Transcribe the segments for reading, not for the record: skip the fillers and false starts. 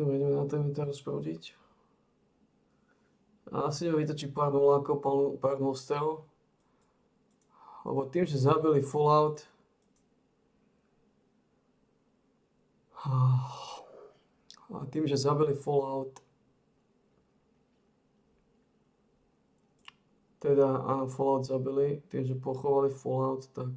Dobre, ideme na to rozprúdiť. A asi vytočí pár nulákov, pár monsterov. Lebo tým, že zabili Fallout, a tým, že zabili Fallout, teda áno, Fallout zabili, tým, že pochovali Fallout, tak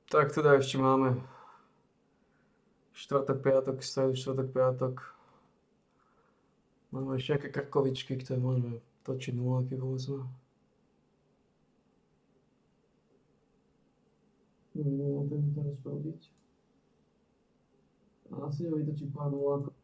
tak teda ešte máme štvrtok, piatok, stredu, štvrtok, piatok. Máme ešte nejaké krkovičky, ktoré môžeme točiť nuláky, povedzme. Môžeme to rozprúdiť. A asi ho vytočí pár nulákov.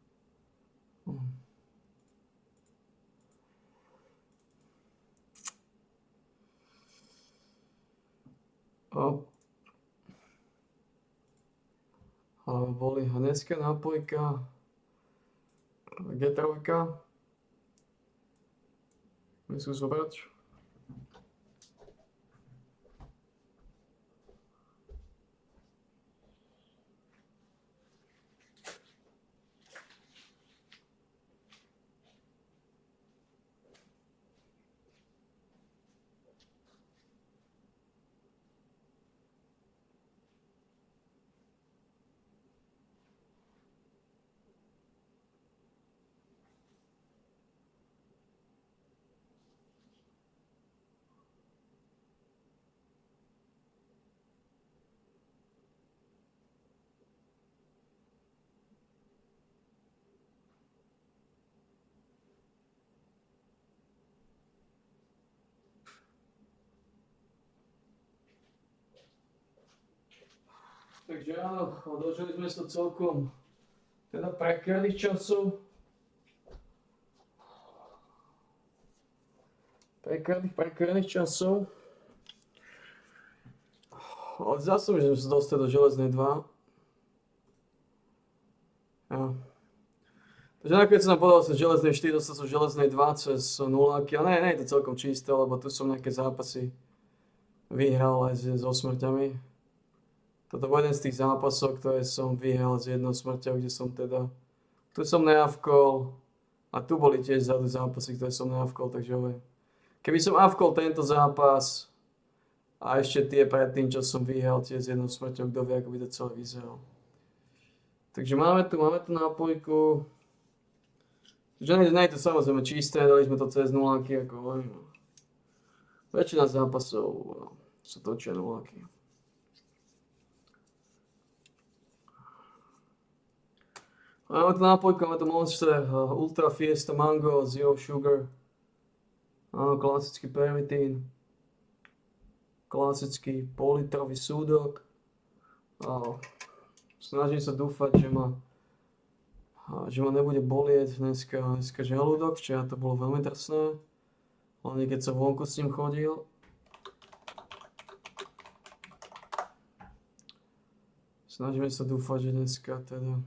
A boli dneska nápojka G3. Musím zobrať. Takže áno, dožili sme sa celkom teda prekerných časov. Prekerných časov. Ale zase že sme sa dostali do Železnej 2. Ja. Takže nakoniec som povedal sa Železnej 4, dostal som Železnej 2 cez nuláky. A ne je to celkom čisté, lebo tu som nejaké zápasy vyhral aj so smrťami. Toto bol jeden z tých zápasov, ktoré som vyhral s jednou smrťou, kde som teda... Tu som neavkol a tu boli tiež zápasy, ktoré som neavkol, takže keby som avkol tento zápas a ešte tie predtým, čo som vyhral tiež s jednou smrťou, kto vie, ako by to celé vyzeral. Takže máme tu nápojku. Takže nie je to samozrejme čisté, dali sme to cez nuláky, ako hovorím. Väčšina zápasov sa točia nuláky. Máme tu nápojku, máme tu Monster Ultra Fiesta Mango Zero Sugar. Áno, klasický pervitín. Klasický politrový súdok. Snažím sa dúfať, že ma nebude bolieť dneska žalúdok. Včera to bolo veľmi drsné. Hlavne keď som vonku s ním chodil. Snažíme sa dúfať, že dneska teda...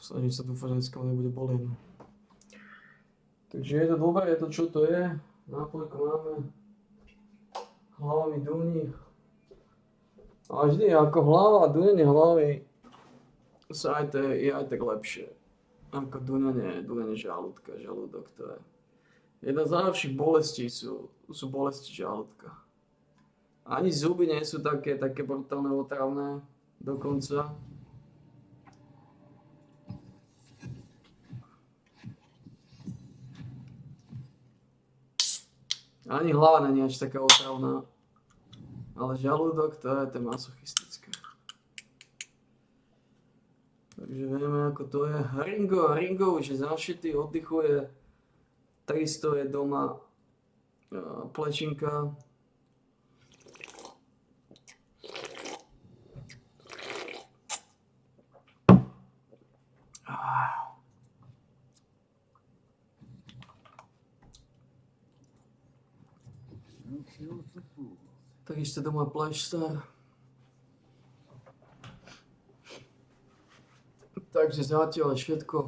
Snažím sa dúfať, že dneska ma nebude bolieť. Takže je to dobré, je to čo to je. Nápojku máme. Hlava mi duní. A vždy ako hlava a dunenie hlavy je aj tak lepšie. Ako dunenie žalúdka. Žalúdok to je. Jedna z najlepších bolestí sú bolesti žalúdka. Ani zuby nie sú také brutálne otravné dokonca. Ani hlava nie je až taká otravná. Ale žalúdok to je masochistické. Takže vieme ako to je. Ringo už je zašitý, oddychuje. Takisto je doma plečinka. Takisto doma Flashstar. Takže zatiaľ je všetko.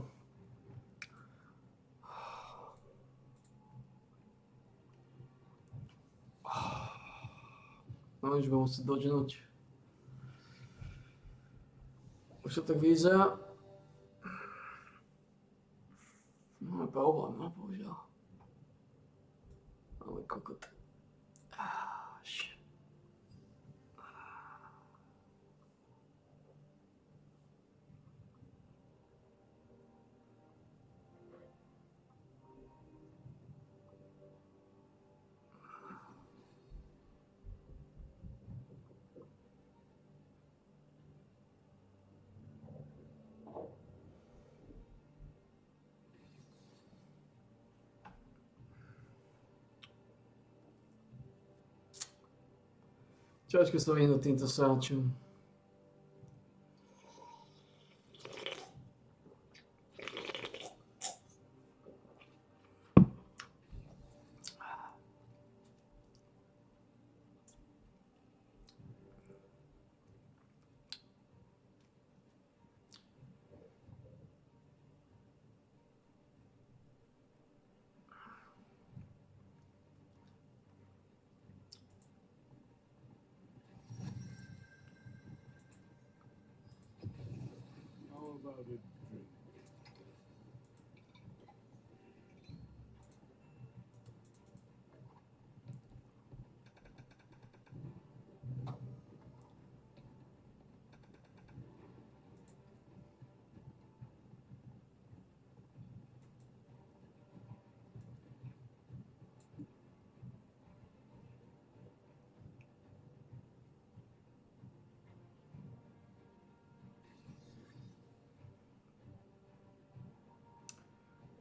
No, už budem musieť doženúť. Už to tak vyzerá. No, je problém, no, bohužiaľ. Ale kokot. Shit. Ťažko sa vyhnúť týmto sáčom.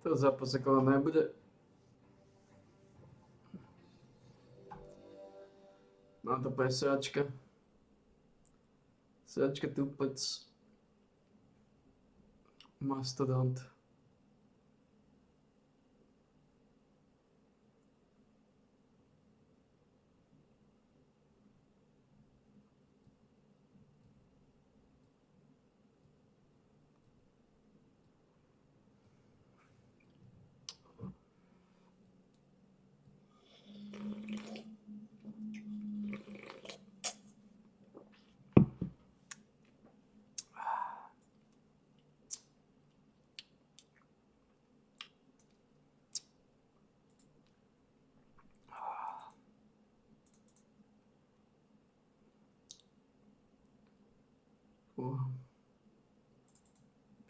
To zápas ako nebude. Má to presáčka. Sáčka tupec. Mastodont.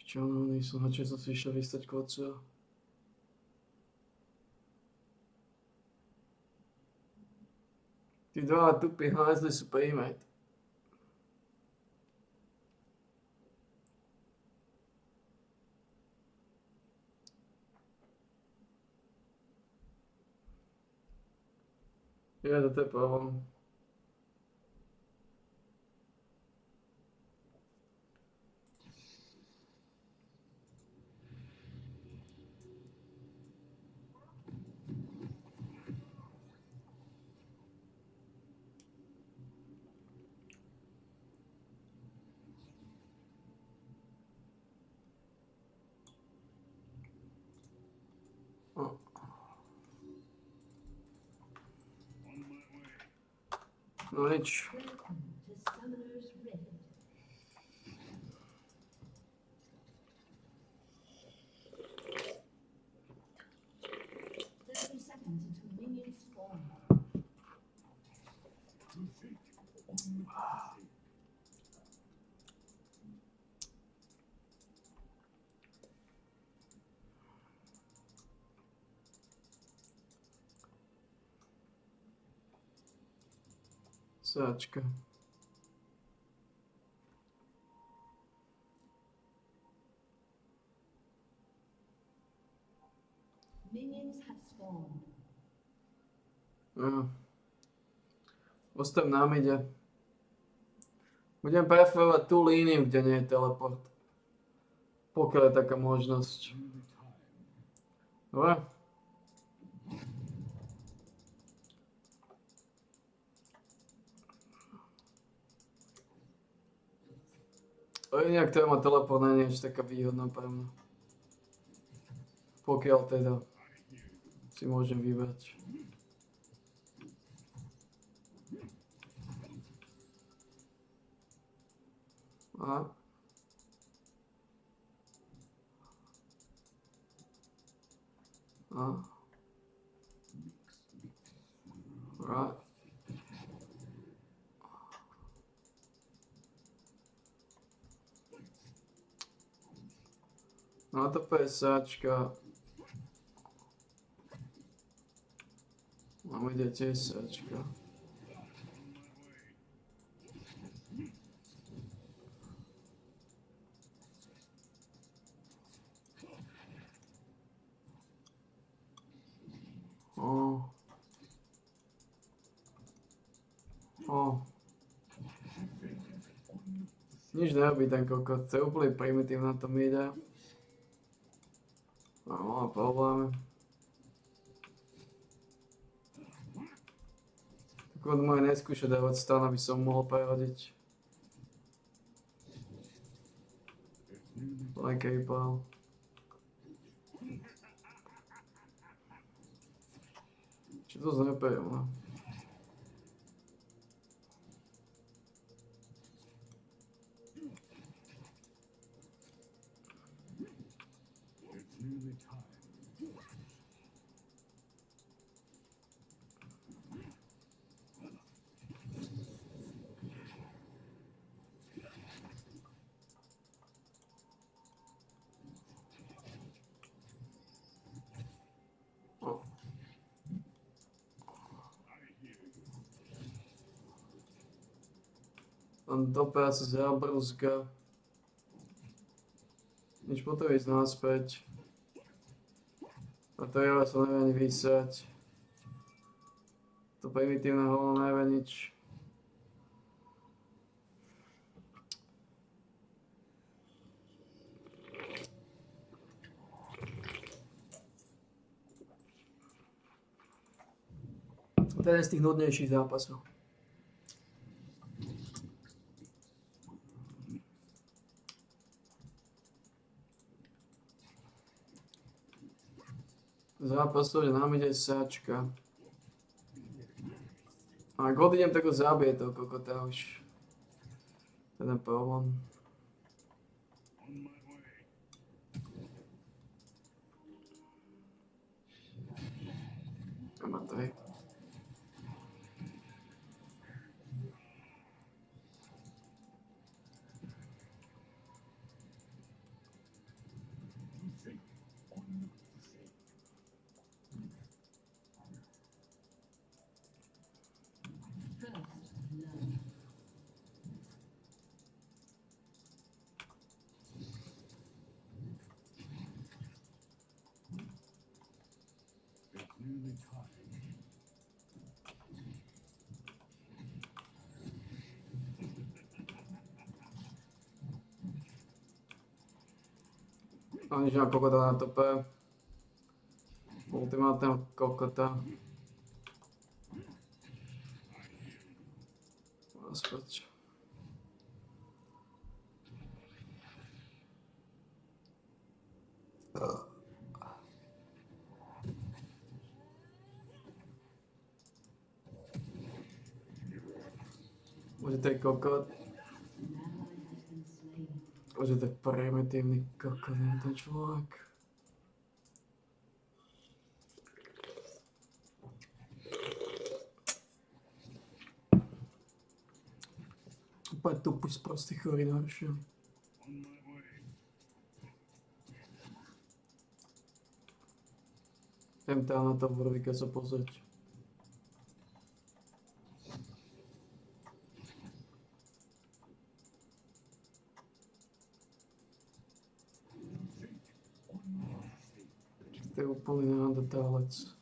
Čo, no, nejsem na čo som si išiel vystať kvocu. Tí dva tupí házli sú primate. Je, to je problém. No nič. Sáčka. Ostav na mide. Budem preferovať tú líniu, kde nie je teleport. Pokiaľ je taká možnosť. Dobre? Inak téma teleport nie je taká výhodná pre mňa. Pokiaľ teda si môžem vybrať. A. Right. No to PSAčka. Mám ide TSAčka. Nič nerobí ten kokot, to je úplne primitívne to mi ide. Má problémy. Kokot moje neskúša dávať stan, aby som mohol prehodiť. Like Apple. Či to znepejem, no? Len dobre sa zabrúzga. Nič potom ísť naspäť. A to ja sa nevie ani vysať. To primitívne hovno nevie nič. To je jeden z tých nudnejších zápasov. Zápasov, že nám ide sáčka. A ak odídem, tak ho zabije toho kokota už. Ten je problém. A má to je. A nič na kokota na tope. Ultimátneho kokota. Aspoň. Môže to je kokot. Môže to je primitívny kokot, ten človek. Úplne tupý sprostý chorý našiel. Idem tam na to Warwicka sa pozrieť. To je úplný neandertálec.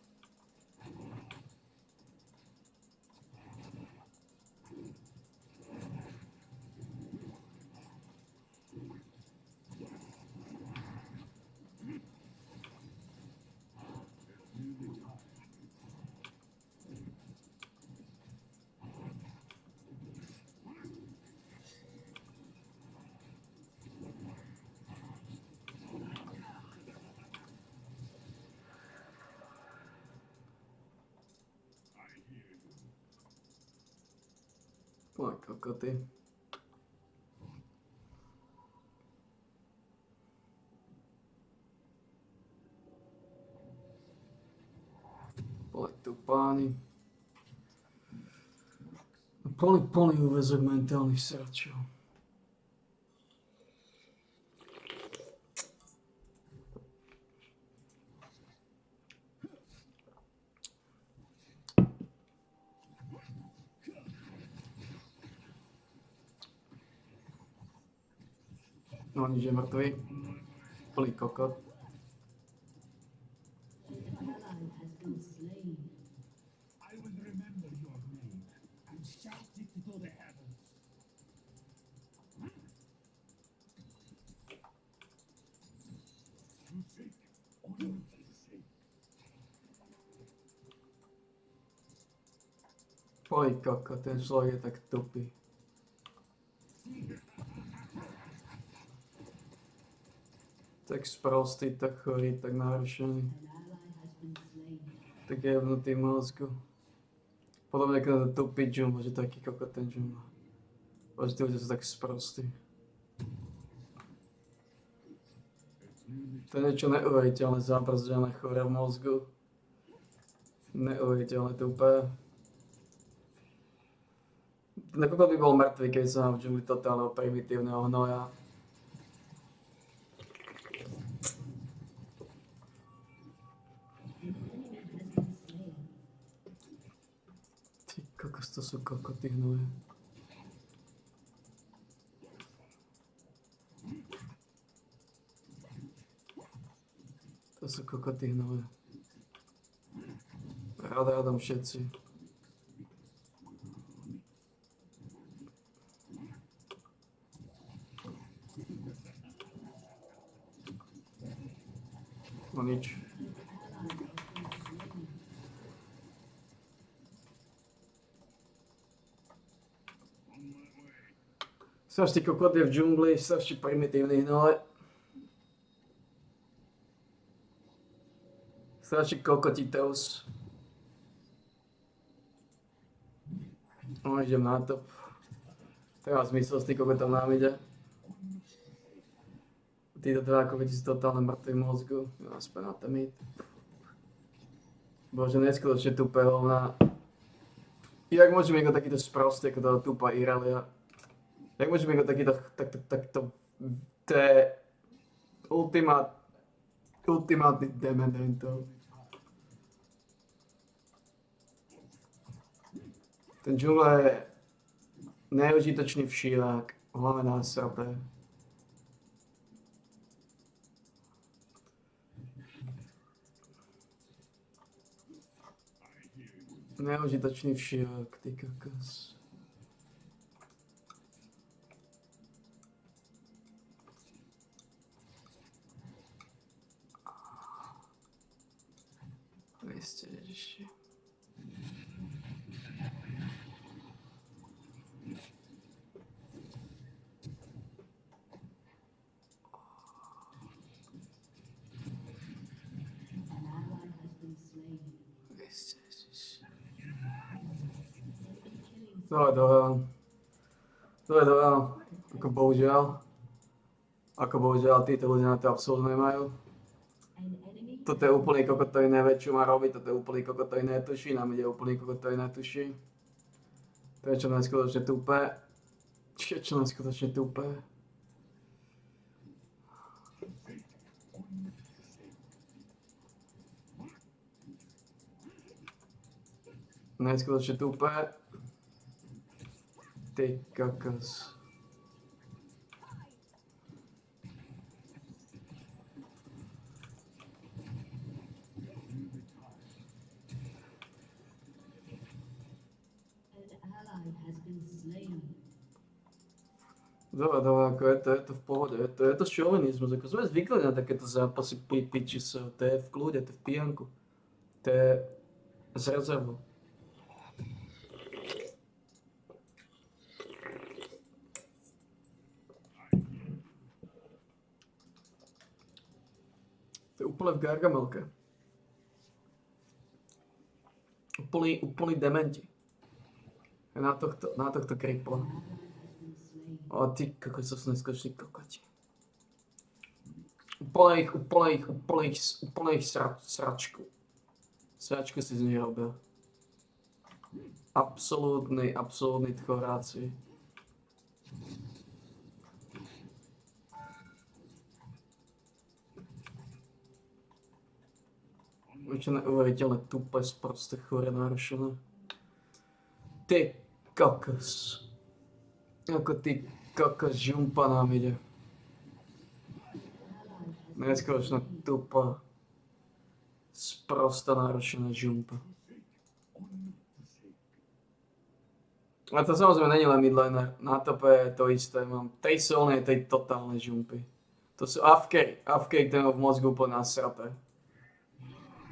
Oj, kokoty. Poď tu páni. Plný úväzok mentálnych sračov. No nič je mŕtvý. Plný kokot. Plný kokot, ten človek je tak tupý. Tak sprostý, tak chorý, tak narušený. Tak jebnutý mozgu. Podobne ako ten tupý Jumbo, že taký kokot ten Jumbo. Bože, tí ľudia sú tak sprostí. To je niečo neuveriteľné, zabrzdené, choré v mozgu. Neuveriteľné tupé. Ten kokot by bol mŕtvý, keď sa v džungli totálneho primitívneho hnoja. Kokos, to sú kokoty hnoje. To sú kokoty hnoje. Radom všetci. No nič. Strašný kokot je v džungli, strašný primitívny hnoj. Strašný kokotitos. No idem na to. Teraz zmysel s tým kokotom nám ide. Títo dva kokoti sú totálne mŕtvi v mozgu. Naspäť na ten mýt. Bože, neskutočne tupé hovna. Jak môže niekto takýto sprostý ako toho tupa Irelia? Jak môže niekto takto... To je... Ultimátny demedento. Ten džungla je neužitočný všílák, hlavne násrapé. Neužitočný všílák, ty kokos. Vy ste, ježiši. To je dohľad. Ako bohužiaľ, títo ľudia na to absolútne nemajú. Toto je úplný kokot, ktorý nevie, čo má robiť, toto je úplný kokot, ktorý netuší, nám ide úplný kokot, ktorý netuší. To je čo neskutočne tupé. Čo neskutočne tupé. Neskutočne tupé. Ty kokos. Dobre, ako je to v pohode, je to šovinizmus, ako sme zvykli na takéto zápasy piči sa, to je v kľude, to je v pijanku, to je z rezervu. To je úplne v gargamelke. Úplný dementi. Na tohto kripla. O ty kokos, to sú neskutoční kokoti. Úplne ich sračku. Sračku si z nich robil. Absolútny tchoráci. Čo neuveriteľné tupé, sprosté, chore, narušené. Ty kokos. Ako ty kokos žumpa nám ide. Neskutočná tupá, sprostá, narušená žumpa. A to samozrejme není len midlaner. Na tope je to isté. Mám 3 silné, 3 totálne žumpy. To sú afkery, ktoré mám v mozgu úplne nasraté.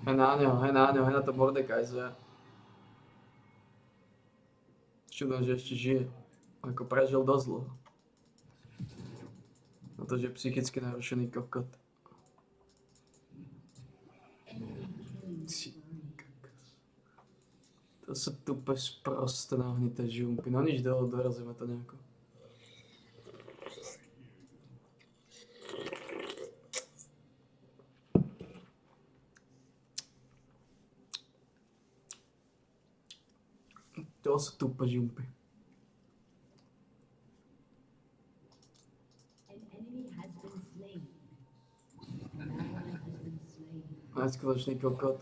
He na to Mordekaiser. Čudom, že ešte žije. Ako prežil dosť dlho. Na to, že je psychicky narušený kokot. To sú tupé sprosté nahnité žumpy. No nič, dorazíme to nejako. To sú tupé žumpy. Najskutočný kokot.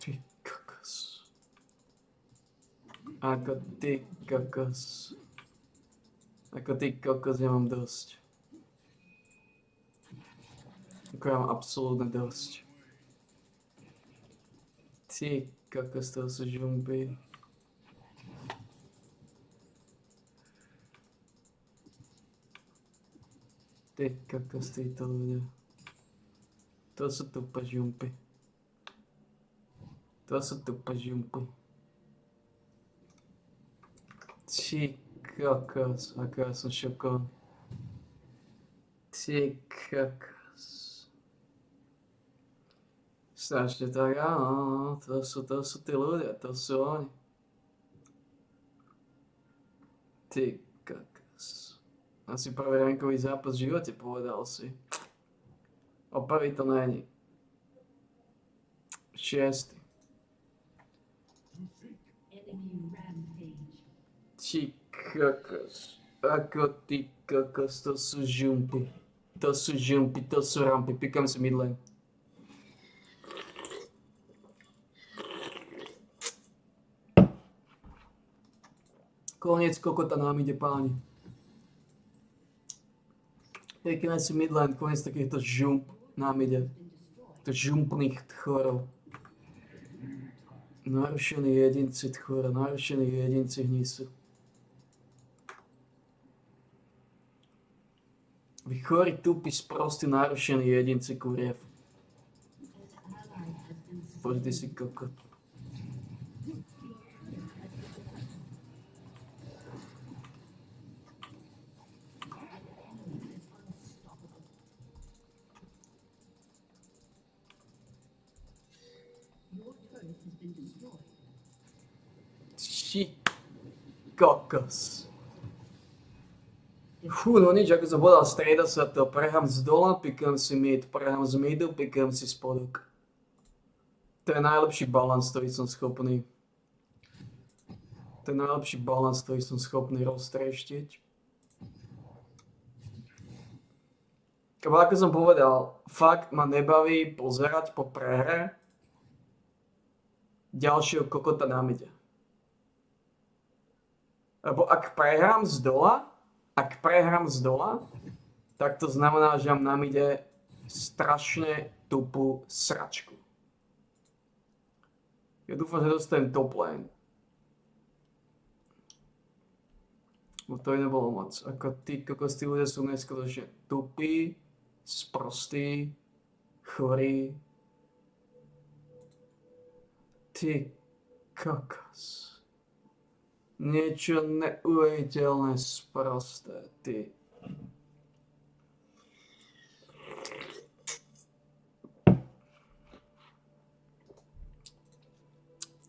Ty kokos. Ako ty kokos nemám dosť. Ako ja mám absolútne dosť. Ty kokos, to sú žumpy. Ty kokos, títo ľudia. To sú tupé žumpy. Ty kokos, ako ja som šokovaný. Ty kokos. Strašne tak, áno, to sú tí ľudia, to sú oni. Ty kokos. Asi prvý rankový zápas v živote, povedal si. O prvý to není. 6. Ty kokos. Ako ty kokos, to sú žumpy. To sú rampy. Pikám si midlane. Koniec kokota nám ide, páni. Pekne si midlane, koniec takýchto žump nám ide. To žumpných tchorov. Narušení jedinci tchora, narušení jedinci hnisu. Vy chorí, tupí, sprostí, narušení jedinci kuriev. Poď ty si kokot. Ty kokos. Fú, no nič, ako som povedal, strieda sa to. Prehám z dola, pikám si mid, prehám z midu, pikám si spodok. To je najlepší balans, ktorý som schopný. Roztrieštiť. Lebo ako som povedal, fakt ma nebaví pozerať po prehre ďalšieho kokota na mide. Lebo ak prehrám z dola, tak to znamená, že mám na mide strašne tupú sračku. Ja dúfam, že dostanem top lane. No to by nebolo moc. Ako tí kokos, tí ľudia sú neskutočne tupí, sprostí, chorí. Ty kokos. Niečo neuveriteľné sprosté, ty.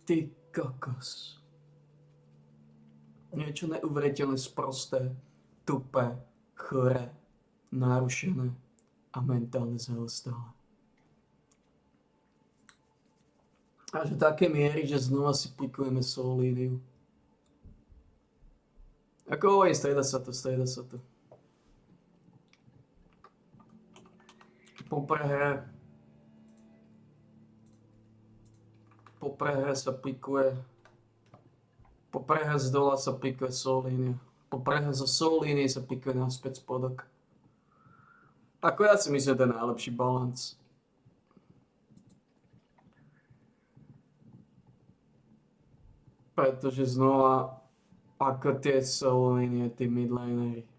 Ty kokos. Niečo neuveriteľné, sprosté, tupé, chore, narušené a mentálne zaostalé. Až do také miery, že znova si pikujeme Solíniu. Ako hovorím, strieda sa to. Po prehre sa pikuje. Po prehre z dola sa pikuje Solínia. Po prehre zo Solínie sa pikuje naspäť spodok. Ako ja si myslím, že to je najlepší balans. Pretože znova, ako tie Solínie, tí midlanery,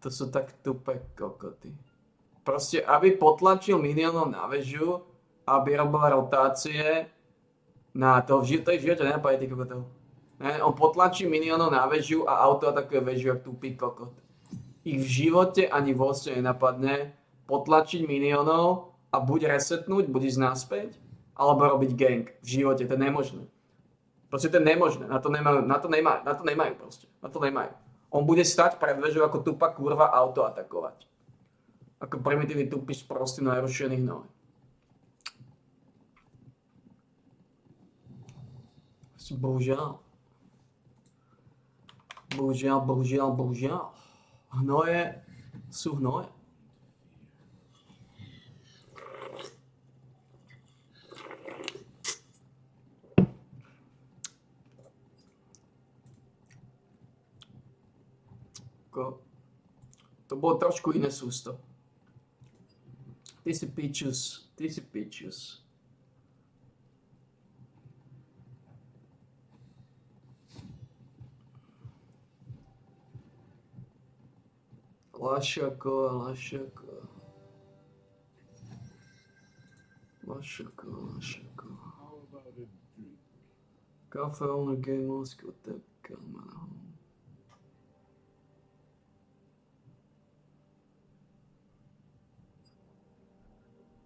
to sú tak tupé kokoty. Proste, aby potlačil minionov na väžu, aby robil rotácie na to, v živote nenapadne tých kokotov. On potlačí minionov na väžu a auto atakuje väžu jak tupý kokot. Ich v živote ani vo sne nenapadne potlačiť minionov a buď resetnúť, buď ísť naspäť, alebo robiť gang. V živote, to je nemožné. Proste to je nemožné, na to nemajú proste. Na to nemajú. On bude stať pred väžou ako tupá kurva auto atakovať. Ako primitívny tupý sprostý narušených nohy. Bohužiaľ. Hnoje sú hnoje. To bolo trošku iné sústo. Ty si pičus. Lašako. Kafe on a game Moscow, tak kamera.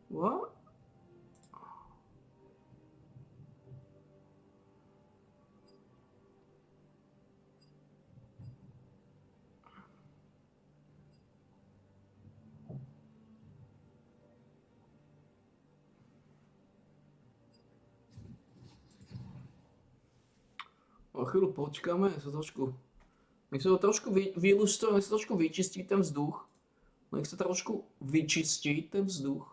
What? O chvíľu počkáme, nech sa to trošku vylustruje, nech sa trošku vyčistí ten vzduch. Nech sa trošku vyčistí ten vzduch.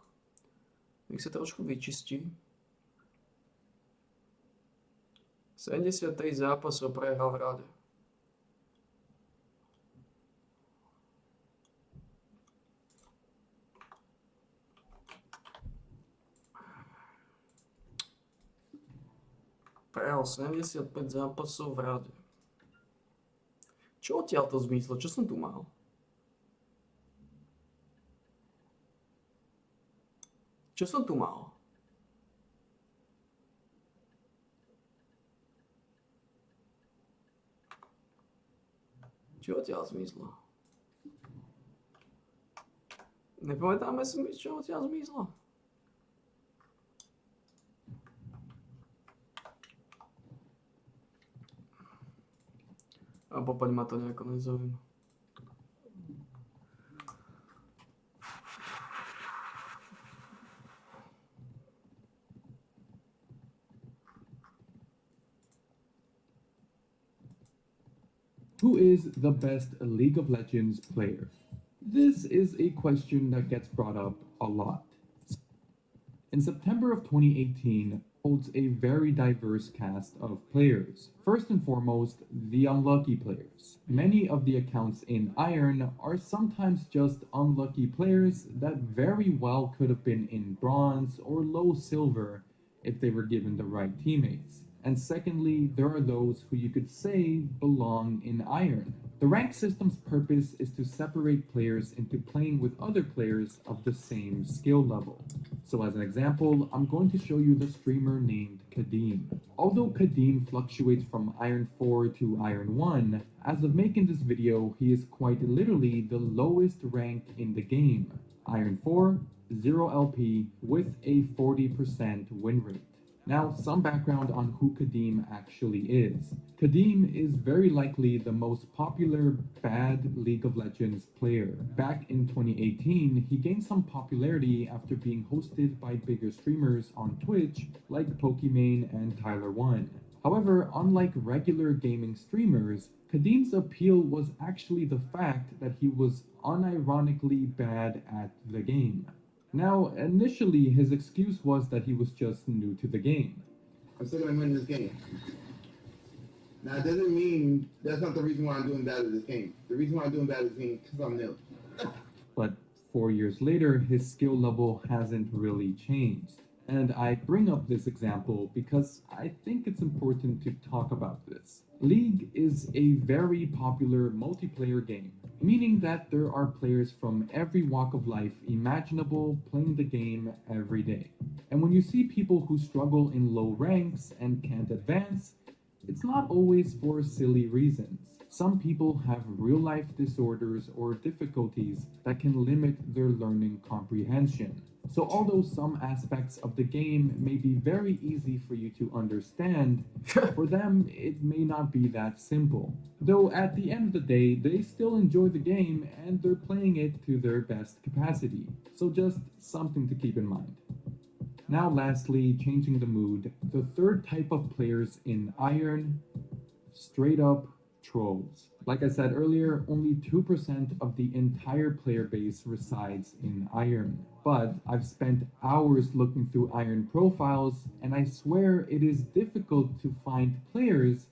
Nech sa trošku vyčistí. 73 zápasov prehral v rade. Prehral 75 zápasov v rade. Čo odtiaľ to zmizlo? Čo som tu mal? Čo som tu mal? Čo odtiaľ zmizlo? Nepamätáme si, čo odtiaľ zmizlo? A popaď ma to nejako nezaujíma. Who is the best League of Legends player? This is a question that gets brought up a lot. In September of 2018 holds a very diverse cast of players. First and foremost, the unlucky players. Many of the accounts in Iron are sometimes just unlucky players that very well could have been in bronze or low silver if they were given the right teammates. And secondly, there are those who you could say belong in Iron. The rank system's purpose is to separate players into playing with other players of the same skill level. So as an example, I'm going to show you the streamer named Kadim. Although Kadim fluctuates from Iron 4 to Iron 1, as of making this video, he is quite literally the lowest rank in the game. Iron 4, 0 LP with a 40% win rate. Now, some background on who Kadim actually is. Kadim is very likely the most popular bad League of Legends player. Back in 2018, he gained some popularity after being hosted by bigger streamers on Twitch like Pokimane and Tyler1. However, unlike regular gaming streamers, Kadim's appeal was actually the fact that he was unironically bad at the game. Now, initially, his excuse was that he was just new to the game. I'm still gonna win this game. Now, it doesn't mean that's not the reason why I'm doing bad at this game. The reason why I'm doing bad at this game is because I'm new. But 4 years later, his skill level hasn't really changed. And I bring up this example because I think it's important to talk about this. League is a very popular multiplayer game, meaning that there are players from every walk of life imaginable playing the game every day. And when you see people who struggle in low ranks and can't advance, it's not always for silly reasons. Some people have real life disorders or difficulties that can limit their learning comprehension. So, although some aspects of the game may be very easy for you to understand, for them it may not be that simple. Though at the end of the day, they still enjoy the game and they're playing it to their best capacity. So, just something to keep in mind. Now, lastly, changing the mood, the third type of players in Iron, straight up trolls. Like I said earlier, only 2% of the entire player base resides in Iron. But I've spent hours looking through Iron profiles, and I swear it is difficult to find players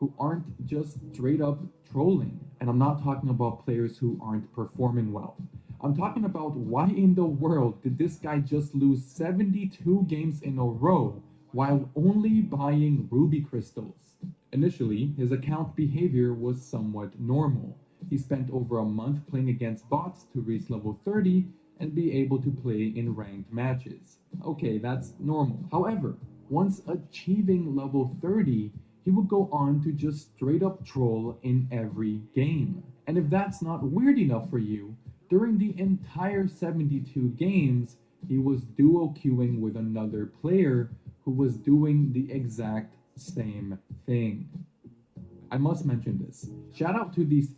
who aren't just straight up trolling. And I'm not talking about players who aren't performing well. I'm talking about why in the world did this guy just lose 72 games in a row while only buying ruby crystals? Initially, his account behavior was somewhat normal. He spent over a month playing against bots to reach level 30 and be able to play in ranked matches. Okay, that's normal. However, once achieving level 30, he would go on to just straight up troll in every game. And if that's not weird enough for you, during the entire 72 games, he was duo queuing with another player who was doing the exact same thing. I must mention this. Shout out to these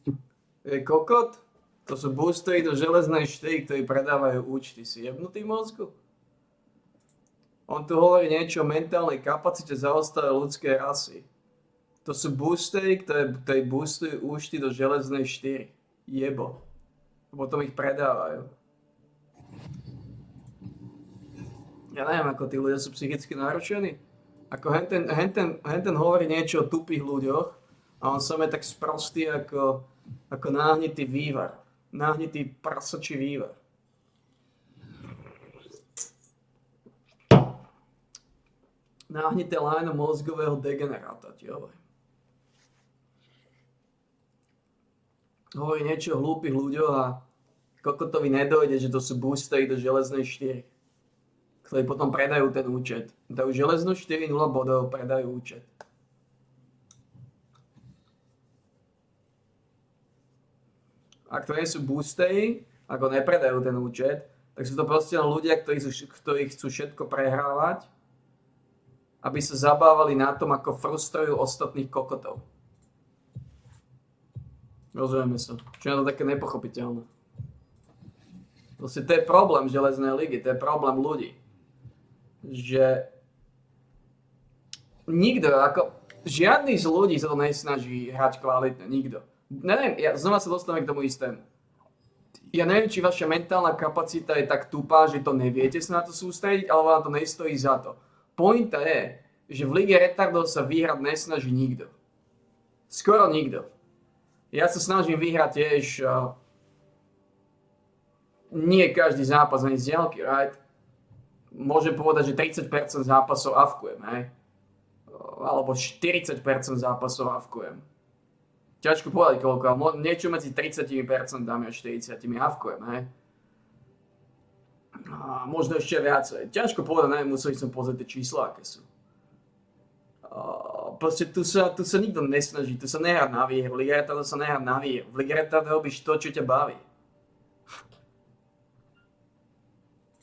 Kokot, to sú boostery do železnej 4, ktorí predávajú účty. Si jebnutý mozgu? On tu hovorí niečo o mentálnej kapacite zaostalej ľudskej rasy. To sú boostery, ktorí boostujú účty do železnej 4. Jebo. Potom ich predávajú. Ja neviem, ako tí ľudia sú psychicky náročení. Ako henten hovorí niečo o tupých ľuďoch a on som je tak sprostý ako náhnitý vývar. Náhnitý prasačí vývar. Náhnité lajno mozgového degeneráta, ti hovorí. Hovorí niečo o hlúpych ľuďoch a kokotovi nedojde, že to sú boostery do železnej 4, ktorí potom predajú ten účet. Dajú železnú 4, 0 bodov, predajú účet. Ak to nie sú boostery, ako nepredajú ten účet, tak sú to proste len ľudia, ktorí chcú všetko prehrávať, aby sa zabávali na tom, ako frustrujú ostatných kokotov. Rozumieme sa. Čo je to také nepochopiteľné. Proste to je problém železnej ligy, to je problém ľudí. Že nikto, žiadny z ľudí sa to nesnaží hrať kvalitne, nikto. Neviem, ja znova sa dostanem k tomu istému. Ja neviem, či vaša mentálna kapacita je tak tupá, že to neviete sa na to sústrediť, alebo vám to nestojí za to. Pointa je, že v Lige retardov sa vyhrať nesnaží nikto. Skoro nikto. Ja sa snažím vyhrať tiež nie každý zápas ani z diaľky, right? Môžem povedať, že 30% zápasov avkujem, hej? Alebo 40% zápasov avkujem. Ťažko povedať koľko, ale niečo medzi 30% a 40% avkujem, hej? A možno ešte viacej. Ťažko povedať, neviem, musel som pozrieť tie čísla, aké sú. Proste tu sa nikto nesnaží, tu sa nehrá na výhru, v Lige retardov sa nehrá na výhru, v Lige retardov robíš to, čo ťa baví.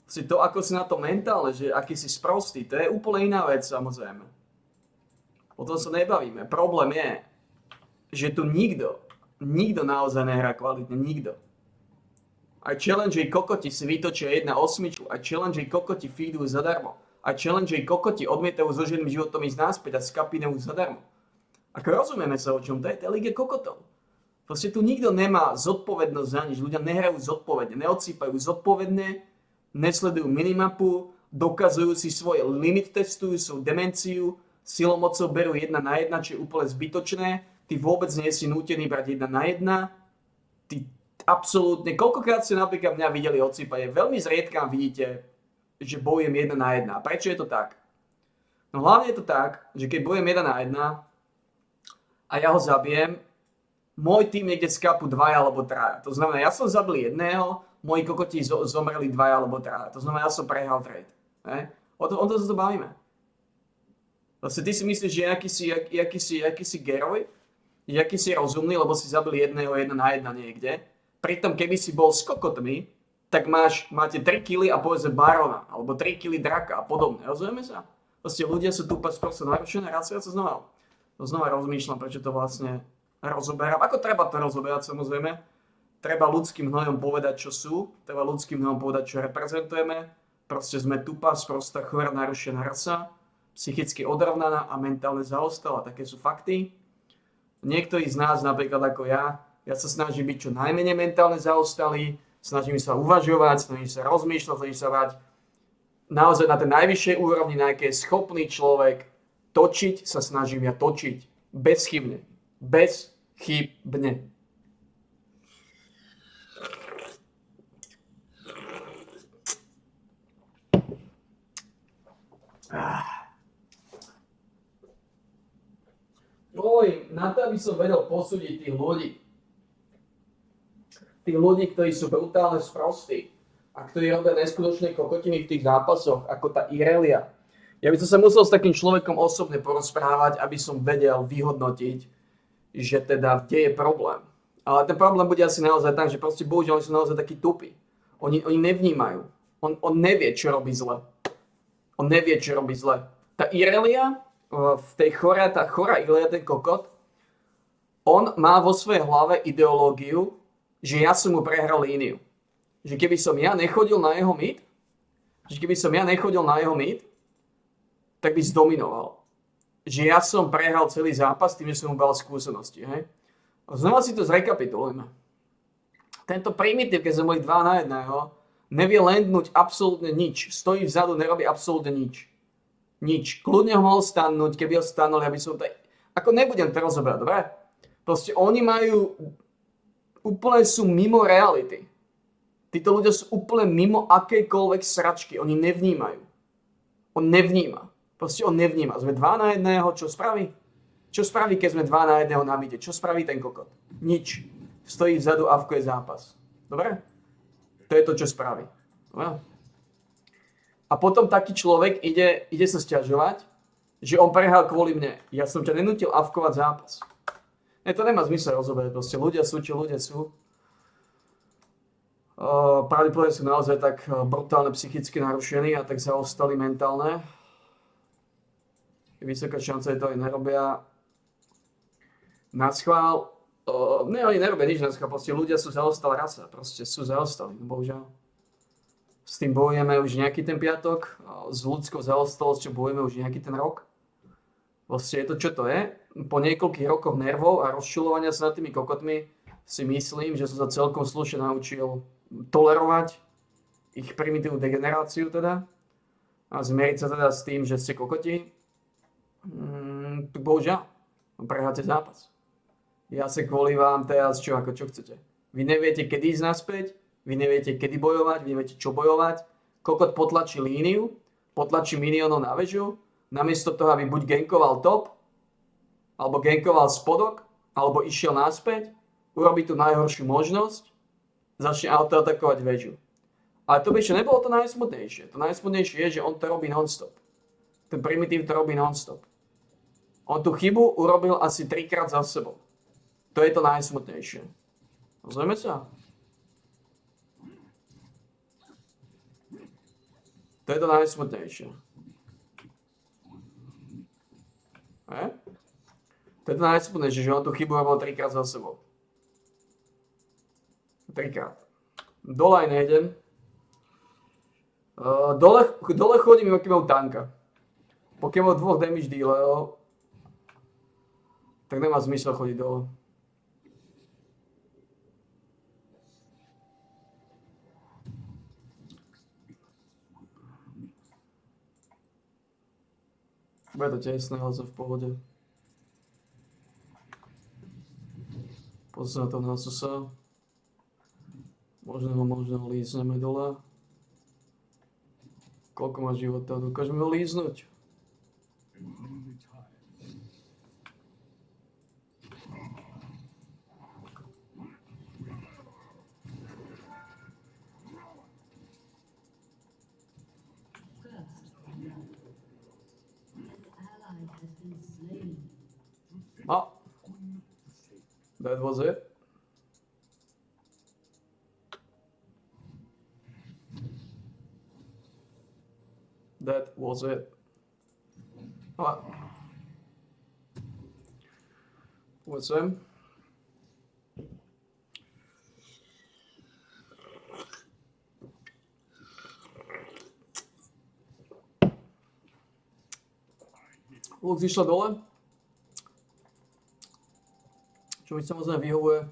Si to, ako si na to mentálne, že aký si sprostý, to je úplne iná vec, samozrejme. O tom sa nebavíme. Problém je, že tu nikto naozaj nehrá kvalitne, nikto. Aj Challenger kokoti si vytočia 1.8, aj Challenger kokoti feedujú zadarmo. Aj Challenger kokoti odmietajú so ženým životom ísť naspäť a skapinujú zadarmo. Ako rozumieme sa o čom to je, to je Liga kokotov. Proste tu nikto nemá zodpovednosť za nič, ľudia nehrajú zodpovedne, neodsýpajú zodpovedne, nesledujú minimapu, dokazujú si svoje limit, testujú svoju demenciu, silou mocou berú 1 na 1, čo je úplne zbytočné, ty vôbec nie si nútený brať 1 na 1, ty absolútne, koľkokrát ste napríklad mňa videli odsýpať, veľmi zriedkám vidíte, že bojujem 1 na 1. A prečo je to tak? No hlavne je to tak, že keď bojujem 1 na 1 a ja ho zabijem, môj tým niekde skapu 2 alebo 3. To znamená, ja som zabil jedného, moji kokoti zomreli 2 alebo 3. To znamená, ja som prehral trade. O to sa to bavíme. Vlastne ty si myslíš, že aký si geroj, aký si rozumný, lebo si zabil jedného 1 na 1 niekde. Pritom keby si bol s kokotmi, tak máte 3 kg a povedzme barona, alebo 3 kg draka a podobne. Rozumieme sa? Vlastne ľudia sú tu proste narušené, raz sa znova rozmýšľam, prečo to vlastne rozoberám. Ako treba to rozoberať, samozrejme. Treba ľudským hnojom povedať, čo sú. Treba ľudským hnojom povedať, čo reprezentujeme. Proste sme tupá, sprostá, chorá, narušená rasa. Psychicky odrovnaná a mentálne zaostala. Také sú fakty. Niektorí z nás, napríklad ako ja sa snažím byť čo najmenej mentálne zaostalý. Snažím sa uvažovať, snažím sa rozmýšľať, snažím sa brať naozaj na tej najvyššej úrovni, na aké je schopný človek točiť, sa snažím ja točiť. Bezchybne. Bezchybne. Na to, aby som vedel posúdiť tých ľudí, ktorí sú brutálne sprostí a ktorí robia neskutočné kokotiny v tých zápasoch, ako tá Irelia. Ja by som sa musel s takým človekom osobne porozprávať, aby som vedel vyhodnotiť, že teda kde je problém. Ale ten problém bude asi naozaj tak, že proste bohužiaľ sú naozaj takí tupí. Oni nevnímajú. On nevie, čo robí zle. Tá Irelia, v tej tá chorá Irelia, ten kokot, on má vo svojej hlave ideológiu, že ja som mu prehral líniu. Že keby som ja nechodil na jeho mid, tak by zdominoval. Že ja som prehral celý zápas tým, že som mu dal skúsenosti. Hej? A znova si to zrekapitulujeme. Tento primitív, keď sme boli 2 na 1, nevie landnúť absolútne nič. Stojí vzadu, nerobí absolútne nič. Nič. Kľudne ho mohol stannúť, keby ho stannul, aby som to... Ako nebudem to rozoberať, dobre? Proste oni úplne sú mimo reality. Títo ľudia sú úplne mimo akejkoľvek sračky. Oni nevnímajú. On nevníma. Proste on nevníma. Sme 2 na 1, čo spraví? Čo spraví, keď sme 2 na 1 na mide? Čo spraví ten kokot? Nič. Stojí vzadu a vkuje zápas. Dobre? To je to, čo spraví. Dobre? A potom taký človek ide sa sťažovať, že on prehral kvôli mne. Ja som ťa nenútil avkovať zápas. To nemá zmysel rozoberať. Proste ľudia sú, čo ľudia sú. Pravdepodobne sú naozaj tak brutálne psychicky narušení a tak zaostali mentálne. Vysoká šanca, že to aj nerobia na schvál. Oni nerobia nič na schvál. Proste ľudia sú zaostalá rasa. Proste sú zaostali, bohužiaľ. S tým bojujeme už nejaký ten piatok. S ľudskou zaostalosťou bojujeme už nejaký ten rok. Vlastne je to, čo to je. Po niekoľkých rokoch nervov a rozčulovania sa nad tými kokotmi si myslím, že som sa celkom slušne naučil tolerovať ich primitívnu degeneráciu teda a zmieriť sa teda s tým, že ste kokoti. Bohužiaľ, prehráte zápas. Ja sa kvôli vám teraz čo chcete. Vy neviete, kedy ísť naspäť, vy neviete, kedy bojovať, vy neviete, čo bojovať. Kokot potlačí líniu, potlačí minionov na väžu, namiesto toho, aby buď gankoval top, alebo gankoval spodok, alebo išiel naspäť, urobí tú najhoršiu možnosť, začne autoatakovať väžu. Ale to by ešte nebolo to najsmutnejšie. To najsmutnejšie je, že on to robí non-stop. Ten primitív to robí non-stop. On tú chybu urobil asi 3-krát za sebou. To je to najsmutnejšie. Rozumieme sa? To je to najsmutnejšie. To je to najsmutnejšie, že on tú chybu robil 3-krát za sebou. 3-krát. Dole aj nejdem. Dole chodím iba keď mám tanka. Pokiaľ mám 2 damage dealerov, tak nemá zmysel chodiť dole. Bude to tesné, ale som v pohode. Pozri sa na to Nasusa. Možno ho lízneme dole. Koľko má života? Dokážeme ho líznuť? Oh, that was it. That was it. Ah. What's that? Lux išla dole. Čo mi samozrejme vyhovuje.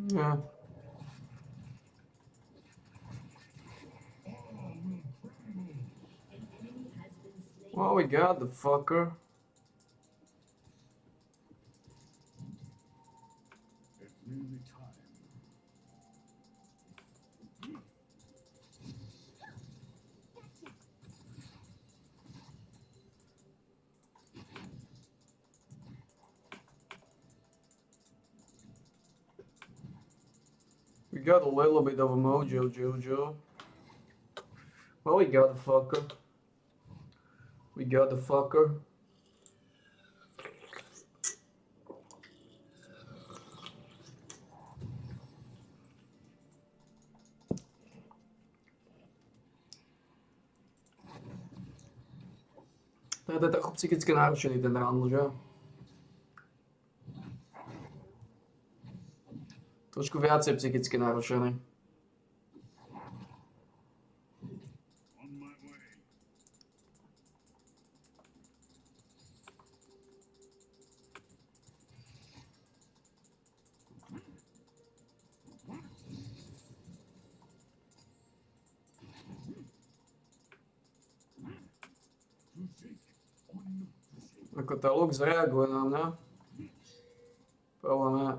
Yeah. Well, we got the fucker. We got a little bit of a mojo, Jojo. Well, we got the fucker. We got the fucker. To je trochu psychicky náročený ten run, že? Trošku viacej psychicky náročený. Ako tá Lux reaguje na mňa. Podľa mňa.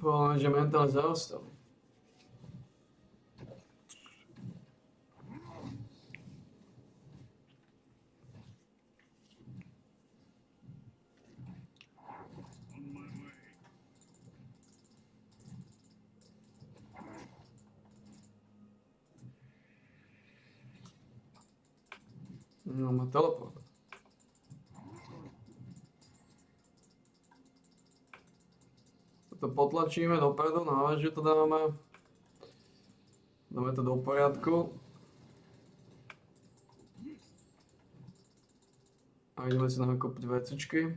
Podľa mňa, že mentálne zaostal. No, má teleport. To potlačíme dopredu, no že to dáme. Dáme to do poriadku. A ideme si nakopiť vecičky.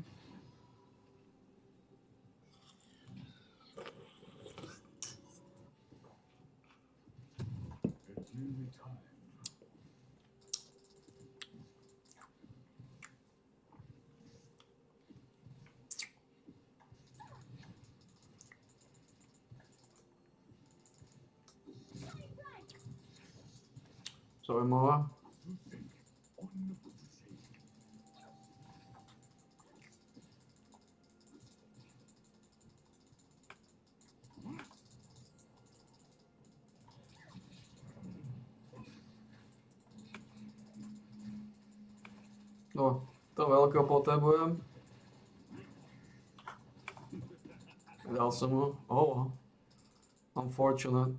Zaujímavé. No, to veľkého potrebujem. Dal som ho. Oh, unfortunate.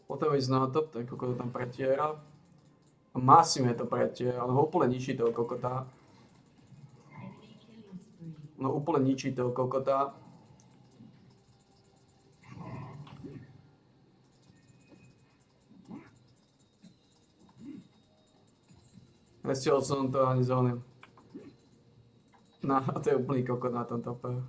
Potrebujem ísť na top, ten kokot tam pretiera. A masívne to pretiera, on ho úplne ničí toho kokota. No úplne ničí toho kokota. Nestihol som to ani zóny. No, to je úplný kokot na tom tope.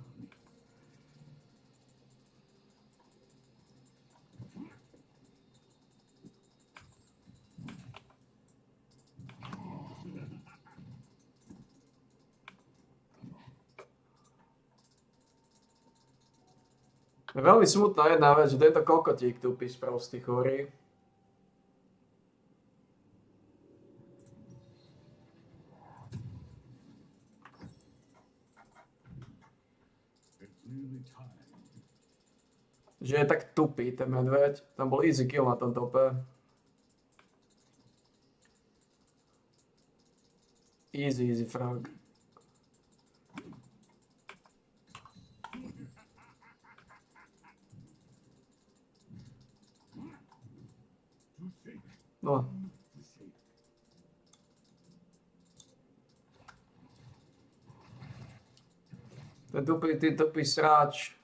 Je veľmi smutná jedna vec, že tento kokotík tupý sprostý chorý. Že je tak tupý ten medveď. Tam bol easy kill na tom tope. Easy frag. No. Ten tupý sráč.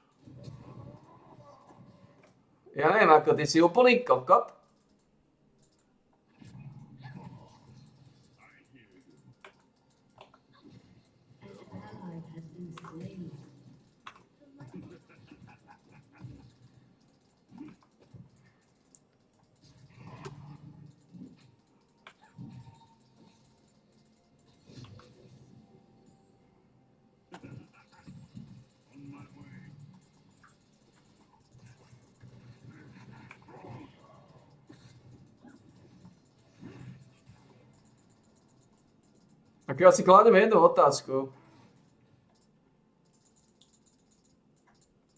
Ja neviem ako, ty si úplný kokot? Tak ja si kladem jednu otázku.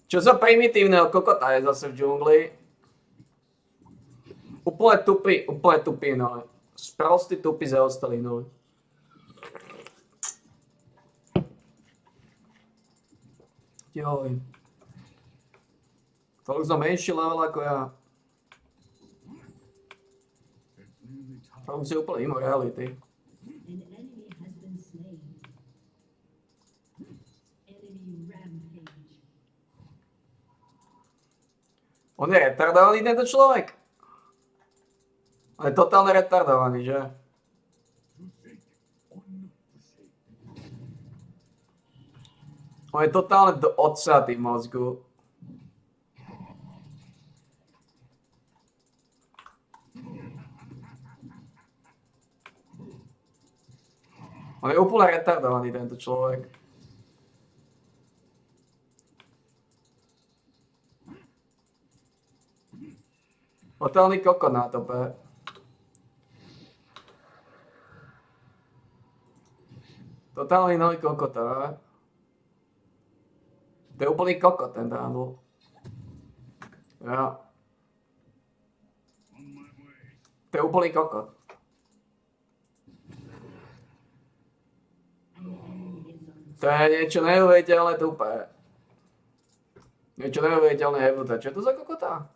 Čo za primitívneho kokota je zase v džungli? Úplne tupý, no. Sprostý tupý zaostalý, no. Joj. To už za menší level ako ja. To už je úplne mimo reality. An enemy has been slain. Enemy rampage. On je retardovaný tento človek. On je totálne retardovaný, že? On je totálne do odsatý mozgu. On je úplne retardovaný tento človek. Totálny kokot na tope. Totálny nový kokot, ne? To je úplný kokot ten handle. Ja. To je úplný kokot. To je niečo neuveriteľné tupé. Niečo neuveriteľné hebnuté. Čo je to za kokota?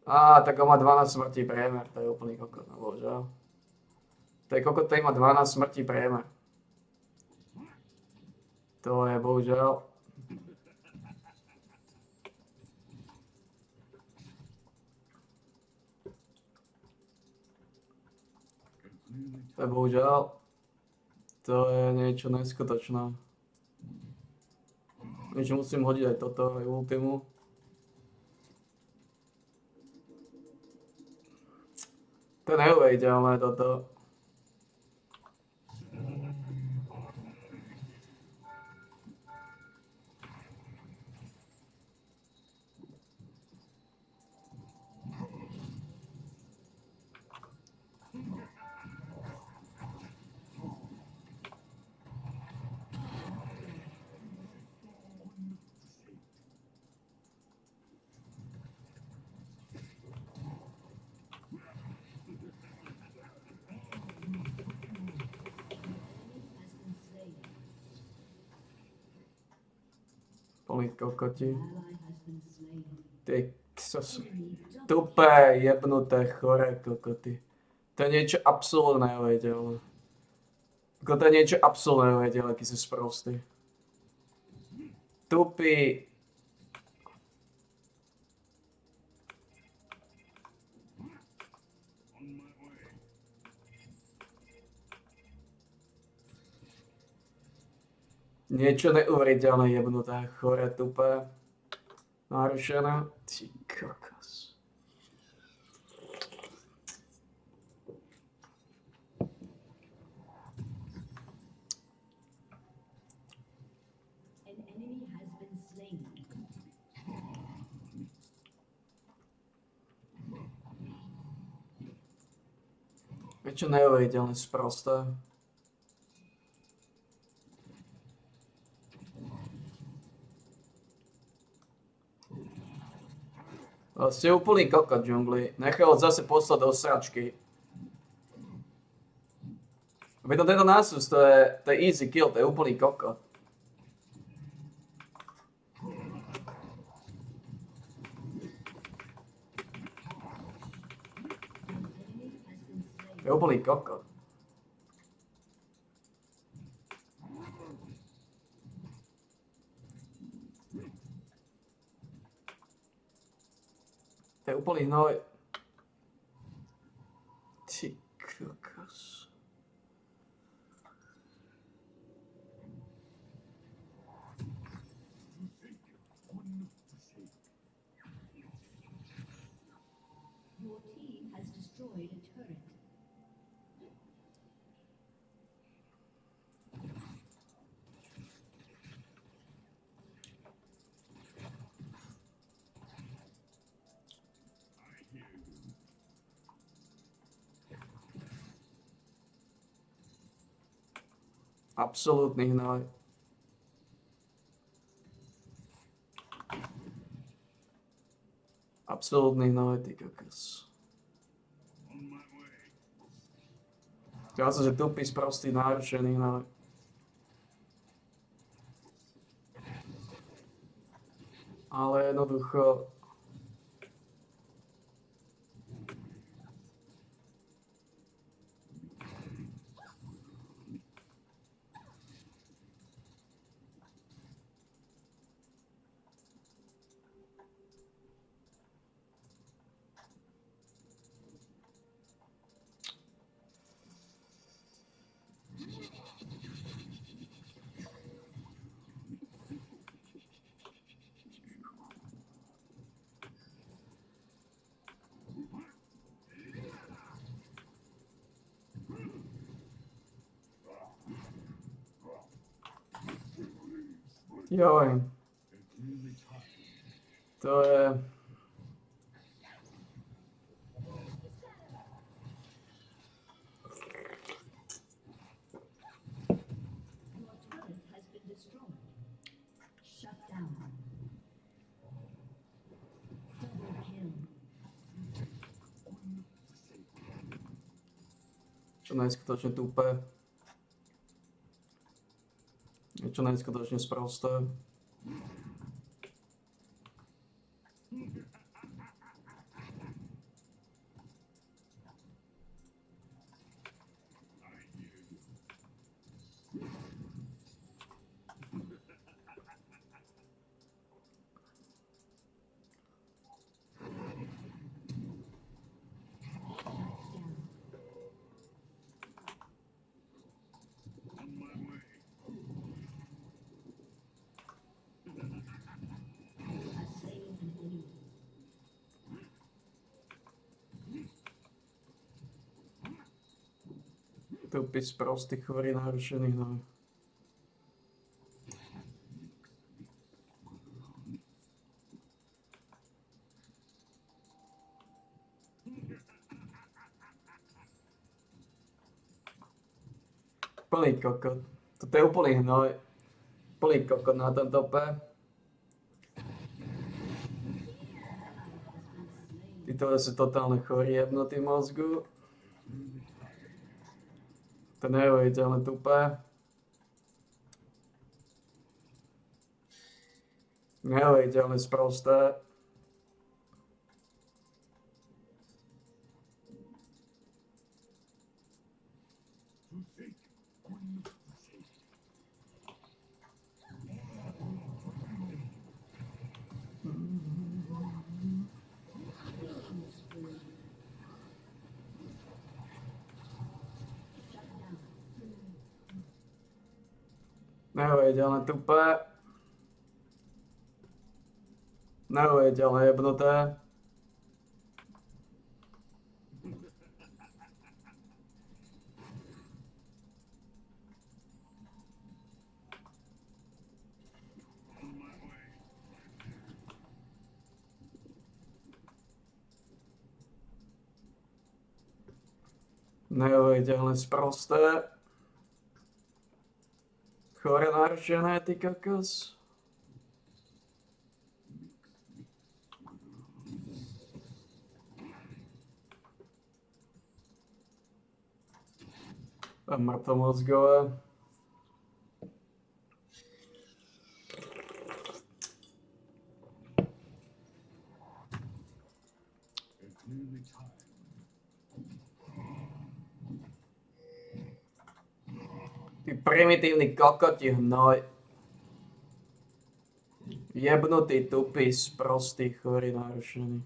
Á, tak on má 12 smrtí priemer. To je úplný kokot, no bohužiaľ. To je kokot, ktorý má 12 smrtí priemer. To je bohužiaľ. To je bohužiaľ. To je niečo neskutočné. Niečo musím hodiť aj toto, aj ultimu. To je neuveriteľné toto. Plný kokoti. Ally has been slain. Ty ksos. Enemy double Tupé, jebnuté, choré kokoty. To je niečo absolútne neuveriteľné. To je niečo absolútne neuveriteľné, aký si sprostý. Tupý. Niečo neuveriteľné jebnuté, choré, tupé. Narušené. Ty kokos. An enemy has been slain. Niečo neuveriteľné sprosté. Ste úplný kokot džungli. Nechal ho zase poslať do sračky. Veď to tento násus, to je easy kill, to je úplný kokot. Enemy has been slain. To je úplný kokot. To je úplný hnoj. Ty kokos. Your team has destroyed a turret. Absolútny hnoj. Absolútny hnoj, ty kokos. Ja som, že tupý, sprostý, nárušený hnoj. Ale jednoducho... Joj. To je... Your turret has been destroyed. Shut down. Double kill. Čo neskutočne tupé. Niečo neskutočne sprosté. Tupý, sprostý, chorý, narušený hnoj. Plný kokot. Toto je úplný hnoj. Plný kokot na tom tope. Títo sú totálne chorí, jebnutí mozgu. To neuveriteľné, len tupé. Neuvěřitelně sprosté. Neuvěřitelně tupé. Neuvěřitelně jebnuté. Neuvěřitelně sprosté. Chore narušené, ty kakos. A mrtvomozgové. Ty primitívny kokoti hnoj. Jebnutý, tupý, sprostý, chorý, narušený.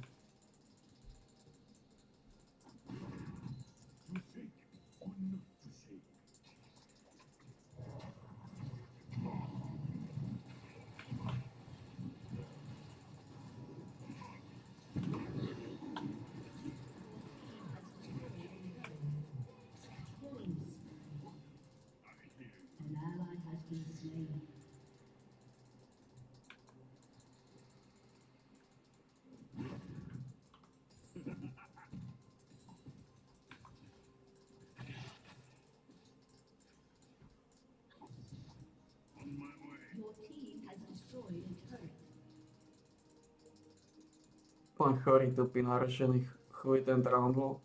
An ally has been slain. Your team has destroyed a turret. Pán chorý, tupý, narušený, chuj ten trandl.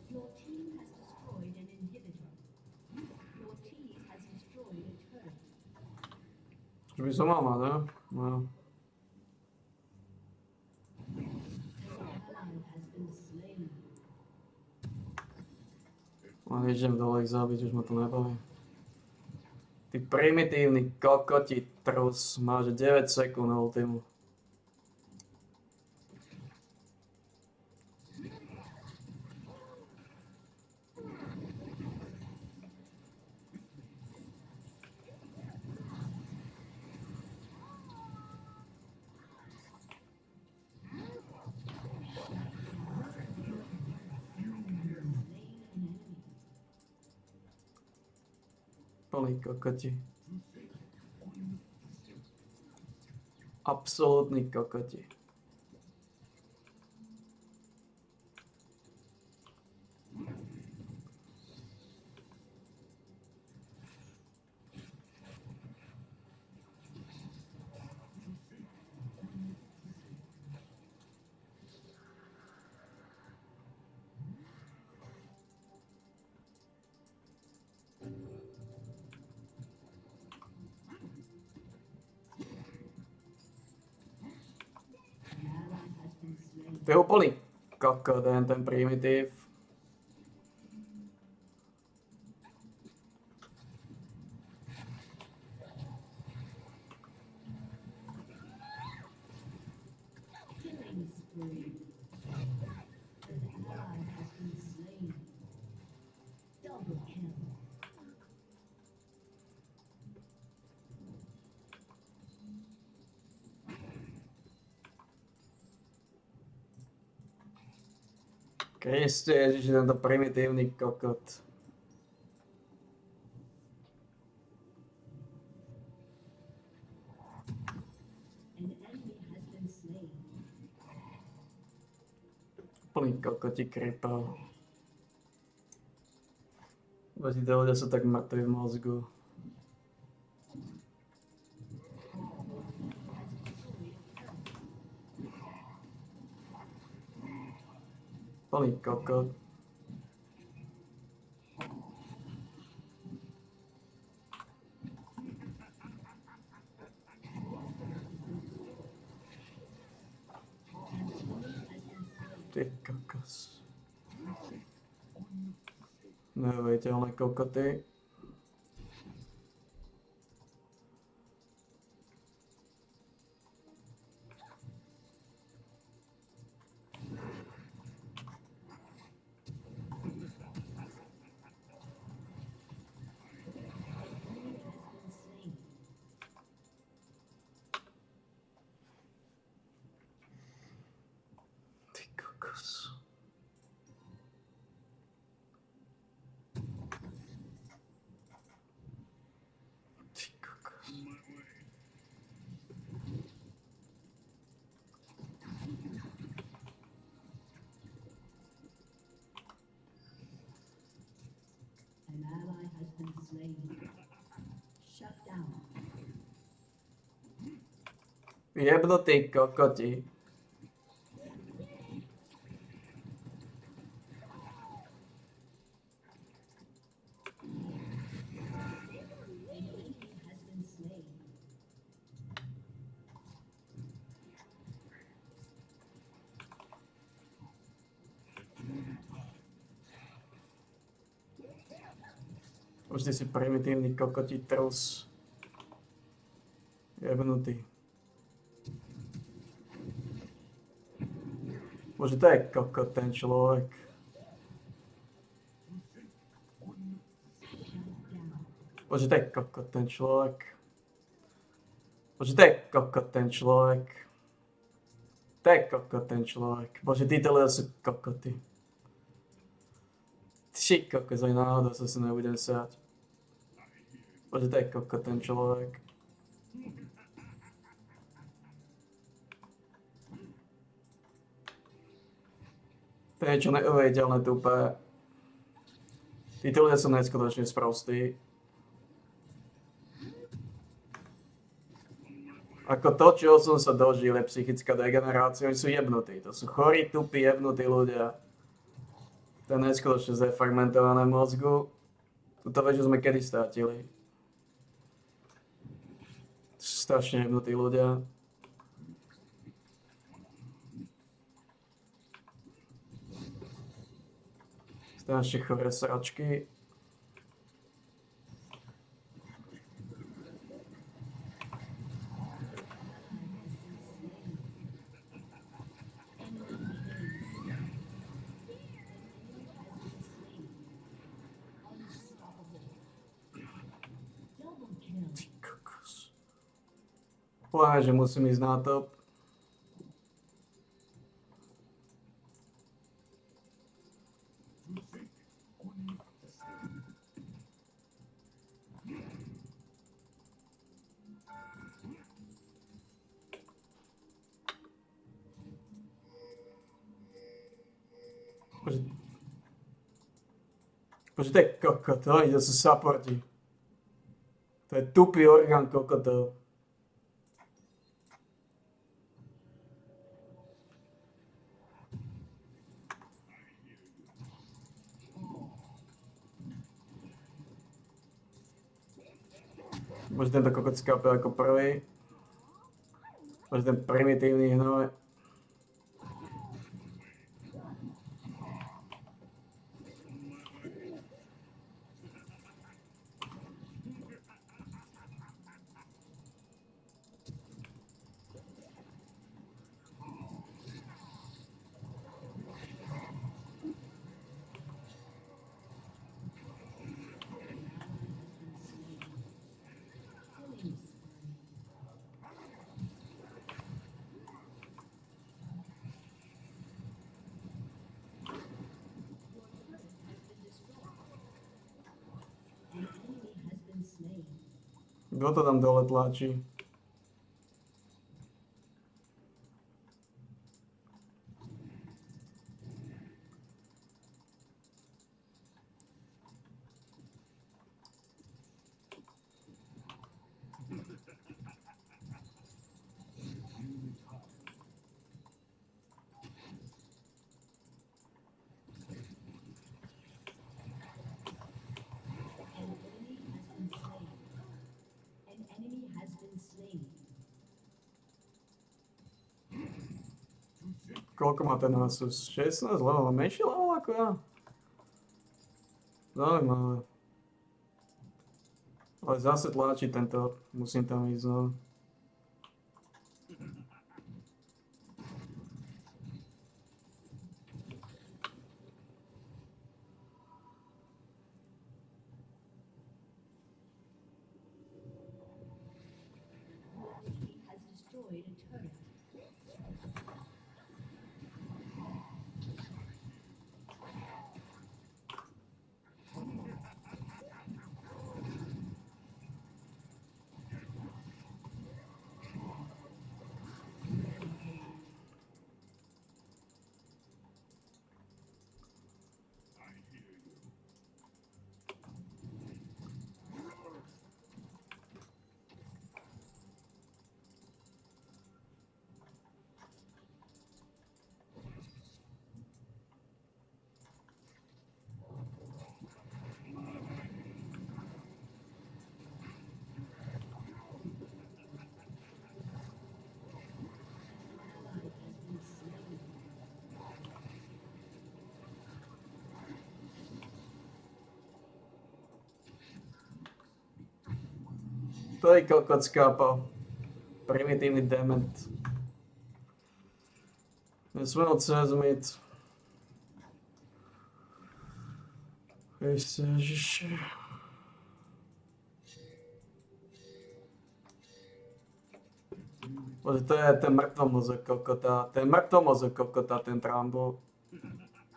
Your team has destroyed an inhibitor. Your team has destroyed a turret. Už by som mal mať, ne? No. An ally has been slain. Len idem dole ich zabiť, už ma to nebaví. Ty primitívny kokoti trus, máš 9 sekúnd na ultimu. Plný kokoti. Absolútny kokoti. An ally has been slain. To je úplný kokot, ten primitív. Killing spree. An ally has been slain. Double kill. Kriste Ježiši, tento primitívny kokot. An enemy has been slain. Plný kokoti krypel. Bože, tí ľudia sú tak mŕtvi v mozgu. Plný kokot. Ty kokos. Neuvěřitelné kokoty. Ty kokos. Ty kokos. An ally has been slain. Shut down. Jebnutý kokoti. Has been slain. Už ty si primitívny kokotí trus. Jebnutý. Bože, to je kokot ten človek. Bože, to je kokot ten človek. Bože, to je kokot ten človek. To je kokot ten človek. Bože, títo ľudia sú kokoty. Ty kokos, aj náhodou sa si nebudem sať. Bože, to je kokot ten človek. To je niečo neuveriteľné tupé. Títo ľudia sú neskutočne sprostí. Ako to, čo som sa dožil, je psychická degenerácia. Oni sú jebnutí. To sú chorí, tupí, jebnutí ľudia. To je neskutočne zdefermentované mozgu. Tuto vec sme kedy stratili. To sú strašne jebnutí ľudia. Strašne choré sračky. Ty kokos. Poviem, že musím ísť na top. Bože, Bože, to je kokot, oni to sú supporti. To je tupý orgán kokotov. Bože, tento kokot skápe ako prvý. Bože, ten primitívny hnoj. Kto to tam dole tlačí? Koľko má ten Asus? 16 level, menší level ako ja? Zaujímavé. Ale zase tlačí tento, musím tam ísť znovu. He has destroyed a turret. To je kokot skápal. Primitívny dement. Nesmel cez mid. Ešte, ježiši. Bože, to je ten mŕtvomozek kokota. To je mŕtvomozek kokota, ten Trumbull.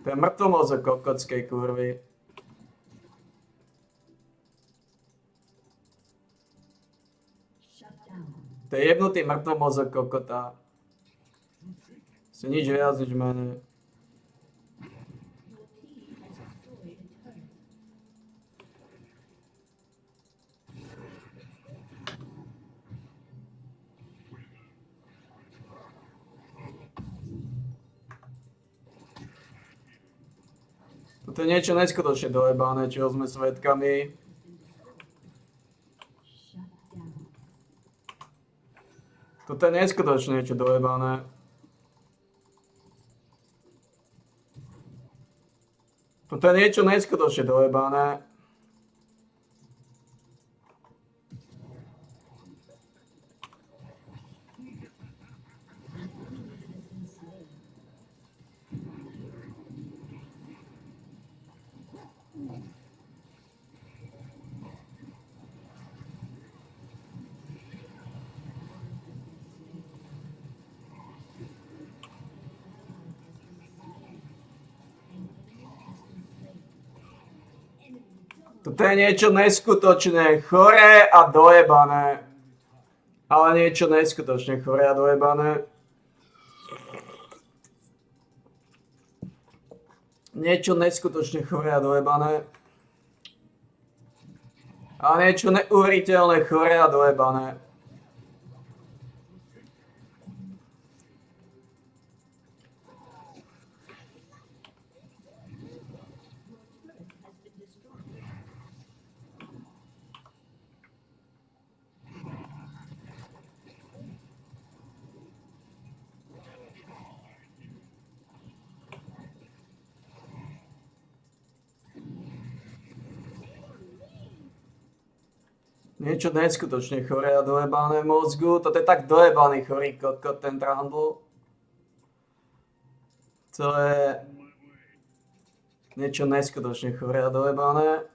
To je mŕtvomozek kokotskej kurvy. Shut down. To je jebnutý mŕtvomozek kokota. Si nič viac, nič menej. Your team has destroyed a turret. Toto je niečo neskutočne dojebané, čoho sme svedkami. Shut down. Toto je neskutočne niečo dojebané. Toto je niečo neskutočne dojebané. Toto je niečo neskutočné, choré a dojebané. Ale niečo neskutočne choré a dojebané. Niečo neskutočne choré a dojebané. Ale niečo neuveriteľné choré a dojebané. Has been destroyed. Niečo neskutočne choré a dojebané v mozgu. Toto je tak dojebaný chorý kokot, ten Trumbull. To je niečo neskutočne choré a dojebané.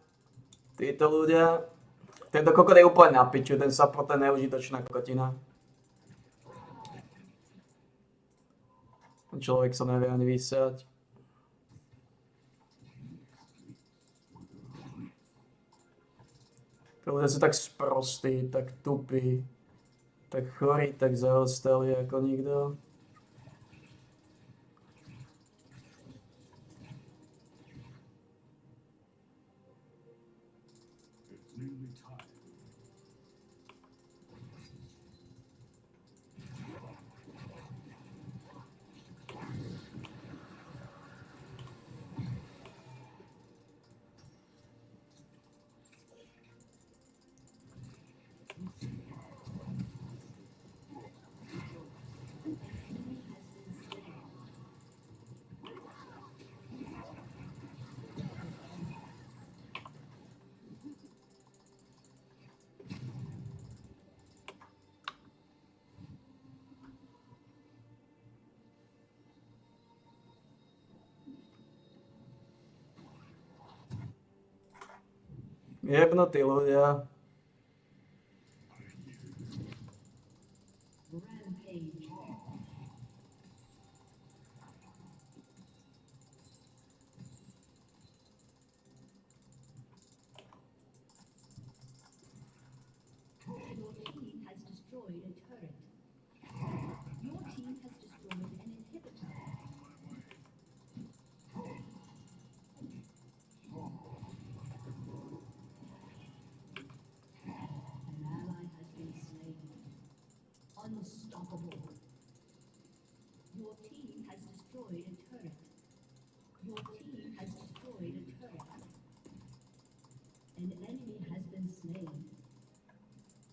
Títo ľudia. Tento kokot je úplne na piču, ten support je neužitočná kotina. Ten človek sa nevie ani vysať. Tí ľudia sú tak sprostí, tak tupí, tak chorí, tak zaostalí ako nikto. Jebnutí ľudia. Rampage. Your team has destroyed a turret. Your team has destroyed an inhibitor. An ally has been slain. Unstoppable. Your team has destroyed a turret. Your team has destroyed a turret. An enemy has been slain.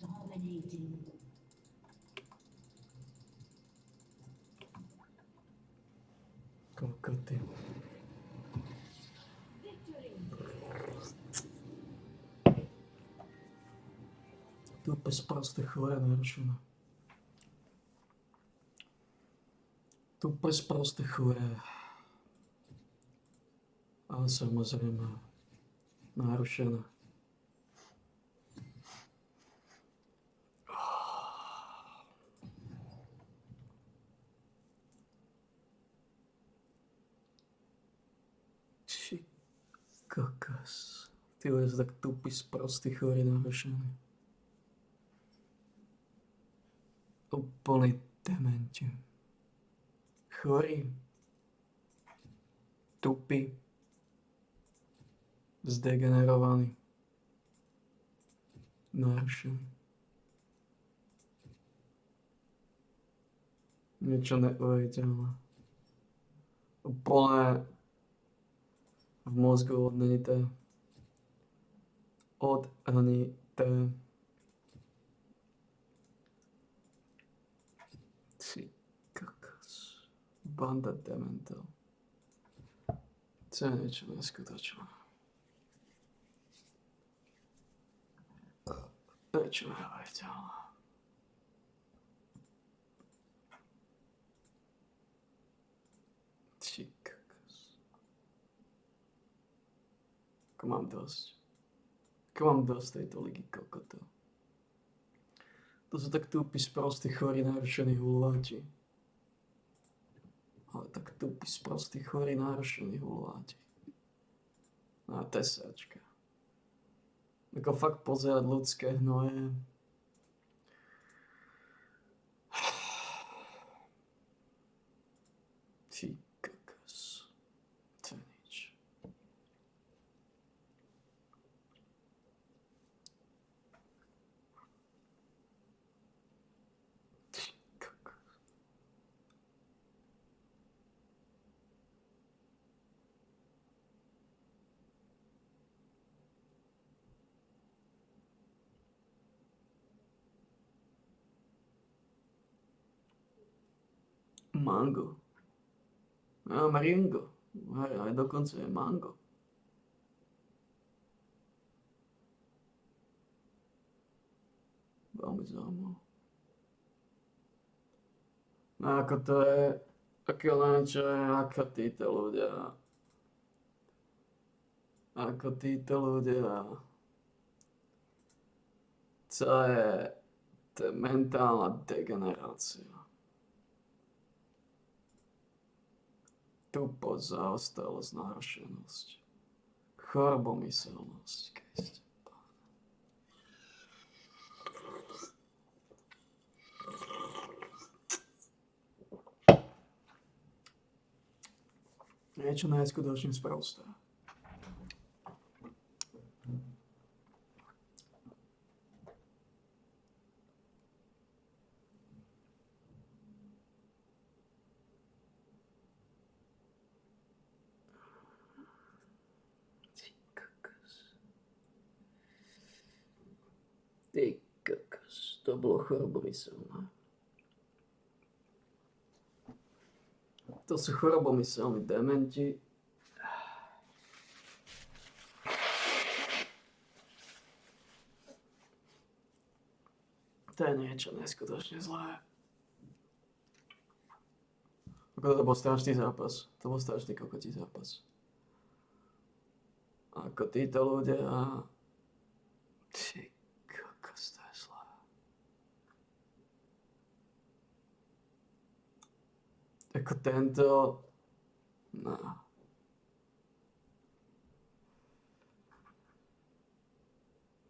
Dominating. Kokoty. Victory. Tupé sprosté chore narušené. Tupé sprosté chore. Ale samozrejme narušené. Či kokos. Ty vole, sú tak tupí sprostý chore narušené. Úplný dementi. Chorý. Tupý. Zdegenerovaný. Narušený. Niečo neuveriteľné. Úplne v mozgu odnité. Odnité. Ty kokos. Banda dementov. To je niečo neskutočné. Niečo neuveriteľné. Ty kokos. Ako mám dosť. Ako mám dosť tejto ligy kokotov. To sú tak tupí, sprostí, chorí, narušení hulváči. Ale tak tupí, sprostí, chorí, narušení hulváči. No a tesačka. Ako fakt pozerať ľudské hnoje. Ty kokos. To je nič. Ty kokos. Mango. A Maringo. Aj dokonca je mango. Veľmi zaujímavé. No ako to je, také len čo je, ako títo ľudia. Ako títo ľudia. To je mentálna degenerácia. Tuposť, zaostalosť, narušenosť. Chorobomyselnosť, Kriste. Niečo najskutočne sprosté. Ty kokos, to bolo chorobomyselné. To sú chorobomyselní dementi. To je niečo neskutočne zlé. Ako to bol strašný zápas. To bol strašný kokotí zápas. Ako títo ľudia Ty kokos, to je zlé. Jako tento... No.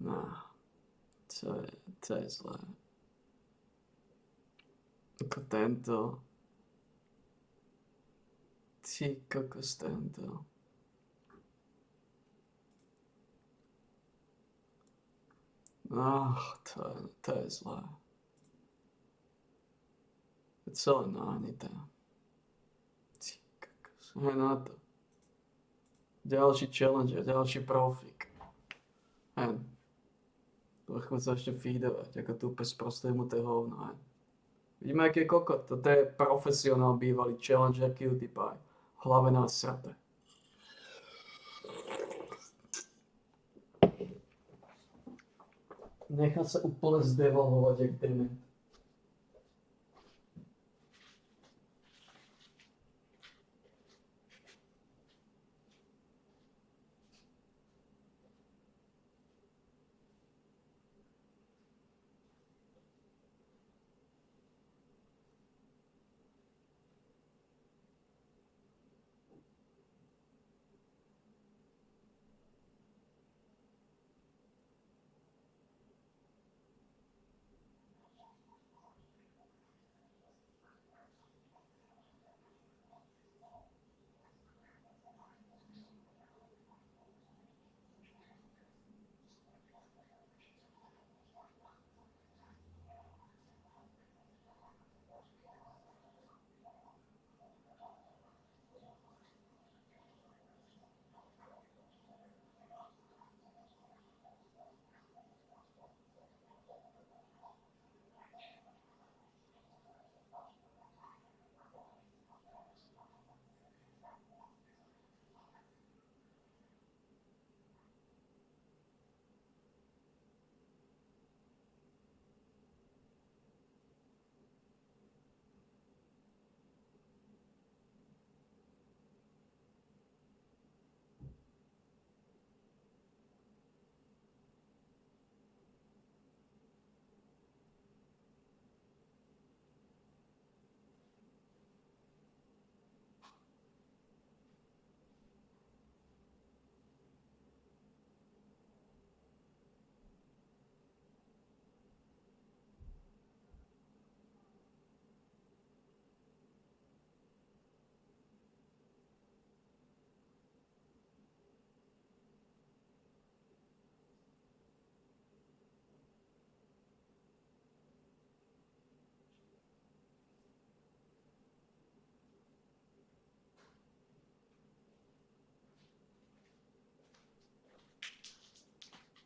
No. To je zlé. Jako tento. Ty kokos, tento. To je zlé. To je celé náhnité. Ty kokos. Hej na to. Ďalší challenger, ďalší profík. Hen. Trochu sa ešte feedovať, ako tu pes prostému to je hovno, hen. Vidíme, aký je kokot. Toto je profesionál bývalý challenger Cutie Pie. V hlave násraté. Nechá sa úplne zdevalvovať, jak dement.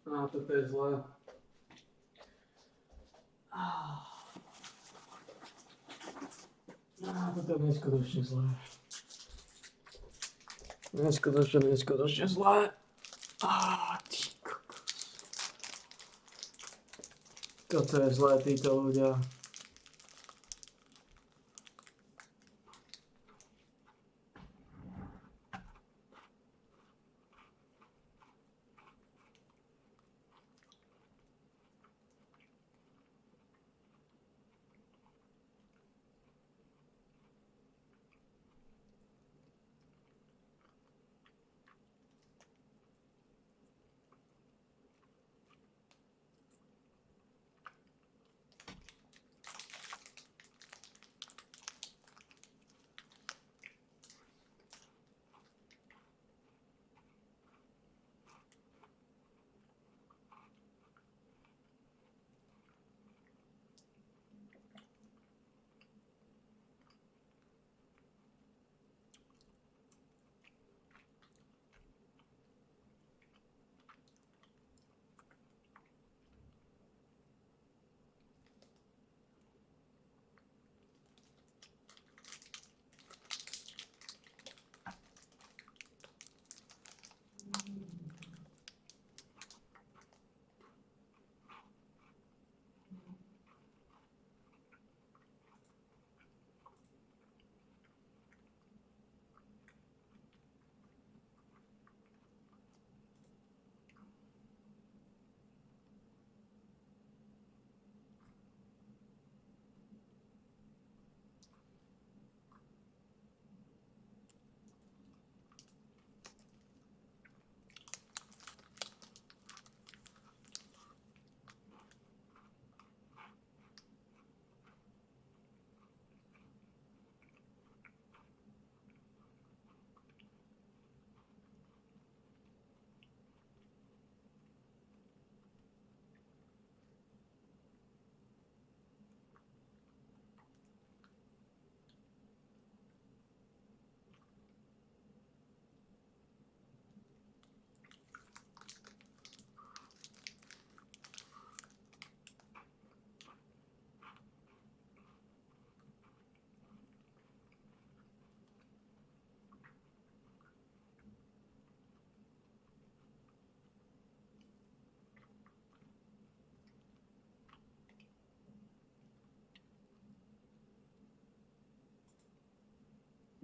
Toto je zlé. Toto je neskutočne zlé. Neskutočne zlé. Ty kokos. Toto je zlé, títo ľudia.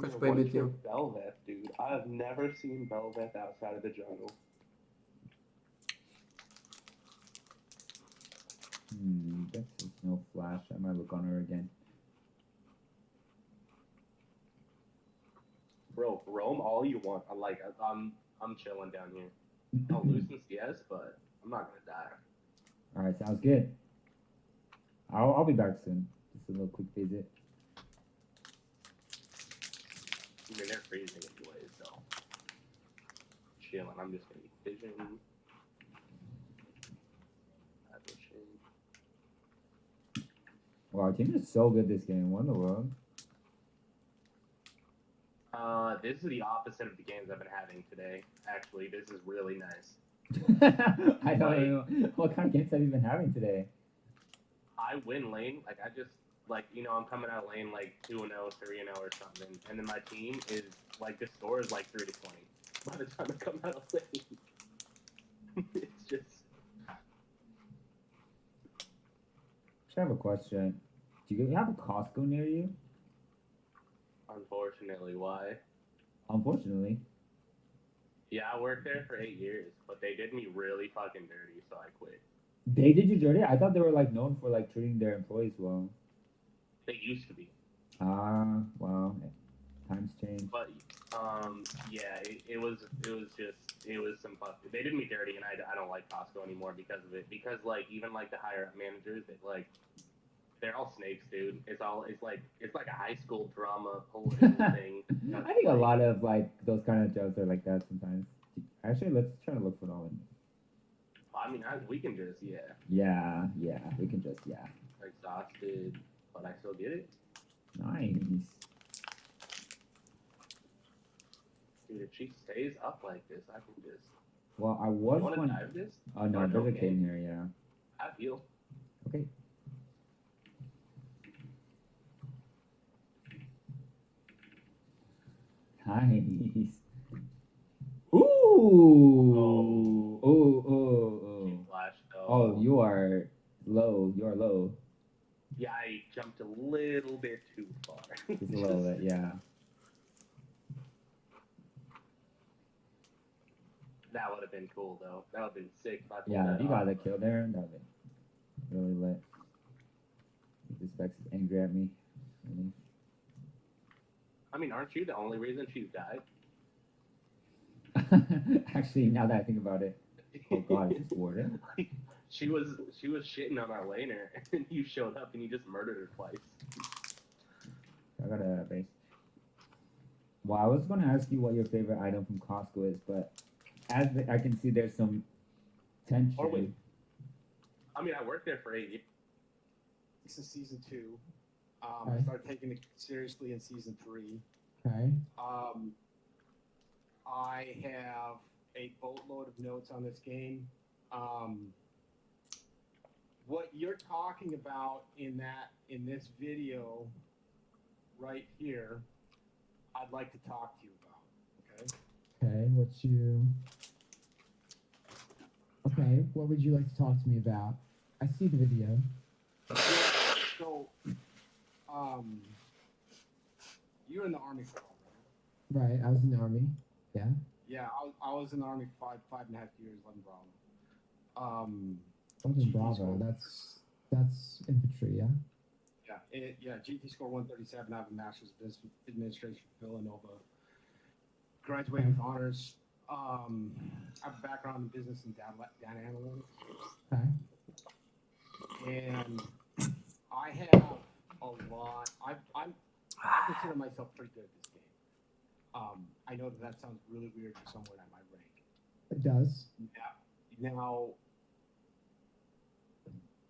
Koč Yeah, bude one byť, jo. trick Belveth, dude. I've never seen Belveth outside of the jungle. Guess there's no flash. I might look on her again. Bro, roam all you want. I'm chilling down here. I'll lose some CS, but I'm not gonna die. All right, sounds good. I'll be back soon. Just a little quick visit. I mean, they're freezing anyway, so chilling. I'm just gonna be vision. Wow, our team is so good this game. What in the world? This is the opposite of the games I've been having today. Actually, this is really nice. I don't know. What kind of games have you been having today? I win lane, like I just like I'm coming out lane like 2-0, 3-0 or something, and then my team is like the score is like 3-20 by the time I come out of lane. It's just I have a question. Do you have a Costco near you? unfortunately why. Unfortunately. Yeah, I worked there for 8 years, but they did me really fucking dirty, so I quit. They did you dirty? I thought they were like known for like treating their employees well. They used to be, Ah, well, times change. but yeah, it was some fuck. They did me dirty, and I don't like Costco anymore because of it. Because like even like the higher up managers, they're all snakes, dude. It's like a high school drama political thing. I think a lot of like those kind of jobs are like that sometimes. Actually, let's try to look for all. I mean, we can just Yeah, we can just exhausted, but I still get it, Nice. dude. If she stays up like this, I can just. Well, I You was want to one. dive this? Oh no, Or there's a okay. king here. Yeah. I feel. Okay. Nice. Ooh. Oh. She flashed though. Oh, you are low. You are low. Yeah, I jumped a little bit too far. Just a little bit. Yeah. That would have been cool though. That would have been sick. If I pulled Yeah. that If you got off. the kill there, that would be really lit. This Vex is angry at me. Really. I mean, aren't you the only reason she's died? Actually, now that I think about it, oh god, is this Warden? She was shitting on our laner, and you showed up and you just murdered her twice. I got a base. Well, I was gonna ask you what your favorite item from Costco is, but as I can see, there's some tension. Or wait. I mean, I worked there for 8 years. This is season 2. I Okay. started taking it seriously in season 3. Okay. I have a boatload of notes on this game. What you're talking about in this video right here, I'd like to talk to you about. Okay. Okay. Okay. What would you like to talk to me about? I see the video. So, you're in the Army for a while, right? Right. I was in the army. Yeah. Yeah, I was in the Army for 5.5 years, 11 Bravo. Wasn't GT Bravo. score. That's infantry. Yeah. Yeah, GT score 137. I have a master's of business administration from Villanova. Graduated with honors. I have a background in business and data analytics. Okay. And I have a lot. I consider myself pretty good at this game. I know that sounds really weird for someone at my rank. It does. Now,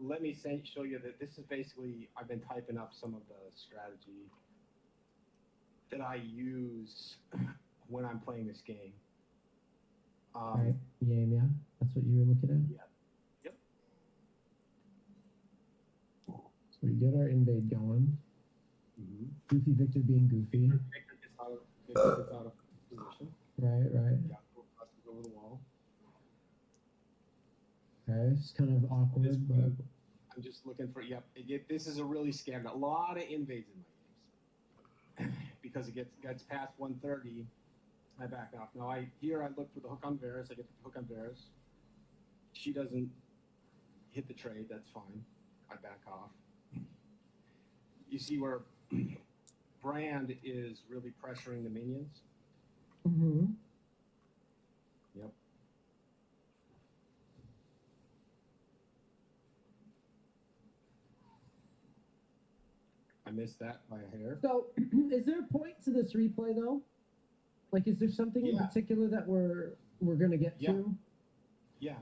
let me show you that this is basically, I've been typing up some of the strategy that I use when I'm playing this game. All right. Yeah. That's what you were looking at. Yeah. Yep. So we get our invade going. Goofy Victor being goofy. Victor gets out of position. Right. Yeah, crosses over the wall. Okay. It's kind of awkward, but I'm just looking for, this is a really scary, a lot of invades in my games. because it gets past 130, I back off. Now I look for the hook on Varus. I get the hook on Varus. She doesn't hit the trade. That's fine. I back off. You see where Brand is really pressuring the minions. Mm-hmm. Yep. I missed that by a hair. So, is there a point to this replay though? Like, is there something in Yeah. particular that we're gonna get Yeah. to? Yeah.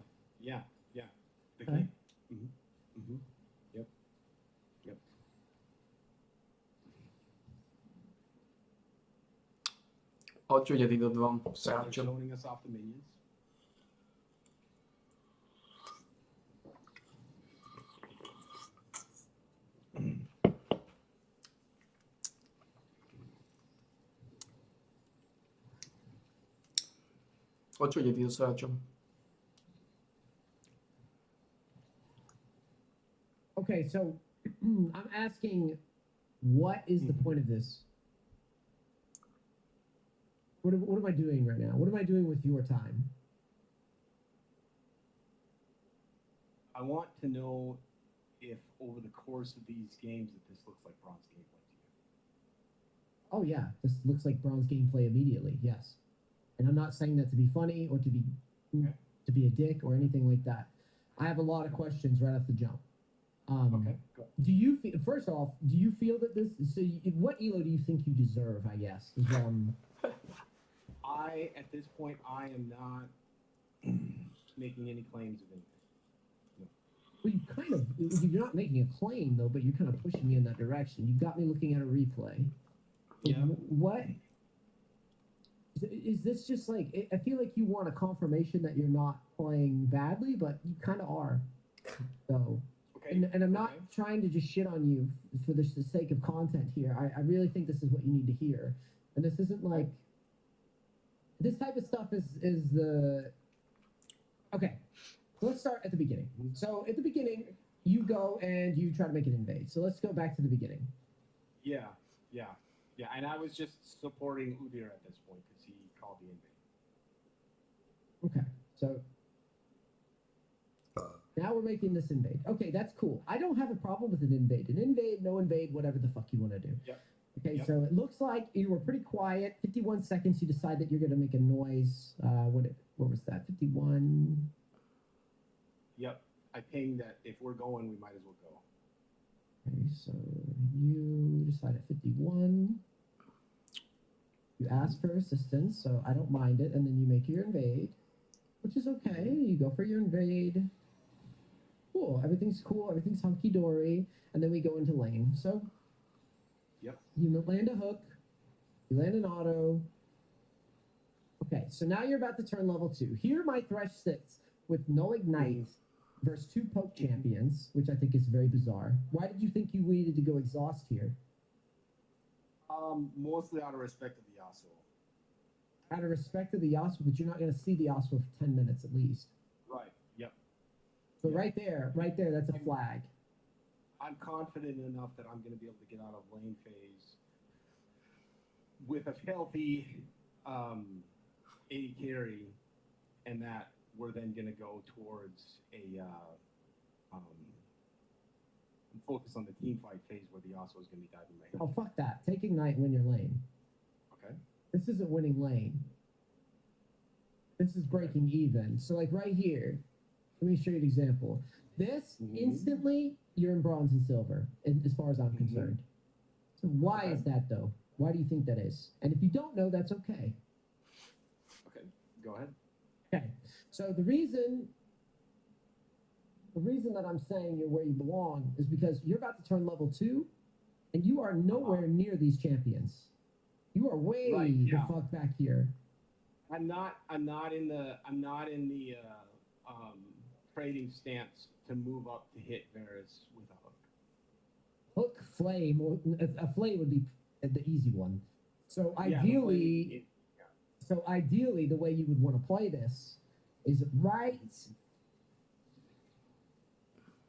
The Okay. game. Mm-hmm. Yep. O čo ide títo dva They're sráčom? showing us off the minions. O čo ide títo sráčom? Okay, so I'm asking, what is the point of this? What am I doing right now? What am I doing with your time? I want to know if over the course of these games that this looks like bronze gameplay to you. Oh yeah, this looks like bronze gameplay immediately. Yes, and I'm not saying that to be funny or to be a dick or anything like that. I have a lot of questions right off the jump. Okay. Go. Do you feel, first off, do you feel that this? So, what elo do you think you deserve? I guess is what I'm. At this point, I am not making any claims of anything. Well, you kind of, you're not making a claim though, but you're kind of pushing me in that direction. You've got me looking at a replay. Yeah. What is this? Just like, I feel like you want a confirmation that you're not playing badly, but you kind of are. So, Okay. and I'm not Okay. trying to just shit on you for the sake of content here. I really think this is what you need to hear, and this isn't like this type of stuff is the okay. So let's start at the beginning. So at the beginning, you go and you try to make an invade. So let's go back to the beginning. Yeah. And I was just supporting Udyr at this point because he called the invade. Okay, so now we're making this invade. Okay, that's cool. I don't have a problem with an invade. An invade, no invade, whatever the fuck you want to do. Yep. Okay, Yep. so it looks like you were pretty quiet. 51 seconds, you decide that you're going to make a noise. What was that? 51. Yep. I pinged that if we're going, we might as well go. Okay, so you decide at 51. You ask for assistance, so I don't mind it, and then you make your invade, which is okay. You go for your invade. Cool, everything's hunky dory, and then we go into lane. So, Yep. you land a hook, you land an auto. Okay, so now you're about to turn level 2. Here, my Thresh sits with no ignite versus 2 poke champions, which I think is very bizarre. Why did you think you needed to go exhaust here? Mostly out of respect of the Yasuo. Out of respect to the Yasuo, but you're not going to see the Yasuo for 10 minutes at least. Right. Yep. So right there, that's a flag. I'm confident enough that I'm going to be able to get out of lane phase with a healthy 80 carry, and that we're then going to go towards a focus on the team fight phase where the Yasuo is going to be diving lane. Oh, fuck that. Take ignite, win your lane. Okay. This isn't winning lane. This is breaking even. So like right here, let me show you an example. This, instantly, you're in bronze and silver, as far as I'm concerned. So why is that, though? Why do you think that is? And if you don't know, that's okay. Okay. Go ahead. Okay. So the reason that I'm saying you're where you belong is because you're about to turn level 2, and you are nowhere near these champions. You are way Right, yeah. the fuck back here. I'm not in the trading stance to move up to hit Varus with a hook. Hook, flame, or a flame would be the easy one. So Yeah, the ideally, flame- so ideally, the way you would want to play this is right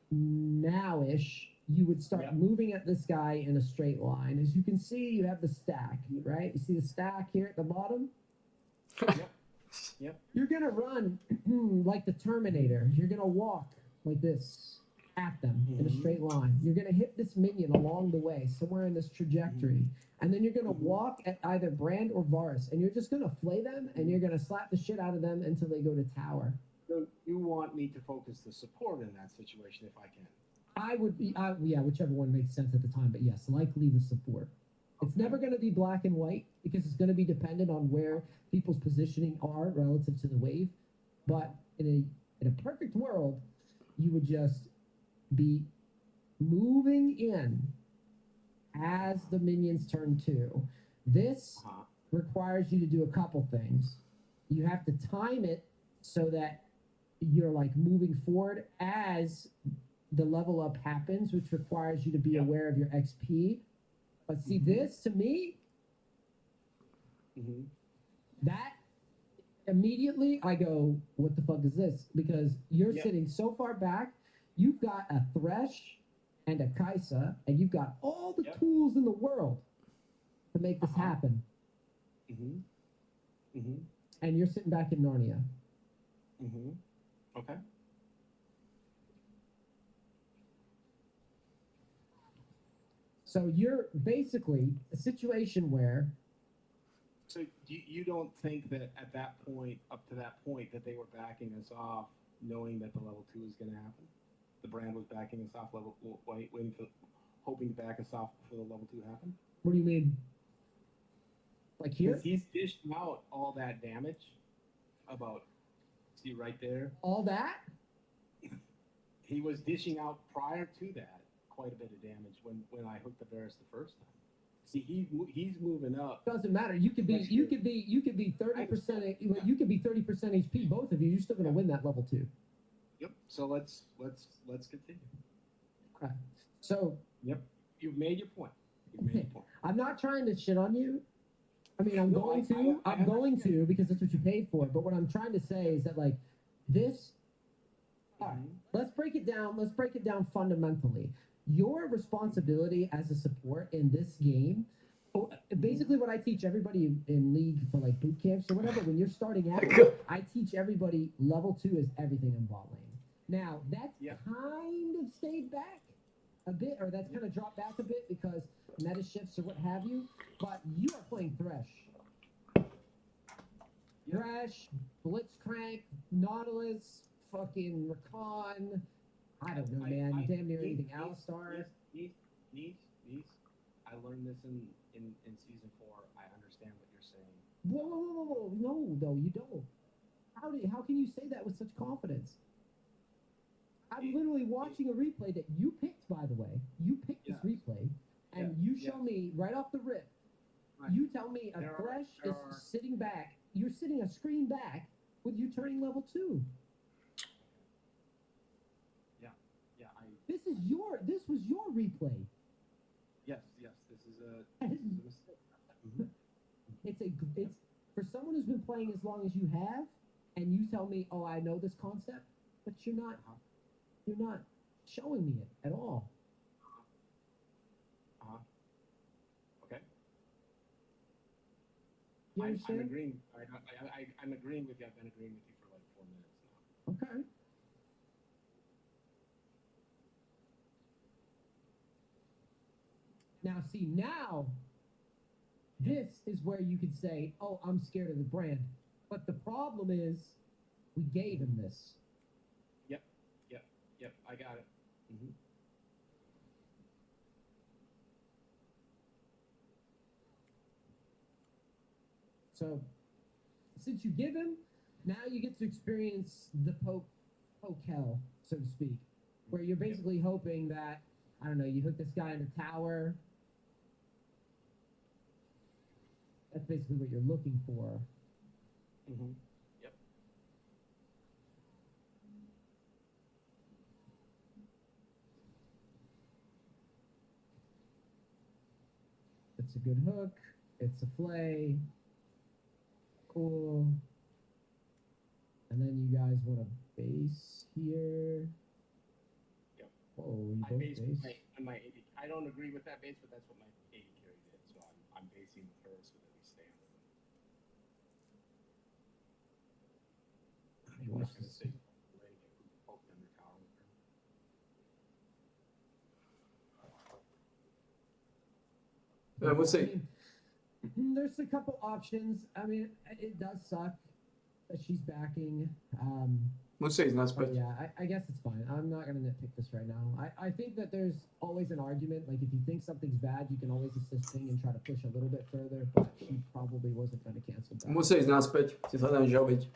now-ish. you would start Yeah. moving at this guy in a straight line. As you can see, you have the stack, right? You see the stack here at the bottom? Yep. You're gonna run like the Terminator. You're gonna walk like this at them in a Mhm. straight line. You're gonna hit this minion along the way, somewhere in this trajectory. And then you're gonna walk at either Brand or Varus, and you're just gonna flay them and you're gonna slap the shit out of them until they go to tower. So you want me to focus the support in that situation if I can? I would be, yeah, whichever one makes sense at the time, but yes, likely the support. It's never going to be black and white because it's going to be dependent on where people's positioning are relative to the wave. But in a perfect world, you would just be moving in as the minions turn 2. This Uh-huh. requires you to do a couple things. You have to time it so that you're like moving forward as the level up happens, which requires you to be Yep. aware of your XP. But see, this to me, Mm-hmm. that immediately I go, what the fuck is this? Because you're Yep. sitting so far back, you've got a Thresh and a Kaisa, and you've got all the Yep. tools in the world to make this Uh-huh. happen. Mm-hmm. Mm-hmm. And you're sitting back in Narnia. Mm-hmm. Okay. So you're basically a situation where So you don't think that at that point, up to that point, that they were backing us off, knowing that the level 2 is going to happen? The brand was backing us off waiting for, hoping to back us off before the level 2 happened? what do you mean? Like here? Because he's dished out all that damage. About, see right there? All that? He was dishing out prior to that quite a bit of damage when I hooked the Varus the first time. See, he's moving up. Doesn't matter. You could be 30%. You could be 30% HP. Both of you. You're still going to win that level 2. Yep. So let's continue. Okay. So Yep. You've made your point. You've made your point. I'm not trying to shit on you. I mean, I'm No, going I to. I'm going understand. to because that's what you paid for. But what I'm trying to say is that like this. All right. Mhm. Let's break it down. Let's break it down fundamentally. Your responsibility as a support in this game. Basically, what I teach everybody in League for like boot camps or whatever, when you're starting out, I teach everybody level 2 is everything in bot lane. Now that's Yeah. kind of stayed back a bit, or that's kind of dropped back a bit because meta shifts or what have you. But you are playing Thresh. Thresh, Blitzcrank, Nautilus, fucking Rakan. I don't know, man. Damn near anything. Alistar. Needs. I learned this in season 4. I understand what you're saying. Whoa. No, though, you don't. How can you say that with such confidence? I'm literally watching a replay that you picked, by the way. You picked this Yes. replay, and Yes, you show yes. me right off the rip. Right. You tell me a There are- Thresh there is are- sitting back. You're sitting a screen back with you turning level 2. This was your replay. Yes. This is a mistake. Mhm. It's for someone who's been playing as long as you have, and you tell me, oh, I know this concept, but you're not showing me it at all. Okay. You I'm understand? agreeing. I'm agreeing with you. I've been agreeing with you for like 4 minutes now. Okay. Now, see, this is where you could say, oh, I'm scared of the brand. But the problem is, we gave him this. Yep. I got it. Mm-hmm. So, since you give him, now you get to experience the poke hell, so to speak, where you're basically hoping that, I don't know, you hook this guy in a tower. That's basically what you're looking for. Mm-hmm. Yep. It's a good hook. It's a flay. Cool. And then you guys want a base here. Yep. Whoa, you I both based base? and my 80. I don't agree with that base, but that's what my 80 carry did. So I'm basing with her so that we stay on it. I'm not gonna say way get poked under tower with her. We'll see. I mean, there's a couple options. I mean, it does suck that she's backing. Musí is But naspäť. yeah, I guess it's fine. I'm not gonna nitpick this right now. I think that there's always an argument. Like if you think something's bad, you can always assist Thing and try to push a little bit further. But she probably wasn't gonna cancel that. Musí ísť naspäť, si sa tam žobiť.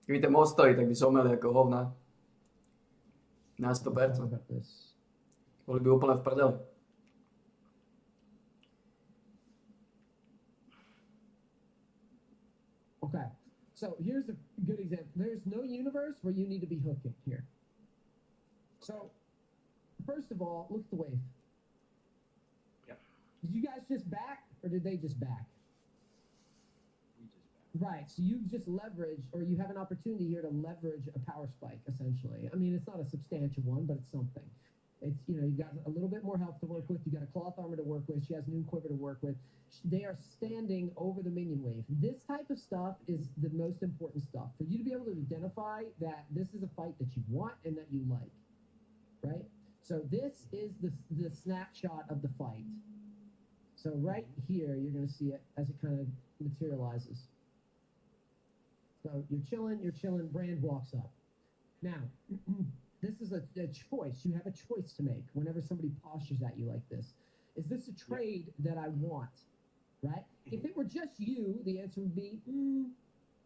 Keby tam ostali, tak by zomeli ako hovna. Na Let's talk 100%. about this. Boli by úplne v prdeli. Okay, so here's a good example. There's no universe where you need to be hooking here. So, first of all, look at the wave. Yep. Did you guys just back, or did they just back? We just back. Right, so you just leverage, or you have an opportunity here to leverage a power spike, essentially. I mean, it's not a substantial one, but it's something. It's, you know, you got a little bit more health to work with. You got a cloth armor to work with. She has Noon Quiver to work with. They are standing over the minion wave. This type of stuff is the most important stuff. For you to be able to identify that this is a fight that you want and that you like, right? So this is the snapshot of the fight. So right here, you're going to see it as it kind of materializes. So you're chilling, Brand walks up. Now, this is a choice. You have a choice to make whenever somebody postures at you like this. Is this a trade that I want? Right? If it were just you, the answer would be,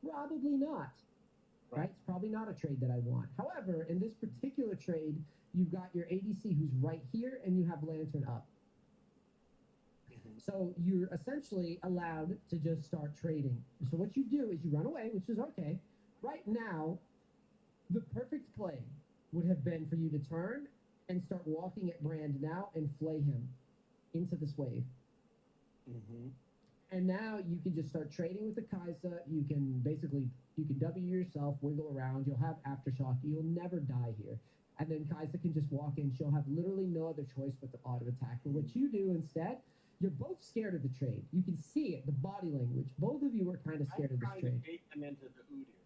probably not. Right? It's probably not a trade that I want. However, in this particular trade, you've got your ADC who's right here, and you have Lantern up. So you're essentially allowed to just start trading. So what you do is you run away, which is okay. Right now, the perfect play would have been for you to turn and start walking at Brand now and flay him into this wave. And now you can just start trading with the Kai'Sa. You can W yourself, wiggle around. You'll have Aftershock. You'll never die here. And then Kai'Sa can just walk in. She'll have literally no other choice but to auto attack. But what you do instead, you're both scared of the trade. You can see it, the body language. Both of you were kind of scared of this I'm trade. trying to bait them into the Udyr.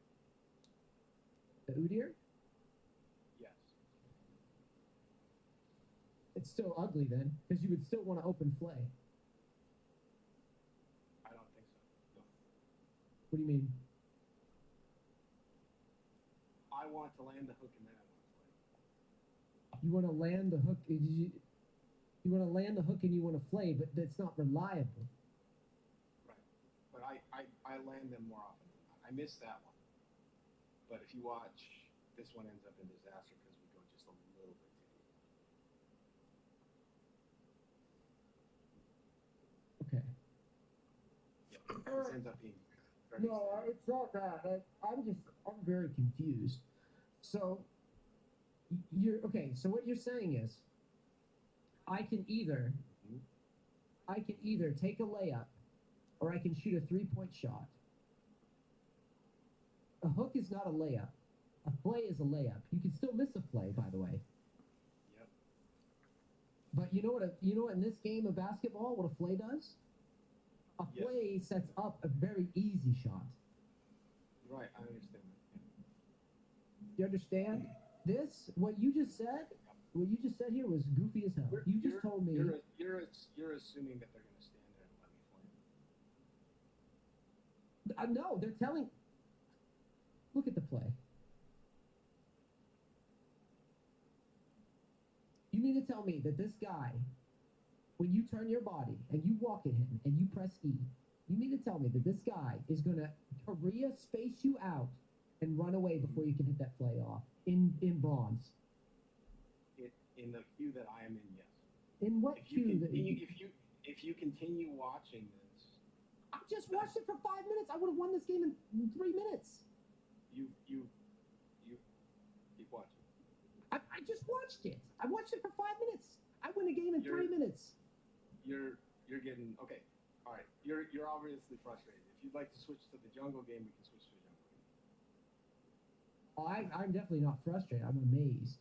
The Udyr? Yes. It's still ugly then, because you would still want to open flay. I don't think so. No. What do you mean? I want to land the hook and then I want to play. You want to land the hook. You want to land the hook and you want to flay, but that's not reliable. Right. But I land them more often than not. I missed that one. But if you watch, this one ends up in disaster because we go just a little bit too deep. Okay. Yep. This ends up being very No, standard. it's not that. I'm very confused. So, so what you're saying is, I can either take a layup, or I can shoot a 3-point shot. A hook is not a layup. A flay is a layup. You can still miss a flay, by the way. Yep. But you know what in this game of basketball, what a flay does? A Yes. flay sets up a very easy shot. Right, I understand that. You understand? What you just said here was goofy as hell. You just told me. You're assuming that they're going to stand there and let me flame. No, they're telling. Look at the play. You mean to tell me that this guy, when you turn your body and you walk at him and you press E, you mean to tell me that this guy is going to Korea space you out and run away before you can hit that play off in bronze? In the queue that I am in, yes. In what If you queue? continue, if you continue watching this, I just watched it for 5 minutes. I would have won this game in 3 minutes. you keep watching. I just watched it. I watched it for 5 minutes. I win a game in You're- 3 minutes. You're getting okay. All right, you're obviously frustrated. If you'd like to switch to the jungle game, we can switch to the jungle game. I'm definitely not frustrated. I'm amazed.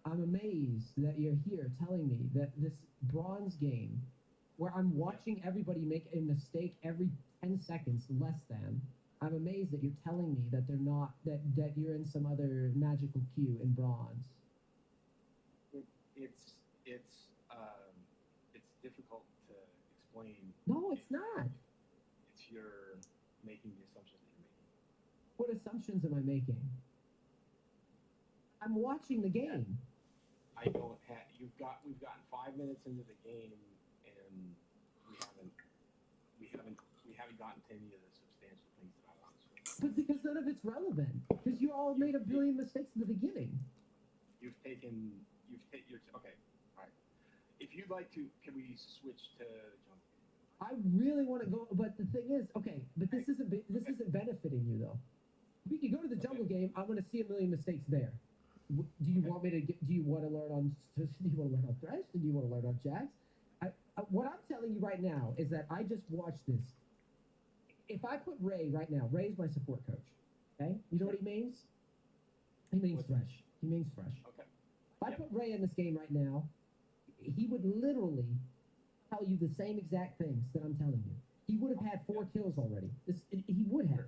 I'm amazed that you're here telling me that this bronze game, where I'm watching everybody make a mistake every 10 seconds less than, I'm amazed that you're telling me that they're not that you're in some other magical queue in bronze. It's difficult to explain. No, it's not. It's you're making the assumptions that you're making. What assumptions am I making? I'm watching the game. I don't have. We've gotten 5 minutes into the game, and we haven't gotten to any of the substantial things that I want to switch. But because none of it's relevant. Because you all made a billion mistakes in the beginning. You're okay. All right. If you'd like to, can we switch to jump? I really want to go, but the thing is, okay, but this isn't benefiting you though. We can go to the jungle game. I'm going to see a million mistakes there. Do you want me to get? Do you want to learn on? Do you want to learn on Thresh? Do you want to learn on Jax? What I'm telling you right now is that I just watched this. If I put Ray right now, Ray's my support coach. Okay, you know what he means? He means Thresh. He means Thresh. Okay. If I put Ray in this game right now, he would literally tell you the same exact things that I'm telling you. He would have had 4 kills already. He would have.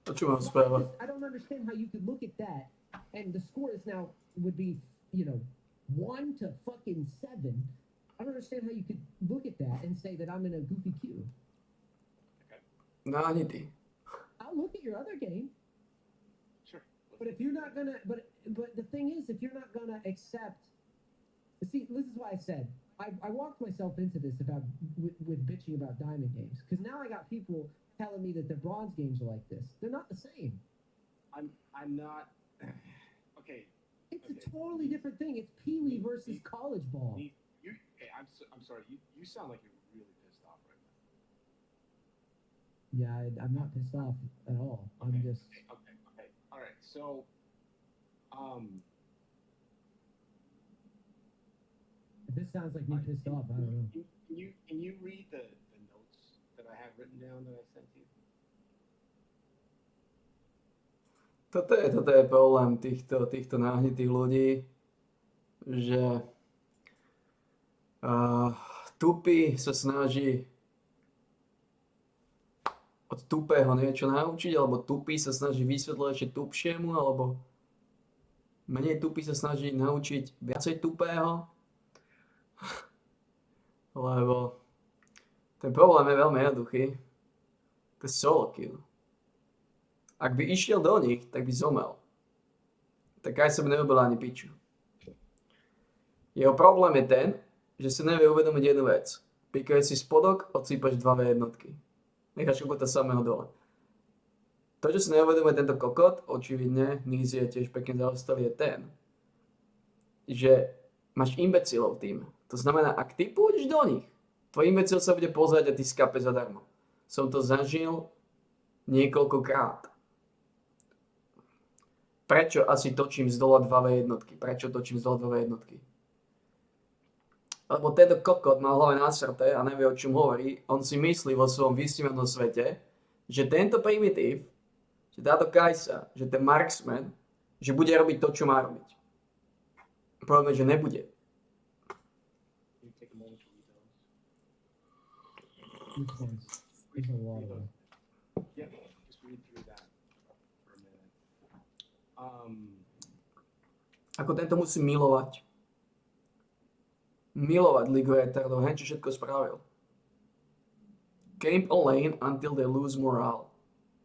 To čo mám správa? I don't understand how you could look at that and the score is now would be 1 to fucking 7. I don't understand how you could look at that and say that I'm in a goofy queue. No, ani ty. I'll look at your other game. Sure. But if you're not gonna, but the thing is, if you're not gonna accept, see, this is why I said I walked myself into this about with bitching about diamond games because now I got people telling me that the bronze games are like this. They're not the same. I'm not. Okay. It's a totally different thing. It's Pee Wee versus college ball. I'm sorry. You sound like you're really pissed off right now. Yeah, I'm not pissed off at all. I'm Okay, just. Okay. All right. So, If this sounds like me pissed off, I don't know. Can you read the notes that I have written down that I sent you? Toto je problém týchto náhnitých ľudí, že tupý sa snaží od tupého niečo naučiť, alebo tupý sa snaží vysvetľovať ešte tupšiemu, alebo menej tupý sa snaží naučiť viacej tupého, lebo ten problém je veľmi jednoduchý. To je solo kill. Ak by išiel do nich, tak by zomel. Tak aj sa by neubil ani piču. Jeho problém je ten, že si nevie uvedomiť jednu vec. Pikuje si spodok, odsýpaš 2 jednotky. Necháš kokota samého dole. To, čo si neuvedomuje tento kokot, očividne, Nizi je tiež pekne zaostalý, je ten, že máš imbecilov v týme. To znamená, ak ty pôjdeš do nich, tvoj imbecil sa bude pozerať a ty skape zadarmo. Som to zažil niekoľkokrát. Prečo asi točím z dola 2 jednotky? Prečo točím z dola 2 jednotky? Lebo tento kokot má hlave nasrté a nevie, o čom hovorí. On si myslí vo svojom vysnívanom svete, že tento primitív, že táto Kajsa, že ten marksman, že bude robiť to, čo má robiť. Problém je, že nebude. Which ones? There's a lot of them. Yeah, just read through that for a minute. Ako tento musí milovať. Milovať Ligu Retardov, henči všetko spravil. Camp a lane until they lose morale.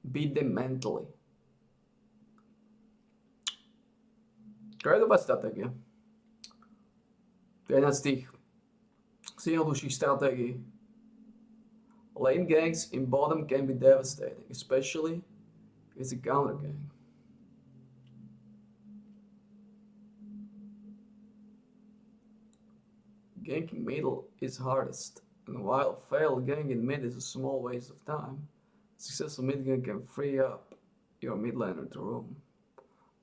Beat them mentally. To je dobrá stratégia. To je jedna z tých jednoduchších stratégií. Lane gangs in bottom can be devastating, especially if it's a counter gang. Ganking middle is hardest, and while failed ganking mid is a small waste of time, successful mid gank can free up your mid laner to roam.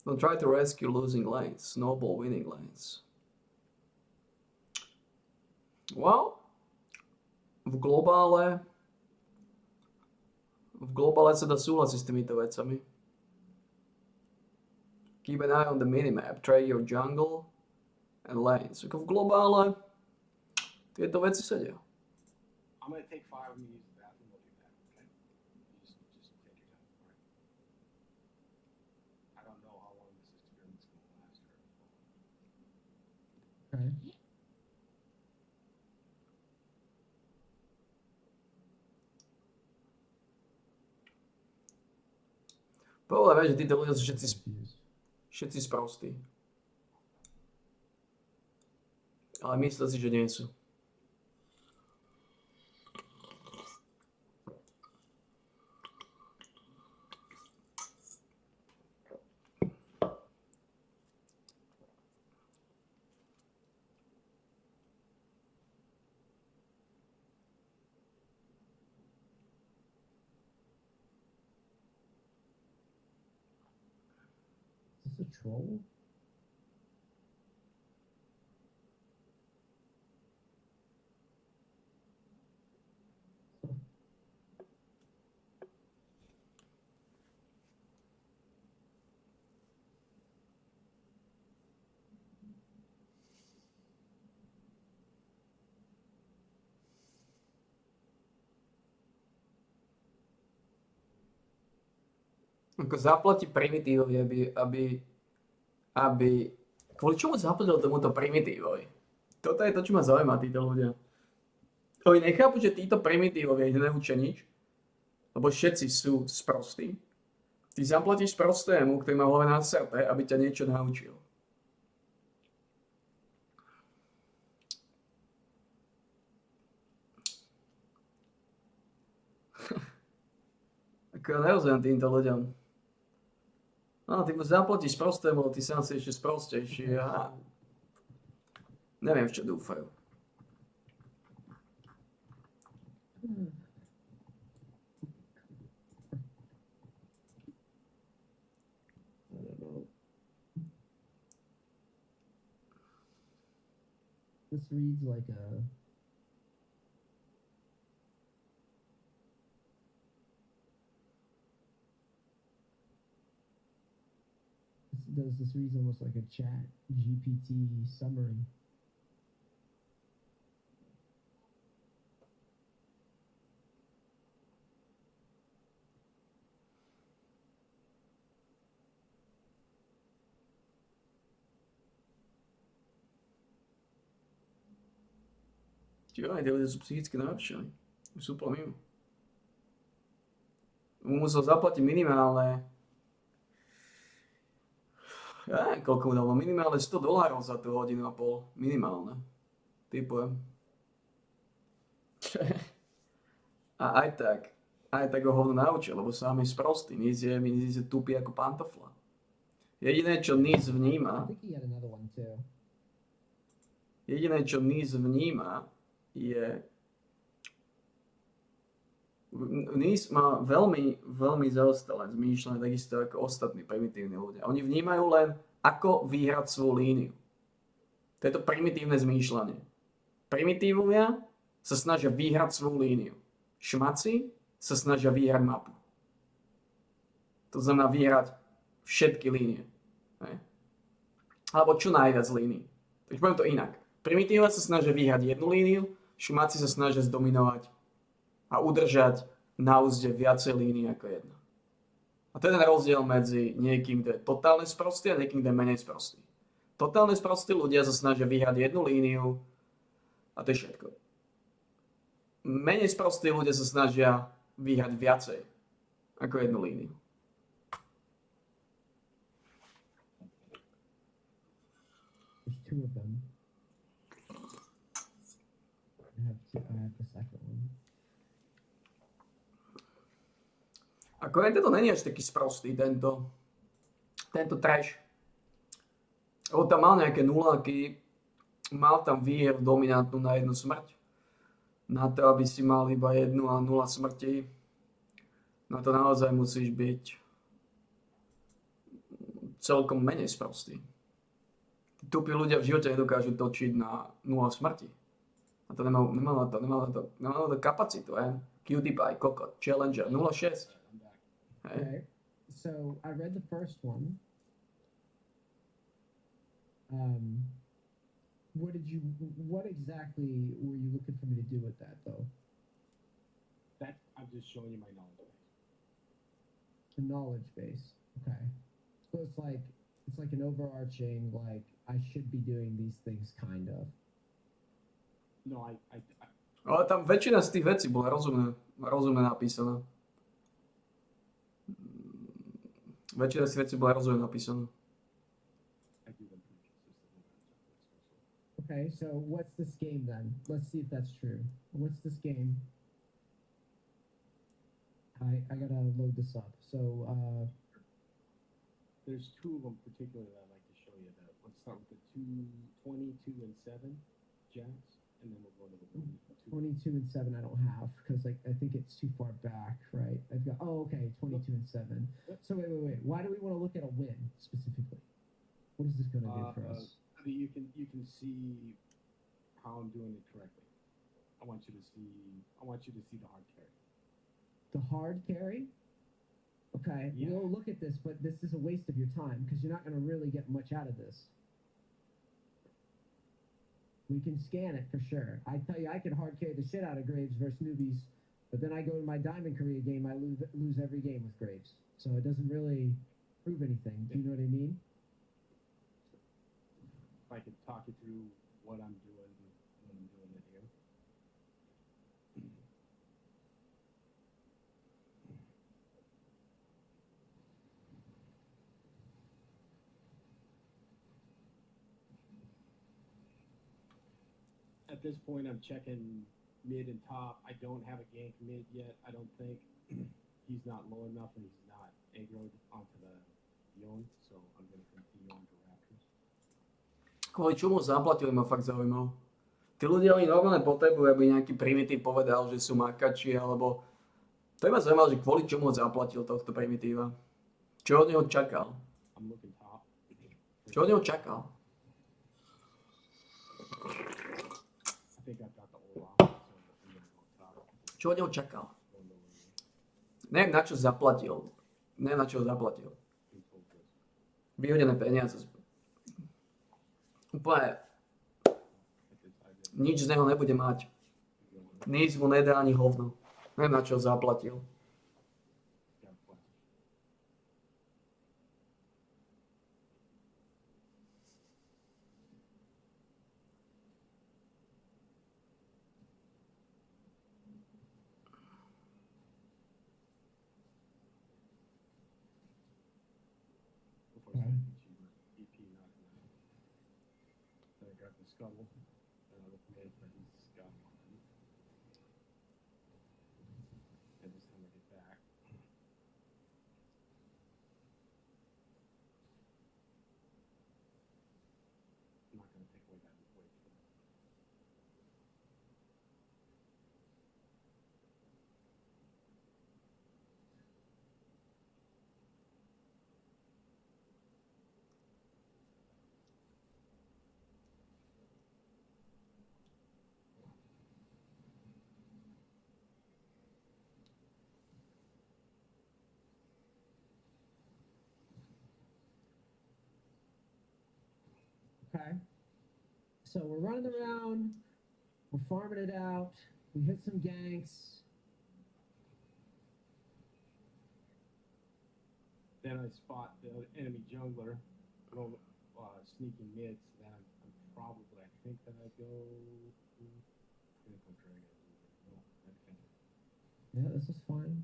Don't try to rescue losing lanes, snowball winning lanes. Well, v globále sa dá súhlasiť s týmito vecami. Keep an eye on the minimap. Trade your jungle and lanes. Ako v globále tieto veci sedia. I'm gonna take 5 and use the bathroom. We'll do that. Okay. Just take your time. All right. I don't know how long this experiment's gonna last. Okay. Podľa mňa, že títo ľudia sú Confused. všetci sprostí. Ale myslím si, že nie sú. Is this a troll? Ako zaplatí primitívovi, aby... Kvôli čomu zaplatil tomuto primitívovi? Toto je to, čo ma zaujíma, títo ľudia. Oni nechápu, že títo primitívovia ich neučia nič, lebo všetci sú sprostí. Ty zaplatíš sprostému, ktorý má v hlave nasraté, aby ťa niečo naučil. Ako ja nerozumiem týmto ľuďom. No, ty mu zaplatíš sprostému, ale ty sám si ešte sprostejší a... Neviem, v čo dúfajú. I don't know. This reads like a. This reads almost like a chat GPT summary. Čiže aj tí ľudia sú psychicky narušení. Sú úplne mimo. Musel zaplatiť minimálne... Ja neviem, koľko mu dalo. Minimálne $100 za tú hodinu a pol. Minimálne. Typujem. A aj tak ho hovno naučil, lebo sám je sprostý. Nis je tupý ako pantofla. Jediné, čo Nis I vníma, think he had another one too. jediné, čo Nis vníma, je... Nis má veľmi, veľmi zaostalé zmýšľanie, takisto ako ostatní primitívni ľudia. Oni vnímajú len, ako vyhrať svoju líniu. To je to primitívne zmýšľanie. Primitívovia sa snažia vyhrať svoju líniu. Šmaci sa snažia vyhrať mapu. To znamená vyhrať všetky línie. Ne? Alebo čo najviac línií. Takže poviem to inak. Primitívia sa snažia vyhrať jednu líniu, šmaci sa snažia zdominovať a udržať na úzde viacej línií ako jedna. A to je ten rozdiel medzi niekým, kto je totálne sprostý a niekým, kto je menej sprostý. Totálne sprostí ľudia sa snažia vyhrať jednu líniu a to je všetko. Menej sprostí ľudia sa snažia vyhrať viacej ako jednu líniu. There's two of them. I have the second one. Ako je to není až taký sprostý tento trash. On tam mal nejaké nuláky, mal tam výher dominantnú na jednu smrť. Na to, aby si mal iba 1 a 0 smrti, na to naozaj musíš byť celkom menej sprostý. Tí tupí ľudia v živote nedokážu točiť na 0 smrti. A to nemá na to kapacitu, PewDiePie, kokot, Challenger, 0,6. I'm back. Hej. Okay. So I read the first one. What exactly were you looking for me to do with that though? That I'm just showing you my knowledge base. The knowledge base. Okay. So it's like an overarching like I should be doing these things kind of. No, Ale tam väčšina z tých vecí bola rozumne napísaná. Väčšina z tých vecí bola rozumne napísaná. I do them pretty consistently. Okay, so what's this game then? Let's see if that's true. What's this game? I gotta load this up. So There's two of them particularly that I'd like to show you. That let's start with the 22 and 7 jacks, and then we'll go to the 22 and 7 I don't have because like I think it's too far back, right? I've got 22 and 7. So wait. Why do we want to look at a win specifically? What is this gonna do for us? I mean, you can see how I'm doing it correctly. I want you to see the hard carry. The hard carry? Okay, Yeah. we'll look at this, but this is a waste of your time because you're not going to really get much out of this. We can scan it for sure. I tell you, I can hard carry the shit out of Graves versus newbies, but then I go to my Diamond Korea game, I lose every game with Graves. So it doesn't really prove anything. Do you know what I mean? If I could talk you through what I'm doing when I'm doing it here. At this point, I'm checking mid and top. I don't have a gank mid yet. I don't think he's not low enough and he's not aggroed onto the Yon, so I'm gonna continue on to Raptors. Kvôli čomu zaplatili ma fakt zaujímavé. Tí ľudia, oni normálne potrebujú, aby nejaký primitív povedal, že sú makači, alebo... To je ma zaujímavé, že kvôli čomu zaplatil tohto primitíva. Čo od neho čakal? I'm looking top. Čo od neho čakal? I think I've got the old option, so I'm gonna go top. Čo od neho čakal? Go lower here. Neviem, na čo zaplatil. Neviem, na čo ho zaplatil. Who told this? Vyhodené peniaze. Úplne nič z neho nebude mať. Nic mu nedá ani hovno. Neviem, na čo ho zaplatil. Got flash. Before I start cheaper, EP not enough. Then I got the scuttle. Then I look mid, but he's got one. And this time I get back. I'm not gonna take away that weight. Okay. So we're running around, we're farming it out, we hit some ganks. Then I spot the enemy jungler sneaking mid, so then I'm probably, I think that I go. I think I'm trying to no, I think. Yeah, this is fine.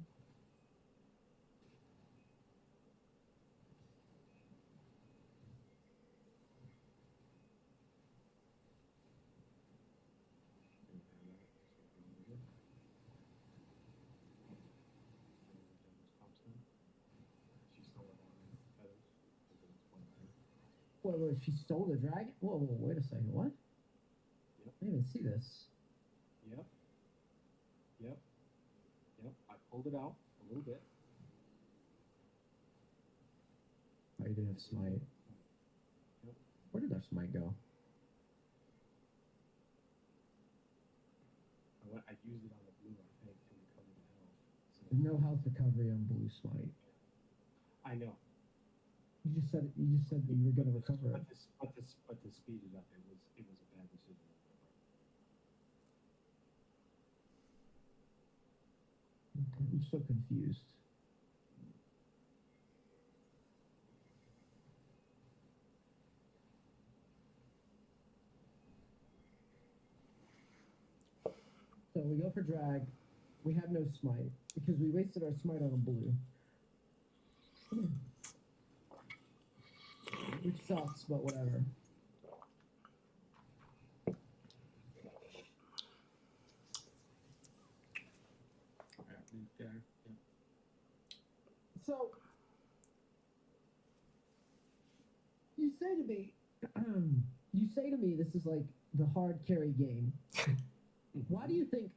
Wait, she stole the dragon? Whoa, wait a second, what? Yep. I didn't even see this. Yep. I pulled it out a little bit. Oh, you didn't have smite. Yep. Where did our smite go? I used it on the blue, I think, to recover the health. So There's no health recovery on blue smite. I know. You just said that you were going to recover it. But to speed it up, it was a bad decision. I'm so confused. So we go for drag. We have no smite because we wasted our smite on a blue. Which sucks, but whatever. Yeah. So you say to me this is like the hard carry game. Why do you think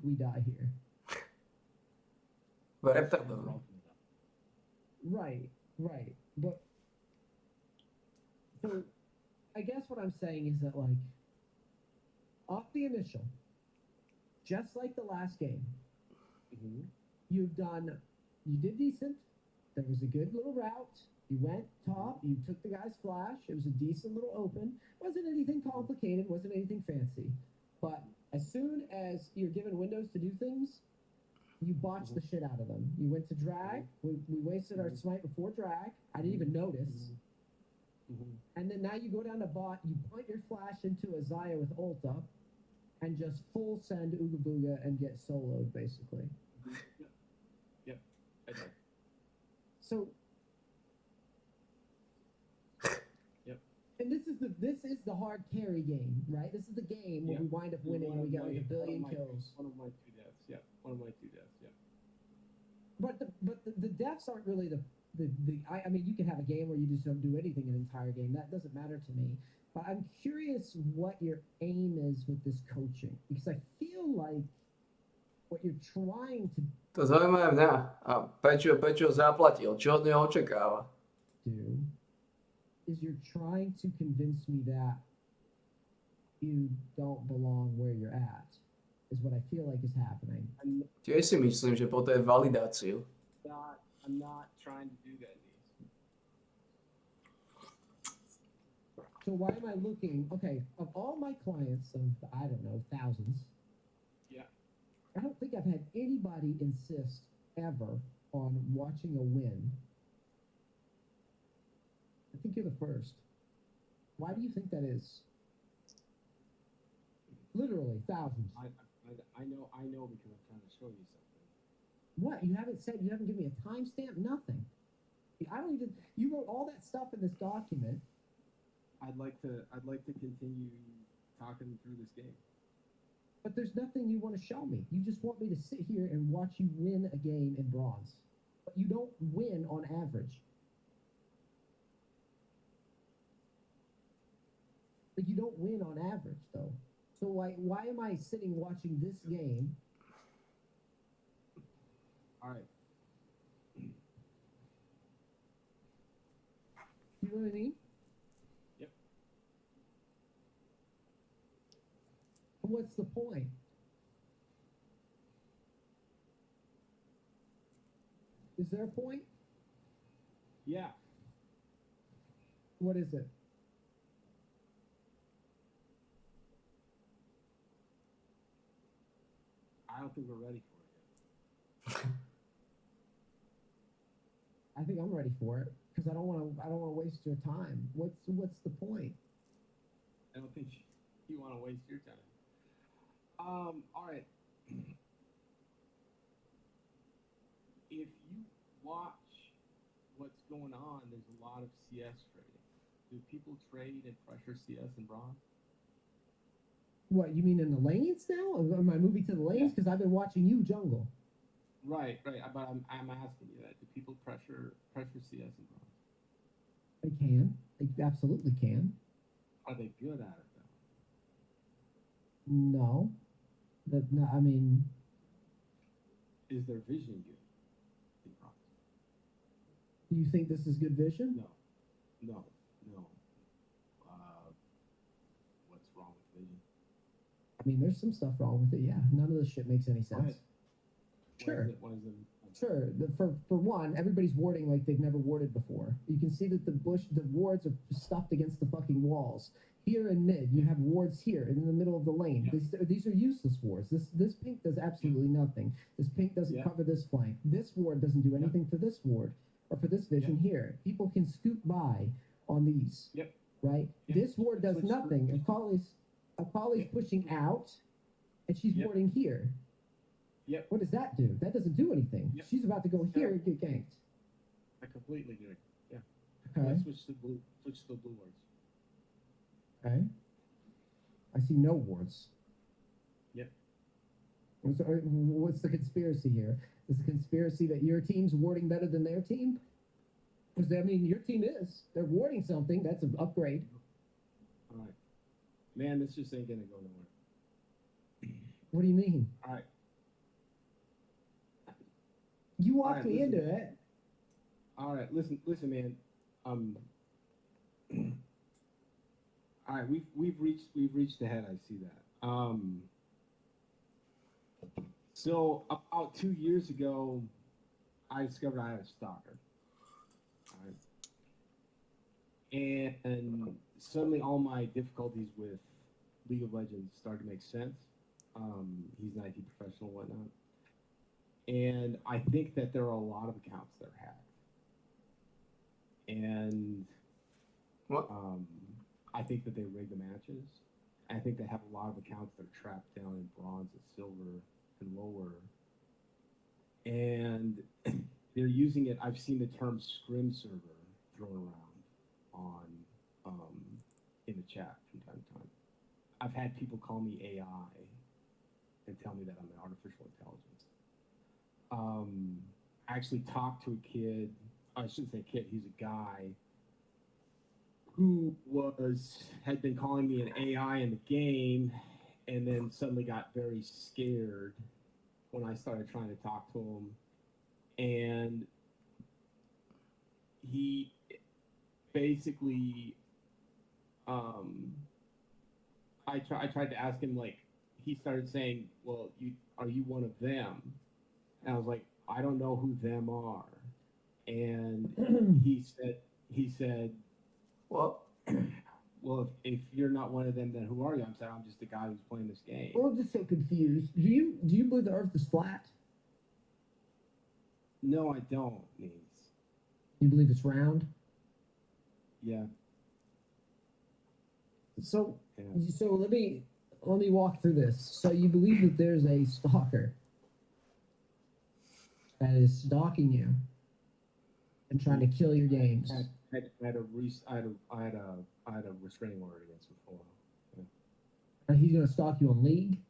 we die here? Retardovan. Right. But so I guess what I'm saying is that like off the initial, just like the last game, you did decent. There was a good little route. You went top, you took the guy's flash. It was a decent little open. Wasn't anything complicated, wasn't anything fancy. But as soon as you're given windows to do things, you botched the shit out of them. You went to drag. We wasted our smite before drag. I didn't even notice. And then now you go down to bot, you point your flash into a Zaya with ult up, and just full send Ooga Booga and get soloed, basically. Yep. I did. So. Yep. And this is the hard carry game, right? This is the game where we wind up winning and we get like 1 billion kills. One of my two deaths. Yeah. But the deaths aren't really I mean, you can have a game where you just don't do anything an entire game. That doesn't matter to me. But I'm curious what your aim is with this coaching. Because I feel like what you're trying to To zaujímavé mňa. A Pečo zaplatil. Čo od neho očakáva? do is you're trying to convince me that you don't belong where you're at. Is what I feel like is happening. Tiež si myslím, že po tej validáciu. I'm not trying to do that, Nice. So why am I looking? Okay, of all my clients of I don't know thousands. Yeah. I don't think I've had anybody insist ever on watching a win. I think you're the first. Why do you think that is? Literally thousands. I know because I'm trying to show you something. What? You haven't given me a timestamp, nothing. You wrote all that stuff in this document. I'd like to continue talking through this game. But there's nothing you want to show me. You just want me to sit here and watch you win a game in bronze. But you don't win on average. Like you don't win on average though. So why am I sitting watching this game? All right. You know what I mean? Yep. What's the point? Is there a point? Yeah. What is it? I don't think we're ready for it yet. I think I'm ready for it because I don't want to waste your time. What's the point? I don't think you want to waste your time. All right. If you watch what's going on, there's a lot of CS trading. Do people trade and pressure CS and bronze? What, you mean in the lanes now? Am I moving to the lanes? Because I've been watching you jungle. Right. But I'm asking you that. Do people pressure CS and bronze? They can. They absolutely can. Are they good at it though? No. No, I mean, Is their vision good in bronze? do you think this is good vision? No. What's wrong with vision? I mean, there's some stuff wrong with it. Yeah, none of this shit makes any sense. Right. Sure. Why is it a Sure. For one, everybody's warding like they've never warded before. You can see that the wards are stuffed against the fucking walls. Here in mid, you have wards here and in the middle of the lane. These are useless wards. This pink does absolutely nothing. This pink doesn't cover this flank. This ward doesn't do anything for this ward or for this vision here. People can scoot by on these. Yep. Right? Yep. This ward does nothing. Akali's pushing out, and she's warding here. Yep. What does that do? That doesn't do anything. Yep. She's about to go here and get ganked. I completely agree. Yeah. Okay. Let's switch to blue wards. Okay. I see no wards. Yep. What's the conspiracy here? Is the conspiracy that your team's warding better than their team? Because I mean, your team is. They're warding something. That's an upgrade. All right. Man, this just ain't gonna go nowhere. What do you mean? All right. You walked Alright, me listen. into it. All right. Listen, man. All right. We've reached the head. I see that. So about 2 years ago, I discovered I had a stalker. All right. And suddenly all my difficulties with League of Legends started to make sense. He's an IT professional and whatnot. And I think that there are a lot of accounts that are hacked. And What? I think that they rig the matches. I think they have a lot of accounts that are trapped down in bronze and silver and lower. And they're using it. I've seen the term scrim server thrown around on in the chat from time to time. I've had people call me AI and tell me that I'm an artificial intelligence. I actually talked to a kid. I shouldn't say kid. He's a guy who had been calling me an AI in the game, and then suddenly got very scared when I started trying to talk to him, and he basically, I tried to ask him, like, he started saying, "Well, are you one of them?" And I was like, "I don't know who them are," and he said. What? Well, if you're not one of them, then who are you? I'm saying I'm just a guy who's playing this game. Well, I'm just so confused. Do you believe the Earth is flat? No, I don't, Needs. You believe it's round? Yeah. So Yeah. so let me walk through this. So you believe that there's a stalker that is stalking you and trying to kill your games. I had a restraining order against him for a while. Yeah. And he's gonna stalk you on League?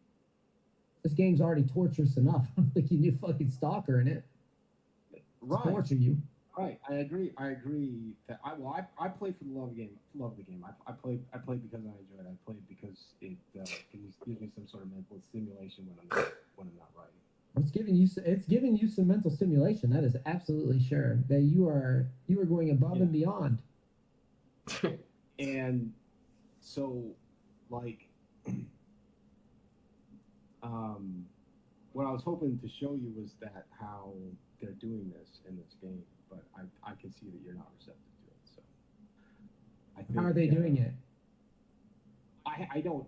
This game's already torturous enough. I don't think you need a fucking stalker in it. To Right. torture you. Right. I agree that I play for the love of the game. I play because I enjoy it. I play because it gives me some sort of mental stimulation when I'm not writing. It's giving you some mental stimulation. That is absolutely sure. That you are going above and beyond. And so, like, what I was hoping to show you was that how they're doing this in this game, but I can see that you're not receptive to it. So, I think, How are they doing it? I don't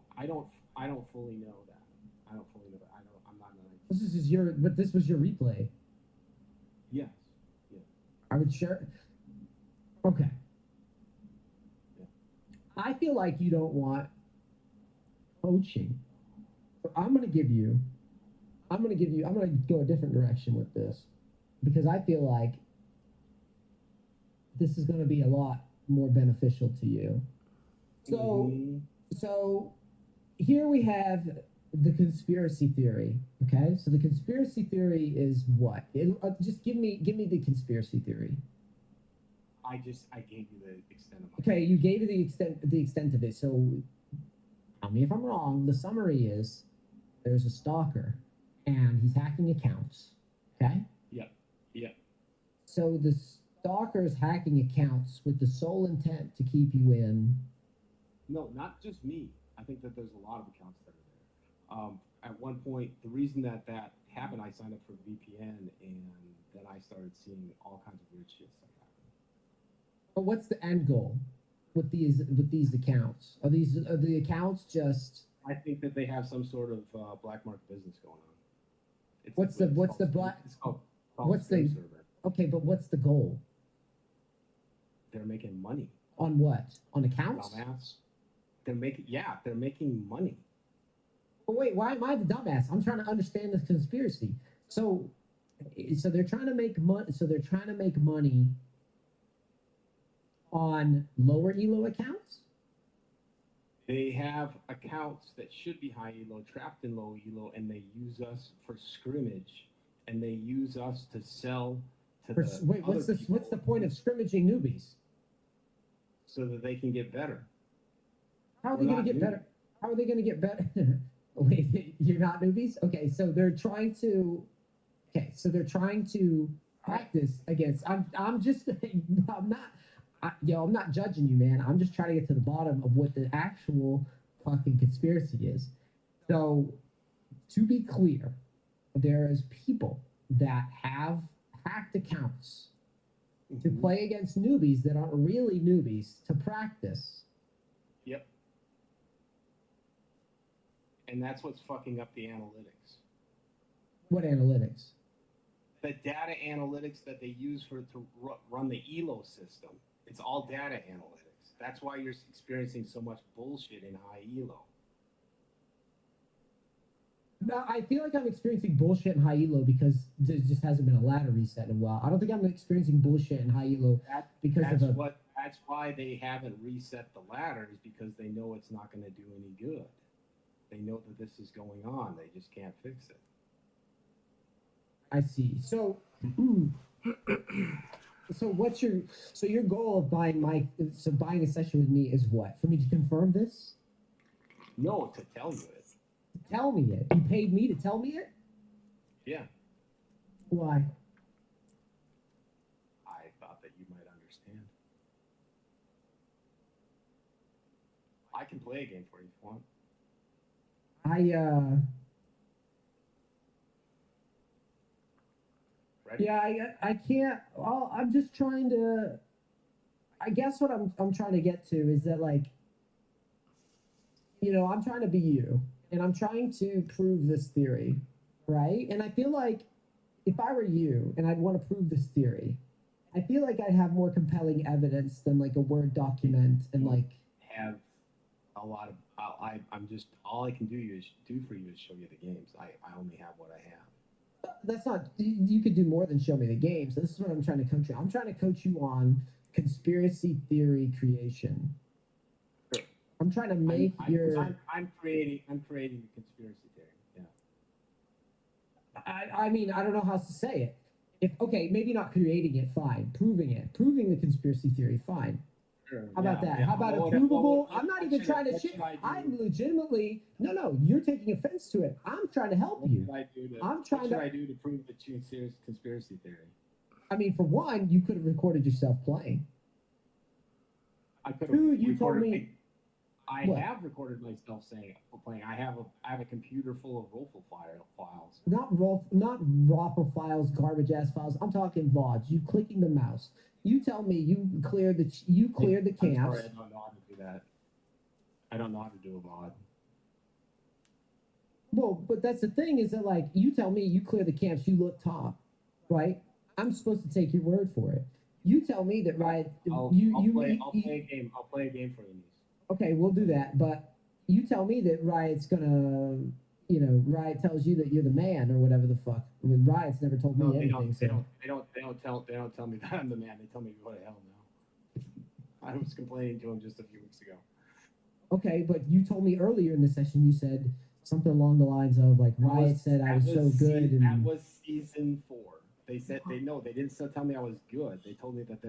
fully know that. I'm not an This was your replay. Yes. I would share. Okay. Yeah. I feel like you don't want coaching. So I'm gonna go a different direction with this because I feel like this is gonna be a lot more beneficial to you. So Mhm. so here we have the conspiracy theory. Okay, so the conspiracy theory is what? Just give me the conspiracy theory. I gave you the extent of my. Okay, you gave it the extent of it. So tell me if I'm wrong. The summary is there's a stalker and he's hacking accounts. Okay? Yep. So the stalker is hacking accounts with the sole intent to keep you in. No, not just me. I think that there's a lot of accounts that are there. At one point, the reason that happened, I signed up for VPN, and then I started seeing all kinds of weird shit stuff happen. But what's the end goal with these accounts? Are the accounts just I think that they have some sort of black market business going on. It's what's the black? It's called what's Scream the- server. Okay, but what's the goal? They're making money. On what? On accounts? Dumbass. They're making money. But wait, why am I the dumbass? I'm trying to understand this conspiracy. So they're trying to make money. So they're trying to make money on lower elo accounts. They have accounts that should be high elo trapped in low elo, and they use us for scrimmage, and they use us to sell to Wait, what's the point of scrimmaging newbies? so that they can get better. How are We're they going not to get better? How are they going to get better? Wait, you're not newbies? Okay, so they're trying to. Okay, so they're trying to practice against. I'm just. I'm not. I'm not judging you, man. I'm just trying to get to the bottom of what the actual fucking conspiracy is. So, to be clear, there is people that have hacked accounts to play against newbies that aren't really newbies to practice. Yep. And that's what's fucking up the analytics. What analytics? The data analytics that they use to run the ELO system. It's all data analytics. That's why you're experiencing so much bullshit in high ELO. No, I feel like I'm experiencing bullshit in high elo because there just hasn't been a ladder reset in a while. I don't think I'm experiencing bullshit in high elo because That's why they haven't reset the ladders, because they know it's not going to do any good. They know that this is going on. They just can't fix it. I see. So, so your goal of buying buying a session with me is what? For me to confirm this? No, to tell you it. Tell me it. You paid me to tell me it? Yeah. Why? I thought that you might understand. I can play a game for you if you want. Ready? Yeah, I can't. Well, I'm just trying to. I guess what I'm trying to get to is that, like, I'm trying to be you, and I'm trying to prove this theory, right? And I feel like if I were you and I'd want to prove this theory, I feel like I'd have more compelling evidence than like a Word document and like. Have a lot of. I'm just all I can do for you is show you the games. I only have what I have. That's not. You could do more than show me the games. This is what I'm trying to coach you. I'm trying to coach you on conspiracy theory creation. Sure. I'm trying to make I'm creating a conspiracy theory. Yeah. I mean, I don't know how else to say it. Maybe not creating it, fine. Proving the conspiracy theory, fine. Sure. How about that? Yeah. How about What- a provable? what- I'm not what even should- trying to what shit. should I do? I'm legitimately no. You're taking offense to it. I'm trying to help you. What should I do to, I'm trying what should to- I do to prove the conspiracy theory? I mean, for one, you could have recorded yourself playing. I could Two, have. you told recorded me. I What? have recorded myself playing. I have a computer full of rollful files. Not raw files, garbage ass files. I'm talking VODs. You clicking the mouse. You tell me you cleared the I'm camps. sorry, I don't know how to do that. I don't know how to do a VOD. Well, but that's the thing is that, like, you tell me you clear the camps, you look top, right? I'm supposed to take your word for it. You tell me that, right? I'll play a game. I'll play a game for you, Niece. Okay, we'll do that. But you tell me that Riot's gonna, Riot tells you that you're the man or whatever the fuck. I mean, Riot's never told me No, they anything. don't tell me that I'm the man. They tell me to go to hell now. I was complaining to him just a few weeks ago. Okay, but you told me earlier in the session, you said something along the lines of like Riot said I was so good, and that was season 4. They said they didn't still tell me I was good. They told me that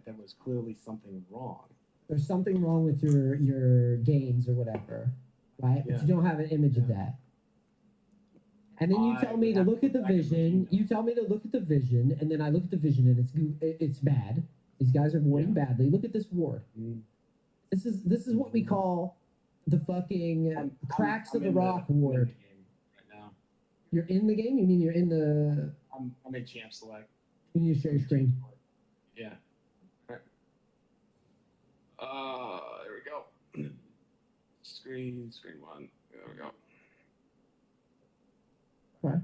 there was clearly something wrong. there's something wrong with your gains or whatever, right? Yeah. But you don't have an image of that. And then you I tell me would to have look to at the go back and look vision. into it. You tell me to look at the vision, and then I look at the vision, and it's bad. These guys are warding badly. Look at this ward. This is what we call the fucking cracks of the rock I'm in ward. the game right now. You're in the game? You mean you're in the? I'm in champ select. You need to share your screen. Yeah. Alright. There we go. Screen one. There we go. Okay.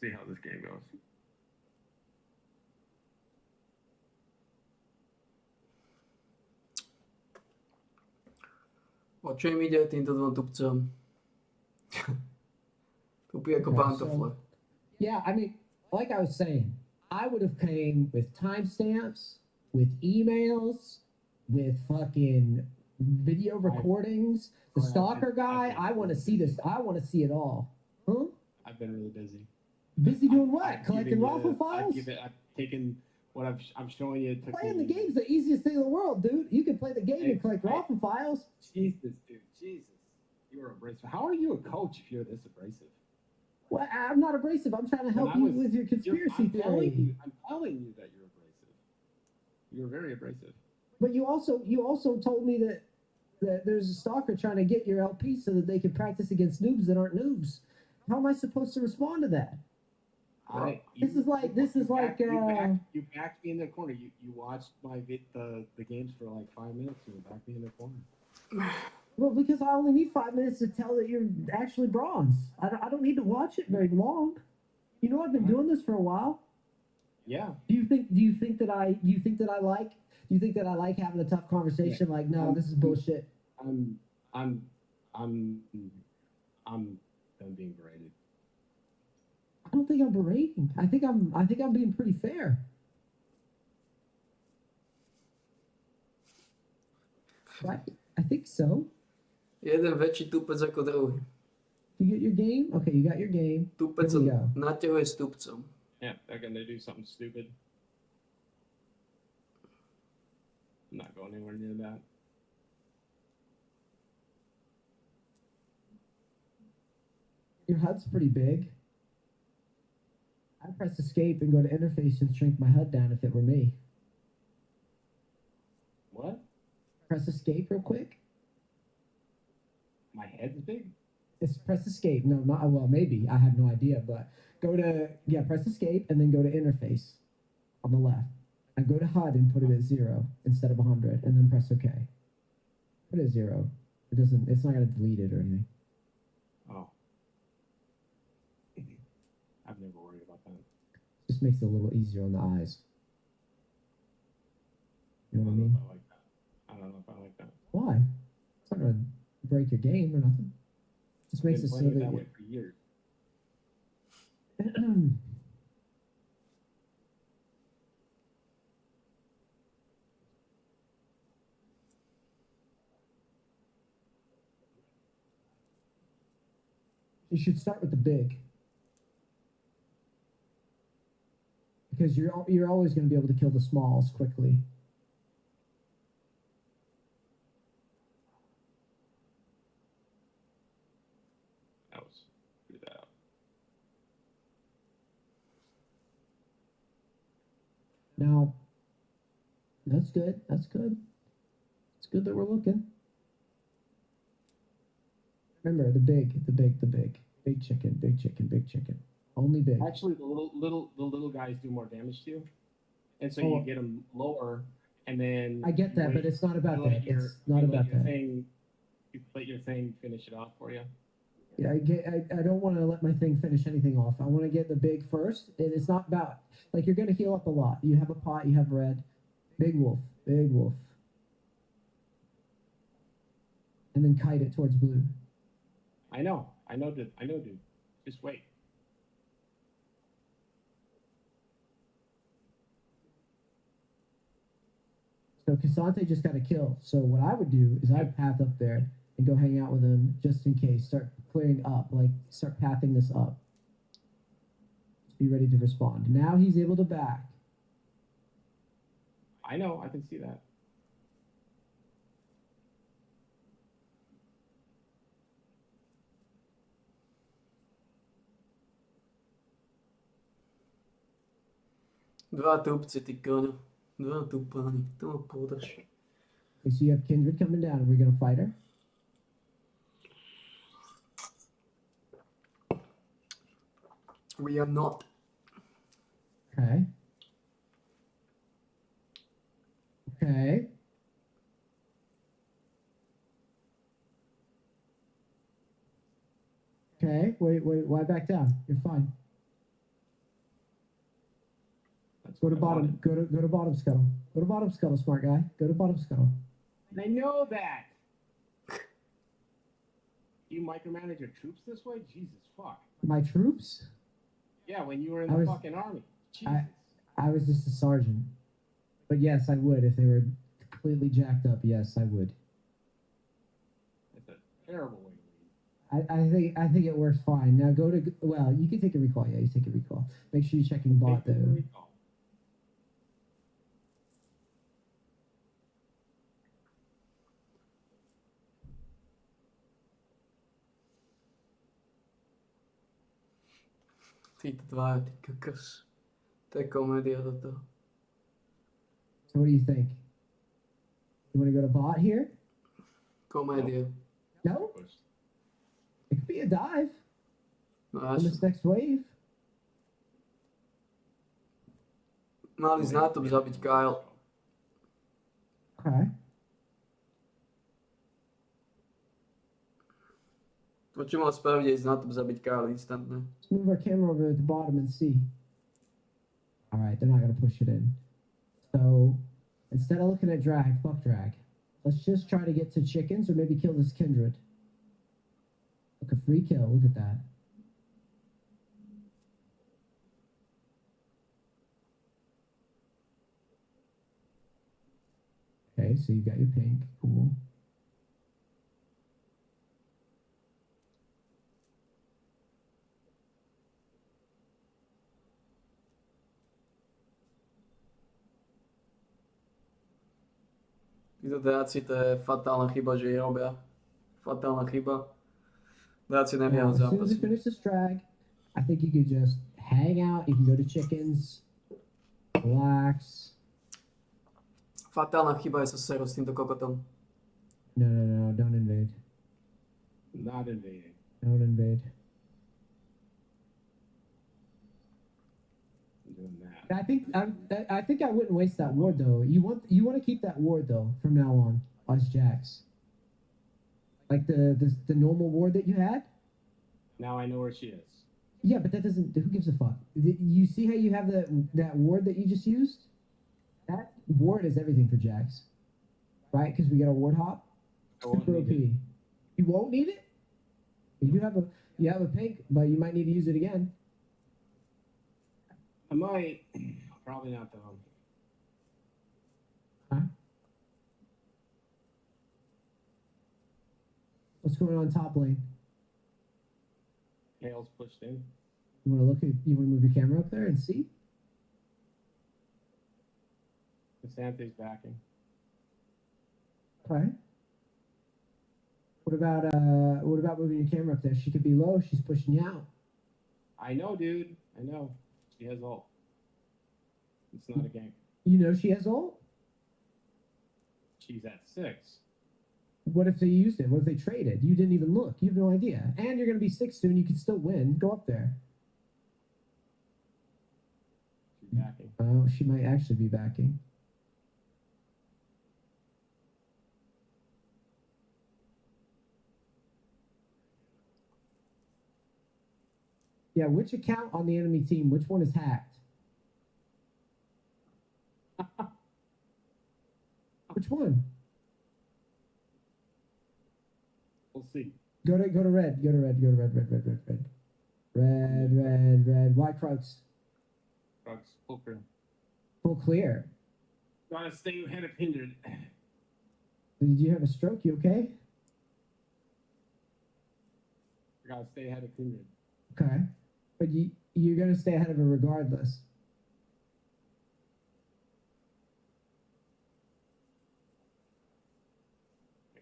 See how this game goes. O čo im ide týmto dvom tupcom? Tupí ako Okay, pantofle. Yeah, I mean, like I was saying, I would have came with timestamps, with emails, with fucking video recordings. The stalker guy, I want to see this. I want to see it all. Huh? I've been really busy. Busy doing what? I've Collecting given raffle you- files? I've taken what I'm showing you. Took Playing me- the game's the easiest thing in the world, dude. You can play the game and collect raffle files. Jesus, dude. Jesus. You're abrasive. How are you a coach if you're this abrasive? Well, I'm not abrasive. I'm trying to help When I you was- with your conspiracy I'm telling theory. you that you're abrasive. You're very abrasive. But you also told me that there's a stalker trying to get your LP so that they can practice against noobs that aren't noobs. How am I supposed to respond to that? This is like you backed me in the corner. You watched the games for like 5 minutes and you backed me in the corner. Well, because I only need 5 minutes to tell that you're actually bronze. I don't need to watch it very long. You know, I've been doing this for a while. Yeah. Do you think that I like having a tough conversation? Like, no, this is bullshit. I'm done being berated. I don't think I'm berating. I think I'm being pretty fair. Right? I think so. Jeden väčší tupec ako druhý. You get your game? Okay, you got your game. Tupec Here we sa go. naťahuje s tupcom. Yeah, they're gonna do something stupid. I'm not going anywhere near that. Your HUD's pretty big. I'd press escape and go to interface and shrink my HUD down if it were me. What? Press escape real quick. My head's big? It's press escape. No, not well, maybe. I have no idea, but press escape and then go to interface on the left. And go to HUD and put it at 0 instead of 100 and then press OK. Put it at 0. It's not gonna delete it or anything. Oh. I've never worried about that. Just makes it a little easier on the eyes. You know what I mean? I like that. I don't know if I like that. Why? It's not gonna break your game or nothing. Just makes Been it so playing that that way for years. you should start with the big. Because you're always going to be able to kill the smalls quickly. That was screw that up. Now, that's good. That's good. It's good that we're looking. Remember the big. Big chicken, big chicken, big chicken. Only big. Actually, the little guys do more damage to you, and so Oh. you get them lower, and then I get that, but it's not about you let that. your- It's not you let about your that. Thing, you let your thing finish it off for you. Yeah, I don't want to let my thing finish anything off. I want to get the big first, and it's not about like you're gonna heal up a lot. You have a pot, you have red, big wolf, and then kite it towards blue. I know, dude. Just wait. So Casante just got a kill. So what I would do is I'd path up there and go hang out with him just in case. Start clearing up, like start pathing this up. Just be ready to respond. Now he's able to back. I know, I can see that. Dva tupci, ty koňo. Dva tupáni. To ma podrž. Okay, so you have Kindred coming down. Are we gonna fight her? We are not. Okay. Okay. Okay. Wait. Why back down? You're fine. That's Go to what I bottom. Go to bottom scuttle. Go to bottom scuttle, smart guy. Go to bottom scuttle. wanted. I know that. You micromanage your troops this way? Jesus fuck. My troops? Yeah, when you were in I the was- fucking army. Jesus. I was just a sergeant. But yes, I would if they were completely jacked up. Yes, I would. It's a terrible way to lead. I think it works fine. Now go to well, you can take a recall. Yeah, you take a recall. Make sure you're checking bot Take the though. recall. Ti te dwaaien, die kukkers. Te komedie dat toch. So what do you think? You want to go to bot here? Komedie. No? It could be a dive Nou, on als this next wave. mali znate bi zabić Kyle. Okay. To ćemo vas pravdje i znate bi zabić Kyle instantno. Let's move our camera over to the bottom and see. All right, they're not going to push it in. So instead of looking at drag, fuck drag. Let's just try to get to chickens or maybe kill this kindred. Look, a free kill. Look at that. Okay, so you got your pink. Cool. Inderdaad, to je fatálna chyba, že je robia. Fatálna chyba. Dát si Now, neviac as soon as you zápasy. finish this drag, I think you could just hang out. You can go to chickens, relax. Fatálna chyba je sa seru s týmto kokotom. No, don't invade. Not invading. Don't invade. I'm doing that. I think I wouldn't waste that ward though. You want to keep that ward though from now on as Jax. Like the normal ward that you had. Now I know where she is. Yeah, but that doesn't. Who gives a fuck? You see how you have that ward that you just used? That ward is everything for Jax, right? Because we got a ward hop. I won't Super OP. need it. You won't need it. You have a pink, but you might need to use it again. I might. Probably not though. What's going on top lane? Nails pushed in. You want to look at? You want to move your camera up there and see? Casanthe's backing. Okay. What about moving your camera up there? She could be low. She's pushing you out. I know, dude. I know. She has ult. It's not a gank. You know she has ult. She's at 6. What if they used it? What if they traded? You didn't even look. You have no idea. And you're gonna be 6 soon. You could still win. Go up there. She's backing. Oh, she might actually be backing. Yeah, which account on the enemy team? Which one is hacked? Which one? We'll see. Go to red. Go to red. Go to red. Red. Why Krugs? Drugs. Poker. Full clear. Gotta stay ahead of hindered. Did you have a stroke? You okay? Gotta stay ahead of hindered. Okay. But you're gonna stay ahead of her regardless.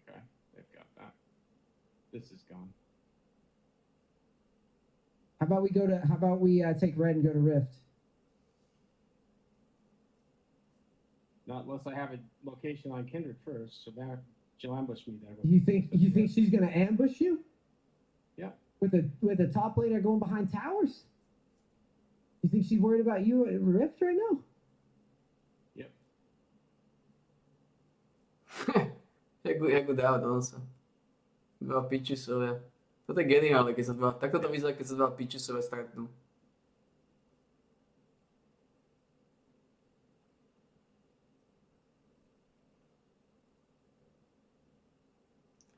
Okay. They've got that. This is gone. How about we take red and go to Rift? Not unless I have a location on Kindred first, so that she'll ambush me there. You think she's gonna ambush you? Yeah. With the top laner going behind towers? You think she's worried about you at Rift right now? Yep. jak ho dáva do nosa. Dva pičisovia. Toto je geniálne, keď sa dva... Takto to vyzerá, keď sa dva pičisovia stretnú.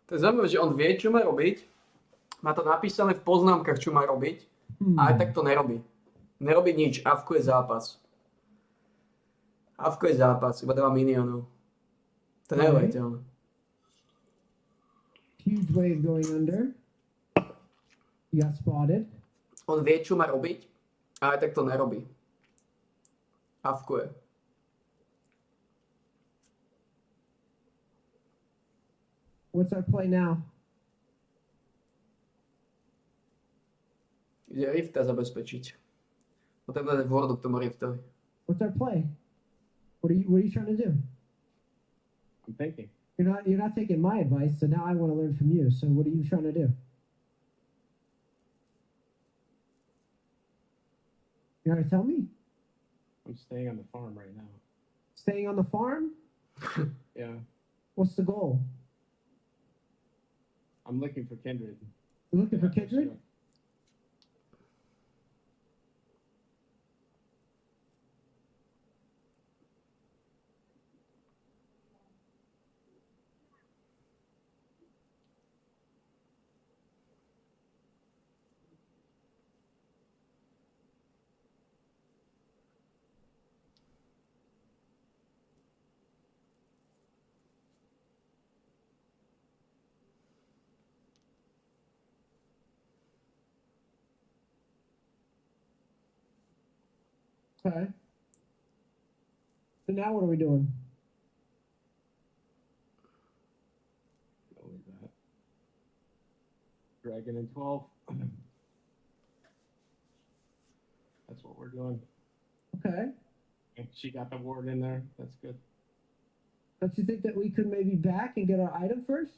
To je zaujímavé, že on vie, čo má robiť. Má to napísané v poznámkach, čo má robiť. A aj tak to nerobí. Nerobí nič. Avko je zápas. Avko je zápas. Iba 2 miliónov. To je neuveriteľné. Huge wave going under. You got spotted. On vie, čo má robiť. A aj tak to nerobí. Avko je. What's our play now? Ide Rifta zabezpečiť. Potrebujeme dať Wordu k tomu Riftovi. What's our play? What are you trying to do? I'm thinking. You're not taking my advice, so now I want to learn from you. So what are you trying to do? You gotta tell me. I'm staying on the farm right now. Staying on the farm? Yeah. What's the goal? I'm looking for Kindred. You looking for Yeah, Kindred? sure. Okay. So now what are we doing? Go with that. Dragon and 12. That's what we're doing. Okay. And she got the ward in there. That's good. Don't you think that we could maybe back and get our item first?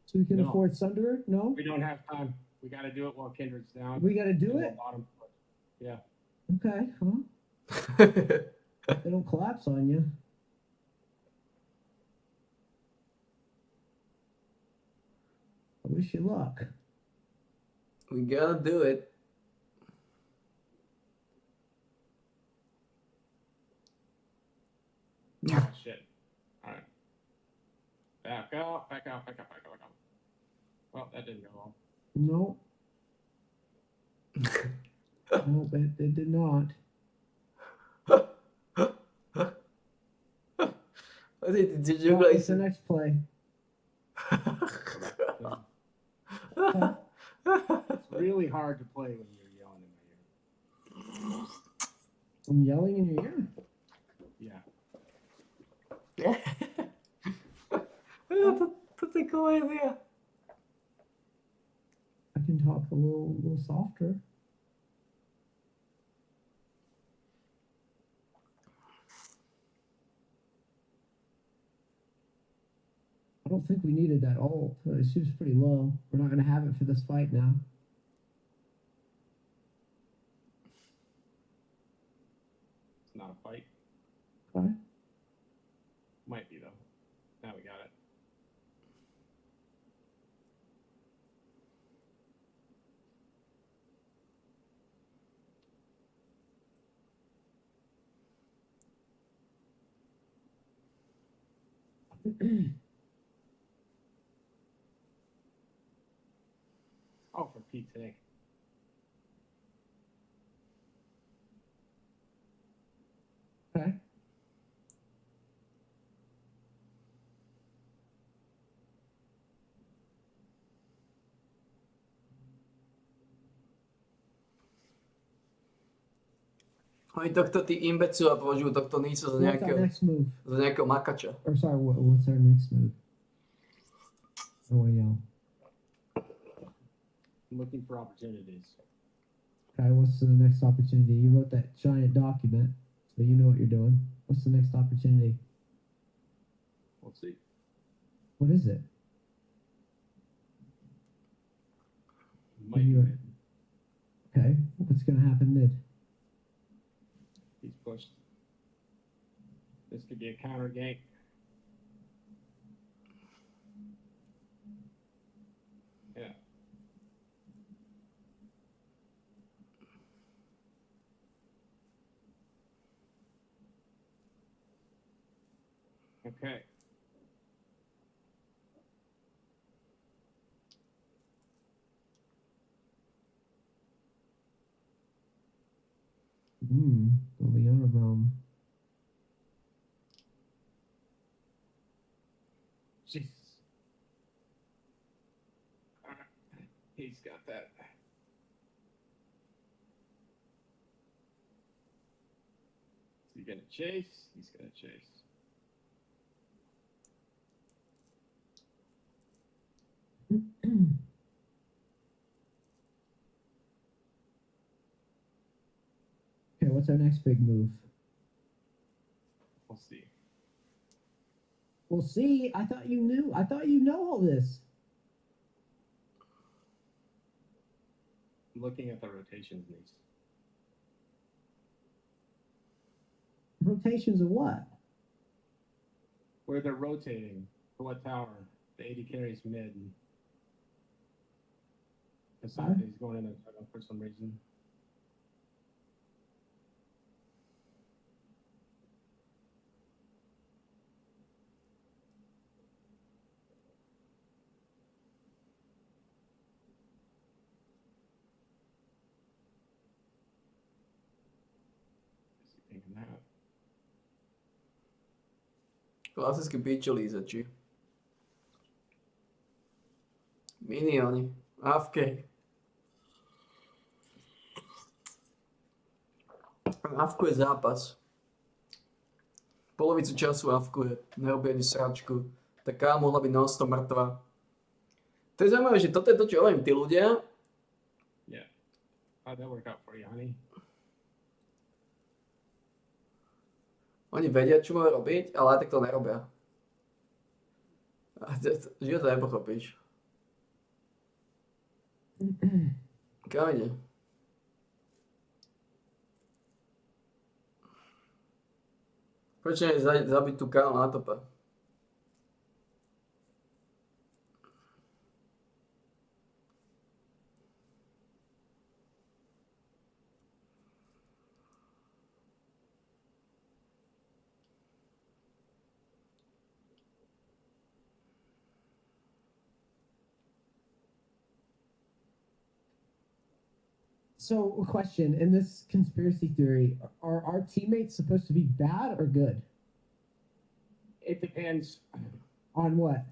So we can No. afford Sunderer? No? We don't have time. We got to do it while Kindred's down. We gotta do And it? we'll bottom. Yeah. Okay, huh? They don't collapse on you. I wish you luck. We gotta do it. Oh, shit. All right. Back out, back out, back out, back out, back out. Well, that didn't go well. No. No, it did not. Did you What's the guys? next play? It's really hard to play when you're yelling in my ear. I'm yelling in your ear. Yeah. To take away there. I can talk a little softer. I don't think we needed that ult. It seems pretty low. We're not going to have it for this fight now. It's not a fight. Okay. Might be, though. Now we got it. Oh, for Pete's sake. Okay. Oni tohto tí imbecila považujú tohto Nisa za What's our next move? nejakého makača. Or sorry, what's our next move? Oh, yeah. I'm looking for opportunities. Okay, what's the next opportunity? You wrote that giant document, so you know what you're doing. What's the next opportunity? We'll see. What is it? Might be You- mid. Okay, what's gonna happen mid? He's pushed. This could be a counter gank. Okay. The Leona realm. Jesus. He's got that. Is he gonna chase? He's gonna chase. Okay, what's our next big move? We'll see. Well, see, I thought you knew. I thought you know all this. I'm looking at the rotations in these. Rotations of what? Where they're rotating. For what tower? The AD carries mid. Casate's going in a tunnel for some reason. Is he thinking that? Klasicky pičo lízači. Miniony. Avkej. Avkuje zápas. Polovicu času avkuje. Nerobí ani sračku. Tá K mohla byť non-stop mŕtva. To je zaujímavé, že toto je to, čo hovorím, tí ľudia. Yeah. How'd that work out for you, honey? Oni vedia, čo majú robiť, ale aj tak to nerobia. Žiaľ to nepochopíš. Kam ide? Prečo nie zabiť tú kálu na tope? So, a question in this conspiracy theory: are our teammates supposed to be bad or good? It depends. On what?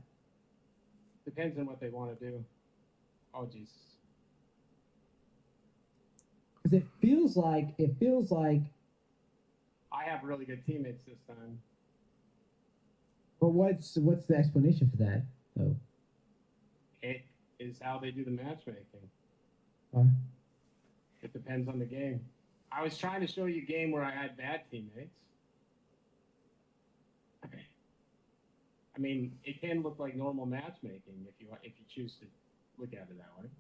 Depends on what they want to do. Oh Jesus. Because it feels like I have really good teammates this time. But what's the explanation for that? though? It is how they do the matchmaking. Uh, It depends on the game. I was trying to show you a game where I had bad teammates. I mean, it can look like normal matchmaking if you choose to look at it that way.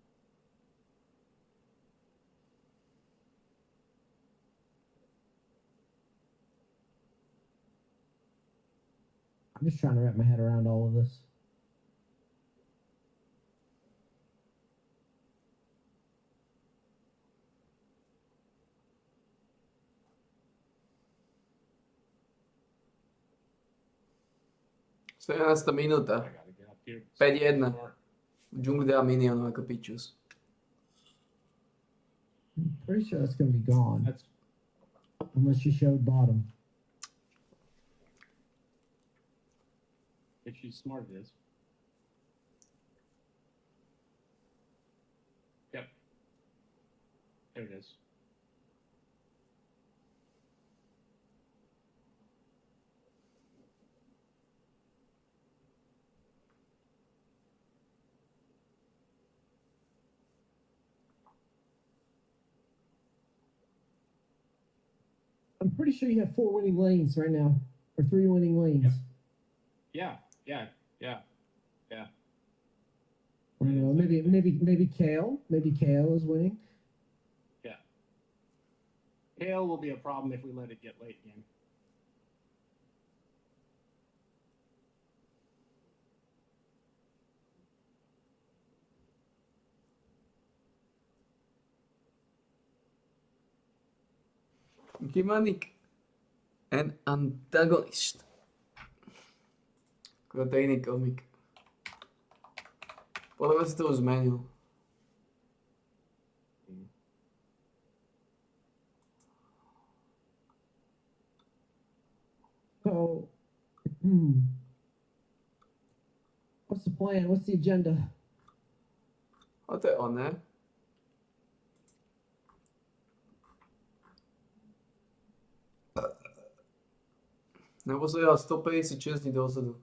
I'm just trying to wrap my head around all of this. Sedemnácta I minúta. gotta get up here. 5-1. Džungli dá minionu ako pičus. I'm pretty sure that's going to be gone. That's Unless you showed bottom. if she's smart, it is. Yep. There it is. I'm pretty sure you have 4 winning lanes right now. Or 3 winning lanes. Yeah. I don't know, maybe Kale. Maybe Kale is winning. Hail will be a problem if we let it get late game. Gimanic. An antagonist. Kdo to je iný komik. Podľa mňa si to už zmenil. So, what's the plan? What's the agenda? A to je on, ne? Naposledy 156 dní dozadu.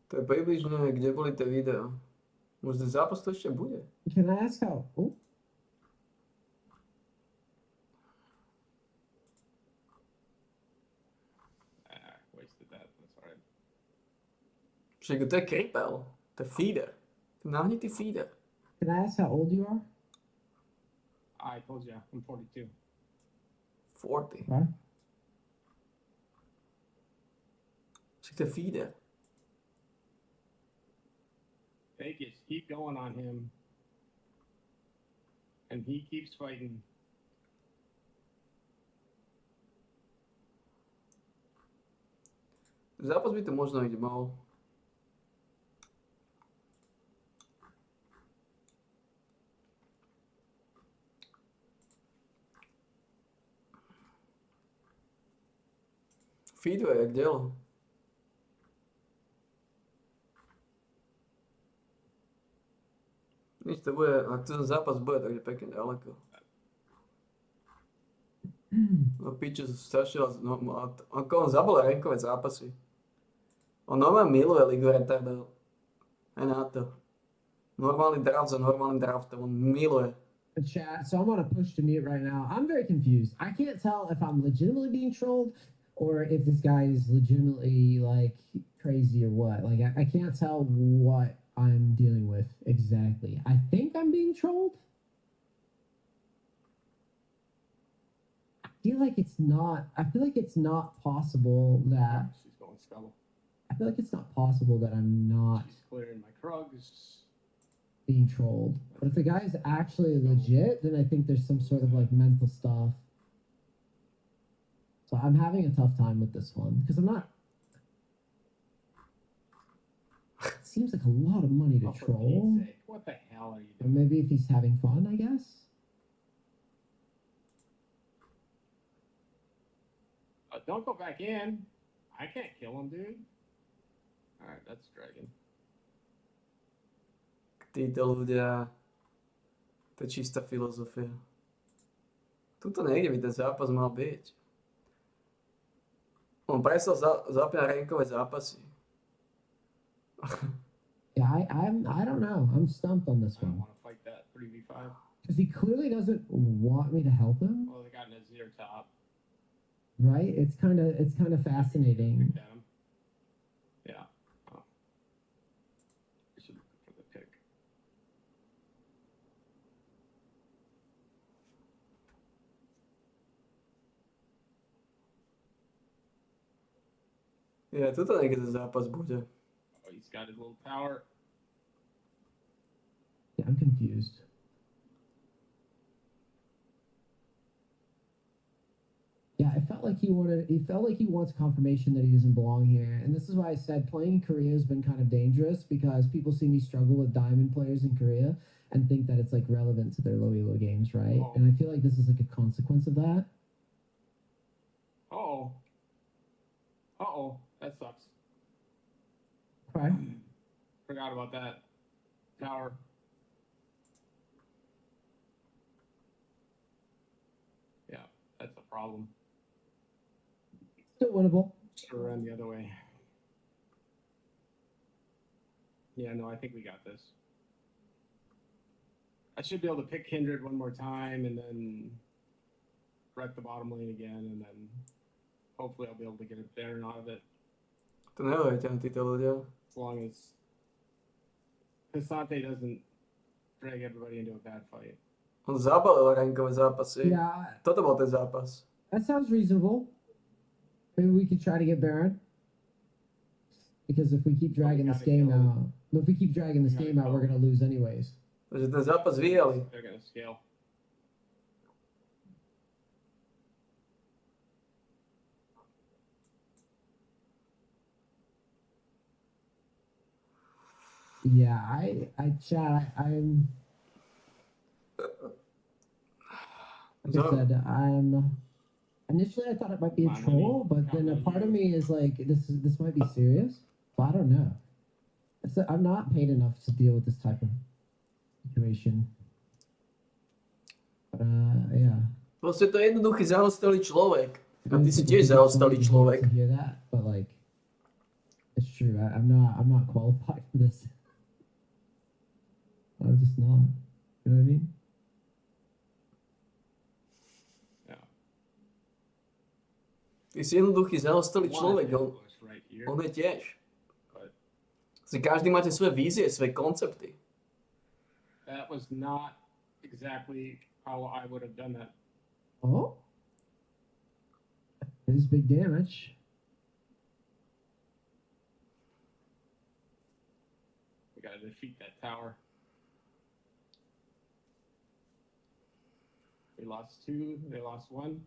To je približne, kde boli tie videá. Možno zápas to ešte bude. Can I ask how? Oh, Wasted that. That's alright. Však to je kripel. To je feeder. To je nahnitý feeder. can I ask how old you are? I told you, I'm 42. 40. Right. Však to je feeder. Vegas, keep going on him. And he keeps fighting. Zápas by to možno ísť mal. Feeduje jak dielo. Nič to bude, ak ten zápas bude, tak je pekne ďaleko. No piče, strašne vás, no, ako on zabol rankové zápasy. On normálne miluje Ligu retardov. Aj na to. Normálny draft za normálnym draftom, on miluje. The chat. So I'm on a push to mute right now. I'm very confused. I can't tell if I'm legitimately being trolled or if this guy is legitimately like crazy or what. Like I can't tell what I'm dealing with exactly. I think I'm being trolled. I feel like it's not. I feel like it's not possible that. She's going scuttle. I feel like it's not possible that I'm not She's clearing my Krugs. being trolled. But if the guy is actually legit, then I think there's some sort of like mental stuff. So I'm having a tough time with this one because I'm not. It seems like a lot of money to Oh, for troll. Pete's sake, what the hell are you Or doing? maybe if he's having fun, I guess. Don't go back in. I can't kill him, dude. Alright, that's Dragon. Títo ľudia, to je čistá filozofia. Tuto nejde by ten zápas mal byť. On prestal zapínať rankové zápasy. Yeah, I don't know. I'm stumped on this I don't one want to fight that 3v5. because he clearly doesn't want me to help him, Well, they got an Azir top. right? It's kind of fascinating. Picked at him. Yeah. Oh. I should look for the pick. Ja, tuto niekde ten zápas bude. Oh, he's got his little tower. Yeah, I'm confused. Yeah, it felt like he wanted. He felt like he wants confirmation that he doesn't belong here, and this is why I said playing in Korea has been kind of dangerous because people see me struggle with diamond players in Korea and think that it's like relevant to their low elo games, right? Oh. And I feel like this is like a consequence of that. Uh-oh. Uh-oh. That sucks. Right? Forgot about that. Tower. Yeah, that's a problem. Still winnable. Should have run the other way. Yeah, no, I think we got this. I should be able to pick Kindred one more time and then wreck the bottom lane again, and then hopefully I'll be able to get a Baron out of it To neviete na títo ľudia. as long as Casante doesn't drag everybody into a bad fight. On zabalil rankové zápasy. Yeah, Toto bol ten zápas. that sounds reasonable. Maybe we could try to get Baron. Because if we keep dragging this gotta game go. out, if we keep dragging this We gotta game out, go. we're gonna lose anyways. Takže ten zápas vyjali. They're gonna scale. Yeah, chat. I'm like I So, said, I'm initially I thought it might be a Come on, troll, honey. but then a Counting on part of you. me is like, this might be serious. So I don't know. I'm not paid enough to deal with this type of situation. But yeah. proste to je jednoduchý zaostalý človek. A I ty si think tiež it's funny zaostalý to človek. hear that, but like, it's true. I'm not qualified for this. I'm just not. You know what I mean? Yeah. Ty si jednoduchý zaostalý One človek, hit on, push right here, on je tiež. but Si každý máte svoje vízie, svoje koncepty. that was not exactly how I would have done that. Oh, it is big damage. We gotta defeat that tower. We lost 2, they lost 1.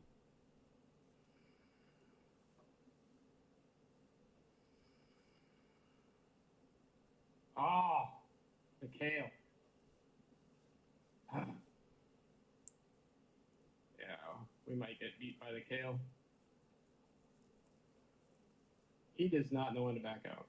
Oh, the kale. Yeah, we might get beat by the kale. He does not know when to back out.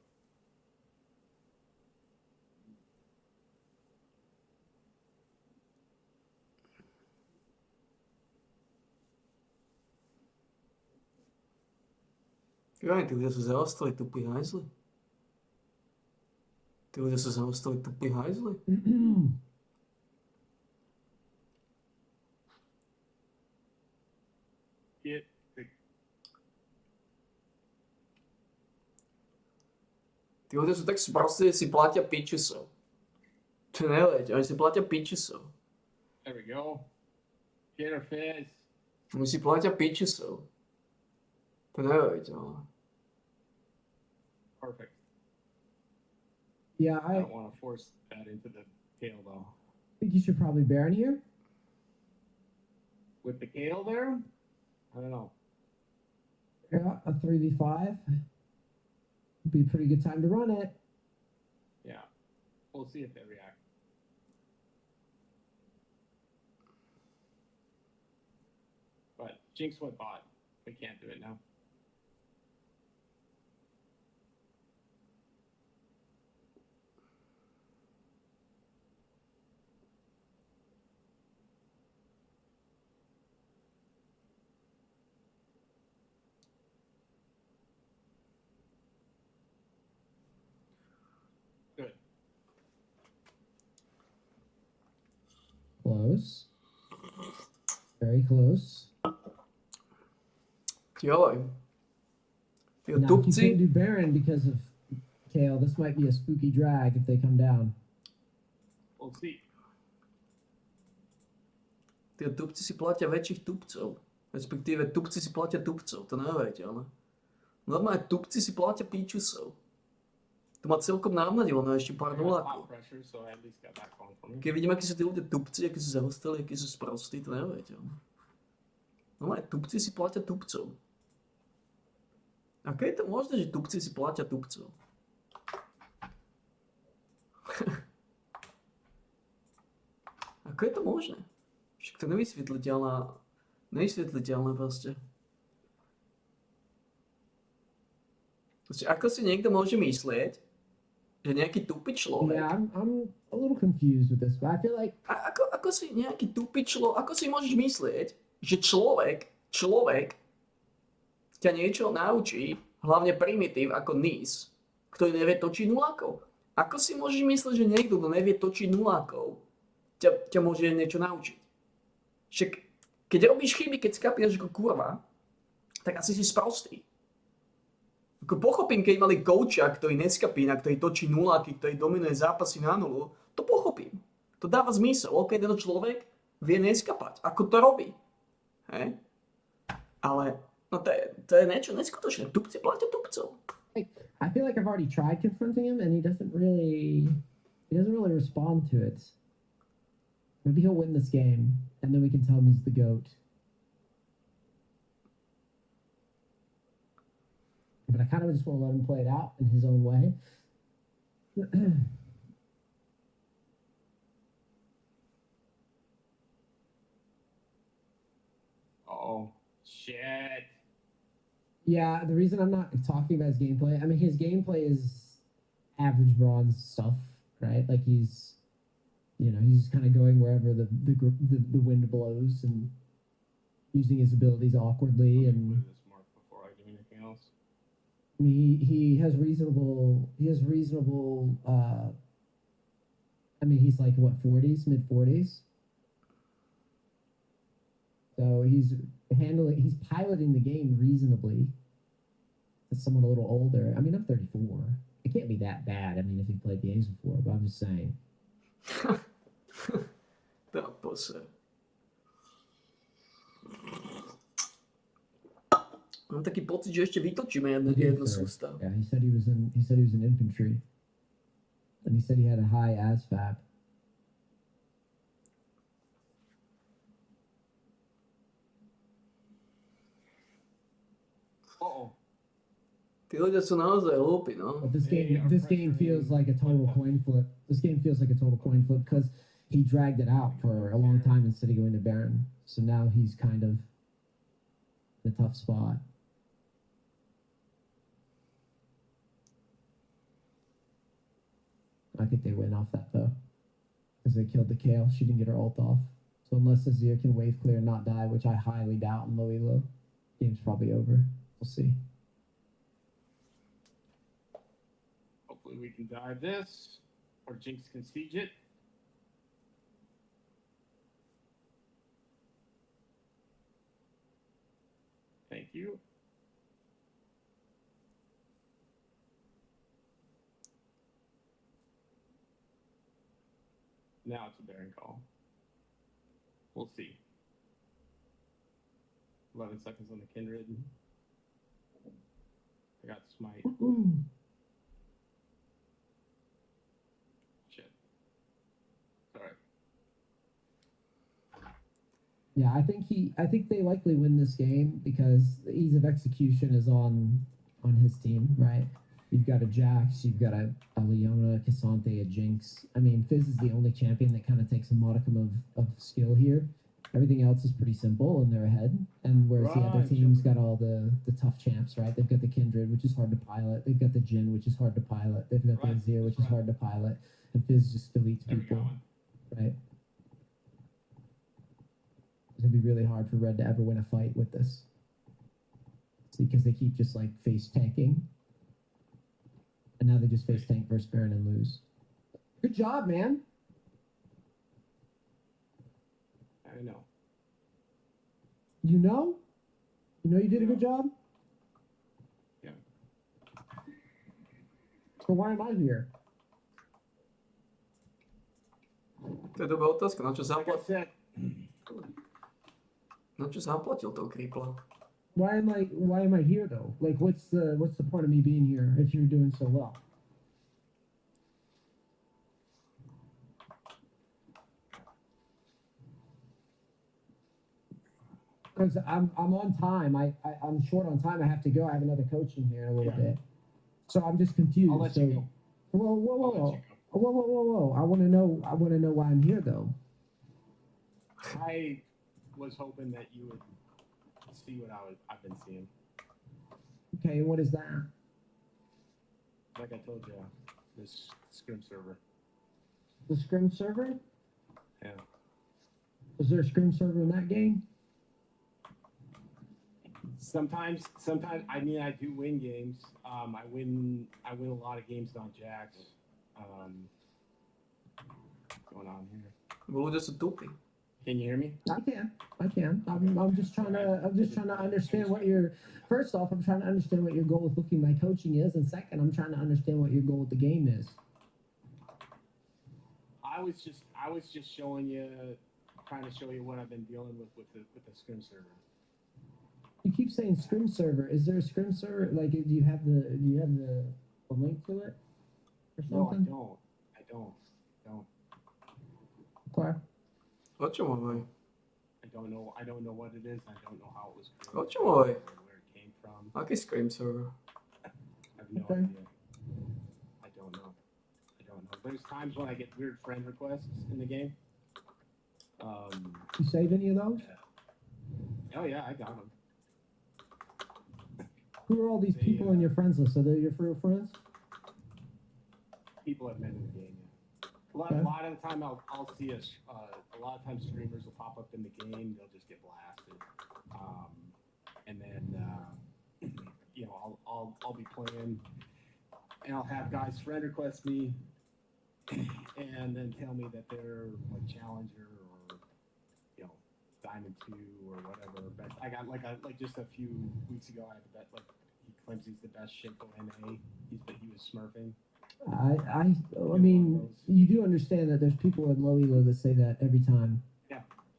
Ty ľudia sú zaostali, tupí hajzli. Ty ľudia sú zaostali, tupí hajzli. Get the Tí ľudia sú tak sprostí, že si platia pičusov. To neveď, oni si platia pičusov. There we go. Get her face. Oni si platia pičusov. To neveď, ale... Perfect. Yeah, I I don't want to force that into the kale though. think you should probably Baron here. With the kale there, I don't know. Yeah, a 3v5. Be a pretty good time to run it. Yeah, we'll see if they react. But Jinx went bot. We can't do it now. Good. Close. Very close. Joj. Tí Now, if you tupci, can't do Baron because of Kale, this might be a spooky drag if they come down. We'll see. tí tupci si platia väčších tupcov. Respektíve tupci si platia tupcov, to neviete, ale... Normálne tupci si platia píčusov. To ma celkom navnadilo na ešte pár I got nulákov. top pressure, so I at least got that going for me. Keď vidím, akí sú tí ľudia tupci, akí sú zaostali, akí sú sprostí, to neviete, ale... Normálne tupci si platia tupcov. Ako je to možné, že tupci si platia tupcov? Ako je to možné? Však to nevysvetliteľné proste. Proste, ako si niekto môže myslieť, že nejaký tupý človek... Yeah, I'm a little confused with this, but I feel like Ako si nejaký tupý človek... Ako si môžeš myslieť, že človek ťa niečo naučí, hlavne primitív ako Nis, ktorý nevie točiť nulákov. Ako si môžeš myslieť, že niekto, kto nevie točiť nulákov, ťa môže niečo naučiť? Však, keď robíš chyby, keď skapíš ako kurva, tak asi si sprostý. Ako pochopím, keď mali kouča, ktorý neskapína, ktorý točí nuláky, ktorý dominuje zápasy na nulu, to pochopím. To dáva zmysel. OK, tento človek vie neskapať. Ako to robí? Hej? Ale no to je niečo neskutočné. Tupci platia tupcov. I feel like I've already tried confronting him, and he doesn't really respond to it. Maybe he'll win this game, and then we can tell him he's the GOAT. But I kind of just want to let him play it out in his own way. Oh shit. Yeah, the reason I'm not talking about his gameplay, I mean, his gameplay is average bronze stuff, right? Like he's, you know, he's kind of going wherever the wind blows and using his abilities awkwardly. And Include this mark before I do anything else. I mean, he has reasonable. I mean, he's like what 40s, mid 40s. So he's piloting the game reasonably. As someone a little older. I mean, I'm 34. It can't be that bad. I mean, if you played games before, but I'm just saying. That pussy. Mám taký pocit, že ešte vytočíme He did, jedno sir. sústav. Yeah, he said he was in infantry, and he said he had a high ASVAB. Uh-oh. Tí ľudia sú naozaj hlúpi, no. But this They game, are this game feels like a total coin flip. This game feels like a total coin flip because he dragged it out for a long time instead of going to Baron. So now he's kind of in a tough spot. I think they win off that though, because they killed the Kale. She didn't get her ult off. So unless Azir can wave clear and not die, which I highly doubt in low elo, game's probably over. We'll see. Hopefully we can dive this, or Jinx can siege it. Thank you. Now it's a Baron call. We'll see. 11 seconds on the Kindred. I got smite. Shit. Sorry. Yeah, I think they likely win this game because the ease of execution is on his team, right? You've got a Jax, you've got a Leona, a Cassante, a Jinx. I mean, Fizz is the only champion that kind of takes a modicum of skill here. Everything else is pretty simple and they're ahead. And whereas the other Right, team's got all the tough champs, right? They've got the Kindred, which is hard to pilot. They've got the Jhin, which is hard to pilot. They've got Right, the Azir, which that's is hard to pilot. And Fizz just deletes There we people, go. right? It's gonna be really hard for Red to ever win a fight with this. Because they keep just like face tanking. And now they just face tank versus Baron and lose. Good job, man. I know. You know? You know you did a good job? Yeah. So why am I here? To je dobrá otázka, Like I said, na čo zaplatil toho Creepla? Why am I here though? Like what's the point of me being here if you're doing so well? Because I'm on time. I'm short on time. I have to go. I have another coaching here in a little Yeah. bit. So I'm just confused. I'll let so you go. whoa, whoa, I'll whoa, let whoa. you go. Whoa. I wanna know why I'm here though. I was hoping that you would see what I've been seeing. Okay, what is that? Like I told you, this scrim server. The scrim server? Yeah. Was there a scrim server in that game? Sometimes I mean I do win games. I win a lot of games on Jax. What's going on here? Bo ľudia sú tupí. Can you hear me? I can. I'm just trying to understand what your first off, I'm trying to understand what your goal with booking my coaching is, and second, I'm trying to understand what your goal with the game is. I was just showing you, trying to show you what I've been dealing with the scrim server. You keep saying scrim server. Is there a scrim server? Like, do you have the link to it or No, something? I don't. Okay. O čo môj? I don't know what it is. I don't know how it was created. O čo môj? Where it came from. Aký Scream server? I have no Okay. idea. I don't know. There's times when I get weird friend requests in the game. You save any of those? Oh yeah, I got them. Who are all these people in your friends list? Are they your real friends? People have been in the game. Yeah. A Okay. lot of the time, I'll see a lot of times streamers will pop up in the game. They'll just get blasted, and then you know I'll be playing, and I'll have guys friend request me, and then tell me that they're like challenger or you know Diamond 2 or whatever. But I got like just a few weeks ago, I had the bet like he claims he's the best Shinko NA. He was smurfing. I mean, you do understand that there's people in low elo that say that every time.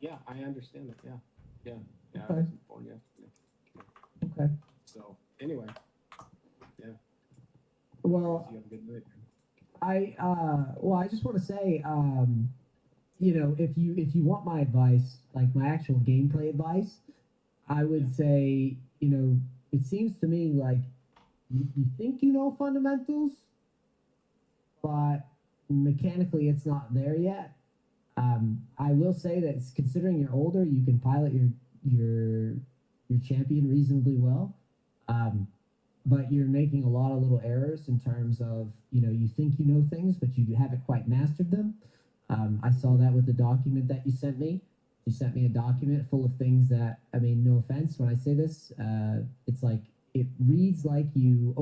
Yeah, I understand that. Yeah. I Okay. wasn't born yet. Yeah. Okay. So anyway, yeah. Well, You have a good night. I just want to say, you know, if you want my advice, like my actual gameplay advice, I would say, you know, it seems to me like you think you know fundamentals, but mechanically it's not there yet. I will say that considering you're older, you can pilot your champion reasonably well. But you're making a lot of little errors in terms of, you know, you think you know things, but you haven't quite mastered them. I saw that with the document that you sent me. You sent me a document full of things that, I mean, no offense when I say this, it's like, it reads like you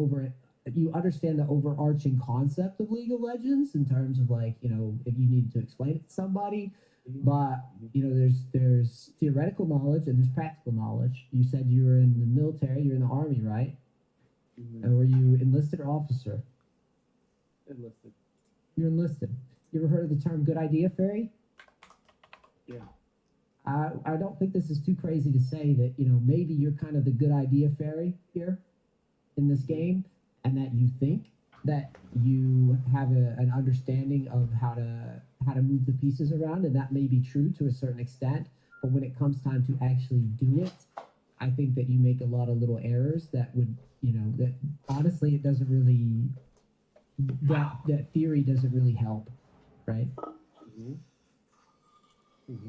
understand the overarching concept of League of Legends in terms of like, you know, if you need to explain it to somebody, but you know, there's theoretical knowledge and there's practical knowledge. You said you were in the military, you're in the army, right? And were you enlisted or officer? Enlisted. You're enlisted. You ever heard of the term good idea fairy? Yeah. I don't think this is too crazy to say that, you know, maybe you're kind of the good idea fairy here in this game, and that you think that you have an understanding of how to move the pieces around, and that may be true to a certain extent, but when it comes time to actually do it, I think that you make a lot of little errors that would, you know, that honestly it doesn't really, that theory doesn't really help, right? Can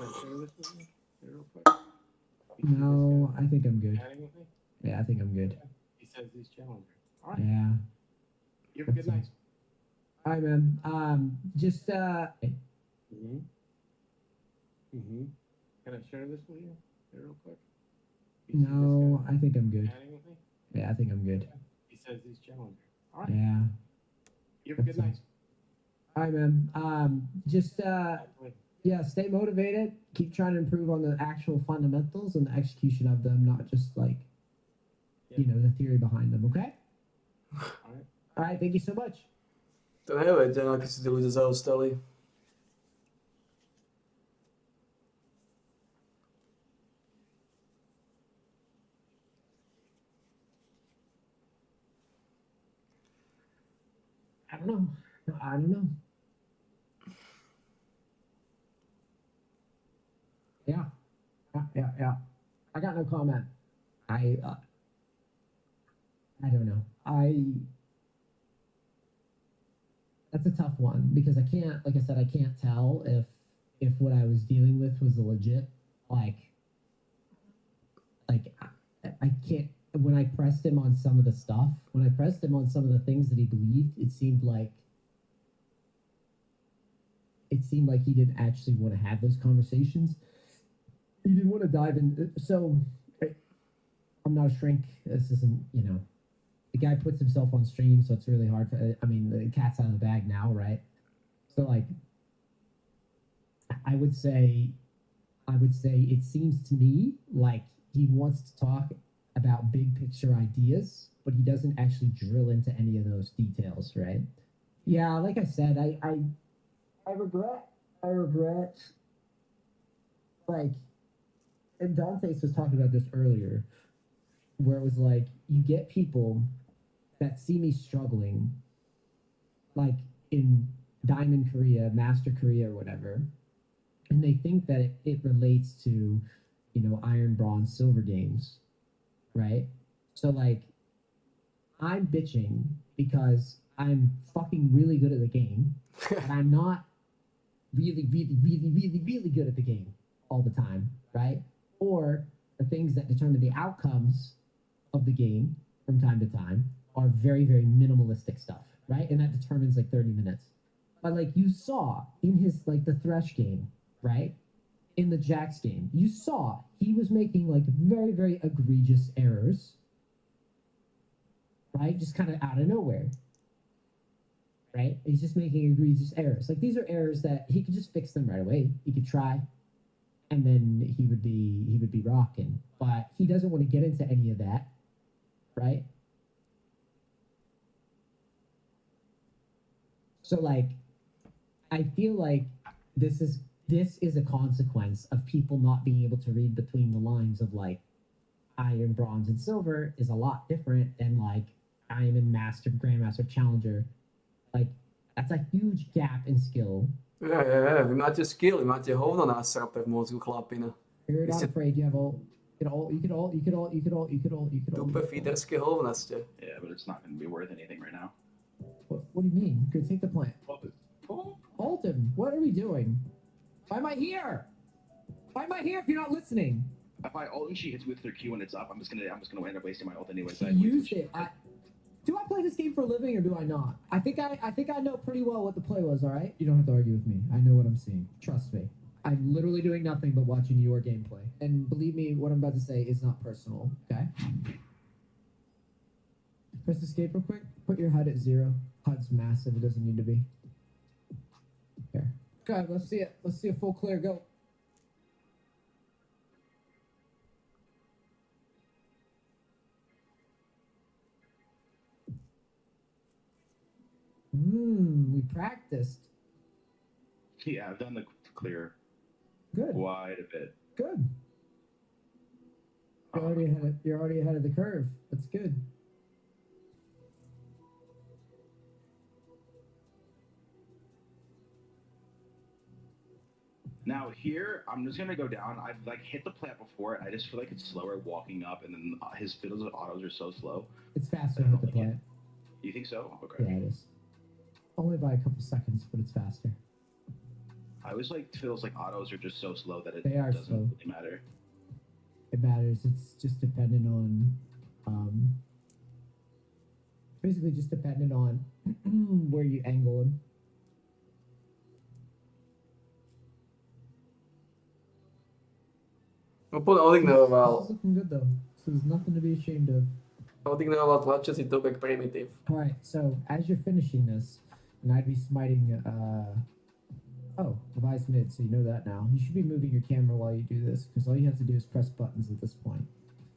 I share this with you real quick? No, I think I'm good. Chatting with me? Yeah, I think I'm good. He says he's challenging. All right. Yeah. You have a good night. All right, man. Just Can I share this with you real quick? You see this no, guy I think I'm good. chatting with me? Yeah, I think I'm good. He says he's challenging. All right. Yeah. You have a good night. All right, man. Just yeah, stay motivated. Keep trying to improve on the actual fundamentals and the execution of them, not just like, you know, the theory behind them. Okay. All right. All right. Thank you so much. To nevedia, akí si tí ľudia zaostali. I don't know. I don't know. Yeah. I got no comment. I don't know. That's a tough one because I can't, like I said, I can't tell if what I was dealing with was a legit, like I can't, when I pressed him on some of the stuff, when I pressed him on some of the things that he believed, it seemed like he didn't actually want to have those conversations. He didn't want to dive in. So I'm not a shrink. This isn't, you know, the guy puts himself on stream, so it's really hard for, I mean, the cat's out of the bag now, right? So like, I would say it seems to me like he wants to talk about big picture ideas, but he doesn't actually drill into any of those details, right? Yeah, like I said, I regret, like, and Dante's was talking about this earlier, where it was like, you get people that see me struggling, like in Diamond Korea, Master Korea, or whatever, and they think that it relates to, you know, Iron, Bronze, Silver games, right? So like, I'm bitching because I'm fucking really good at the game, and I'm not really good at the game all the time, right? or the things that determine the outcomes of the game from time to time are very, very minimalistic stuff, right? And that determines like 30 minutes. But like you saw in his like the Thresh game, right? In the Jax game, you saw he was making like very, very egregious errors, right? Just kind of out of nowhere, right? He's just making egregious errors. Like these are errors that he could just fix them right away. He could try, and then he would be rocking. But he doesn't want to get into any of that, right? So like, I feel like this is a consequence of people not being able to read between the lines of like iron, bronze, and silver is a lot different than like diamond, master, grandmaster, challenger. Like that's a huge gap in skill. Ja. Wie maakt je skill? Wie maakt je hoofd dan aanstrappen met mozgklappinnen? You're Is not it- afraid. You have all. You could all. Doe per fiederske hoofdnestje. Yeah, but it's not going to be worth anything right now. What do you mean? Go take the plant. Oh. Alton, what are we doing? Why am I here? Why am I here if you're not listening? If I ult and she hits with her Q and it's up, I'm just gonna end up wasting my ult anyway. He used it. Do I play this game for a living or do I not? I think I know pretty well what the play was. All right, you don't have to argue with me. I know what I'm seeing. Trust me. I'm literally doing nothing but watching your gameplay. And believe me, what I'm about to say is not personal. Okay. Press escape real quick. Put your HUD at 0. HUD's massive. It doesn't need to be. Here. Okay, let's see it. Let's see a full clear. Go. We practiced. Yeah, I've done the clear Good. quite a bit. Good. You're already ahead of the curve. That's good. Now here, I'm just gonna go down. I've like hit the plant before, and I just feel like it's slower walking up, and then his fiddles and autos are so slow. It's faster to hit the plant. You think so? Okay. Yeah, it is. Only by a couple seconds, but it's faster. I always like feels like autos are just so slow that it They are doesn't slow. really matter. It matters. It's just dependent on, basically just dependent on where you angle him. Wat ik nou This wel? is looking good though, so there's nothing to be ashamed of. Wat ik nou wat watjes zit ook echt primitief. All right, so as you're finishing this, and I'd be smiting, revised mid, so you know that now. You should be moving your camera while you do this, because all you have to do is press buttons at this point.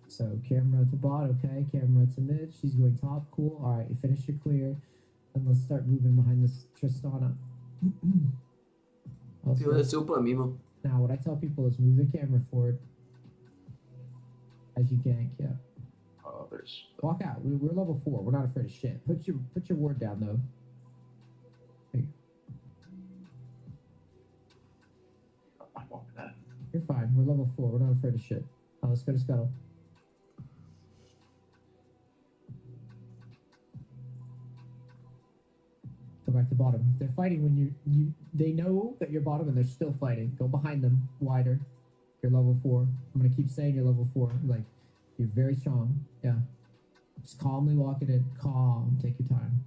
So camera to bot, okay, camera to mid, she's going top, cool. All right, you finished your clear, and let's start moving behind this Tristana. Die wil soepel Mimo. Now, what I tell people is move the camera forward as you gank, yeah. Oh, there's. Walk out. We're level 4. We're not afraid of shit. Put your ward down though. There you go. I want that. You're fine. We're level 4. We're not afraid of shit. Now let's go to Scuttle. Go back to bottom. If they're fighting when they know that you're bottom and they're still fighting. Go behind them wider. You're level 4. I'm gonna keep saying you're level 4. Like you're very strong. Yeah. Just calmly walk it in. Calm. Take your time.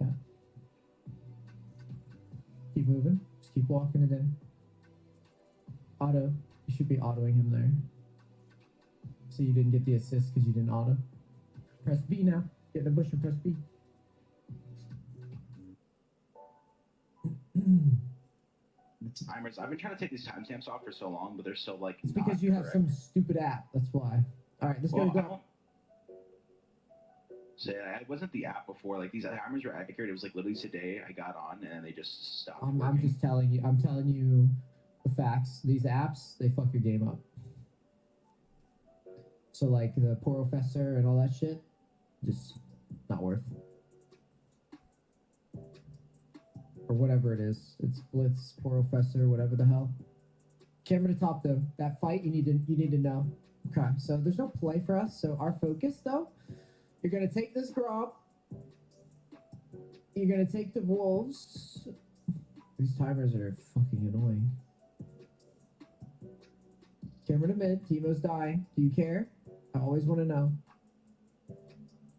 Yeah. Keep moving. Just keep walking it in. Auto. You should be autoing him there. So you didn't get the assist because you didn't auto. Press B now. Get in the bush and press B. Timers. I've been trying to take these timestamps off for so long, but they're so like. It's because not you have correct. some stupid app. That's why. All right, let's Well, go. So yeah, it wasn't the app before. Like these timers were accurate. It was like literally today I got on and they just stopped. I'm working. just telling you. I'm telling you the facts. These apps, they fuck your game up. So like the Professor and all that shit, just not worth. Or whatever it is. It's Blitz, Professor, whatever the hell. Camera to top though. That fight you need to know. Okay, so there's no play for us. So our focus though, you're gonna take this Gromp. You're gonna take the Wolves. These timers are fucking annoying. Camera to mid. Teemo's dying. Do you care? I always want to know.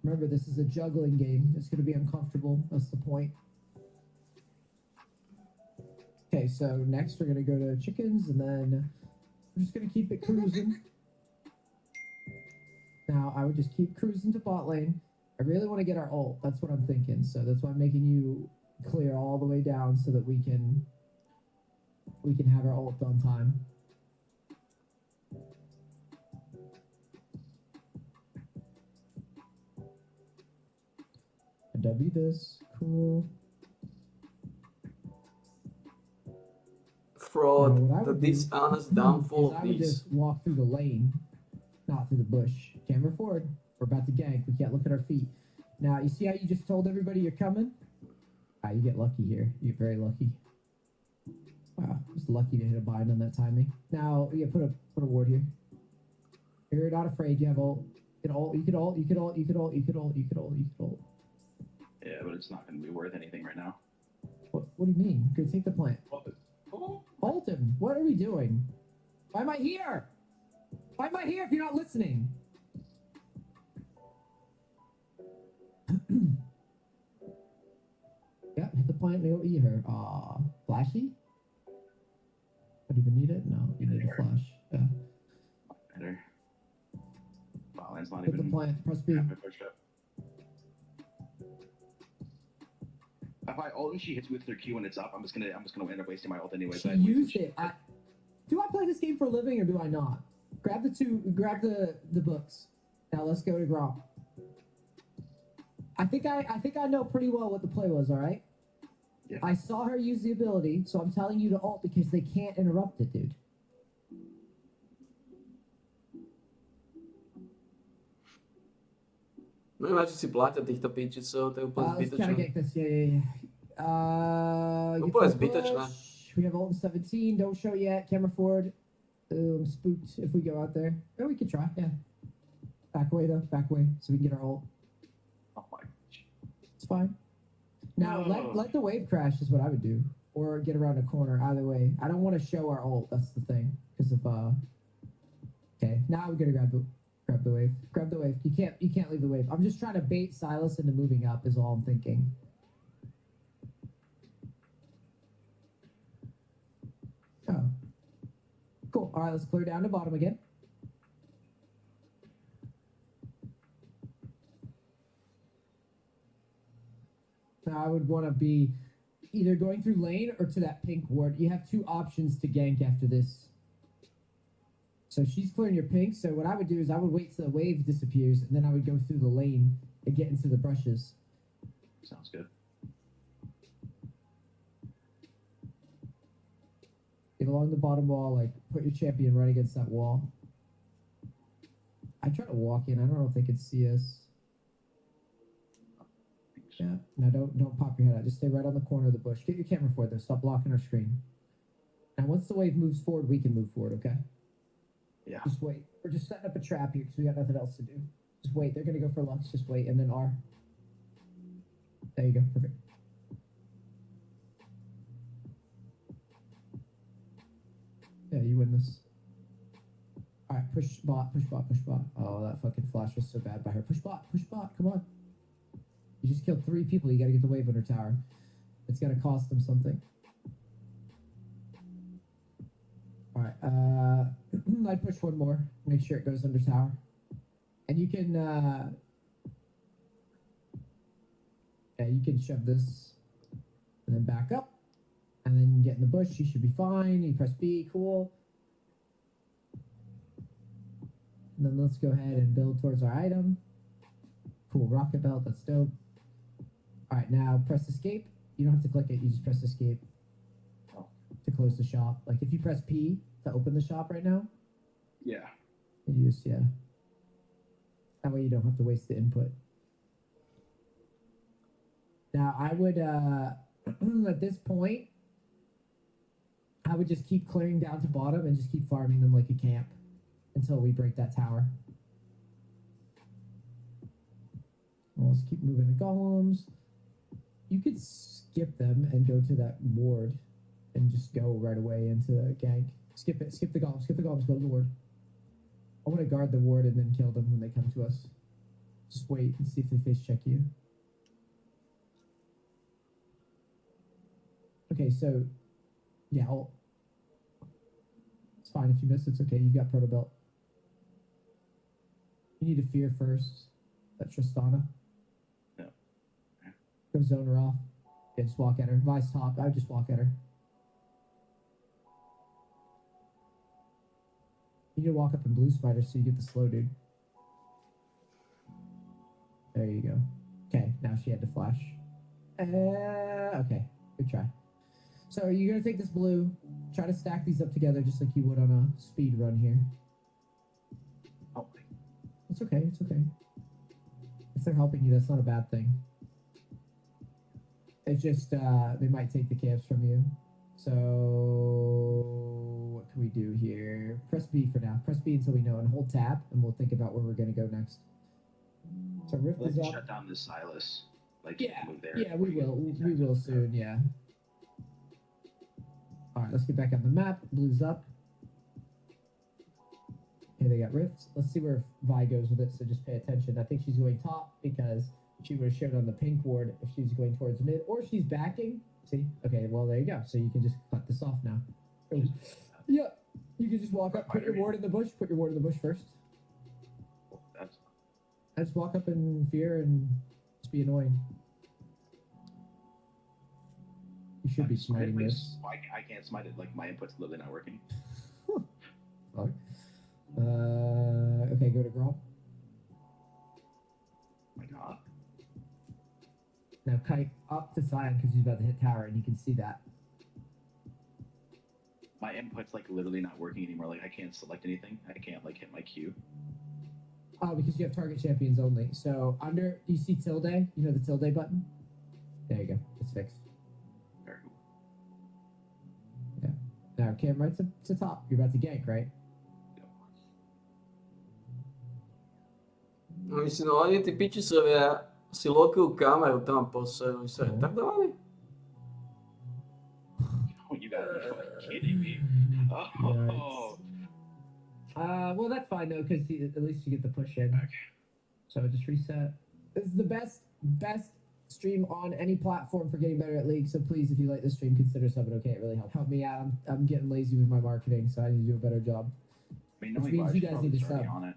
Remember, this is a juggling game. It's going to be uncomfortable. That's the point. Okay, so next we're going to go to chickens, and then we're just going to keep it cruising. Now, I would just keep cruising to bot lane. I really want to get our ult. That's what I'm thinking. So that's why I'm making you clear all the way down so that we can have our ult on time. I W this. Cool. Fraud. Now, what I The would do dishonest is downfall I of would these. just walk through the lane, not through the bush. Camera forward. We're about to gank. We can't look at our feet. Now, you see how you just told everybody you're coming? Ah, you get lucky here. You get very lucky. Wow, just lucky to hit a bind on that timing. Now, yeah, put a ward here. You're not afraid. You have ult. You could ult. You could ult. You could ult. You could ult. You could ult. You could ult. Yeah, but it's not going to be worth anything right now. What do you mean? Go take the plant. Oh. Ult him. What are we doing? Why am I here? Why am I here if you're not listening? Yeah, hit the plant. No, eat her. Aw, flashy. Don't even need it. No, you need a flash. Yeah. Better. Botline's not Hit the even. plant. Press B. halfway pushed up. If I ult and she hits me with her Q and it's up, I'm just gonna end up wasting my ult anyway. She used it. Do I play this game for a living or do I not? Grab the books. Now let's go to Grom. I think I know pretty well what the play was, all right? Yeah. I saw her use the ability, so I'm telling you to ult because they can't interrupt it, dude. No nevadí, si platia týchto píčicov, to je úplne Let's try to zbytočné. get this. Yeah. Get Úplne the zbytočné. push. We have ult in 17. Don't show yet. Camera forward. Spooked if we go out there. Or we could try, yeah. Back away, though. Back away, so we can get our ult. Oh my. It's fine. Now, No. let the wave crash is what I would do. Or get around a corner, either way. I don't want to show our ult, that's the thing. Because of, Okay, now we're gonna grab the wave. Grab the wave. You can't leave the wave. I'm just trying to bait Silas into moving up is all I'm thinking. Oh. Cool. Alright, let's clear down to bottom again. Now I would want to be either going through lane or to that pink ward. You have two options to gank after this. So she's clearing your pink. So what I would do is I would wait till the wave disappears, and then I would go through the lane and get into the brushes. Sounds good. Get along the bottom wall, like put your champion right against that wall. I try to walk in. I don't know if they can see us. Yeah. Now don't pop your head out. Just stay right on the corner of the bush. Get your camera forward though. Stop blocking our screen. Now once the wave moves forward, we can move forward, okay? Yeah. Just wait. We're just setting up a trap here because we got nothing else to do. Just wait. They're gonna go for Lux. Just wait, and then R. There you go. Perfect. Yeah, you win this. All right, push bot, push bot, push bot. Oh, that fucking flash was so bad by her. Push bot, come on. You just killed 3 people. You gotta get the wave under tower. It's gonna cost them something. All right, I'd push one more. Make sure it goes under tower. And you can, yeah, you can shove this and then back up. And then get in the bush. You should be fine. You press B, cool. And then let's go ahead and build towards our item. Cool, rocket belt, that's dope. All right, now press escape. You don't have to click it, you just press escape to close the shop. Like if you press P to open the shop right now, Yeah. you just, yeah. That way you don't have to waste the input. Now I would, at this point, I would just keep clearing down to bottom and just keep farming them like a camp until we break that tower. Well, let's keep moving the golems. You could skip them and go to that ward and just go right away into the gank. Skip it. Skip the golems. Skip the golems. Go to the ward. I want to guard the ward and then kill them when they come to us. Just wait and see if they face check you. Okay, so yeah, it's fine if you miss. It's okay. You've got proto belt. You need to fear first. That Tristana. No. Go zone her off. Yeah, just walk at her. Vice top. I would just walk at her. You need to walk up in blue spider so you get the slow, dude. There you go. Okay, now she had to flash. Okay, good try. So you're gonna take this blue, try to stack these up together just like you would on a speed run here. Oh, It's okay, it's okay. If they're helping you, that's not a bad thing. It's just they might take the camps from you. So what can we do here? Press B for now. Press B until we know, and hold tab, and we'll think about where we're gonna go next. So Rift Let's is up. shut down this Silas. Like, Yeah, move there. yeah, we will. We will soon. Yeah. All right, let's get back on the map. Blue's up. Okay, they got rifts. Let's see where Vi goes with it. So just pay attention. I think she's going top because she would have showed on the pink ward if she was going towards mid, or she's backing. See? Okay, well there you go. So you can just cut this off now. Oh, yeah, you can just walk up. Put your ward in the bush. Put your ward in the bush first. That's I just walk up in fear and just be annoying. You should be smiting this. I can't smite it. Like, my input's literally not working. Fuck. Okay, go to Grom. My God. Now kite up to Sion because he's about to hit tower, and you can see that. My input's like literally not working anymore. Like, I can't select anything. I can't like hit my Q. Oh, because you have target champions only. So under, you see tilde? You know the tilde button? There you go. It's fixed. Very cool. Now cam right to top. You're about to gank, right? Mislim, oni ti pičisovia si lokujú kameru tam po sebe. Sa retardovali? Oh, you gotta be fucking kidding me. Oh. Well, that's fine though, because at least you get the push in. Okay. So just reset. This is the best stream on any platform for getting better at League. So please, if you like this stream, consider subbing. Okay, it really help me out. I'm getting lazy with my marketing, so I need to do a better job. I mean, Which knowing means Raj you guys probably need to is already sub. on it.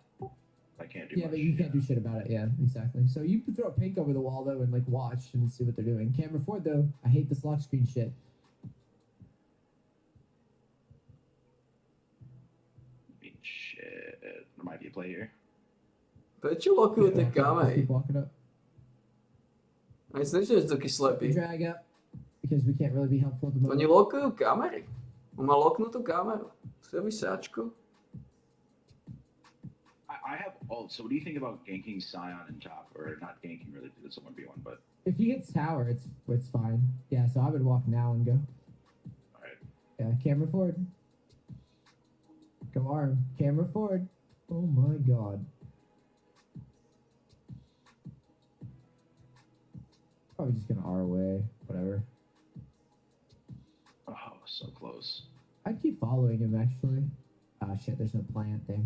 I can't do Yeah, much. but you can't do shit about it. Yeah, exactly. So you can throw a pink over the wall though and like watch and see what they're doing. Camera Ford though, I hate this lock screen shit. Shit. There might be a play here. Prečo lokujú tie kamery? Keep walking up. A myslím, že je to taký slepý. Drag up because we can't really be helpful at the Oni moment. lokujú kamery. On má loknutú kameru. Chce by sáčku? I have all. So, what do you think about ganking Scion in top, or not ganking really? It's a 1v1, but If he hits tower, it's fine. Yeah, so I would walk now and go. all right. Yeah, camera forward. Go arm. Camera forward. Oh my god. Probably just gonna R away. Whatever. Oh, so close. I'd keep following him actually. Ah shit, there's no plant thing.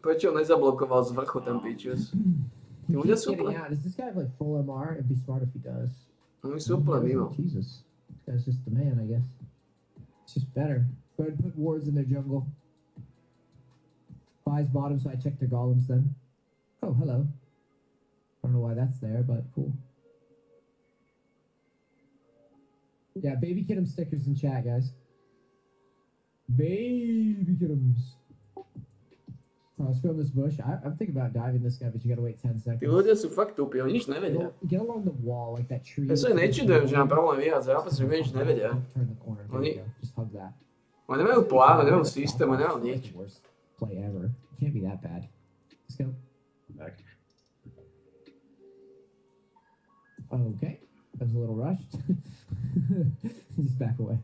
Prečo on nezablokoval z vrchu ten pičus? He You wanna keeps getting super? out. Does this guy have like full MR? It'd be smart if he does. Oni sú úplne mimo. Jesus. This guy's just the man, I guess. It's just better. Go ahead and put wards in their jungle. Buys bottom, so I check their golems then. Oh, hello. I don't know why that's there, but cool. Yeah, baby kid'em stickers in chat, guys. Baby kid'ems. Oh, let's go in this bush. I'm thinking about diving this guy, but you gotta wait 10 seconds. Tí ľudia sú fakt tupí, oni nič nevedia. Get along the wall, like that tree. Ja sa aj nečudujem, že mám problém vyhrať zápas, že nič nevedia. Turn the corner. There Oni- you go. Just hug that. Oni nemajú plán, oni nemajú systém, oni nemajú That's nič. the worst play ever. It can't be that bad. Let's go. Back. Okay. That was a little rushed. Just back away.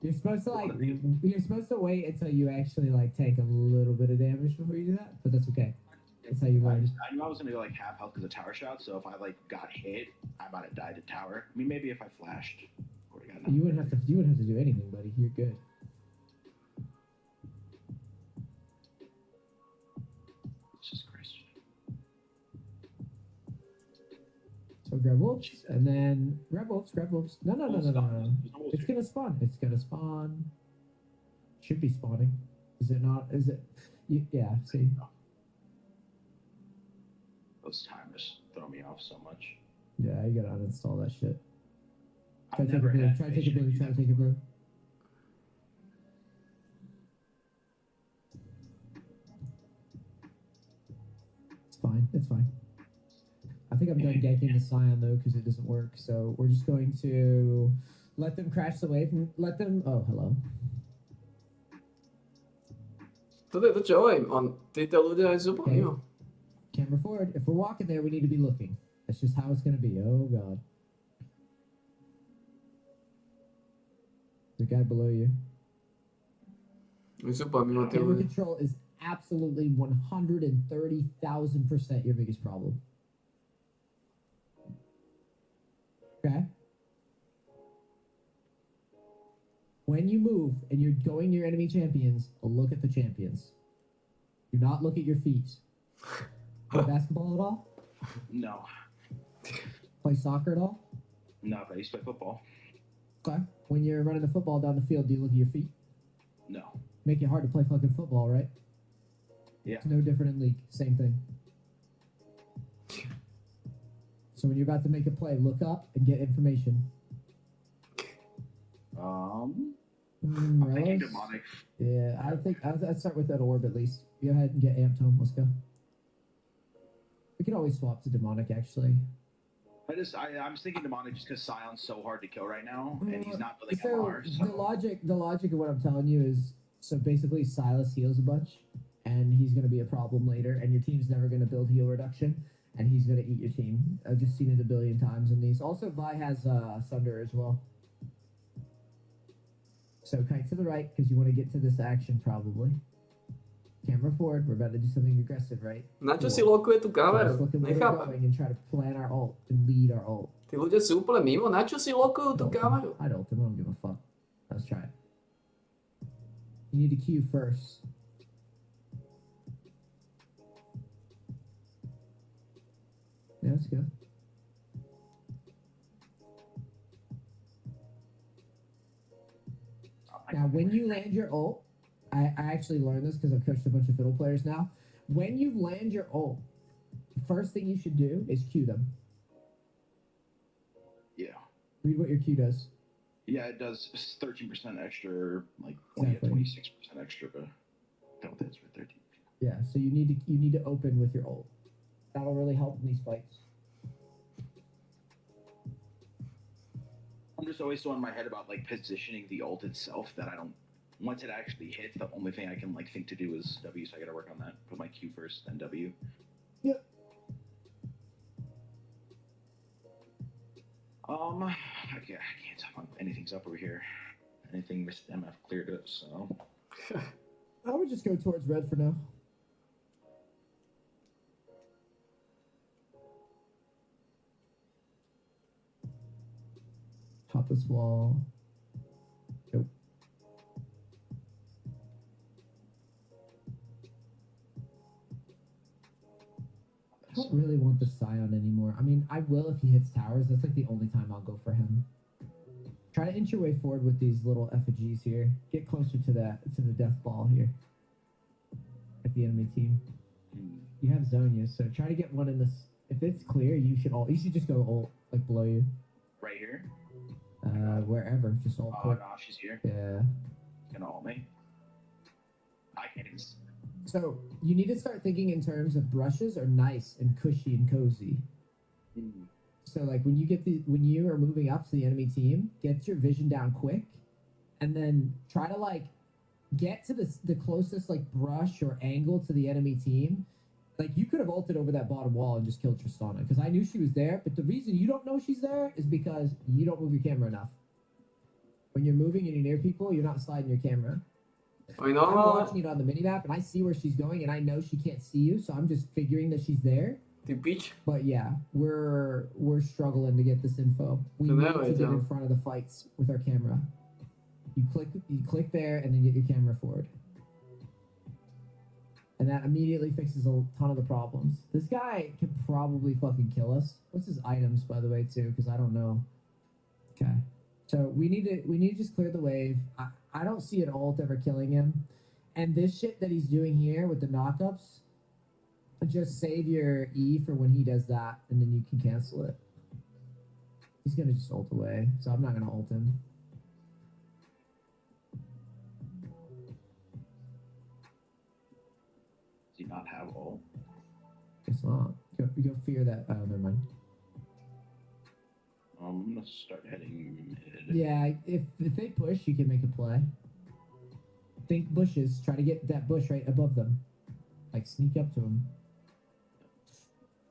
You're supposed to wait until you actually like take a little bit of damage before you do that, but that's okay. That's how you learn. I knew I was gonna go like half health because of tower shot. So if I like got hit, I might have died to tower. I mean, maybe if I flashed. Would've gotten You wouldn't have to do anything, buddy. You're good. So grab wolves, and then grab wolves, grab wolves. No. There's no wolves It's here. gonna spawn. It's gonna spawn. Should be spawning. Is it not? Is it? Yeah. See. Those timers throw me off so much. Yeah, you gotta uninstall that shit. Try I've to take a never blue. had Try to take a patient blue. do Try to that take a before. blue. It's fine. It's fine. I think I'm done ganking the Scion though because it doesn't work. So we're just going to let them crash the wave and let them. Oh, hello. To čo hovorím, títo ľudia sú úplne mimo. Camera forward. If we're walking there, we need to be looking. That's just how it's gonna be. Oh god. The guy below you. Oni sú úplne mimo tí Camera ľudia. control is absolutely 130,000% your biggest problem. Okay? When you move and you're going near enemy champions, look at the champions. Do not look at your feet. Play basketball at all? No. Play soccer at all? No, but I used to play football. Okay. When you're running the football down the field, do you look at your feet? No. Make it hard to play fucking football, right? Yeah. It's no different in league. Same thing. So when you're about to make a play, look up and get information. I'm thinking Rose? demonic. Yeah, I think I'd start with that orb at least. Go ahead and get amped home. Let's go. We can always swap to demonic actually. I'm just thinking demonic just because Scion's so hard to kill right now, and he's not building So MR. So the logic of what I'm telling you is so basically Silas heals a bunch, and he's going to be a problem later, and your team's never going to build heal reduction, and he's going to eat your team. I've just seen it a billion times in these. Also, Vi has Sunder as well. So kite to the right because you want to get to this action probably. Camera forward. We're about to do something aggressive, right? Na čo si lokuje tú So just kameru? look at where we're Nechápem. going and try to plan our ult and lead our ult. Tí ľudia sú úplne mimo, na čo si lokujú tú kameru? I'd ult him. I don't give a fuck. Let's try it. You need to queue first. Yeah, that's good. Now, when you land your ult, I actually learned this because I've coached a bunch of fiddle players now. When you land your ult, the first thing you should do is queue them. yeah, Read what your queue does. yeah, it does 13% extra, like Exactly. 26% extra, but I don't think it's for 13. Yeah, so you need to open with your ult. That'll really help in these fights. I'm just always so in my head about like positioning the ult itself that I don't. Once it actually hits, the only thing I can like think to do is W. So I got to work on that. Put my Q first, then W. Yep. I can't tell if anything's up over here. Anything Missed MF cleared it, so I would just go towards red for now. Pop this wall. Nope. I don't really want the Scion anymore. I mean, I will if he hits towers. That's like the only time I'll go for him. Try to inch your way forward with these little effigies here. Get closer to the death ball here. At the enemy team. You have Zonia, so try to get one in this. If it's clear, you should just go ult, like below you. right here. Wherever, just ult Oh quick. no, she's here. Yeah. Gonna ult me. I can't even. So you need to start thinking in terms of brushes are nice and cushy and cozy. So like when you are moving up to the enemy team, get your vision down quick, and then try to like get to the closest like brush or angle to the enemy team. Like you could have ulted over that bottom wall and just killed Tristana because I knew she was there. But the reason you don't know she's there is because you don't move your camera enough. When you're moving and you're near people, you're not sliding your camera. Oni I'm normálne, watching it on the minimap and I see where she's going and I know she can't see you, so I'm just figuring that she's there. ty pič. But yeah, we're struggling to get this info. We So need now to it's get on. in front of the fights with our camera. You click there and then get your camera forward. And that immediately fixes a ton of the problems. This guy could probably fucking kill us. What's his items, by the way, too? Because I don't know. Okay. So we need to just clear the wave. I don't see an ult ever killing him. And this shit that he's doing here with the knockups, just save your E for when he does that, and then you can cancel it. He's gonna just ult away, so I'm not gonna ult him. Does he not have all? Guess not. Go fear that. Oh, never mind. I'm gonna start heading mid. Yeah, if they push, you can make a play. Think bushes. Try to get that bush right above them. Like sneak up to them.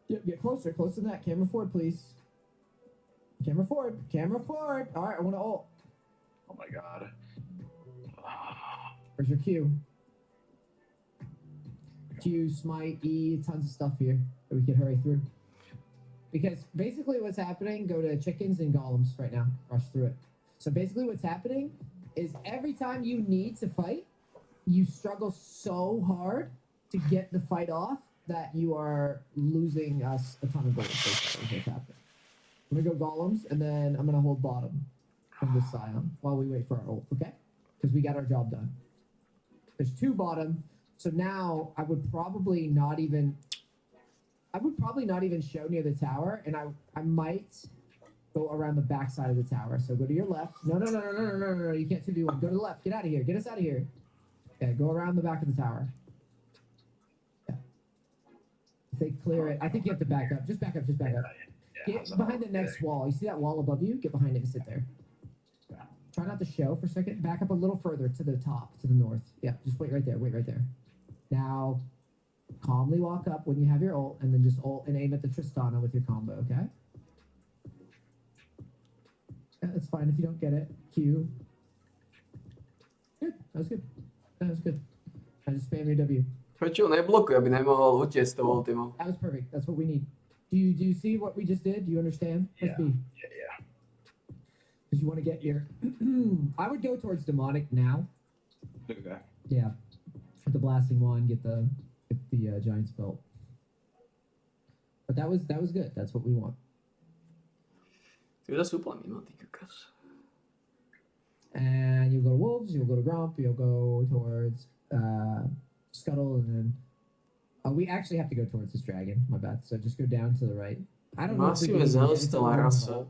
Yep, get closer to that. Camera forward, please. Camera forward. Camera forward. All right, I want to ult. Oh my god. Where's your Q? Q, smite, E, tons of stuff here that we can hurry through. Because basically what's happening, go to chickens and golems right now. Rush through it. So basically what's happening is every time you need to fight, you struggle so hard to get the fight off that you are losing us a ton of gold. Basically, what's happening. I'm gonna go golems, and then I'm gonna hold bottom from this Scion while we wait for our ult, okay? Because we got our job done. There's 2 bottom, so now I would probably not even show near the tower, and I might go around the back side of the tower. So go to your left. No, you can't 2v1. Go to the left. Get out of here. Get us out of here. Okay, go around the back of the tower. Yeah. If they clear it, I think you have to back up. Just back up. Yeah, Get behind the next wall. You see that wall above you? Get behind it and sit there. Try not to show for a second. Back up a little further to the top, to the north. Yeah, just wait right there. Wait right there. Now, calmly walk up when you have your ult, and then just ult and aim at the Tristana with your combo, okay? Yeah, that's fine if you don't get it. Q. Good. That was good. That was good. I just spam your W. Prečo ho neblokuje, aby nemohol utiecť s tou ultimou? That was perfect. That's what we need. Do you see what we just did? Do you understand? Let's be. Yeah. Because you want to get your... I would go towards Demonic now. Okay. Yeah. With the Blasting Wand, get the Giant's Belt. But that was good. That's what we want. Ty sú plány, no, ty kukas. And you'll go to Wolves, you'll go to Grump, you'll go towards Scuttle, and then... we actually have to go towards this dragon, my bad. So just go down to the right. I don't know if we Musíme can even get zaliť it. rasa.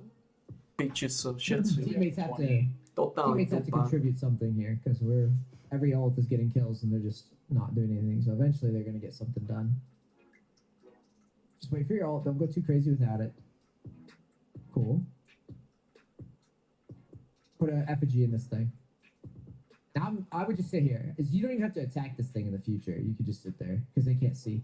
Piči sú všetci. Teammates have to Totálny teammates have to tupá. contribute something here because every ult is getting kills and they're just not doing anything. So eventually they're gonna get something done. Just wait for your ult. Don't go too crazy without it. Cool. Put an effigy in this thing. Now I would just sit here. You don't even have to attack this thing in the future. You could just sit there because they can't see.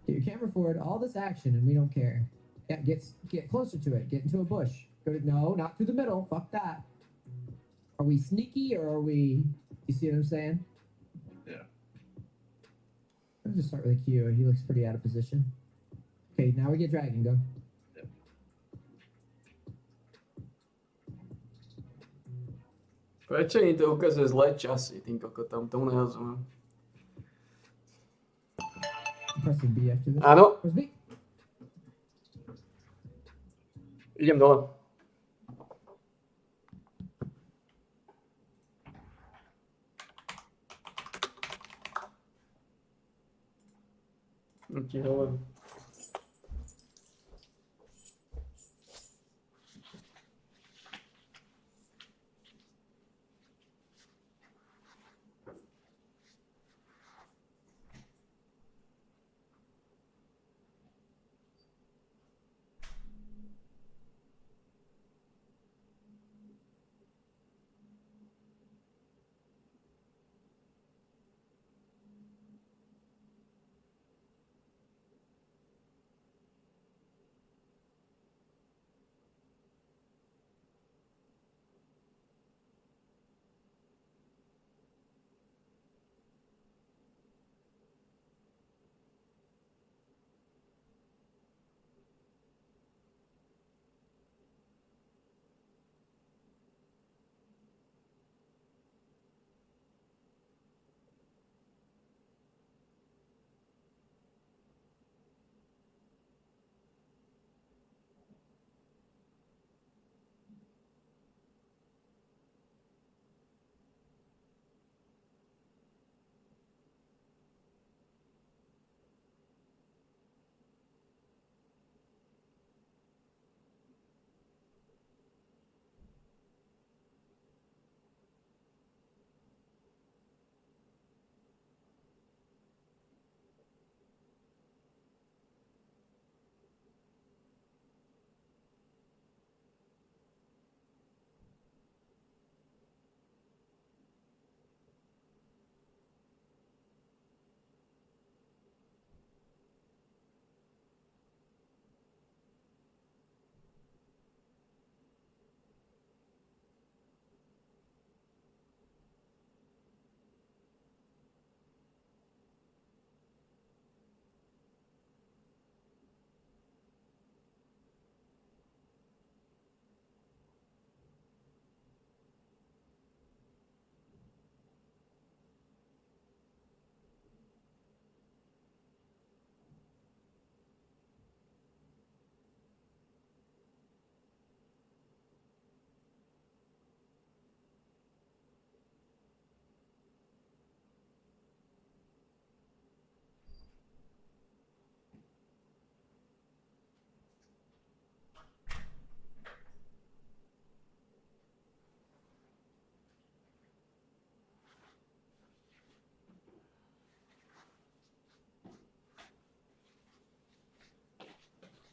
Get your camera forward. All this action, and we don't care. Yeah, get closer to it. Get into a bush. No, not through the middle. Fuck that. Are we sneaky or are we? You see what I'm saying? Yeah. Let's just start with a Q. He looks pretty out of position. Okay, now we get dragon. Go. Prečo im to ukazuje zlé časy, tým kokotom, tomu nerozumiem. Pressing B after this. Áno, Where's B? idem dole. Ti hovorím.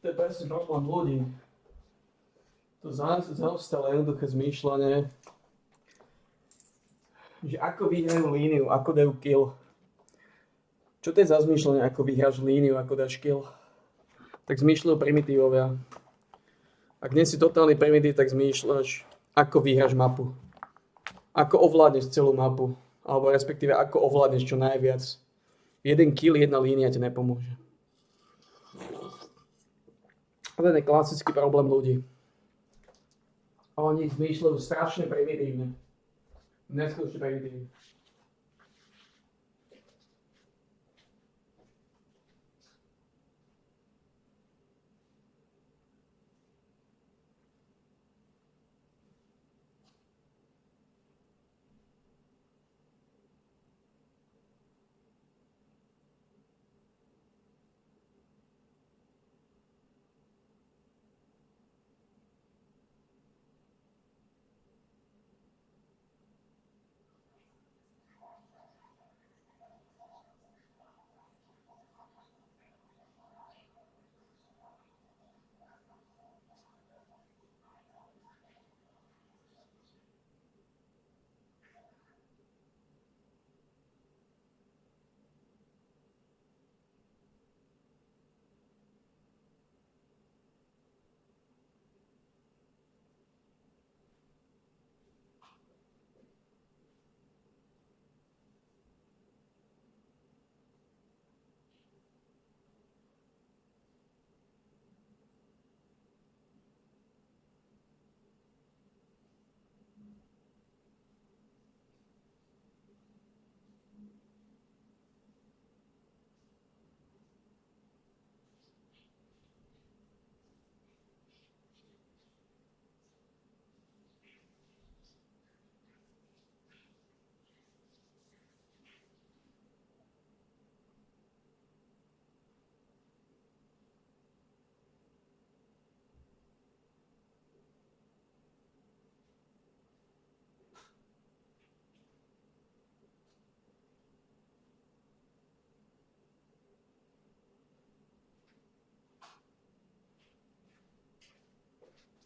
je presne problém ľudí. To zaostalé jednoduché zmýšľanie, že ako vyhrajú líniu, ako dajú kill. Čo to je za zmýšľanie, ako vyhráš líniu, ako dáš kill? Tak zmýšľajú primitívovia. Ak nie si totálny primitív, tak zmýšľaš, ako vyhráš mapu. Ako ovládneš celú mapu. Alebo respektíve, ako ovládneš čo najviac. Jeden kill, jedna línia ti nepomôže. To je klasický problém ľudí. A oni zmýšľajú strašne primitívne. Neskutočne primitívne.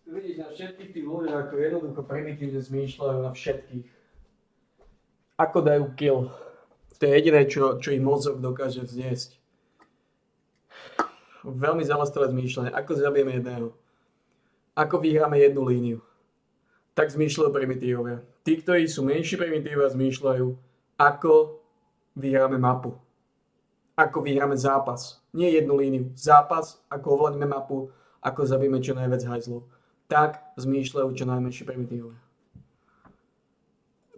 Tu vidíš na všetkých tých ľudí, ako jednoducho primitívne zmýšľajú na všetkých. Ako dajú kill. To je jediné, čo ich mozog dokáže vzniesť. Veľmi zaostalé zmýšľanie. Ako zabijeme jedného. Ako vyhráme jednu líniu. Tak zmýšľajú primitívovia. Tí, ktorí sú menší primitívia, zmýšľajú, ako vyhráme mapu. Ako vyhráme zápas. Nie jednu líniu. Zápas, ako ovládneme mapu, ako zabijeme čo najviac hajzlov. Tak zmýšľajú čo najmenšie primitívovia.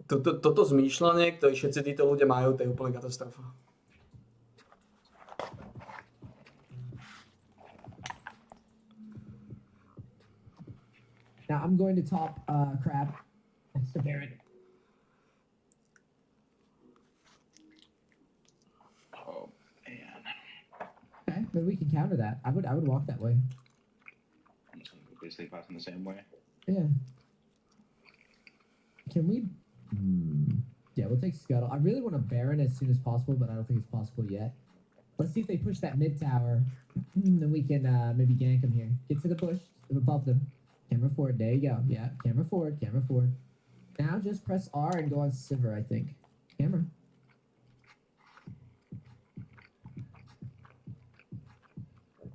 Toto zmýšľanie, ktoré všetci títo ľudia majú, to je úplne katastrofa. Now I'm going to top Crab next to Baron. Oh man. Okay, but we can counter that. I would walk that way. I'm just gonna go basically passing the same way. Yeah. Can we? Yeah, we'll take Scuttle. I really want a Baron as soon as possible, but I don't think it's possible yet. Let's see if they push that mid tower. Then we can maybe gank them here. Get to the bush above them. Camera forward. There you go. Yeah, camera forward. Camera forward. Now just press R and go on Sivir, I think. Camera.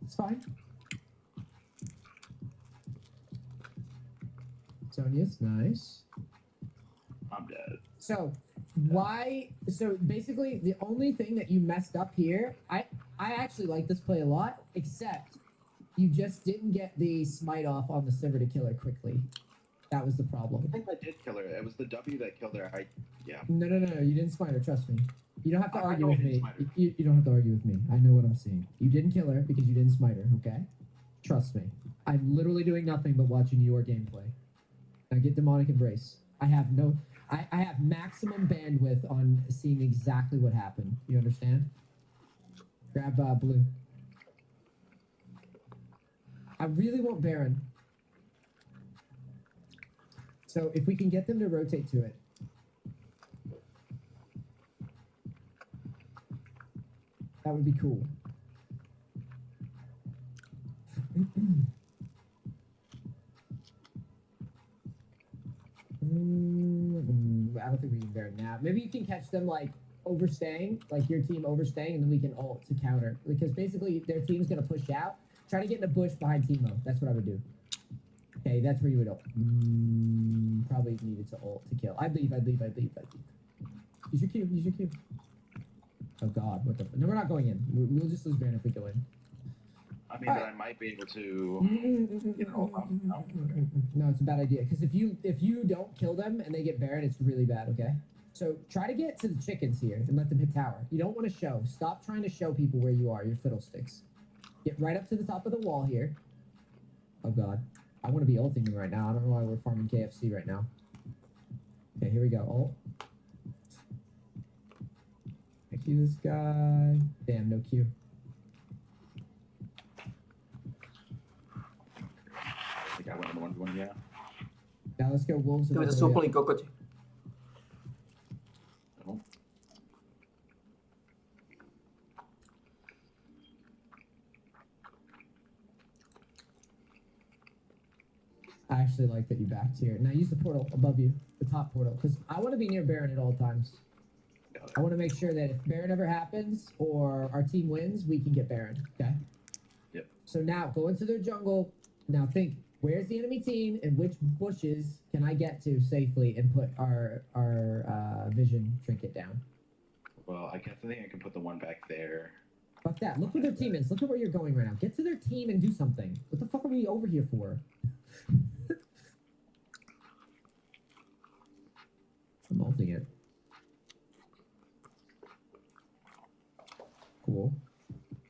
It's fine. Sonya's nice. I'm dead. So basically the only thing that you messed up here, I actually like this play a lot, except you just didn't get the smite off on the Sivir to kill her quickly. That was the problem. I think I did kill her. It was the W that killed her. No, you didn't smite her, trust me. You don't have to I argue know I with didn't me. smite her. You don't have to argue with me. I know what I'm saying. You didn't kill her because you didn't smite her, okay? Trust me. I'm literally doing nothing but watching your gameplay. Now get Demonic Embrace. I have maximum bandwidth on seeing exactly what happened. You understand? Grab blue. I really want Baron. So if we can get them to rotate to it. That would be cool. I don't think we can Baron now. Maybe you can catch them like overstaying, like your team overstaying, and then we can ult to counter. Because basically their team's gonna push out. Try to get in the bush behind Teemo. That's what I would do. Okay, that's where you would ult. Probably needed to ult to kill. I'd leave. Use your Q. Use your Q. Oh God, what the? No, we're not going in. We'll just lose Baron if we go in. I mean, but I might be able to get an ult off now. No, it's a bad idea. Because if you don't kill them and they get Baron, it's really bad. Okay. So try to get to the chickens here and let them hit tower. You don't want to show. Stop trying to show people where you are. Your fiddlesticks. Get right up to the top of the wall here. Oh God, I want to be ulting them right now. I don't know why we're farming KFC right now. Okay, here we go. Ult. I Q this guy. Damn, no Q. I think I went on the 1v1, yeah. Now let's go Wolves. Ty and to then sú hurry up. úplní kokoti. Oh. I actually like that you backed here. Now use the portal above you, the top portal, because I want to be near Baron at all times. I want to make sure that if Baron ever happens or our team wins, we can get Baron. Okay. Yep. So now go into their jungle. Now think, where's the enemy team and which bushes can I get to safely and put our vision trinket down? Well, I guess I think I can put the one back there. Fuck that. Look where their team is. Look at where you're going right now. Get to their team and do something. What the fuck are we over here for? I'm ulting it. Cool.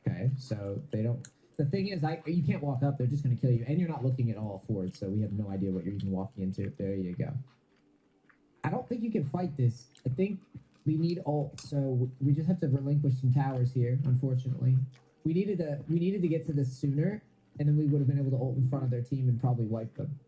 Okay, so they don't. The thing is, you can't walk up. They're just gonna kill you, and you're not looking at all forward, so we have no idea what you're even walking into. There you go. I don't think you can fight this. I think we need ult, so we just have to relinquish some towers here. Unfortunately, we needed to get to this sooner, and then we would have been able to ult in front of their team and probably wipe them.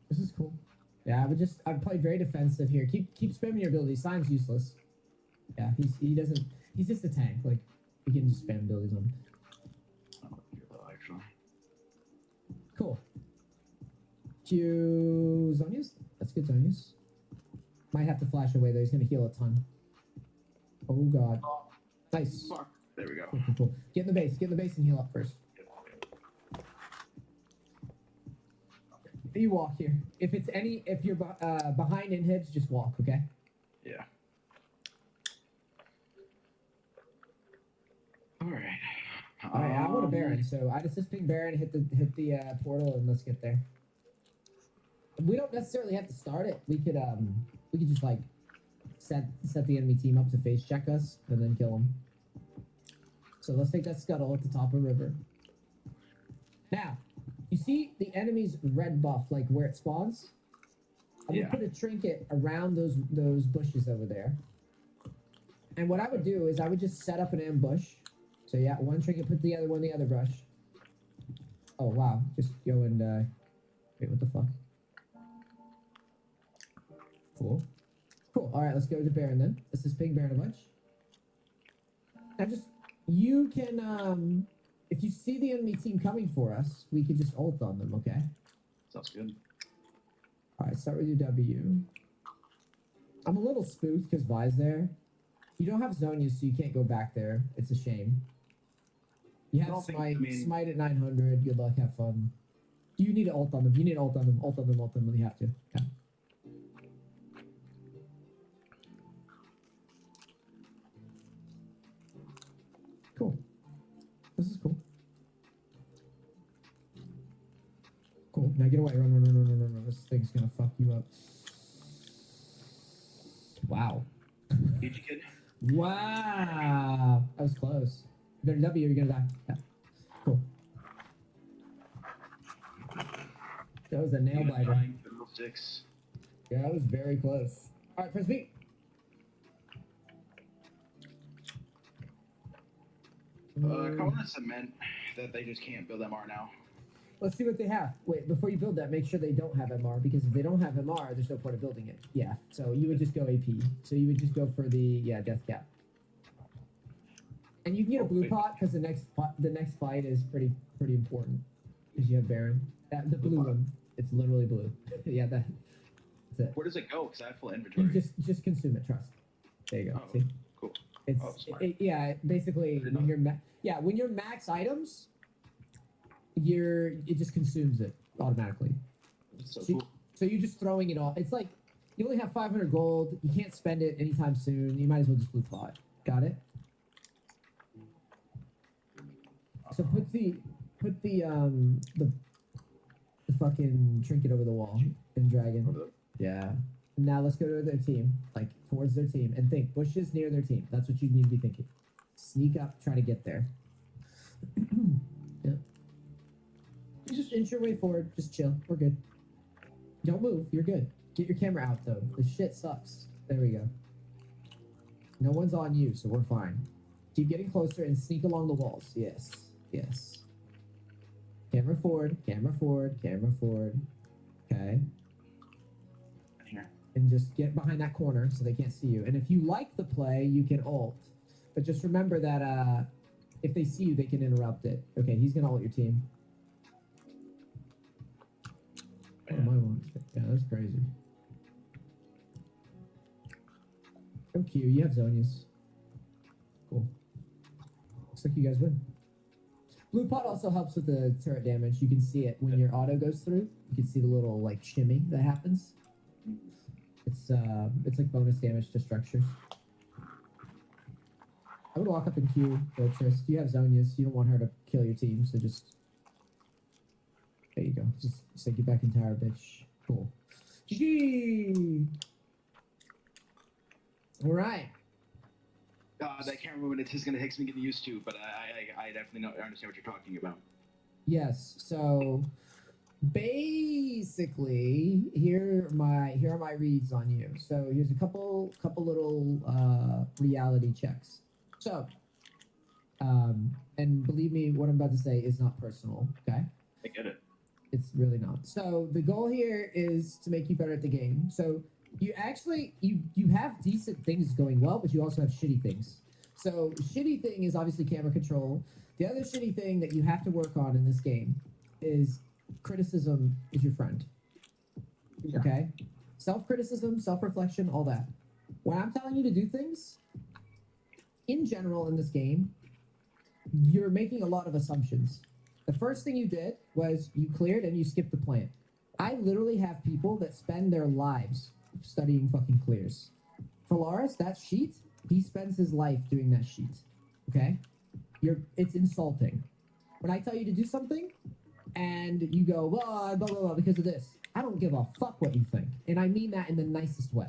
This is cool. Yeah, I'd play very defensive here. Keep spamming your abilities. Simon's useless. Yeah, he's just a tank. Like, we can just spam abilities on him. I don't hear that actually. Cool. Q Zonius? That's good, Zonius. Might have to flash away though, he's gonna heal a ton. Oh god. Nice. Fuck. There we go. Cool. Get in the base and heal up first. You walk here. If you're behind inhibs, just walk, okay? Yeah. Alright. Alright, I want a Baron, so I just ping Baron, hit the portal, and let's get there. We don't necessarily have to start it. We could just like set the enemy team up to face check us and then kill them. So let's take that scuttle at the top of river. Now, you see the enemy's red buff, like where it spawns? I would put a trinket around those bushes over there. And what I would do is I would just set up an ambush. So yeah, one trinket, put the other one in the other brush. Oh wow, just go and wait, what the fuck? Cool. Cool. Alright, let's go to Baron then. Let's just ping Baron a bunch. Now you can if you see the enemy team coming for us, we could just ult on them, okay? Sounds good. Alright, start with your W. I'm a little spooked because Vi's there. You don't have Zonius, so you can't go back there. It's a shame. You have Smite at 900. Good luck, have fun. You need to ult on them. You need to ult on them. Ult on them, ult on them. You have to. Okay. Cool. This is cool. Cool. Now get away. Run. This thing's gonna fuck you up. Wow. Did you kid? Wow. That was close. You better W or you're gonna die. Yeah. Cool. That was a nail biter. 6. Yeah, that was very close. Alright, press B. I want to cement that they just can't build MR now. Let's see what they have. Wait, before you build that, make sure they don't have MR, because if they don't have MR, there's no point of building it. Yeah, so you would just go AP. So you would just go for the death cap. And you can get a blue pot because the next fight is pretty important because you have Baron. The blue one, it's literally blue. Yeah, that's it. Where does it go? Because I have full You inventory. just consume it. Trust. There you go. Oh, See, cool. it's Oh, smart. yeah. Basically, didn't when know. when you're max items, it just consumes it automatically. So So, cool. so you're just throwing it all. It's like you only have 500 gold. You can't spend it anytime soon. You might as well just blue pot. Got it? So put the fucking trinket over the wall in dragon. Yeah. Now let's go to their team, like towards their team, and think bushes near their team. That's what you need to be thinking. Sneak up, try to get there. Yeah. You just inch your way forward. Just chill. We're good. Don't move. You're good. Get your camera out though. This shit sucks. There we go. No one's on you, so we're fine. Keep getting closer and sneak along the walls. Yes. Yes. Camera forward. Camera forward. Camera forward. Okay. Here. And just get behind that corner so they can't see you. And if you like the play, you can ult. But just remember that if they see you, they can interrupt it. Okay, he's gonna ult your team. Oh, my one. Yeah, that's crazy. Oh, Q, you have Zonias. Cool. Looks like you guys win. Blue pot also helps with the turret damage. You can see it when your auto goes through. You can see the little like shimmy that happens. It's like bonus damage to structures. I would walk up and Q Fortress. You have Zonias. You don't want her to kill your team, so just there you go. Just say get back in tower, bitch. Cool. GG. All right. That camera movement is gonna take me getting used to, but I definitely know I understand what you're talking about. Yes. So basically, here are my reads on you. So here's a couple little reality checks. So, and believe me, what I'm about to say is not personal. Okay. I get it. It's really not. So the goal here is to make you better at the game. So you actually you have decent things going well, but you also have shitty things. So shitty thing is obviously camera control. The other shitty thing that you have to work on in this game is criticism is your friend. Yeah. Okay? Self-criticism, self-reflection, all that. When I'm telling you to do things, in general in this game, you're making a lot of assumptions. The first thing you did was you cleared and you skipped the plant. I literally have people that spend their lives studying fucking clears. Phalaris, that sheet, he spends his life doing that sheet. Okay? It's insulting. When I tell you to do something and you go, blah, blah, blah, blah, because of this, I don't give a fuck what you think. And I mean that in the nicest way.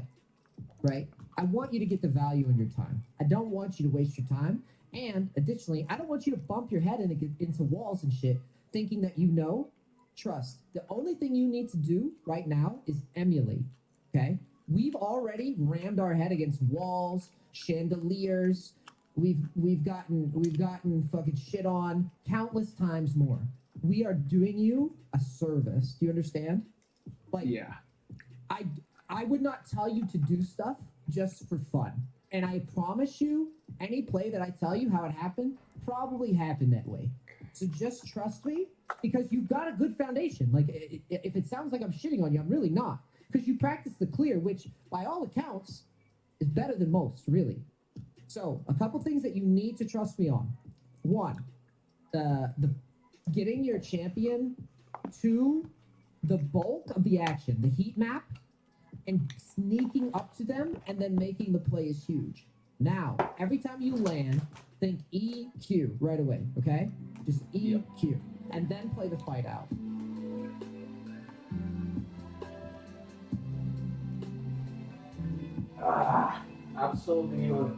Right? I want you to get the value in your time. I don't want you to waste your time. And additionally, I don't want you to bump your head into walls and shit thinking that you know. Trust. The only thing you need to do right now is emulate. Okay? We've already rammed our head against walls, chandeliers. We've gotten fucking shit on countless times more. We are doing you a service. Do you understand? Like, Yeah. I would not tell you to do stuff just for fun. And I promise you, any play that I tell you how it happened probably happened that way. So just trust me, because you've got a good foundation. Like, if it sounds like I'm shitting on you, I'm really not. Because you practice the clear, which, by all accounts, is better than most, really. So, a couple things that you need to trust me on. One, the getting your champion to the bulk of the action, the heat map, and sneaking up to them and then making the play is huge. Now, every time you land, think EQ right away, okay? Just EQ. And then play the fight out. Absolutely.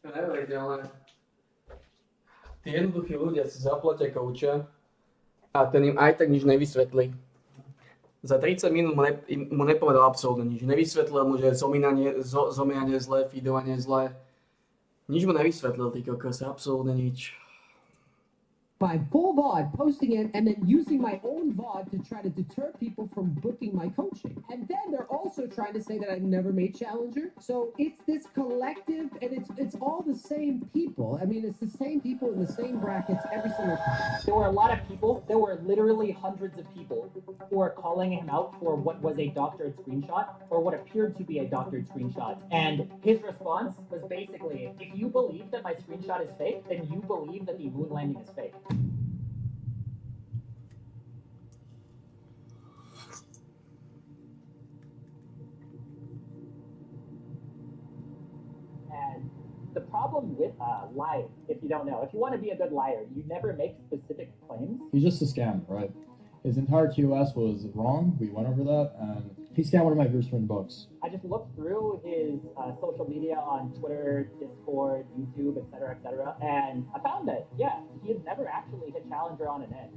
Neverejte, ale tí jednoduchí ľudia si zaplatia kouča a ten im aj tak nič nevysvetlí. Za 30 minút mu nepovedal absolútne nič. Nevysvetlil mu, že zomianie je zlé, feedovanie je zlé. Nič mu nevysvetlil, ty kokos, absolútne nič. My full VOD, posting it, and then using my own VOD to try to deter people from booking my coaching. And then they're also trying to say that I've never made Challenger. So it's this collective, and it's all the same people. I mean, it's the same people in the same brackets every single time. There were a lot of people, there were literally hundreds of people who were calling him out for what was a doctored screenshot or what appeared to be a doctored screenshot. And his response was basically, if you believe that my screenshot is fake, then you believe that the moon landing is fake. And the problem with lying, if you don't know, if you want to be a good liar, you never make specific claims. He's just a scam, right? His entire QoS was wrong. We went over that, and he scammed one of my Bruce Wayne books. I just looked through his social media on Twitter, Discord, YouTube, etc., and I found that, yeah, he had never actually hit Challenger on an end.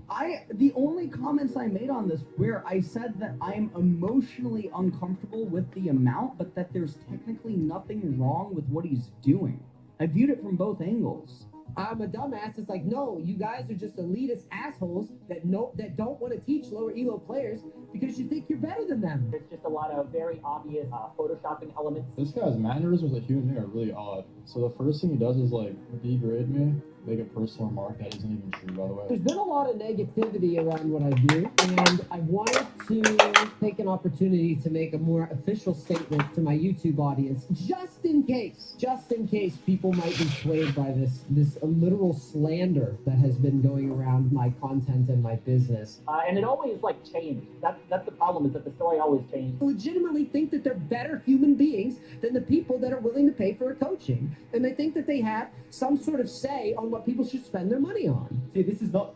The only comments I made on this where I said that I'm emotionally uncomfortable with the amount, but that there's technically nothing wrong with what he's doing. I viewed it from both angles. I'm a dumbass. It's like, no, you guys are just elitist assholes that don't want to teach lower elo players because you think you're better than them. There's just a lot of very obvious photoshopping elements. This guy's mannerisms as a human being are really odd. So the first thing he does is like degrade me, make a personal remark that isn't even true, by the way. There's been a lot of negativity around what I do, and I wanted to take an opportunity to make a more official statement to my YouTube audience, just in case people might be swayed by this literal slander that has been going around my content and my business. And it always changed. That's the problem, is that the story always changed. I legitimately think that they're better human beings than the people that are willing to pay for a coaching, and they think that they have some sort of say on what people should spend their money on. See, this is not,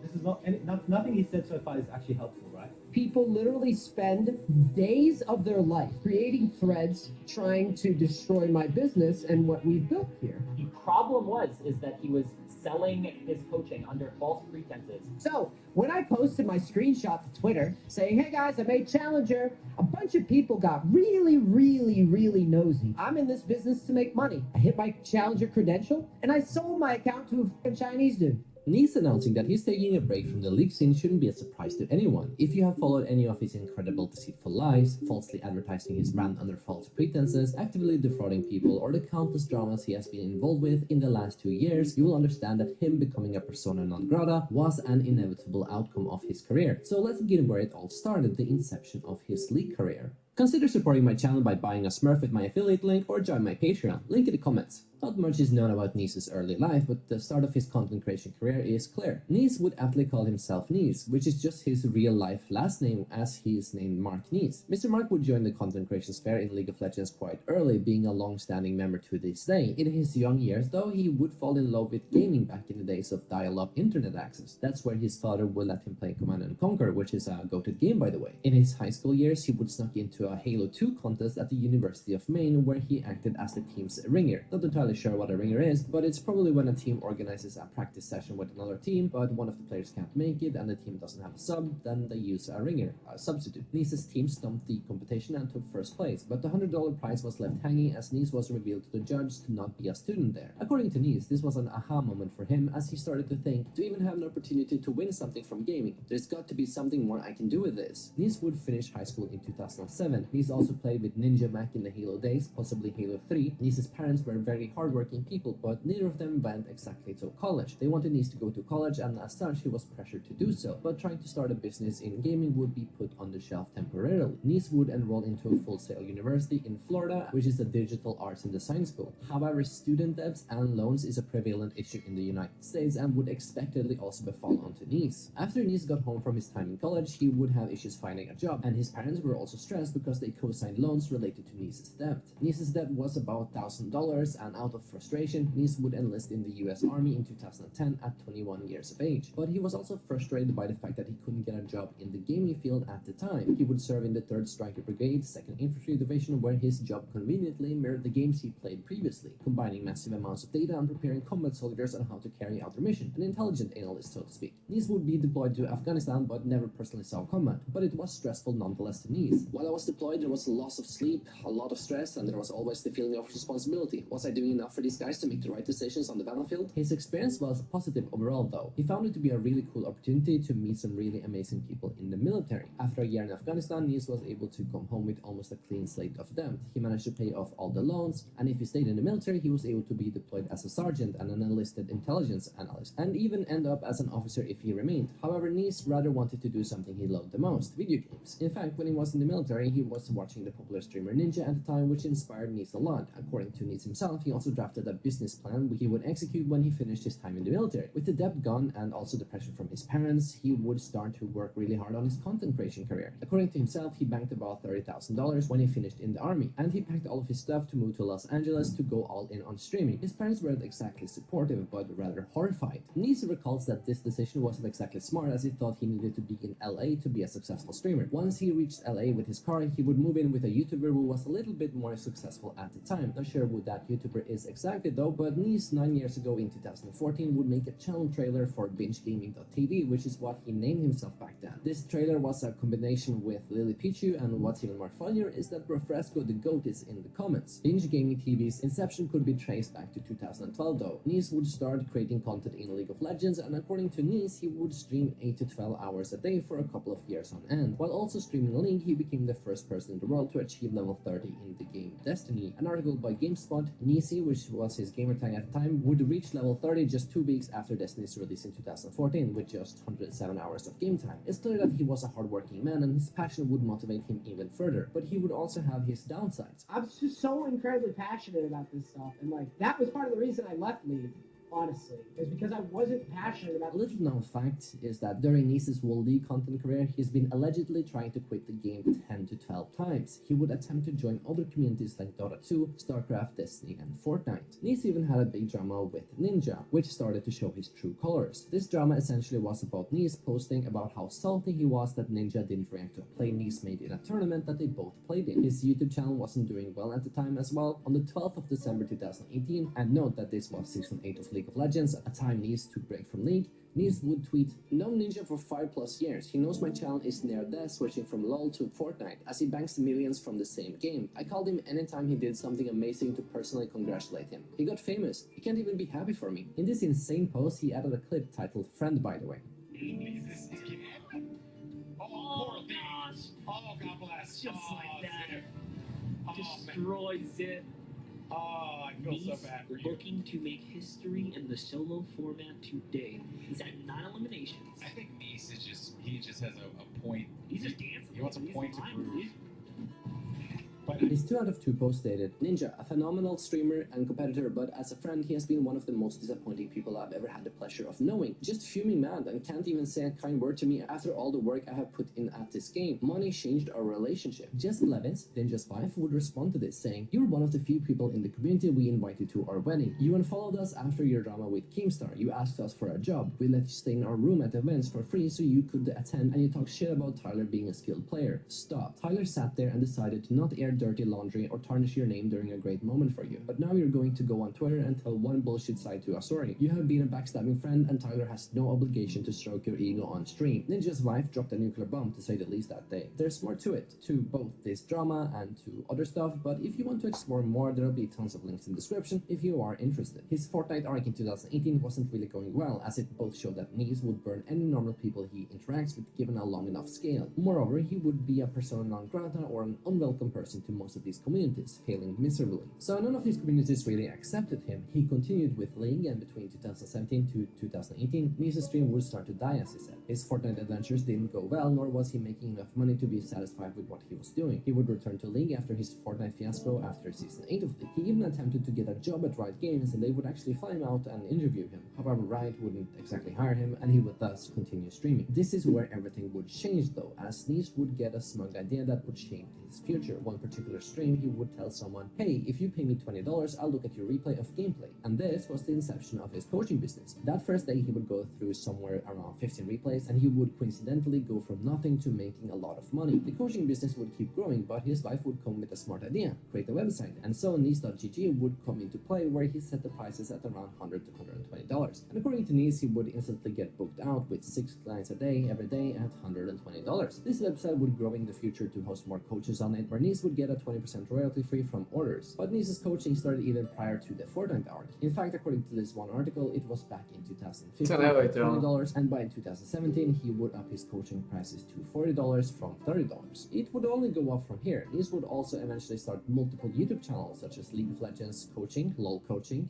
nothing he said so far is actually helpful, right? People literally spend days of their life creating threads trying to destroy my business and what we've built here. The problem is that he was selling his coaching under false pretenses. So when I posted my screenshot to Twitter saying, hey guys, I made Challenger, a bunch of people got really, really, really nosy. I'm in this business to make money. I hit my Challenger credential and I sold my account to a fucking Chinese dude. Nice announcing that he's taking a break from the league scene shouldn't be a surprise to anyone. If you have followed any of his incredible deceitful lies, falsely advertising his brand under false pretenses, actively defrauding people, or the countless dramas he has been involved with in the last 2 years, you will understand that him becoming a persona non grata was an inevitable outcome of his career. So let's begin where it all started, the inception of his league career. Consider supporting my channel by buying a Smurf with my affiliate link or join my Patreon, link in the comments. Not much is known about Nice's early life, but the start of his content creation career is clear. Nice would aptly call himself Nice, which is just his real-life last name, as he is named Mark Nice. Mr. Mark would join the content creation sphere in League of Legends quite early, being a long-standing member to this day. In his young years, though, he would fall in love with gaming back in the days of dial-up internet access. That's where his father would let him play Command & Conquer, which is a goated game, by the way. In his high school years, he would snuck into a Halo 2 contest at the University of Maine, where he acted as the team's ringer. Not entirely sure what a ringer is, but it's probably when a team organizes a practice session with another team, but one of the players can't make it and the team doesn't have a sub, then they use a ringer, a substitute. Nice's team stumped the competition and took first place, but the $100 prize was left hanging as Nice was revealed to the judge to not be a student there. According to Nice, this was an aha moment for him as he started to think, to even have an opportunity to win something from gaming, there's got to be something more I can do with this. Nice would finish high school in 2007. Nice also played with Ninja Mac in the Halo days, possibly Halo 3. Nice's parents were very hardworking people, but neither of them went exactly to college. They wanted Nice to go to college, and as such, he was pressured to do so, but trying to start a business in gaming would be put on the shelf temporarily. Nice would enroll into a Full Sail University in Florida, which is a digital arts and design school. However, student debts and loans is a prevalent issue in the United States and would expectedly also befall onto Nice. After Nice got home from his time in college, he would have issues finding a job, and his parents were also stressed because they co-signed loans related to Nice's debt. Nice's debt was about $1,000, and out of frustration, Nice would enlist in the US Army in 2010 at 21 years of age. But he was also frustrated by the fact that he couldn't get a job in the gaming field at the time. He would serve in the 3rd Striker Brigade, 2nd Infantry Division, where his job conveniently mirrored the games he played previously, combining massive amounts of data and preparing combat soldiers on how to carry out their mission. An intelligent analyst, so to speak. Nice would be deployed to Afghanistan, but never personally saw combat. But it was stressful nonetheless to Nice. While I was deployed, there was a loss of sleep, a lot of stress, and there was always the feeling of responsibility. Was I doing enough for these guys to make the right decisions on the battlefield? His experience was positive overall, though. He found it to be a really cool opportunity to meet some really amazing people in the military. After a year in Afghanistan, Nice was able to come home with almost a clean slate of debt. He managed to pay off all the loans, and if he stayed in the military, he was able to be deployed as a sergeant and an enlisted intelligence analyst, and even end up as an officer if he remained. However, Nice rather wanted to do something he loved the most, video games. In fact, when he was in the military, he was watching the popular streamer Ninja at the time, which inspired Nice a lot. According to Nice himself, he also drafted a business plan which he would execute when he finished his time in the military. With the debt gone and also the pressure from his parents, he would start to work really hard on his content creation career. According to himself, he banked about $30,000 when he finished in the army, and he packed all of his stuff to move to Los Angeles to go all in on streaming. His parents weren't exactly supportive, but rather horrified. Nice recalls that this decision wasn't exactly smart, as he thought he needed to be in LA to be a successful streamer. Once he reached LA with his car, he would move in with a YouTuber who was a little bit more successful at the time. Not sure who that YouTuber is exactly though, but Nice 9 years ago in 2014 would make a channel trailer for BingeGaming.tv, which is what he named himself back then. This trailer was a combination with Lily Pichu, and what's even more funnier is that Refresco the GOAT is in the comments. Binge Gaming TV's inception could be traced back to 2012 though. Nice would start creating content in League of Legends, and according to Nice, he would stream 8 to 12 hours a day for a couple of years on end. While also streaming League, he became the first person in the world to achieve level 30 in the game Destiny. An article by GameSpot, Nisi, which was his gamertag at the time, would reach level 30 just 2 weeks after Destiny's release in 2014 with just 107 hours of game time. It's clear that he was a hardworking man and his passion would motivate him even further, but he would also have his downsides. I'm just so incredibly passionate about this stuff, and like that was part of the reason I left League. Honestly, is because I wasn't passionate about. A little known fact is that during Nice's World League content career, he's been allegedly trying to quit the game 10 to 12 times. He would attempt to join other communities like Dota 2, StarCraft, Destiny, and Fortnite. Nice even had a big drama with Ninja, which started to show his true colors. This drama essentially was about Nice posting about how salty he was that Ninja didn't react to a play Nice made in a tournament that they both played in. His YouTube channel wasn't doing well at the time as well. On the 12th of December 2018, and note that this was Season 8 of League of Legends, a time Nice took break from League, Nice would tweet, "Known Ninja for 5+ years. He knows my channel is near death, switching from LoL to Fortnite, as he banks the millions from the same game. I called him anytime he did something amazing to personally congratulate him. He got famous. He can't even be happy for me." In this insane post, he added a clip titled "Friend," by the way. Oh, gosh. Oh, God bless. Just like that. Zip. Destroy Zip. Oh, I feel so bad for you. Looking to make history in the solo format today. He's at 9 eliminations. I think Nice is he just has a point. He's just dancing. He wants a point to prove. His 2 out of 2 posts stated, "Ninja, a phenomenal streamer and competitor, but as a friend, he has been one of the most disappointing people I've ever had the pleasure of knowing. Just fuming mad and can't even say a kind word to me after all the work I have put in at this game. Money changed our relationship." Jess Levins, Ninja's wife, would respond to this saying, "You're one of the few people in the community we invited to our wedding. You unfollowed us after your drama with Keemstar. You asked us for a job. We let you stay in our room at events for free so you could attend, and you talked shit about Tyler being a skilled player. Stop. Tyler sat there and decided to not air dirty laundry or tarnish your name during a great moment for you. But now you're going to go on Twitter and tell one bullshit side to a story. You have been a backstabbing friend, and Tyler has no obligation to stroke your ego on stream." Ninja's wife dropped a nuclear bomb, to say the least, that day. There's more to it, to both this drama and to other stuff, but if you want to explore more, there'll be tons of links in the description if you are interested. His Fortnite arc in 2018 wasn't really going well, as it both showed that Nice would burn any normal people he interacts with given a long enough scale. Moreover, he would be a persona non grata or an unwelcome person to to most of these communities, failing miserably. So none of these communities really accepted him. He continued with League, and between 2017 to 2018, Nice's stream would start to die, as he said. His Fortnite adventures didn't go well, nor was he making enough money to be satisfied with what he was doing. He would return to League after his Fortnite fiasco after Season 8 of League. He even attempted to get a job at Riot Games, and they would actually fly him out and interview him. However, Riot wouldn't exactly hire him, and he would thus continue streaming. This is where everything would change though, as Nice would get a smug idea that would shape his future. One particular stream, he would tell someone, "Hey, if you pay me $20, I'll look at your replay of gameplay." And this was the inception of his coaching business. That first day, he would go through somewhere around 15 replays, and he would coincidentally go from nothing to making a lot of money. The coaching business would keep growing, but his wife would come with a smart idea: create a website. And so Nice.gg would come into play, where he set the prices at around $100 to $120. And according to Nice, he would instantly get booked out with 6 clients a day, every day at $120. This website would grow in the future to host more coaches on it, where Nice would get a 20% royalty free from orders. But Nice's coaching started even prior to the Fortnite arc. In fact, according to this one article, it was back in 2015 at $20, and by 2017 he would up his coaching prices to $40 from $30. It would only go up from here. Nice would also eventually start multiple YouTube channels such as League of Legends Coaching, LOL Coaching,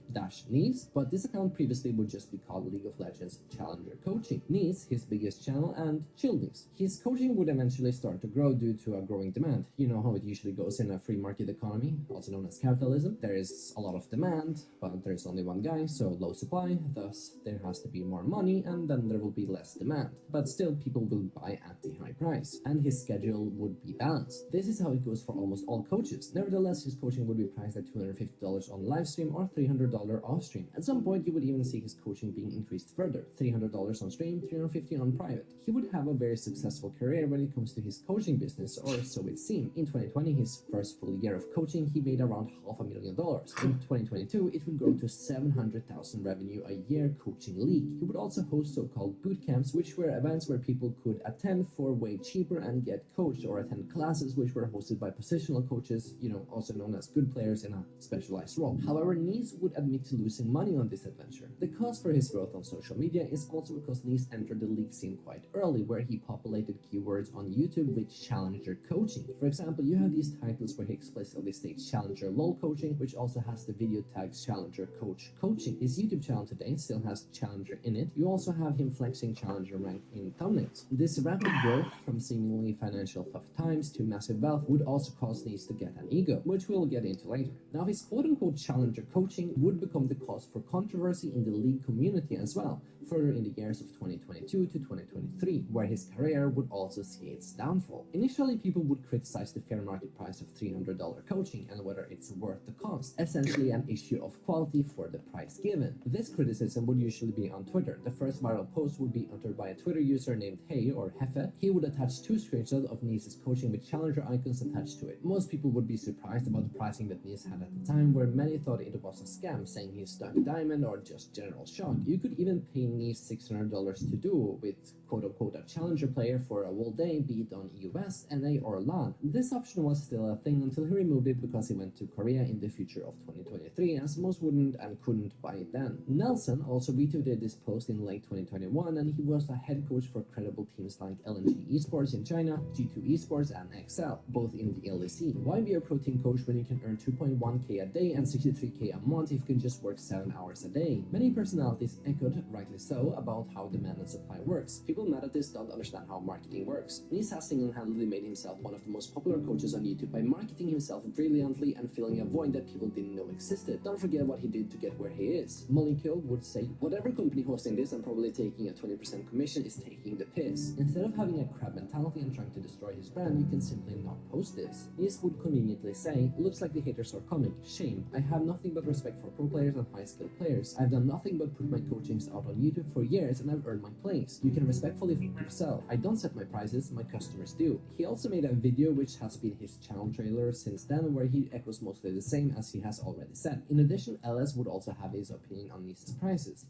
Nice, but this account previously would just be called League of Legends Challenger Coaching. Nice, his biggest channel, and Chill Nice. His coaching would eventually start to grow due to a growing demand. You know how it usually goes in a free market economy, also known as capitalism. There is a lot of demand, but there's only one guy, so low supply, thus there has to be more money, and then there will be less demand. But still, people will buy at the high price, and his schedule would be balanced. This is how it goes for almost all coaches. Nevertheless, his coaching would be priced at $250 on live stream or $300 off stream. At some point, you would even see his coaching being increased further: $300 on stream, $350 on private. He would have a very successful career when it comes to his coaching business, or so it seemed. In 2020, his first full year of coaching, he made around $500,000. In 2022, it would grow to $700,000 revenue a year coaching League. He would also host so-called boot camps, which were events where people could attend for way cheaper and get coached, or attend classes which were hosted by positional coaches, also known as good players in a specialized role. However, Nice would admit to losing money on this adventure. The cause for his growth on social media is also because Nice entered the League scene quite early, where he populated keywords on YouTube with challenger coaching. For example, you have these titles where he explicitly states challenger LOL coaching, which also has the video tags challenger coach coaching. His YouTube channel today still has challenger in it. You also have him flexing challenger rank in thumbnails. This rapid growth from seemingly financial tough times to massive wealth would also cause Nice to get an ego, which we'll get into later. Now, his quote-unquote challenger coaching would become the cause for controversy in the League community as well, further in the years of 2022 to 2023, where his career would also see its downfall. Initially, people would criticize the fair market price of $300 coaching and whether it's worth the cost, essentially an issue of quality for the price given. This criticism would usually be on Twitter. The first viral post would be uttered by a Twitter user named Hey or Hefe. He would attach 2 screenshots of Nice's coaching with challenger icons attached to it. Most people would be surprised about the pricing that Nice had at the time, where many thought it was a scam, saying he stuck diamond or just general shock. You could even pay Nice $600 to do with quote-unquote a challenger player for a whole day, be it on US, NA, or LAN. This option was still a thing until he removed it because he went to Korea in the future of 2023, as most wouldn't and couldn't buy it then. Nelson also retweeted this post in late 2021, and he was a head coach for credible teams like LNG Esports in China, G2 Esports, and XL, both in the LEC. Why be a pro team coach when you can earn 2.1k a day and 63k a month if you can just work 7 hours a day? Many personalities echoed, rightly so, about how demand and supply works. People mad at this don't understand how marketing works. Nice has single-handedly made himself one of the most popular coaches on YouTube by marketing himself brilliantly and filling a void that people didn't know existed. Don't forget what he did to get where he is. Molecule would say, whatever company hosting this and probably taking a 20% commission is taking the piss. Instead of having a crab mentality and trying to destroy his brand, you can simply not post this. Nice would conveniently say, looks like the haters are coming. Shame. I have nothing but respect for pro players and high-skilled players. I've done nothing but put my coachings out on YouTube for years and I've earned my place. You can respectfully think yourself. I don't set my prices, my customers do. He also made a video which has been his channel trailer since then, where he echoes mostly the same as he has already said. In addition, LS would also have his opinion on Nice's prices.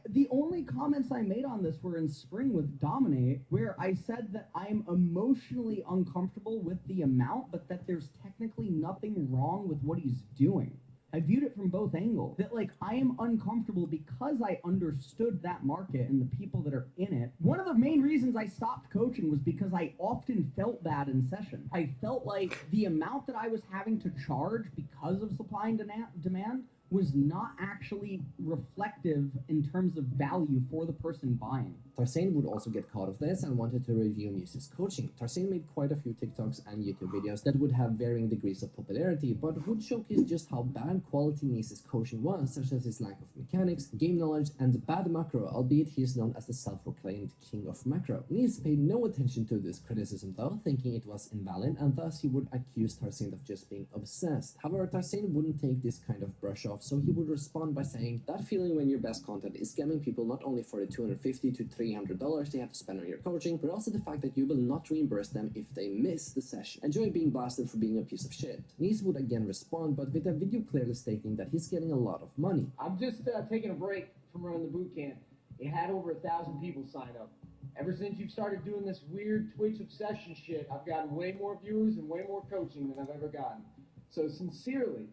The only comments I made on this were in spring with Dominate, where I said that I'm emotionally uncomfortable with the amount, but that there's technically nothing wrong with what he's doing. I viewed it from both angles. That like I am uncomfortable because I understood that market and the people that are in it. One of the main reasons I stopped coaching was because I often felt bad in session. I felt like the amount that I was having to charge because of supply and demand was not actually reflective in terms of value for the person buying. Tarsane would also get caught of this and wanted to review Nice's coaching. Tarsane made quite a few TikToks and YouTube videos that would have varying degrees of popularity, but would showcase just how bad quality Nice's coaching was, such as his lack of mechanics, game knowledge, and bad macro, albeit he is known as the self-proclaimed king of macro. Nice paid no attention to this criticism though, thinking it was invalid, and thus he would accuse Tarsane of just being obsessed. However, Tarsane wouldn't take this kind of brush off, so he would respond by saying, that feeling when your best content is scamming people not only for the $250 to $300 they have to spend on your coaching, but also the fact that you will not reimburse them if they miss the session. Enjoy being blasted for being a piece of shit. Nice would again respond, but with a video clearly stating that he's getting a lot of money. I'm just taking a break from running the boot camp. It had over 1,000 people sign up. Ever since you've started doing this weird Twitch obsession shit, I've gotten way more viewers and way more coaching than I've ever gotten. So sincerely,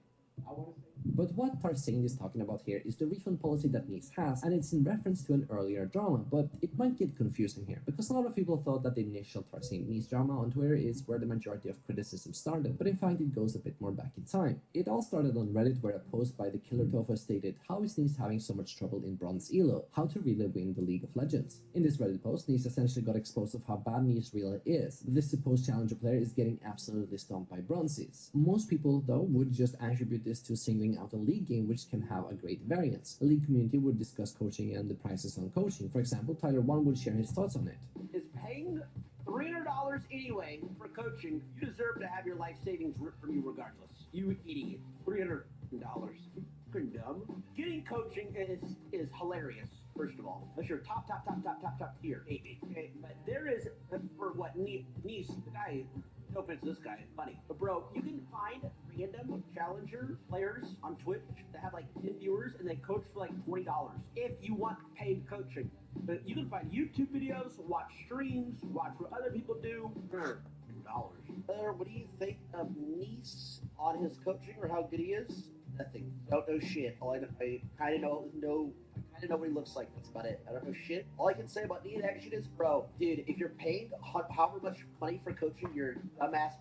I want to say... But what Tarsane is talking about here is the refund policy that Nice has, and it's in reference to an earlier drama, but it might get confusing here, because a lot of people thought that the initial Tarsane-Nice drama on Twitter is where the majority of criticism started, but in fact it goes a bit more back in time. It all started on Reddit, where a post by the Killer Tofu stated, how is Nice having so much trouble in Bronze Elo? How to really win the League of Legends? In this Reddit post, Nice essentially got exposed of how bad Nice really is. This supposed challenger player is getting absolutely stomped by Bronzes. Most people, though, would just attribute this to singling out a league game which can have a great variance. A league community would discuss coaching and the prices on coaching. For example, Tyler One would share his thoughts on it. Is paying $300 anyway for coaching, you deserve to have your life savings ripped from you regardless. You idiot. $300. Freaking dumb. Getting coaching is hilarious, first of all. Unless you're top tier, maybe. Okay, but there is, for what, Nice, the guy, no offense to this guy, funny. But bro, you can find random challenger players on Twitch that have like 10 viewers and they coach for like $20 if you want paid coaching. But you can find YouTube videos, watch streams, watch what other people do for $2. What do you think of Nice on his coaching or how good he is? Nothing. Don't know shit. All I kind of know what he looks like. That's about it. I don't know shit. All I can say about Nian Action is, bro, dude, if you're paying however much money for coaching, you're a dumbass,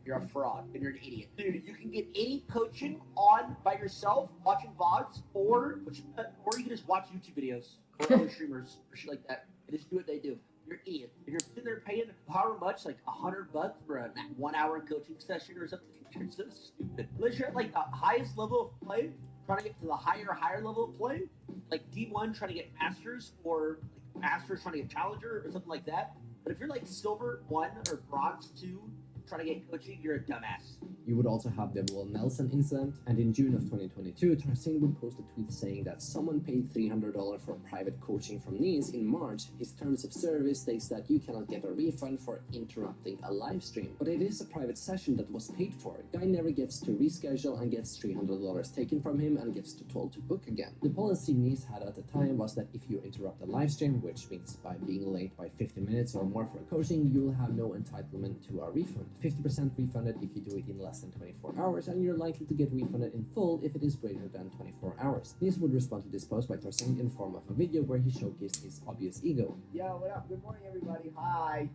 you're a fraud, and you're an idiot. Dude, you can get any coaching on by yourself, watching VODs, or you can just watch YouTube videos or other streamers or shit like that, and just do what they do. You're an idiot. If you're sitting there paying however much, like $100 for a 1 hour coaching session or something, you're so stupid. Unless you're at like the highest level of play, trying to get to the higher level of play, like D1 trying to get Masters, or like Masters trying to get Challenger or something like that. But if you're like Silver 1 or Bronze 2 trying to get coaching, you're a dumbass. You would also have the Will Nelson incident, and in June of 2022, Tarsane would post a tweet saying that someone paid $300 for private coaching from Nice in March. His terms of service states that you cannot get a refund for interrupting a live stream, but it is a private session that was paid for. Guy never gets to reschedule and gets $300 taken from him and gets told to book again. The policy Nice had at the time was that if you interrupt a live stream, which means by being late by 50 minutes or more for coaching, you will have no entitlement to a refund. 50% refunded if you do it in less than 24 hours, and you're likely to get refunded in full if it is greater than 24 hours. Nice would respond to this post by Tarsane in form of a video where he showcased his obvious ego. Yo, what up? Good morning, everybody. Hi,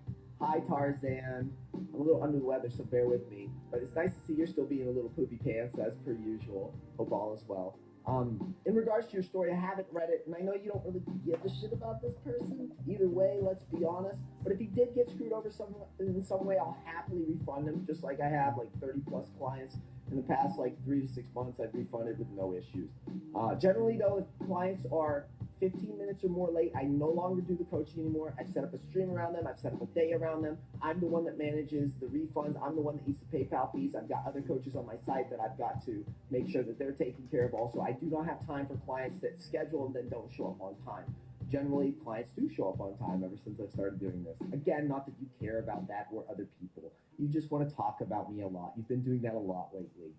Tarzan. I'm a little under the weather, so bear with me. But it's nice to see you're still being a little poopy pants, as per usual. Hope all is well. In regards to your story, I haven't read it, and I know you don't really give a shit about this person. Either way, let's be honest. But if he did get screwed over in some way, I'll happily refund him, just like I have like 30 plus clients in the past like 3 to 6 months I've refunded with no issues. Generally though, if clients are 15 minutes or more late, I no longer do the coaching anymore. I've set up a stream around them. I've set up a day around them. I'm the one that manages the refunds. I'm the one that eats the PayPal fees. I've got other coaches on my site that I've got to make sure that they're taken care of also. I do not have time for clients that schedule and then don't show up on time. Generally, clients do show up on time ever since I've started doing this. Again, not that you care about that or other people. You just want to talk about me a lot. You've been doing that a lot lately.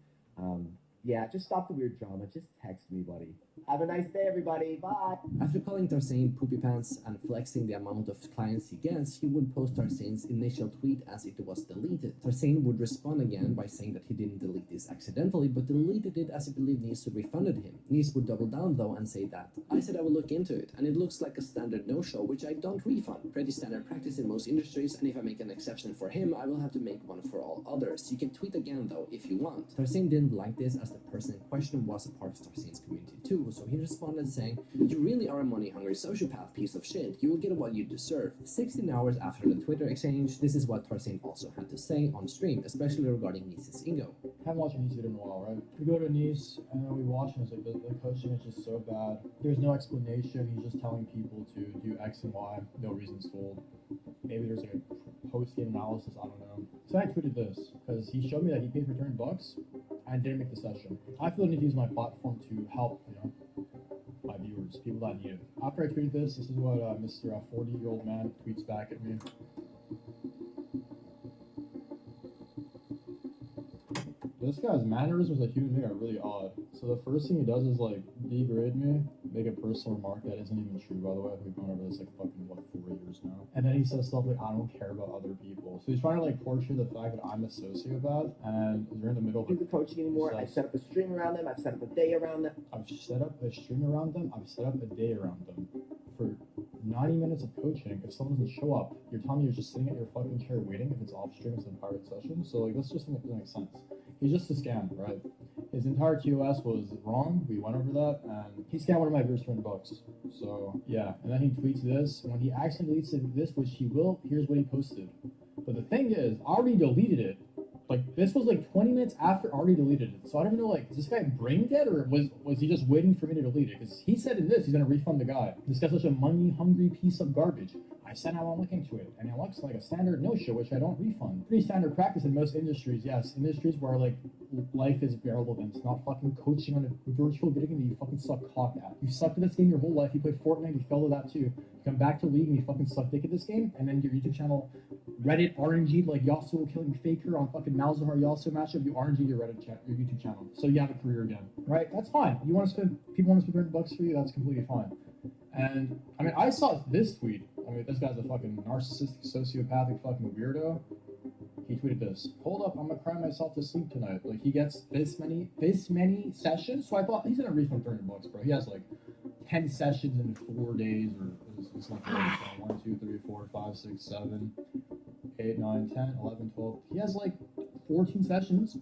Yeah, just stop the weird drama. Just text me, buddy. Have a nice day, everybody. Bye. After calling Tarsane poopy pants and flexing the amount of clients he gets, he would post Tarsane's initial tweet as it was deleted. Tarsane would respond again by saying that he didn't delete this accidentally, but deleted it as he believed Nice had refunded him. Nice would double down though and say that, I said I will look into it, and it looks like a standard no-show, which I don't refund. Pretty standard practice in most industries, and if I make an exception for him, I will have to make one for all others. You can tweet again though, if you want. Tarsane didn't like this, as the person in question was a part of Tarsane's community too, so he responded saying, you really are a money-hungry sociopath piece of shit. You will get what you deserve. 16 hours after the Twitter exchange, this is what Tarsane also had to say on stream, especially regarding Nice's ego. Haven't watched Nice in a while, right? We go to Nice and then we watch and it's like the coaching is just so bad. There's no explanation. He's just telling people to do X and Y, no reasons told. Maybe there's like a post-game analysis, I don't know. So I tweeted this because he showed me that he paid for $30 and didn't make the session. I feel the need to use my platform to help, my viewers, people that need it. After I tweeted this is what Mr. 40-year-old man tweets back at me. This guy's mannerisms as a human being are really odd. So the first thing he does is like degrade me, make a personal remark that isn't even true, by the way. We've gone over this like fucking 4 years now. And then he says stuff like, I don't care about other people. So he's trying to like portray the fact that I'm a sociopath, and we're in the middle of Do the coaching anymore. I've set up a stream around them. I've set up a day around them. I've set up a stream around them. I've set up a day around them. For 90 minutes of coaching, if someone doesn't show up, you're telling me you're just sitting at your fucking chair waiting if it's off stream, it's a pirate session. So like, that's just doesn't make sense. He's just a scam, right? His entire TOS was wrong. We went over that, and he scammed one of my viewers for $100. So yeah, and then he tweets this. When he accidentally deletes this, which he will, here's what he posted. But the thing is, I already deleted it. Like, this was like 20 minutes after I already deleted it. So I don't even know, like, is this guy brain dead, or was he just waiting for me to delete it? Because he said in this, he's going to refund the guy. This guy's such a money-hungry piece of garbage. I said I won't look into it, and it looks like a standard no-show, which I don't refund. Pretty standard practice in most industries, yes. Industries where, like, life is bearable, then it's not fucking coaching on a virtual video game that you fucking suck cock at. You sucked at this game your whole life, you played Fortnite, you fell to that too. You come back to League and you fucking suck dick at this game, and then your YouTube channel, Reddit RNG'd like Yasuo killing Faker on fucking Malzahar Yasuo matchup, you RNG'd your your YouTube channel. So you have a career again, right? That's fine. You want to spend, people want to spend $100 for you, that's completely fine. And, I mean, I saw this tweet. I mean, this guy's a fucking narcissistic, sociopathic fucking weirdo. He tweeted this. Hold up, I'm gonna cry myself to sleep tonight. Like, he gets this many sessions. So I thought, he's gonna refund $30, bro. He has, like, 10 sessions in 4 days, or it's like 1, 2, 3, 4, 5, 6, 7, 8, 9, 10, 11, 12. He has, like, 14 sessions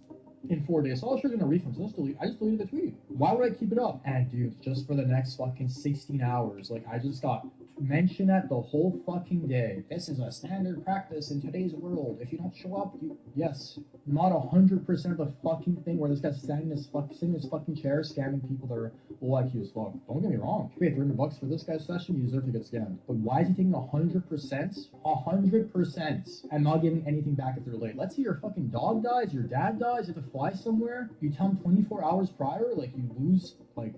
in 4 days. So I was sure gonna refund. So I just deleted the tweet. Why would I keep it up? And dude, just for the next fucking 16 hours, like, I just got mentioned that the whole fucking day. This is a standard practice in today's world. If you don't show up, yes, not 100% of the fucking thing where this guy's sitting in his fucking chair scamming people that are low IQ as fuck. Don't get me wrong. If you pay $300 for this guy's session, you deserve to get scammed. But why is he taking 100%? 100% and not giving anything back if they're late? Let's say your fucking dog dies, your dad dies, you have to fly somewhere. You tell him 24 hours prior, like, you lose, like,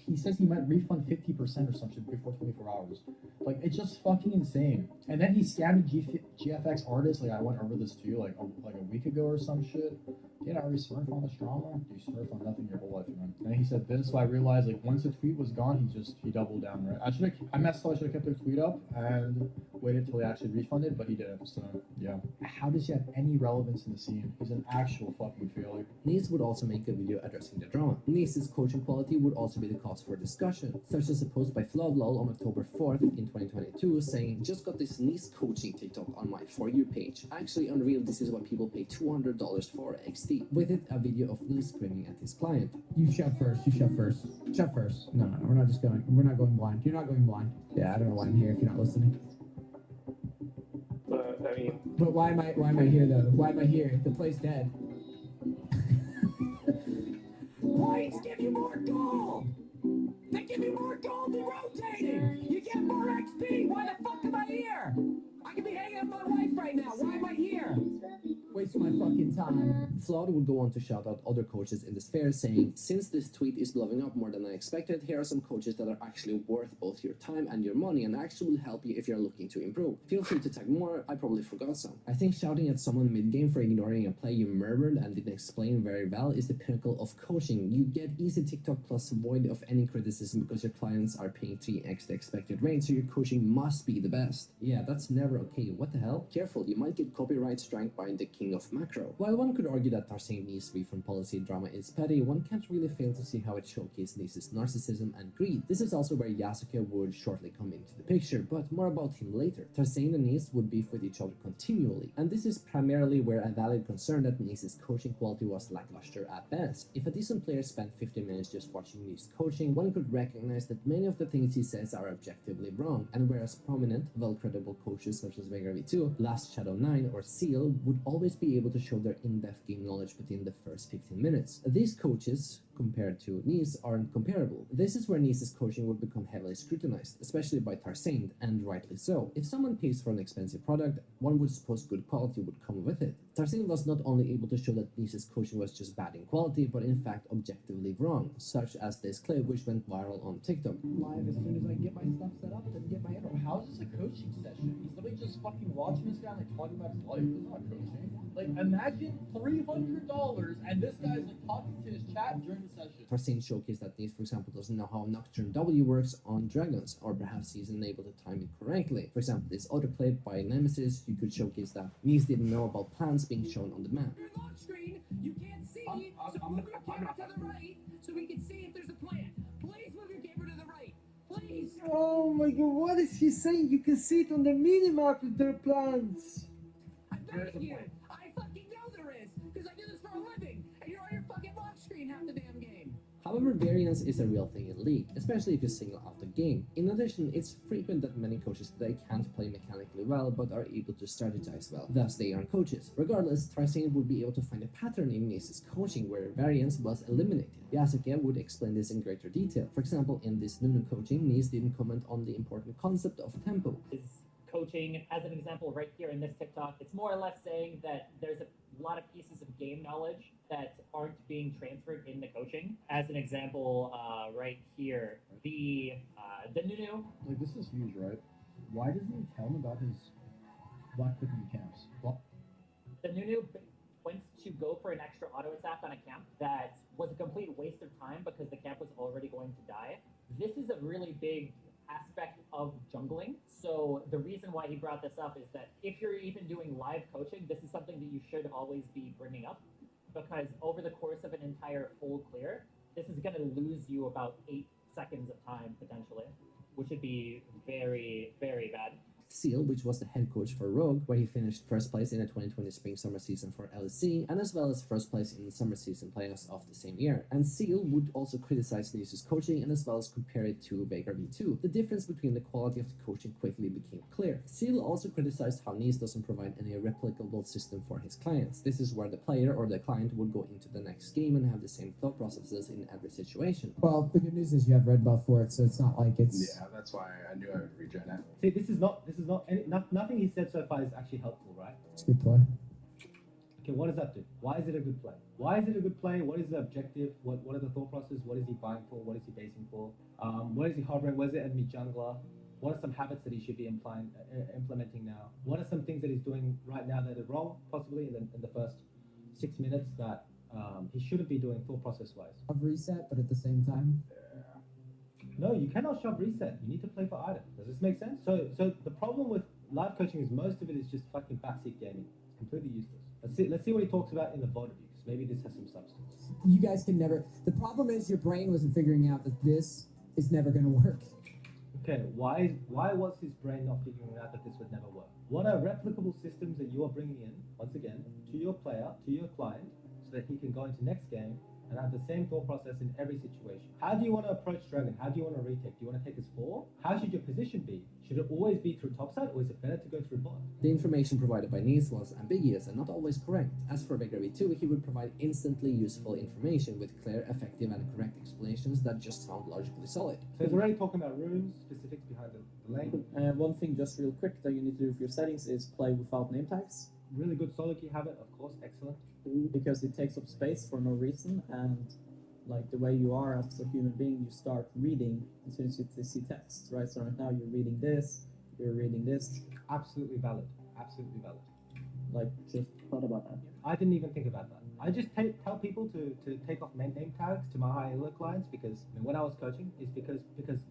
he says he might refund 50% or something before 24 hours. Like, it's just fucking insane. And then he scammed GFX artists. Like, I went over this too, like a week ago or some shit. Did I already smurf on this drama? You smurf on nothing your whole life, man. And then he said this, so I realized, like, once the tweet was gone, he doubled down, right? I messed up, I should have kept the tweet up and waited till he actually refunded, but he didn't, so, yeah. How does he have any relevance in the scene? He's an actual fucking failure. Nice would also make a video addressing the drama. Nice's coaching quality would also be the cause for discussion, such as a post by Floodlull on October 4th in 2022 saying, just got this Nice coaching TikTok on my For You page. Actually, Unreal, this is what people pay $200 for XD. With it, a video of Nice screaming at his client. You shove first. Shove first. No, we're not going blind. You're not going blind. Yeah, I don't know why I'm here if you're not listening. But, I mean... But why am I here, though? Why am I here? The play's dead. Points give you more gold! They give you more gold than rotating! You get more XP! Why the fuck am I here? I could be hanging out with my wife right now. Why am I here? Waste my fucking time. Flood would go on to shout out other coaches in the sphere, saying, "Since this tweet is blowing up more than I expected, here are some coaches that are actually worth both your time and your money and actually will help you if you're looking to improve. Feel free to tag more, I probably forgot some." I think shouting at someone mid-game for ignoring a play you murmured and didn't explain very well is the pinnacle of coaching. You get easy TikTok plus void of any criticism because your clients are paying 3x the expected rate, so your coaching must be the best. Yeah, that's never okay. What the hell? Careful, you might get copyright strike by the king of macro. While one could argue that Tarsane Nee's refund policy drama is petty, one can't really fail to see how it showcased Nee's narcissism and greed. This is also where Yasuke would shortly come into the picture, but more about him later. Tarsane and Nees would beef with each other continually, and this is primarily where a valid concern that Nees' coaching quality was lackluster at best. If a decent player spent 15 minutes just watching Nees coaching, one could recognize that many of the things he says are objectively wrong, and whereas prominent, well-credible coaches such as Vega V2, Last Shadow 9, or Seal would always be able to show their in-depth game knowledge within the first 15 minutes. These coaches, compared to Nees, aren't comparable. This is where Nees' coaching would become heavily scrutinized, especially by Tarsane, and rightly so. If someone pays for an expensive product, one would suppose good quality would come with it. Tarsane was not only able to show that Nees' coaching was just bad in quality, but in fact objectively wrong, such as this clip which went viral on TikTok. Live as soon as I get my stuff set up and get my intro. How is this a coaching session? He's literally just fucking watching this guy like talking about his life. It's not coaching. Like, imagine $300 and this guy's like talking to his chat during the session. Tarsane showcased that Nees, for example, doesn't know how Nocturne W works on Dragons, or perhaps he's unable to time it correctly. For example, this other clip by Nemesis, you could showcase that Nees didn't know about plants being shown on the map. Launch screen, you can't see, so move your camera to the right so we can see if there's a plant. Please move your camera to the right. Please. Oh my god, what is he saying? You can see it on the minimap if there are plants. I'm begging you. I fucking know there is, because I do this for a living, and you're on your fucking lock screen half the damn game. However, variance is a real thing in League, especially if you single out the game. In addition, it's frequent that many coaches today can't play mechanically well, but are able to strategize well. Thus, they aren't coaches. Regardless, Tarsane would be able to find a pattern in Nees' coaching where variance was eliminated. Yasuke would explain this in greater detail. For example, in this Nunu coaching, Nees didn't comment on the important concept of tempo. Coaching, as an example right here in this TikTok, it's more or less saying that there's a lot of pieces of game knowledge that aren't being transferred in the coaching. As an example, right here, the Nunu. Like, this is huge, right? Why doesn't he tell him about his black cooking camps? Well, The Nunu went to go for an extra auto attack on a camp that was a complete waste of time because the camp was already going to die. This is a really big aspect of jungling. So the reason why he brought this up is that if you're even doing live coaching, this is something that you should always be bringing up, because over the course of an entire full clear, this is going to lose you about 8 seconds of time potentially, which would be very, very bad. Seal, which was the head coach for Rogue, where he finished first place in the 2020 Spring-Summer season for LEC, and as well as first place in the summer season playoffs of the same year. And Seal would also criticize Nees' coaching and as well as compare it to Vega V2. The difference between the quality of the coaching quickly became clear. Seal also criticized how Nees doesn't provide any replicable system for his clients. This is where the player or the client would go into the next game and have the same thought processes in every situation. Well, the good news is you have red buff for it, so it's not like it's... Yeah, that's why I knew I would regen it. See, this is not nothing he said so far is actually helpful, right? It's a good play. Okay, what does that do? Why is it a good play? Why is it a good play? What is the objective? What are the thought process? What is he buying for? What is he basing for? What is he hovering? Where's the enemy jungler? What are some habits that he should be implementing now? What are some things that he's doing right now that are wrong, possibly in the first 6 minutes that he shouldn't be doing thought process-wise? Of reset, but at the same time... No, you cannot shove reset. You need to play for item. Does this make sense? So the problem with live coaching is most of it is just fucking backseat gaming. It's completely useless. Let's see what he talks about in the VOD review, because maybe this has some substance. You guys can never... The problem is your brain wasn't figuring out that this is never going to work. Okay, why was his brain not figuring out that this would never work? What are replicable systems that you are bringing in, once again, to your player, to your client, so that he can go into next game and have the same thought process in every situation? How do you want to approach Dragon? How do you want to retake? Do you want to take his 4? How should your position be? Should it always be through topside, or is it better to go through bot? The information provided by Nees was ambiguous and not always correct. As for Vega V2, he would provide instantly useful information with clear, effective, and correct explanations that just sound logically solid. So he's already talking about runes, specifics behind the lane. One thing just real quick that you need to do with your settings is play without name tags. really good solo queue habit, of course, excellent. Because it takes up space for no reason, and like the way you are as a human being, you start reading as soon as you see text, right? So right now you're reading this, you're reading this. Absolutely valid. Absolutely valid. Like, just thought about that. I didn't even think about that. I just tell people to take off name tags to my high elo clients because when I was coaching, is because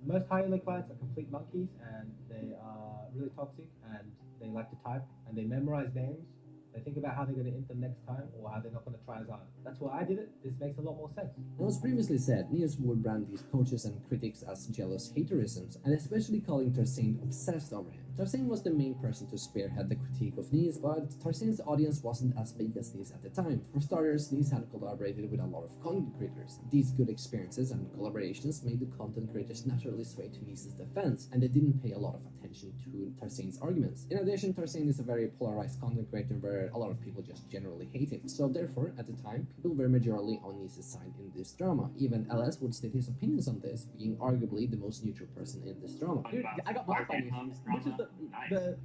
most high elo clients are complete monkeys and they are really toxic and they like to type and they memorize names. They think about how they're going to int them next time or how they're not going to try as hard. That's why I did it. This makes a lot more sense. As previously said, Neos would brand these coaches and critics as jealous haterisms, and especially calling Tarzane obsessed over him. Tarzane was the main person to spearhead the critique of Nees, but Tarzane's audience wasn't as big as Nees at the time. For starters, Nees had collaborated with a lot of content creators. These good experiences and collaborations made the content creators naturally sway to Nees' defense, and they didn't pay a lot of attention to Tarzane's arguments. In addition, Tarzane is a very polarized content creator where a lot of people just generally hate him. So therefore, at the time, people were majorly on Nees' side in this drama. Even LS would state his opinions on this, being arguably the most neutral person in this drama. Dude, I got blocked by Nees, which is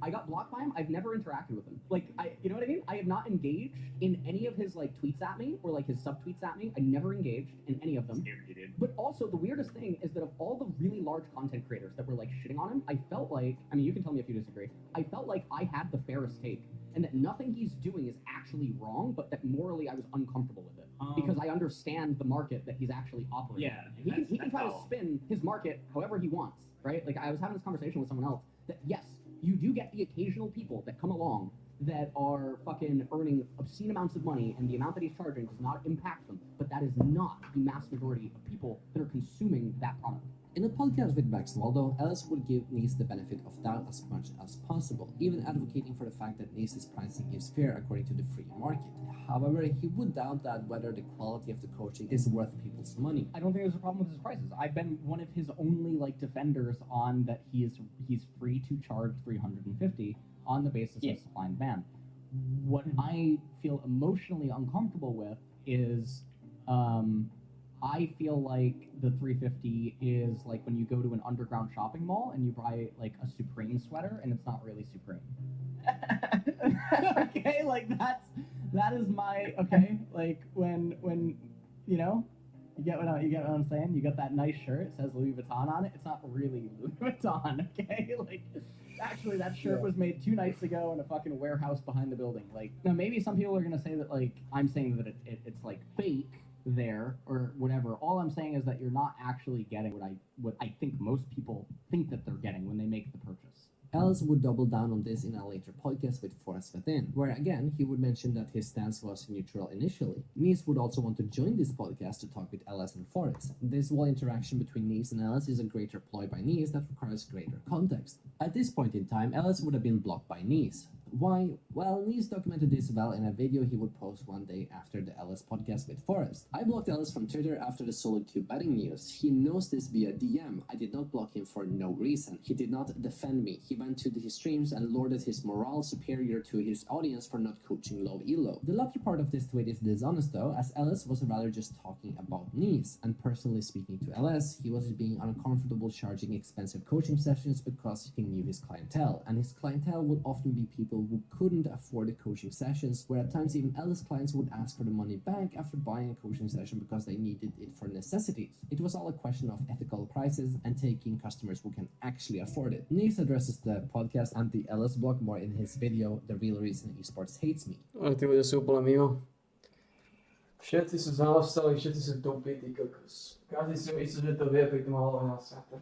I got blocked by him. I've never interacted with him. Like, you know what I mean? I have not engaged in any of his like tweets at me or like his subtweets at me. I never engaged in any of them. But also the weirdest thing is that of all the really large content creators that were like shitting on him, I felt like, I mean, you can tell me if you disagree. I felt like I had the fairest take, and that nothing he's doing is actually wrong, but that morally I was uncomfortable with it because I understand the market that he's actually operating. Yeah, he can try to spin his market however he wants, right? Like I was having this conversation with someone else that yes, you do get the occasional people that come along that are fucking earning obscene amounts of money, and the amount that he's charging does not impact them. But that is not the mass majority of people that are consuming that product. In a podcast with Max Waldo, Ellis would give Nees the benefit of doubt as much as possible, even advocating for the fact that Nees' pricing is fair according to the free market. However, he would doubt that whether the quality of the coaching is worth people's money. I don't think there's a problem with his prices. I've been one of his only like defenders on that he's free to charge $350 on the basis of supply and demand. What I feel emotionally uncomfortable with is I feel like the $350 is like when you go to an underground shopping mall and you buy like a Supreme sweater and it's not really Supreme. Okay, like that is my okay. Like when you know, you get what I'm saying. You got that nice shirt. It says Louis Vuitton on it. It's not really Louis Vuitton. Okay, like actually that shirt was made 2 nights ago in a fucking warehouse behind the building. Like now maybe some people are gonna say that like I'm saying that it's like fake there or whatever. All I'm saying is that you're not actually getting what I think most people think that they're getting when they make the purchase. Ellis would double down on this in a later podcast with Forrest Within, where again he would mention that his stance was neutral initially. Nees would also want to join this podcast to talk with Ellis and Forrest. This whole interaction between Nees and Ellis is a greater ploy by Nees that requires greater context. At this point in time, Ellis would have been blocked by Nees. Why? Well, Nees documented this well in a video he would post one day after the Ellis podcast with Forrest. I blocked Ellis from Twitter after the solo queue betting news. He knows this via DM. I did not block him for no reason. He did not defend me. He went to his streams and lorded his morale superior to his audience for not coaching low elo. The latter part of this tweet is dishonest though, as Ellis was rather just talking about Nees, and personally speaking to Ellis, he was being uncomfortable charging expensive coaching sessions because he knew his clientele, and his clientele would often be people who couldn't afford the coaching sessions, where at times even Ellis clients would ask for the money back after buying a coaching session because they needed it for necessities. It was all a question of ethical prices and taking customers who can actually afford it. Nees addresses the podcast and the Ellis block more in his video, The Real Reason Esports Hates Me. Aj ty bude super mimo. Všetci sú zaostali, všetci sú tupí, ty kokos. Každý si myslí, že to vie, pritom hlava na sate.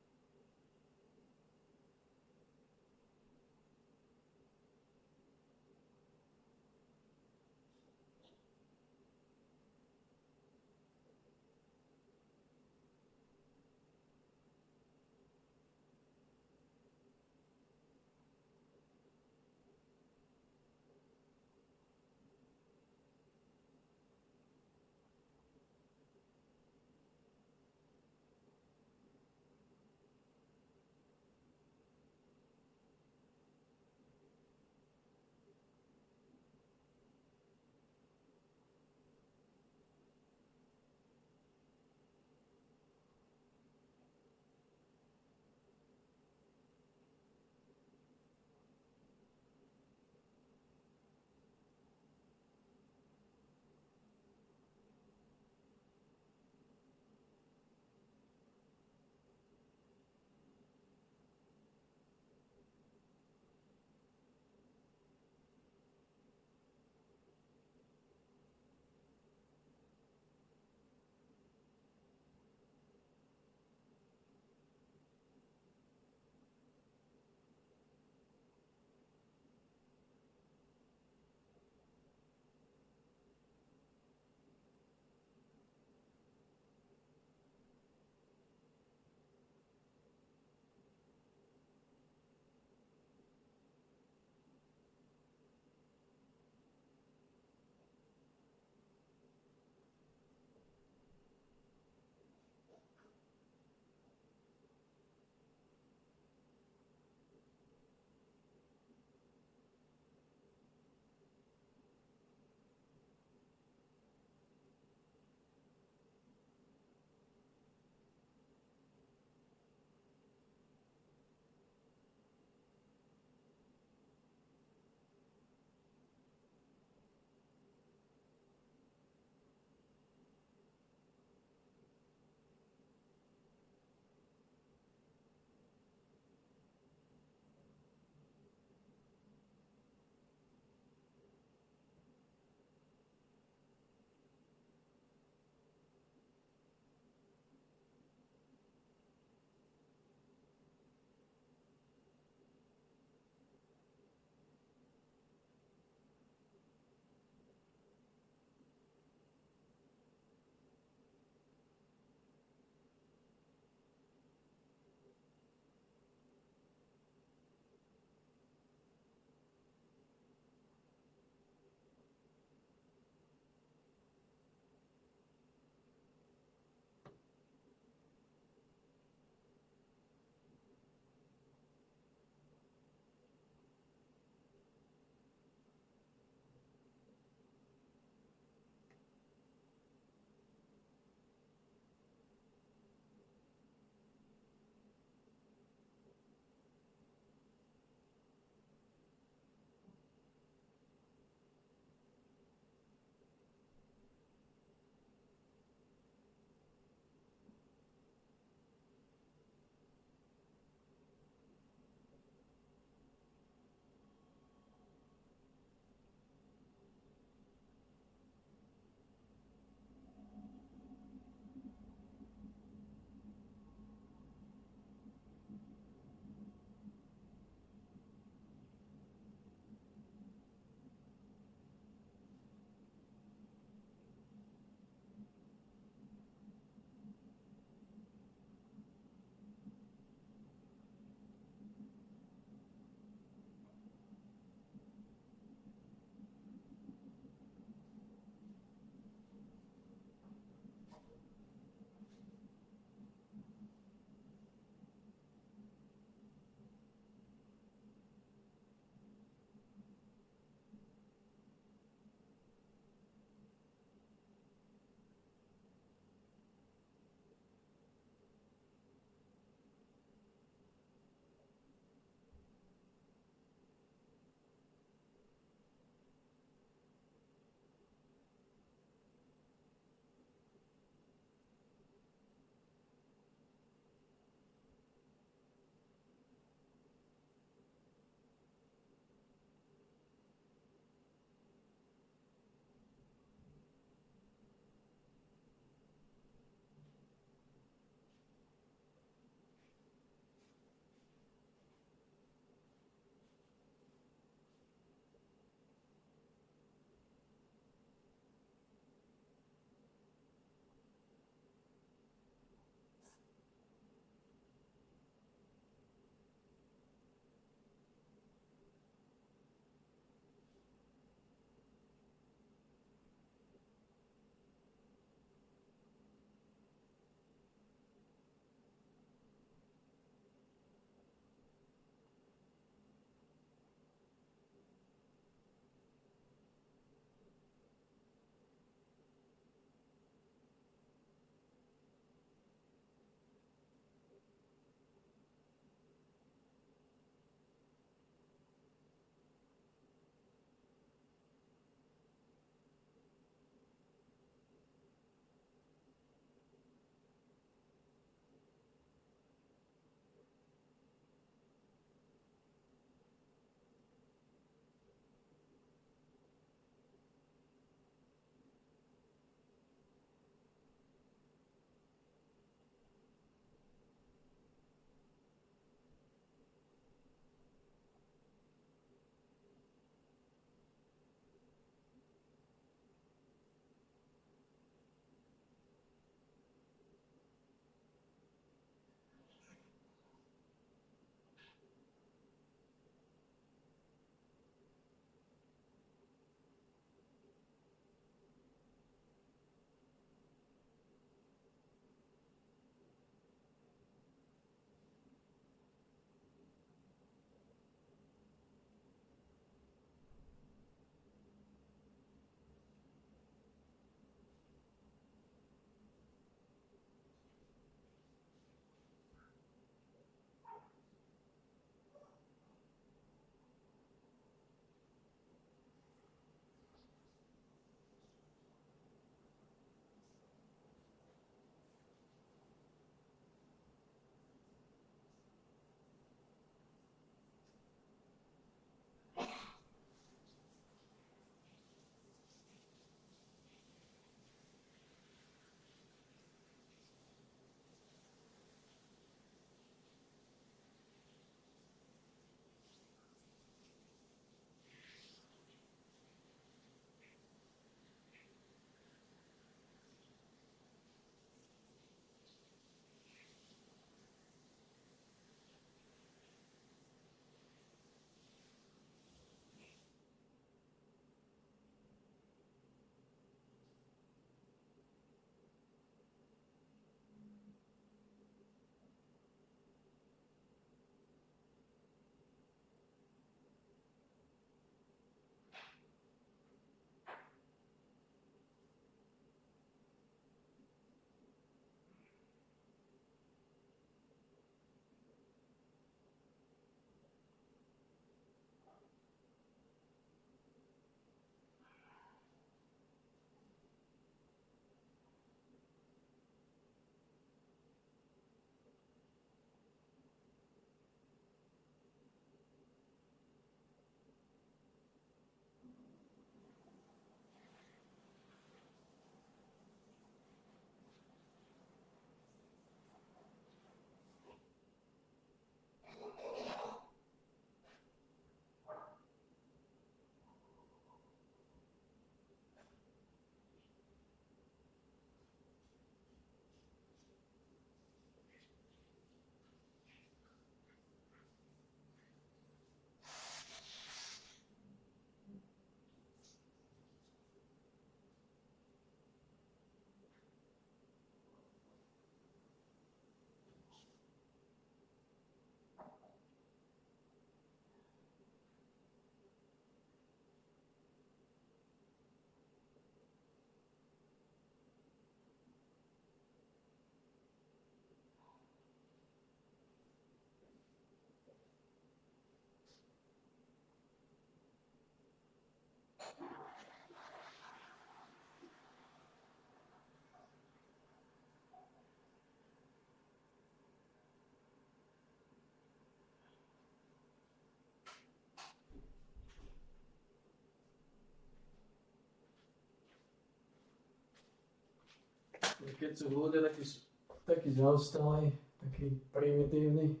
Keď sú ľudia takí zaostali, takí primitívni,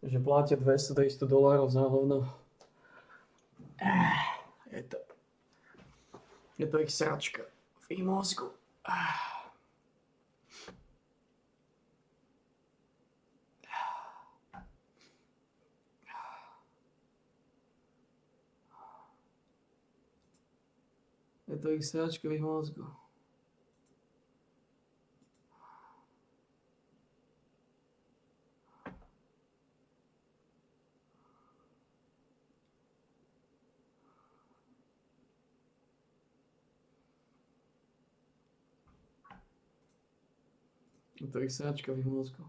že platia $200-300 za hovno. Je to ich sračka v ich mozgu. Je to ich sračka v ich mozgu. Je to ich sračka v ich mozgu.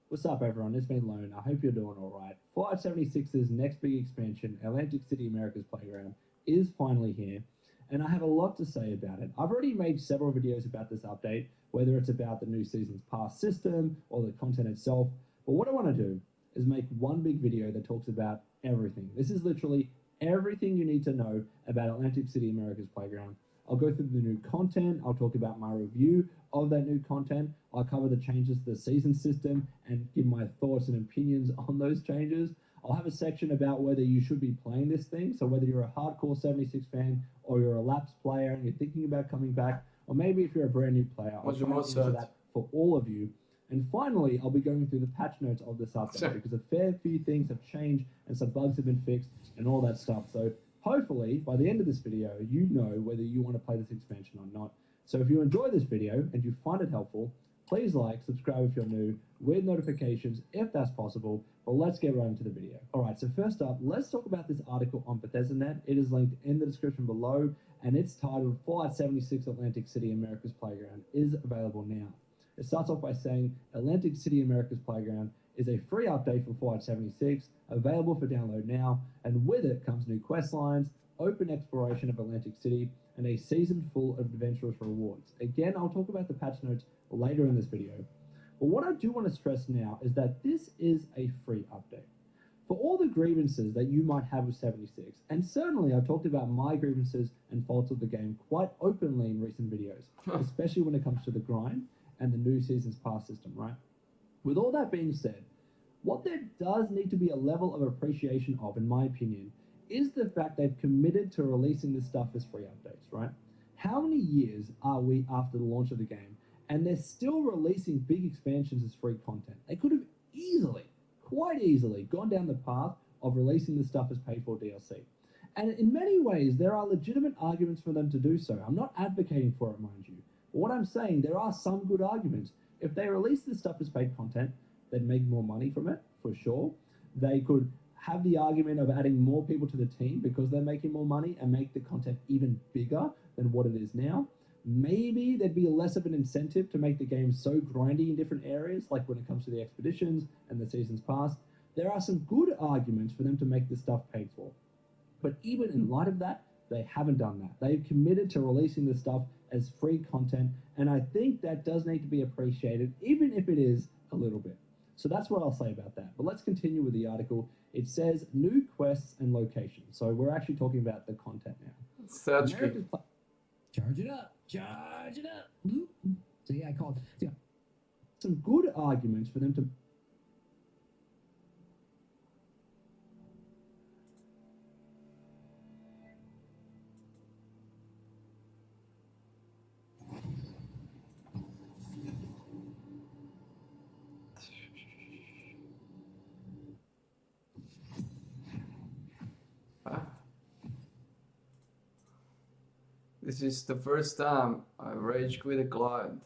What's up, everyone? It's me, Lone. I hope you're doing all right. Fallout 76's next big expansion, Atlantic City America's Playground, is finally here, and I have a lot to say about it. I've already made several videos about this update, whether it's about the new season's pass system or the content itself, but what I want to do is make one big video that talks about everything. This is literally everything you need to know about Atlantic City America's Playground. I'll go through the new content, I'll talk about my review of that new content, I'll cover the changes to the season system and give my thoughts and opinions on those changes. I'll have a section about whether you should be playing this thing, so whether you're a hardcore 76 fan or you're a lapsed player and you're thinking about coming back, or maybe if you're a brand new player, I'll try and answer that for all of you. And finally, I'll be going through the patch notes of this update because a fair few things have changed and some bugs have been fixed and all that stuff. So hopefully, by the end of this video, you know whether you want to play this expansion or not. So if you enjoy this video and you find it helpful, please like, subscribe if you're new, with notifications if that's possible, but let's get right into the video. Alright, so first up, let's talk about this article on Bethesda.net. It is linked in the description below, and it's titled Fallout 76 Atlantic City America's Playground is available now. It starts off by saying Atlantic City America's Playground is a free update for Fallout 76, available for download now, and with it comes new quest lines, open exploration of Atlantic City, and a season full of adventurous rewards. Again, I'll talk about the patch notes later in this video. But what I do want to stress now is that this is a free update. For all the grievances that you might have with 76, and certainly I've talked about my grievances and faults of the game quite openly in recent videos, especially when it comes to the grind and the new season's pass system, right? With all that being said, what there does need to be a level of appreciation of, in my opinion, is the fact they've committed to releasing this stuff as free updates, right? How many years are we after the launch of the game, and they're still releasing big expansions as free content? They could have easily, quite easily, gone down the path of releasing this stuff as paid-for DLC. And in many ways, there are legitimate arguments for them to do so. I'm not advocating for it, mind you. But what I'm saying, there are some good arguments. If they release this stuff as paid content, they'd make more money from it, for sure. They could have the argument of adding more people to the team because they're making more money and make the content even bigger than what it is now. Maybe there'd be less of an incentive to make the game so grindy in different areas, like when it comes to the expeditions and the seasons past. There are some good arguments for them to make this stuff paid for. But even in light of that, they haven't done that. They've committed to releasing this stuff as free content, and I think that does need to be appreciated, even if it is a little bit. So that's what I'll say about that. But let's continue with the article. It says new quests and locations. So we're actually talking about the content now. Charge it up. Charge it up. See, I called. Yeah. Some good arguments for them to. This is the first time I rage quit a client.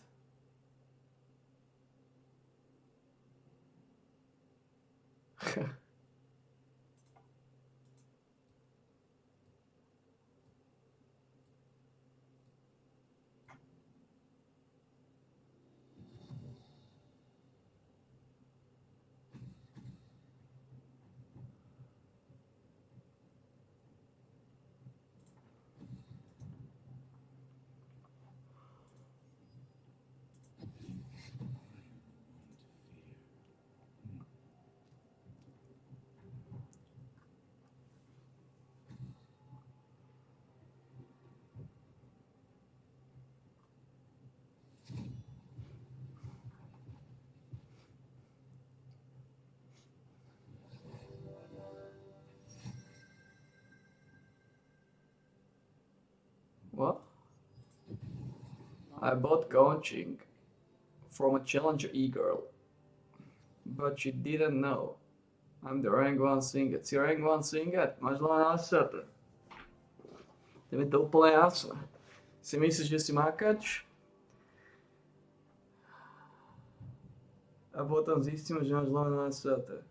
What? I bought coaching from a challenger e-girl, but she didn't know. I'm the rank 1 singet. Si rank 1 singet? Máš len na sebe. To mi to úplne jasné. Si myslíš, že si makač? A potom zistíme, že máš len na sebe.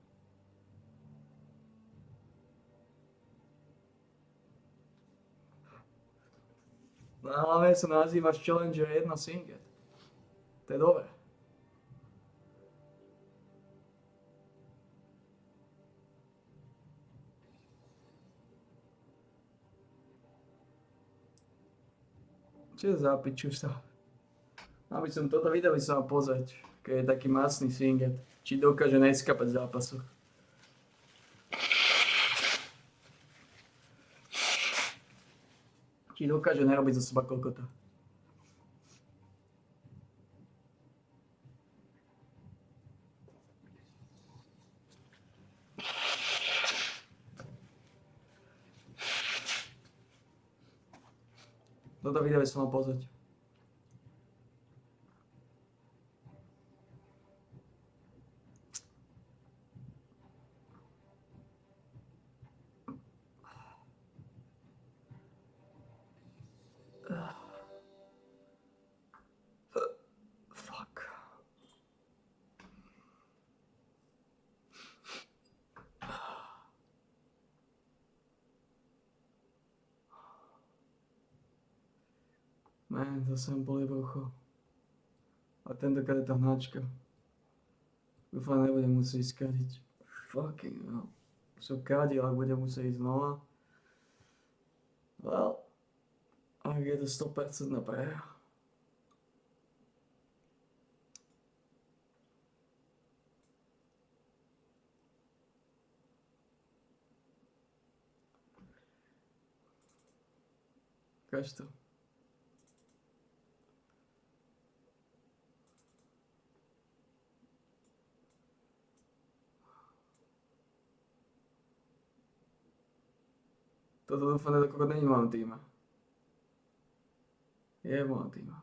No a hlavne sa nazývaš Challenger 1 singet. To je dobré. Čo je za piču sa? Aby som toto video by som mal pozrieť, keď je taký masný singet. Či dokáže neskapať v zápasoch. Či dokáže nerobiť zo seba kokota. Toto video by som mal pozrieť. Fuck. Man, to sem boli brucho. A tentokrát je tá hnačka. Dúfam, nebudem musieť ísť kadiť. Fucking hell. Som kadil, ak budem musieť ísť znova. Well, ak je to 100% na prehra. Kaž to. Toto dúfam, že to není v mojom týme. Je v mojom týme.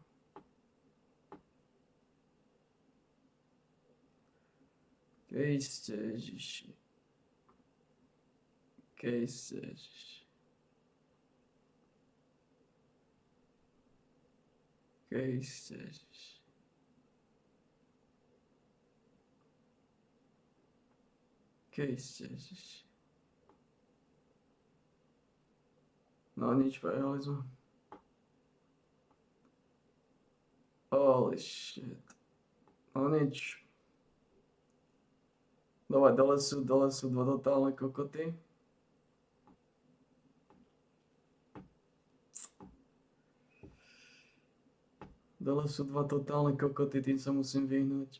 Kriste Ježiši. Kriste Ježiši. Kriste Ježiši. Kriste Ježiši. No nič, prehrali sme. Holy shit. No nič. Dole sú dva totálne kokoty. Dole sú dva totálne kokoty, tým sa musím vyhnúť.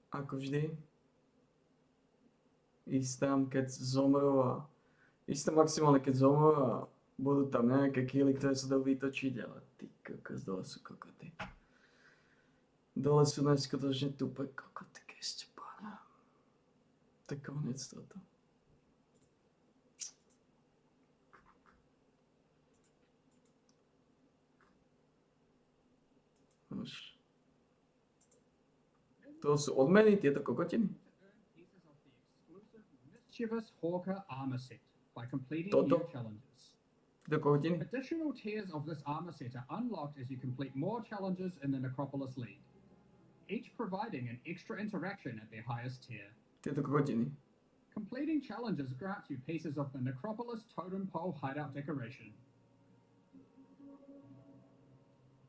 Ako vždy. Ísť tam, keď zomrú a... Ísť tam maximálne, keď zomrú a... Budú tam nejaké killy, ktoré sa dajú vytočiť, ale ty kokos, dole sú kokoty. Dole sú neskutočne tupé kokoty, keď ste pána. To je koniec toto. Už. To sú odmeny, tieto kokotiny? Mischievous Hawker armor set by completing Toto? new challenges. Kokotiny? Additional tiers of this armor set are unlocked as you complete more challenges in the Necropolis League, each providing an extra interaction at their highest tier. Tieto kokotiny. Completing challenges grants you pieces of the Necropolis Totem Pole hideout decoration.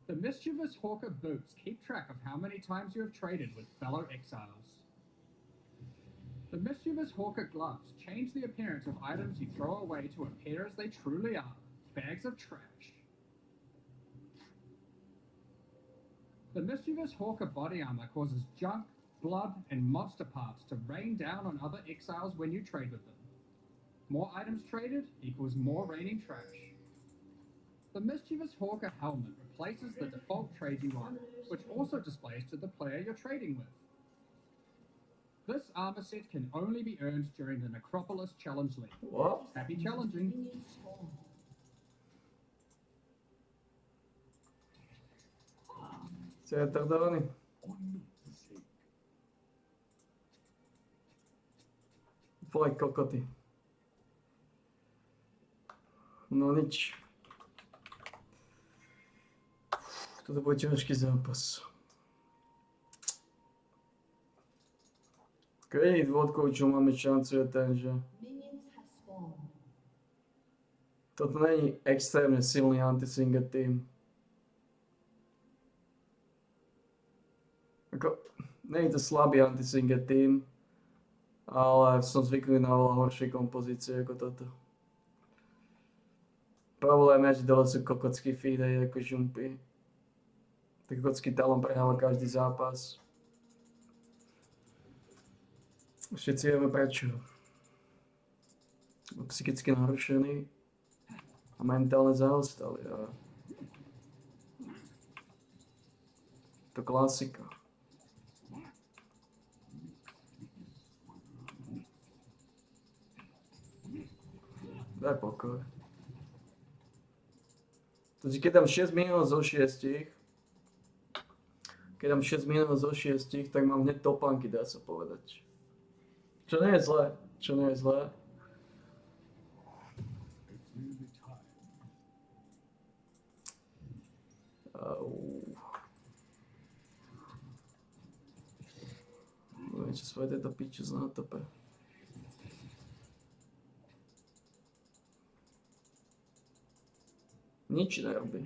The Mischievous Hawker boots keep track of how many times you have traded with fellow exiles. The Mischievous Hawker gloves change the appearance of items you throw away to appear as they truly are, bags of trash. The Mischievous Hawker body armor causes junk, blood, and monster parts to rain down on other exiles when you trade with them. More items traded equals more raining trash. The Mischievous Hawker helmet replaces the default trade you own, which also displays to the player you're trading with. This armor set can only be earned during the Necropolis Challenge League. What? Happy challenging. Ste retardovaní? Vole kokoty. No nič. Toto bude ťažký zápas. Jediný dôvod, čo máme šancu, je ten, že toto není extrémne silný anti-single team. Ako, není to slabý anti-single team, ale som zvyknutý na oveľa horšie kompozície ako toto. Problém je, že dole sú kokotský feed aj ako žumpy. Tak kokotský talon prehráva každý zápas. Všetci vieme prečo. Psychicky narušený a mentálne zaostali. A to klasika. Daj pokoj. Takže keď dám 6 minút zo 6, tak mám hneď topánky, dá sa povedať. Čo nie je zlé. Niečo svoje tejto piču na tope. Nič nerobí.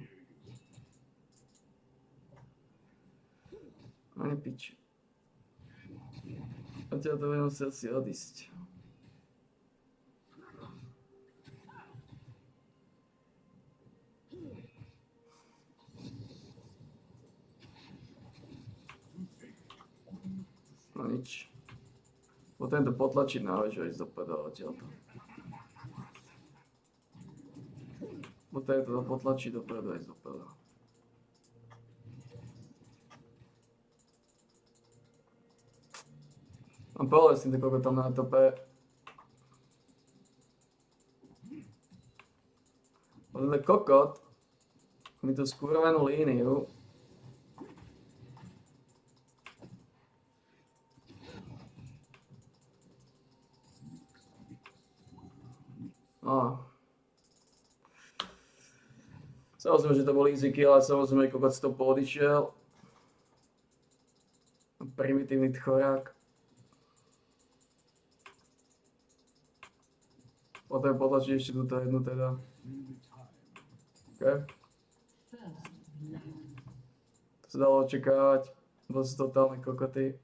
Ani piči. Odtiaľ to budem musieť si odísť. No nič. Potom to potlačiť na vežu ísť do pedala odtiaľto. Potom to potlačiť dopredu ísť do pedala. Mám povedal s týmto kokotom na tope. Tento kokot mi tú skurvenú líniu Samozrejme, že to bol easy kill, ale samozrejme kokot si to poodišiel. Primitívny chorák. Potom potlačiť ešte túto jednu teda. OK. To sa dalo očakávať. Bol si totálne kokoty.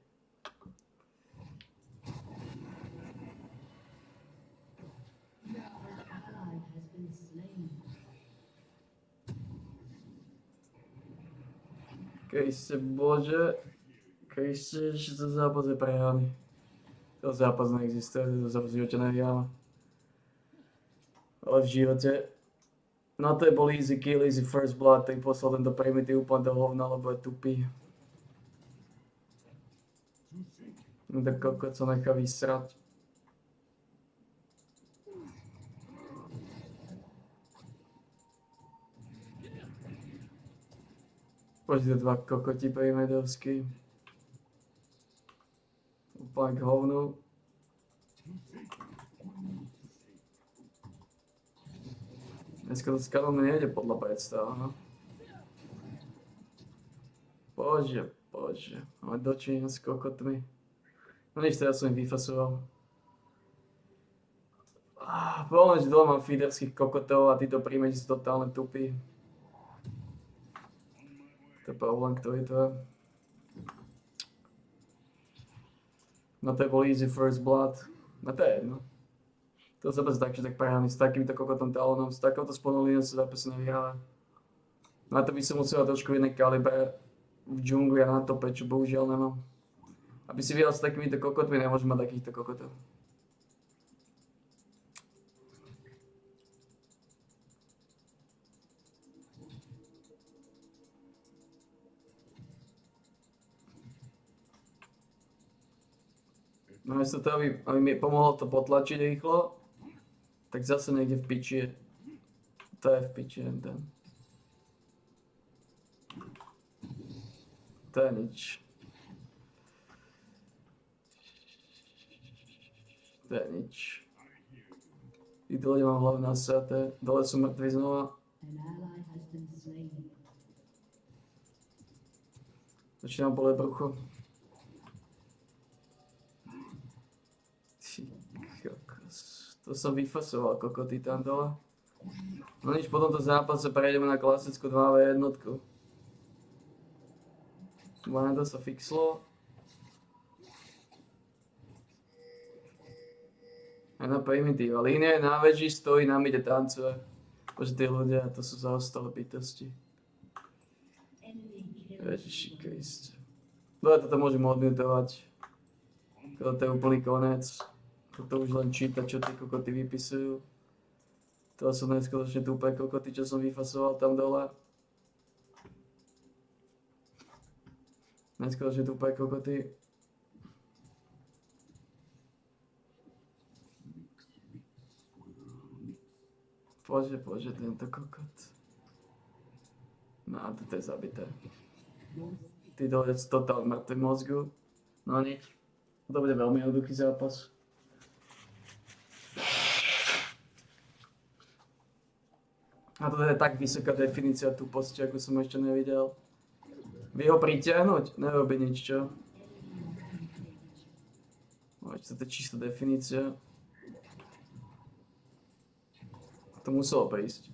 Kriste Bože. Kriste, že to zápas je prehraný. To zápas neexistuje, to zápas v živote nevyhráme. Ale v živote. Na to je bol easy kill, easy first blood, tak poslal tento primitív úplne do hovna, lebo je tupý. No tak kokot sa nechá vysrať. Poďte dva kokoti primedovský. Úplne k hovnu. Dneska to s Kalom nejde podľa predstav, no. Bože. Máme dočinenia s kokotmi. No nič, teraz som ich vyfasoval. Povedal, že dole mám feederských kokotov a títo príjmeti sú totálne tupí. To je problém, ktorý to je. No to je bol easy first blood. No to je jedno. To sa bez tak, že tak prehraný s takýmto kokotom talonom, s takouto spodnou líniou sa zápasy nevyhráva. Na to by som musel trošku iný kaliber v džungli a na tope, čo bohužiaľ nemám. Aby si vyhral s takýmito kokotmi, nemôžem mať takýchto kokotov. Namiesto toho, aby mi pomohlo to potlačiť rýchlo, tak zase niekde v piči je. To je v piči ten. To je nič. To je nič. Tí dole mám hlavne nasaté. Dole sú mŕtvi znova. Začínam boleť brucho. Ty kokos. To som vyfasoval kokoty tam dole. No nič, po tomto zápase prejdeme na klasickú 2v1. Vanda sa fixlo. A na primitíva. Línia je na veži, stojí na mide, tancuje. Bože, tí ľudia, to sú zaostalé bytosti. Ježiši Kriste. Dobre, toto môžem odmutovať. Toto je úplný konec. Toto už len číta, čo tí kokoty vypisujú. To sú neskutočne tupé kokoty, čo som vyfasoval tam dole. Neskutočne tupé kokoty. Bože, tento kokot. No a toto je zabité. Tí dole sú totálne mŕtvi mozgu. No nič. To bude veľmi jednoduchý zápas. A toto je tak vysoká definícia tuposti, ako som ešte nevidel. Vy ho pritiahnuť? Nerobí nič, čo? Toto je čistá definícia. To muselo prísť.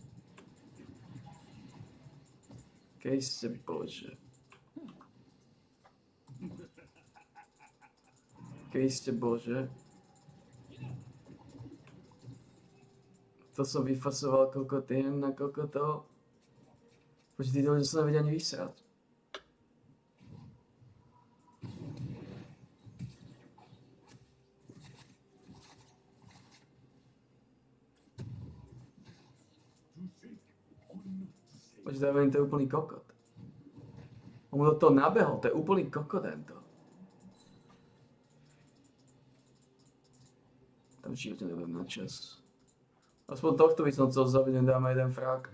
Kejste Bože. Kejste Bože. To som vyfasoval kokotien na kokotov. Počkej, tí ľudia sa nevedia ani vysrať. Počkej, to je úplný kokot. On mu do toho nabehol, to je úplný kokot tento. Tam v živote nebudem na čas. Aspoň tohto by som chcel zabiť, nedáme jeden frak.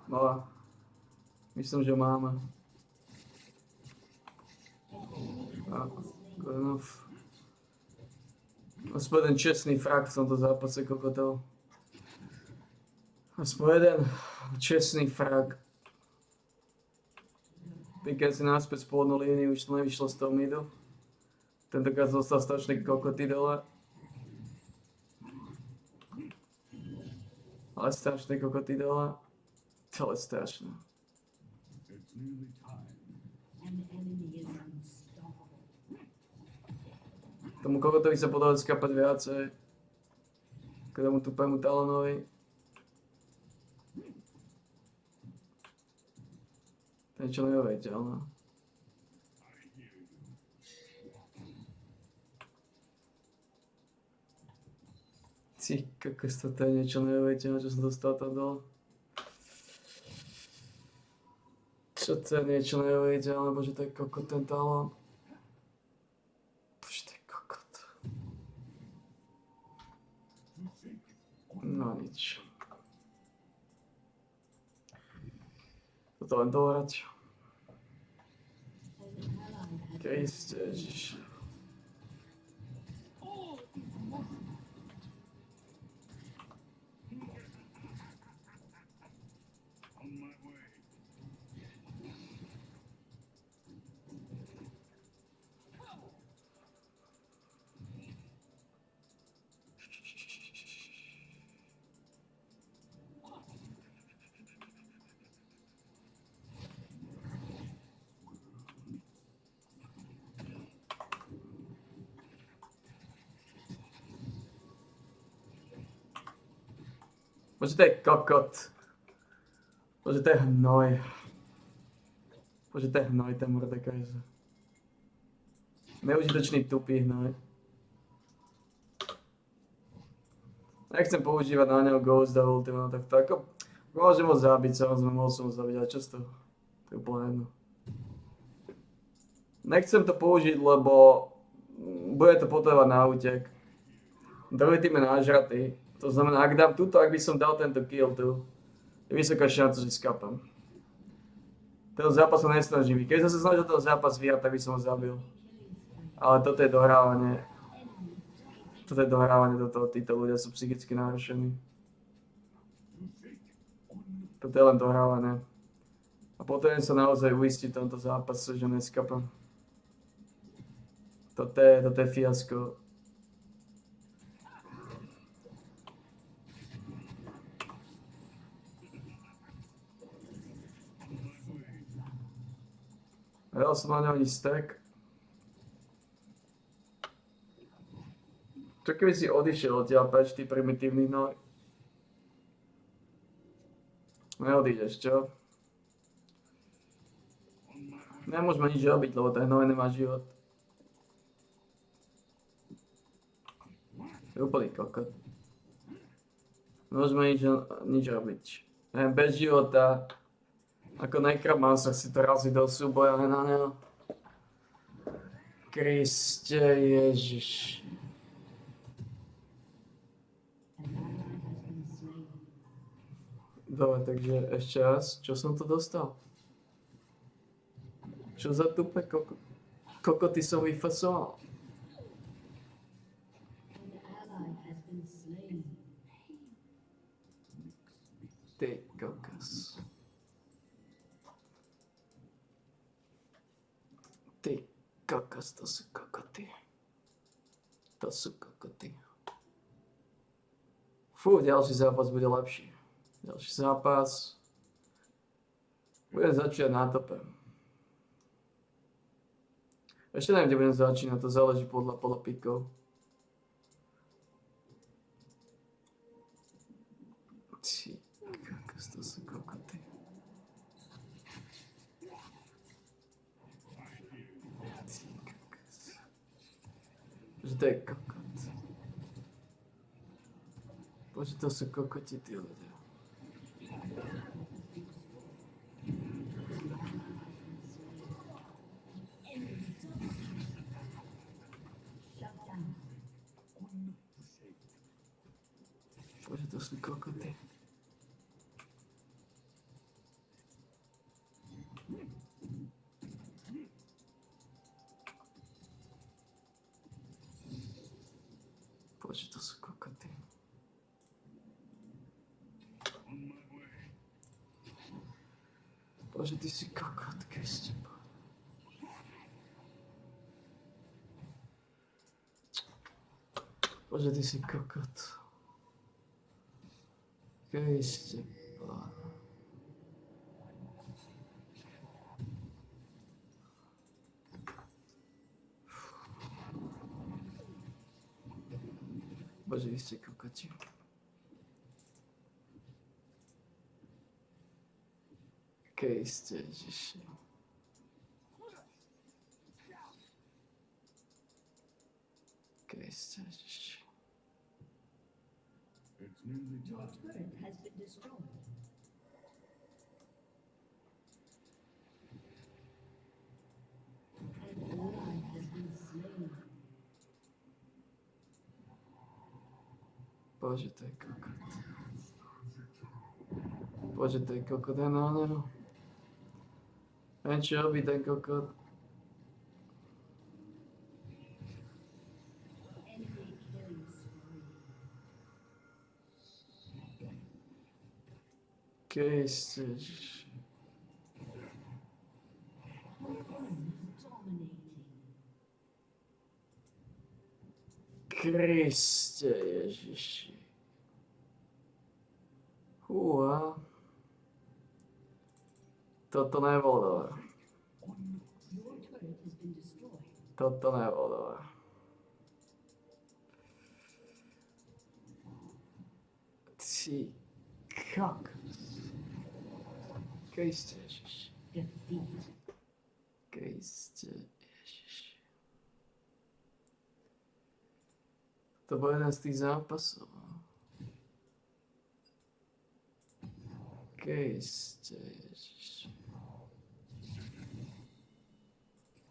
No, myslím, že máme. Good enough. Aspoň jeden čestný frak v tomto zápase kokotov. Aspoň jeden čestný frak. Piken si naspäť spôvodnú líniu, už to nevyšlo z toho midu. Tentokrát zostal strašný kokoty dole. Ale strašné kokoty dole. To je strašné. Tomu kokotovi sa podalo skapať viacej. K tomu tupému Talonovi. To je niečo neuveriteľné. Ty kokos, toto je niečo neuveriteľné, čo som dostal tam dole. Čo to je niečo neuveriteľné, bože, to je kokot ten Talon. Bože, to je kokot. No nič. Toto len dohrať. Kriste, ježiš. Bože, to je kokot. Bože, to je hnoj. Bože, to je hnoj, ten Mordekaiser. Neužitočný tupý hnoj. Nechcem používať na neho Ghost a Ultima, tak to ako... Môžem ho zabiť, samozrejme, mohol som ho zabiť, ale čo z toho? To je úplne jedno. Nechcem to použiť, lebo... Bude to potrebovať na útek. Druhý tým je nážratý. To znamená, ak dám túto, ak by som dal tento kill tu, je vysoká šanca, že skapem. Ten zápas sa nesnaží. Keď som sa snažil ten zápas vyhrať, tak by som ho zabil. Ale toto je dohrávanie. Toto je dohrávanie do toho, títo ľudia sú psychicky narušení. Toto je len dohrávanie. A potrebujem sa naozaj uistiť v tomto zápase, že neskapem. Toto je fiasko. Hral som na ňo ani stack. Čo keby si odišiel odtiaľ preč, ty primitívny hnoj? Neodídeš, čo? Nemôžeme nič robiť, lebo ten hnoj nemá život. Je úplný kokot. Nemôžeme nič robiť. Bez života. Ako Necromancer si to razí do súboja na neho. Kriste Ježiš. Dobre, takže ešte raz, čo som to dostal? Čo za tupe kokoty som vyfasoval? Ty kokos. Ty kokos, to sú kokoty. To sú kokoty. Fú, ďalší zápas bude lepší. Ďalší zápas. Budem začínať na tope. Ešte neviem, kde budem začínať, to záleží podľa pikov. Ty kokos, to sú kokoty. Že to je kokot. Bože, to sú kokoti, tí ľudia. Bože, to sú kokoty. Bože, to sú kokoty. Bože, ty si kokot, Kriste. Bože, ty si kokot. Kriste. Bože, vy ste kokoti. Kriste, Ježiši. Kriste, Ježiši. Your turret has been destroyed. An ally has been slain. Bože, to je kokot. Bože, to je kokot, ja na neho. Neviem, čo robí ten kokot. Enemy killing spree. Kriste, Ježiši. Dominating. Kriste, Ježiši. Húha. Toto nebolo dobré. Your turret has been destroyed. Toto nebolo dobré. Ty kokos. Kriste, Ježiši. Defeat. Kriste, Ježiši. To bol jeden z tých zápasov. Kriste, Ježiši.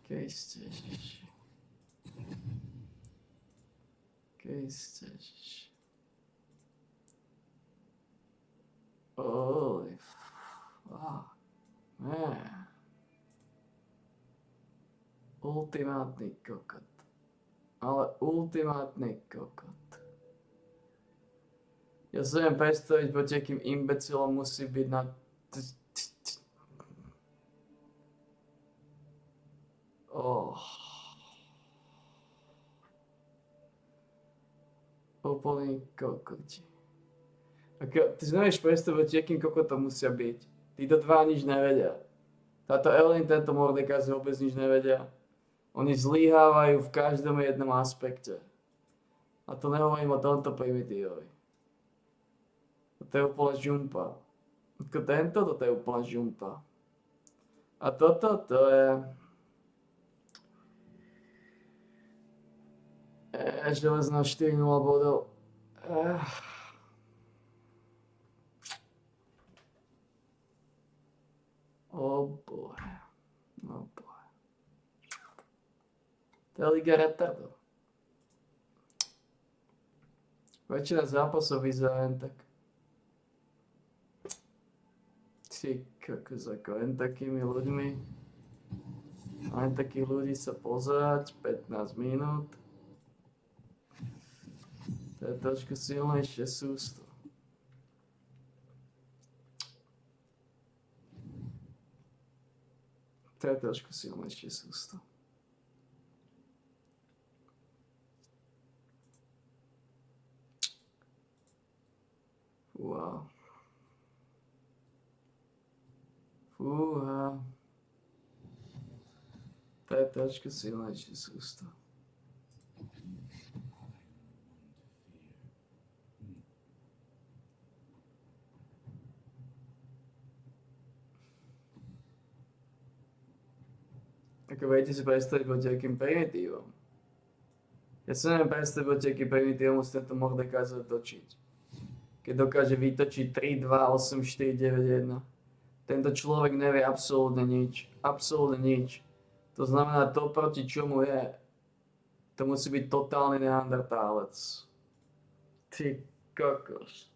Kriste, Ježiši. Kriste, Ježiši. Holy fuck. Man. Ultimátny kokot. Ale ultimátny kokot. Ja sa viem predstaviť, proti akým imbecilom musí byť na... Oh. Úplný kokoti. Ty si nevieš predstaviť, akým kokotom musia byť. Títo dva nič nevedia. Táto Evelyn, tento Mordekaiser vôbec nič nevedia. Oni zlyhávajú v každom jednom aspekte. A to nehovorím o tomto primitívovi. Toto je úplná žumpa. Ako tento, toto je úplná žumpa. A toto, to je... Železná 4-0 bodov. Oh boy. Oh boy. To je Liga retardov. Väčšina zápasov vyzerá len tak. Ty kokos, ako len takými ľuďmi. Len takých ľudí sa pozerať 15 minút. To je trošku silnejšie sústo. To je trošku silnejšie sústo. Wow. Fúha. To je trošku silnejšie sústo. Ako viete si predstaviť proti akým primitívom. Ja sa neviem predstaviť proti akým primitívom musí tento Mordekaiser točiť. Keď dokáže vytočiť 3, 2, 8, 4, 9, 1. Tento človek nevie absolútne nič. Absolútne nič. To znamená to, proti čomu je. To musí byť totálny neandertálec. Ty kokos.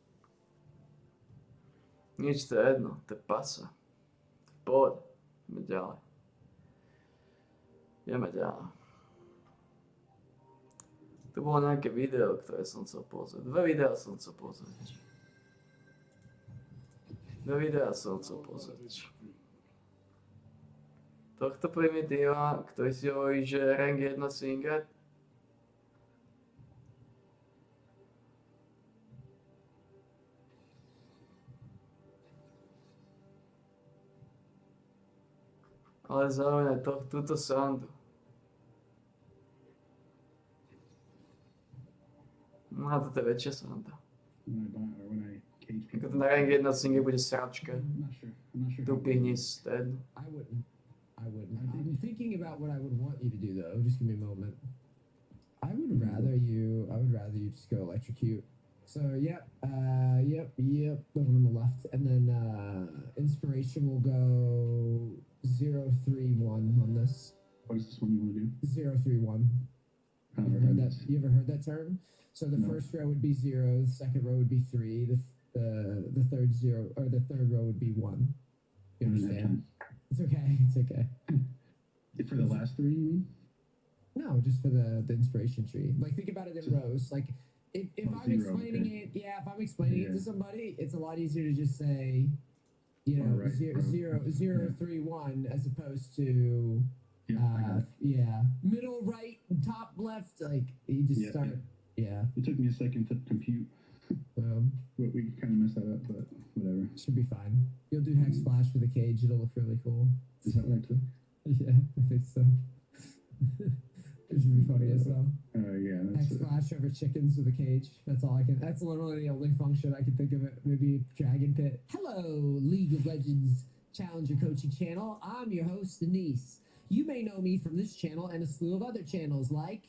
Nič, to je jedno. To je pasa. Poď. Ideme ďalej. Ideme ďalej. Tu bolo nejaké video, ktoré som chcel pozrieť. Dve videá som chcel pozrieť. Tohto primitíva, ktorý si hovorí, že rank 1 Singed. Ale zároveň aj túto sandu. No a toto je väčšia sranda. Ako ten rank 1 single bude sračka. Tupý hnis, to je jedno. I wouldn't. I'm thinking about what I would want you to do though. Just give me a moment. I would rather you just go electrocute. So yep, the one on the left, and then inspiration will go 031 on this. What is this one you want to do? 031. You ever heard that term? So the first row would be 0, the second row would be 3, the third 0, or the third row would be 1. You understand? It's okay. It's okay. For the last three, you mean? No, just for the inspiration tree. Like think about it in rows. Like if I'm explaining it, if I'm explaining it to somebody, it's a lot easier to just say, you know, 0, 3, 1, as opposed to middle, right, top, left. Like you just start. Yeah. It took me a second to compute. We kind of messed that up, but whatever. Should be fine. You'll do hex flash for the cage. It'll look really cool. Is that right too? Yeah, I think so. It should be funny as well. Yeah. Hex flash over chickens with a cage. That's all I can. That's literally the only function I can think of it. Maybe Dragon Pit. Hello, League of Legends Challenger Coaching Channel. I'm your host, Denise. You may know me from this channel and a slew of other channels like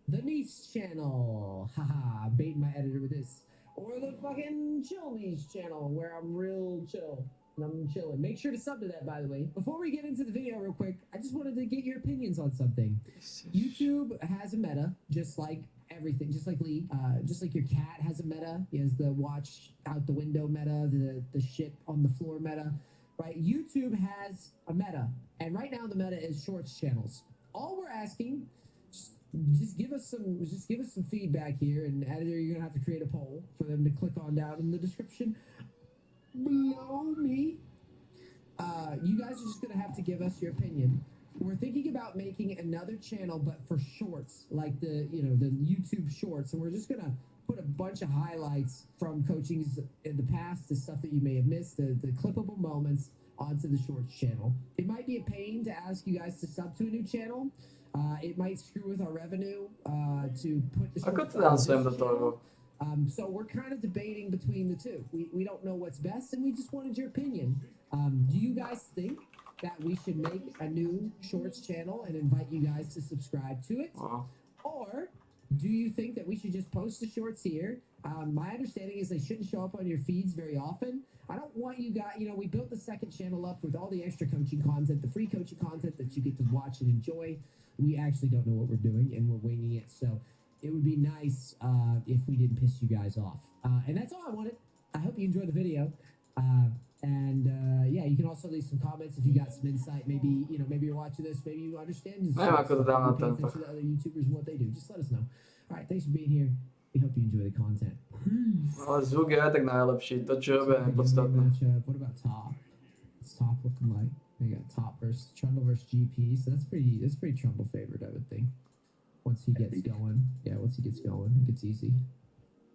the Niche channel, haha, baiting my editor with this. Or the fucking Chill Niche channel, where I'm real chill. and I'm chilling. Make sure to sub to that, by the way. Before we get into the video real quick, I just wanted to get your opinions on something. YouTube has a meta, just like everything, just like League, just like your cat has a meta. He has the watch out the window meta, the shit on the floor meta, right? YouTube has a meta, and right now the meta is shorts channels. All we're asking, just give us some feedback here, and editor, you're gonna have to create a poll for them to click on down in the description below me. You guys are just gonna have to give us your opinion. We're thinking about making another channel, but for shorts, like the YouTube shorts, and we're just gonna put a bunch of highlights from coachings in the past, the stuff that you may have missed, the clippable moments onto the shorts channel. It might be a pain to ask you guys to sub to a new channel. It might screw with our revenue to put the Ako shorts to on dám this sem do channel. toho. So we're kind of debating between the two. We don't know what's best, and we just wanted your opinion. Do you guys think that we should make a new shorts channel and invite you guys to subscribe to it? Or do you think that we should just post the shorts here? My understanding is they shouldn't show up on your feeds very often. I don't want you guys, we built the second channel up with all the extra coaching content, the free coaching content that you get to watch and enjoy. We actually don't know what we're doing, and we're winging it. So it would be nice if we didn't piss you guys off. And that's all I wanted. I hope you enjoyed the video. Yeah, you can also leave some comments if you got some insight. Maybe, maybe you're watching this, maybe you understand this. Ne wiem, jak to dám na Pay ten attention fakt. to other YouTubers and what they do. Just let us know. All right, thanks for being here. We hope you enjoy the content. Ale zvuk je tak najlepší, to čo je Give me a nepodstatné. matchup. What about top? What's top looking like? We got top versus Trundle versus GP, so that's pretty Trundle favored, I would think. Once he gets going, once he gets going, it gets easy.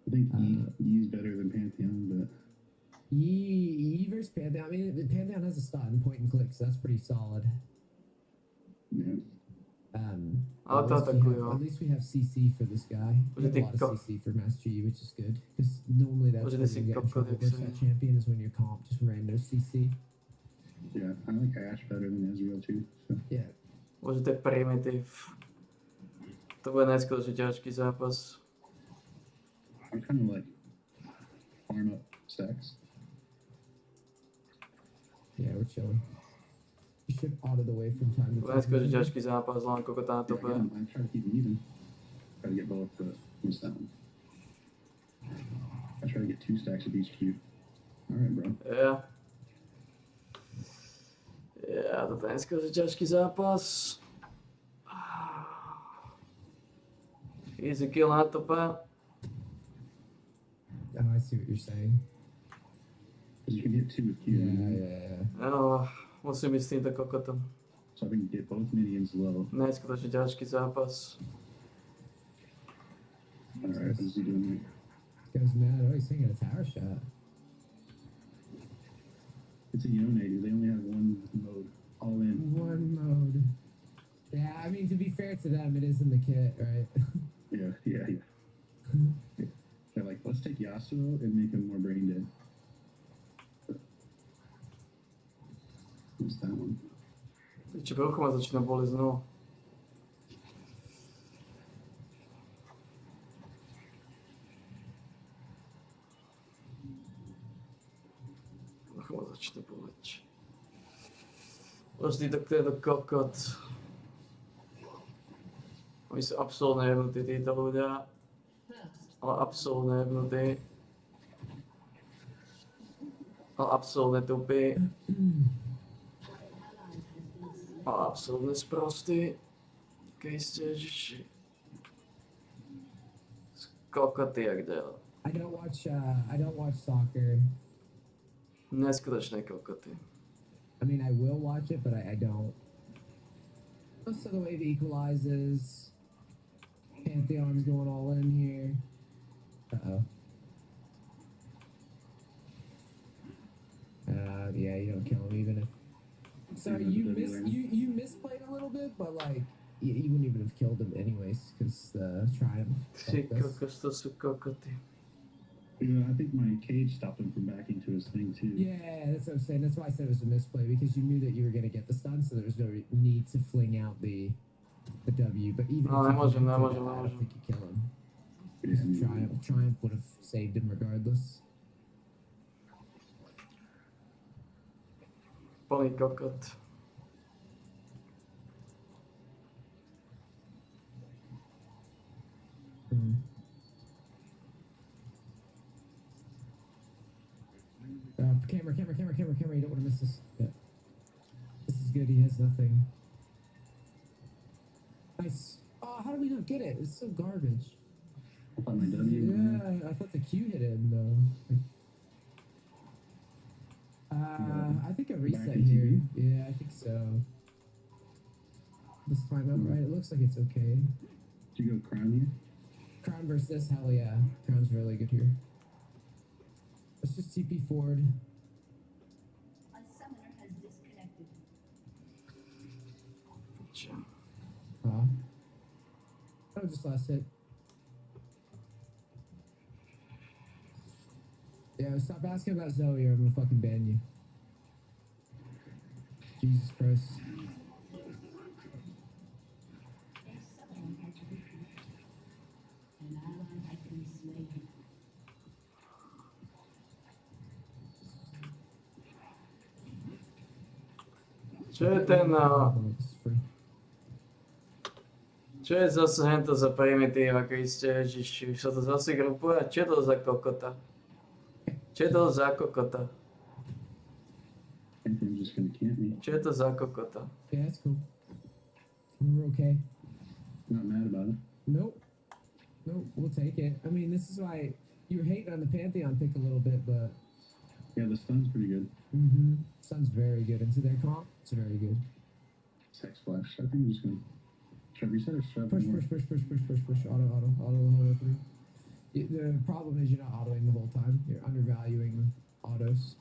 I think Ye's better than Pantheon, but Yi versus Pantheon. I mean, the Pantheon has a stun, point and click, so that's pretty solid. yeah. Ale to At atakujú. least we have CC for this guy. We have a lot of CC for Master Yi, which is good. Because normally that's when you get in trouble versus that champion, is when your comp just ran no CC. Yeah, I like Ash better than Ezreal too. So. Yeah. Môžete primitív. To bude najskôrší ťažký zápas. I'm kind of like farm up stacks. Yeah, we're chilling. You should audit away from time to To bude time. najskôrší ťažký zápas, len koľko tá to bude. I try to keep them even. Try to get both, but miss that one. I try to get 2 stacks of each cube. Alright, bro. Ja. Ja, to je najskôrší ťažký zápas. Easy kill na tope. Oh, I see what you're saying. You can get 2 with cube. Yeah. Áno, musím ísť s týmto kokotom. So I can get both minions low. Najskôrší ťažký zápas. Alright, what is he doing here? This guy's mad. Oh, he's taking a tower shot. It's a Yone, dude. They only have one mode. All in. One mode. Yeah, I mean, to be fair to them, it is in the kit, right? Yeah. They're like, let's take Yasuo and make him more brain dead. What's that one? Či brucho ma začína boli znovu. Brucho ma začína boleť. Vždy tak tento kokot. Oni sú absolútne jebnutí títo ľudia. Ale absolútne jebnutí. Ale absolútne tupí. Ale absolútne sprostí. Keď ste ježiši. Kokoty jak del. I don't watch soccer. Neskutočné kokoty. I mean, I will watch it, but I don't. Most of the way it equalizes. Pantheon's going all in here. Uh-oh. Yeah, you don't kill him even if... Sorry, you misplayed a little bit, but like, you wouldn't even have killed him anyways, because Triumph. Ty kokos, to sú kokoty. Yeah, I think my cage stopped him from backing to his thing too. Yeah, that's what I'm saying. That's why I said it was a misplay, because you knew that you were going to get the stun, so there was no need to fling out the W. But even No, if nemôžem. I don't think you kill him. Triumph would have saved him regardless. Úplný kokot. Camera. You don't want to miss this. Yeah. This is good. He has nothing. Nice. Oh, how did we not get it? It's so garbage. I thought my W. Yeah, I thought the Q hit him though. I think a reset American here. TV? Yeah, I think so. This time up, right? It looks like it's okay. Did you go Crown here? Crown versus this, hell yeah. Crown's really good here. Let's just TP forward. A summoner has disconnected. That was just last hit. Yeah, stop asking about Zoe or I'm gonna fucking ban you. Jesus Christ. A summoner has recruited. An ally has been slain. Čo je ten... Čo je zase hento za primitíva, Kriste Ježiši? Už sa to zase grupuje? Čo je to za kokota? Čo je to za kokota? I think I'm just gonna camp me. Čo je to za kokota? Yeah, that's cool. We're okay. Not mad about it. Nope. We'll take it. I mean, this is why you were hating on the Pantheon pick a little bit, but... Yeah, the stun's pretty good. Sun's very good. Into their comp, it's very good. Sex flash. I think I'm just gonna try reset or shove Push. more. Auto through. The problem is you're not autoing the whole time. You're undervaluing autos.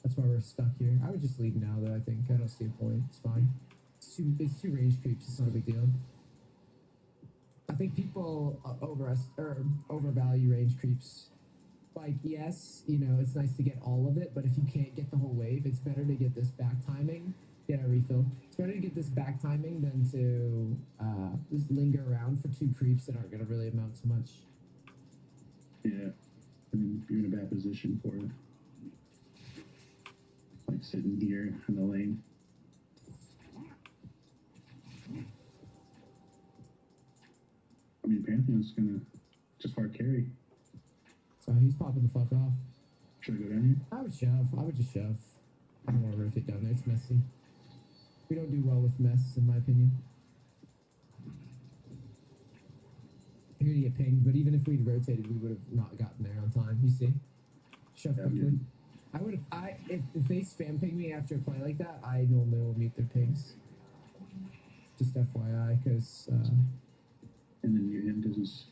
That's why we're stuck here. I would just leave now, though, I think. I don't see a point. It's fine. It's two range creeps. It's not a big deal. I think people overvalue range creeps. Like, yes, you know, it's nice to get all of it, but if you can't get the whole wave, it's better to get this back timing. Get a refill. It's better to get this back timing than to just linger around for two creeps that aren't going to really amount to much. Yeah. I mean, you're in a bad position for it. Like sitting here in the lane. I mean, Pantheon's gonna just hard carry. So he's popping the fuck off. Should I go down here? I would shove. I would just shove. I don't want to rotate down there. It's messy. We don't do well with mess, in my opinion. You're gonna get pinged, but even if we'd rotated, we would have not gotten there on time. You see? Shove quickly. If they spam ping me after a play like that, I normally will mute their pings. Just FYI, because. And then mute him because he's.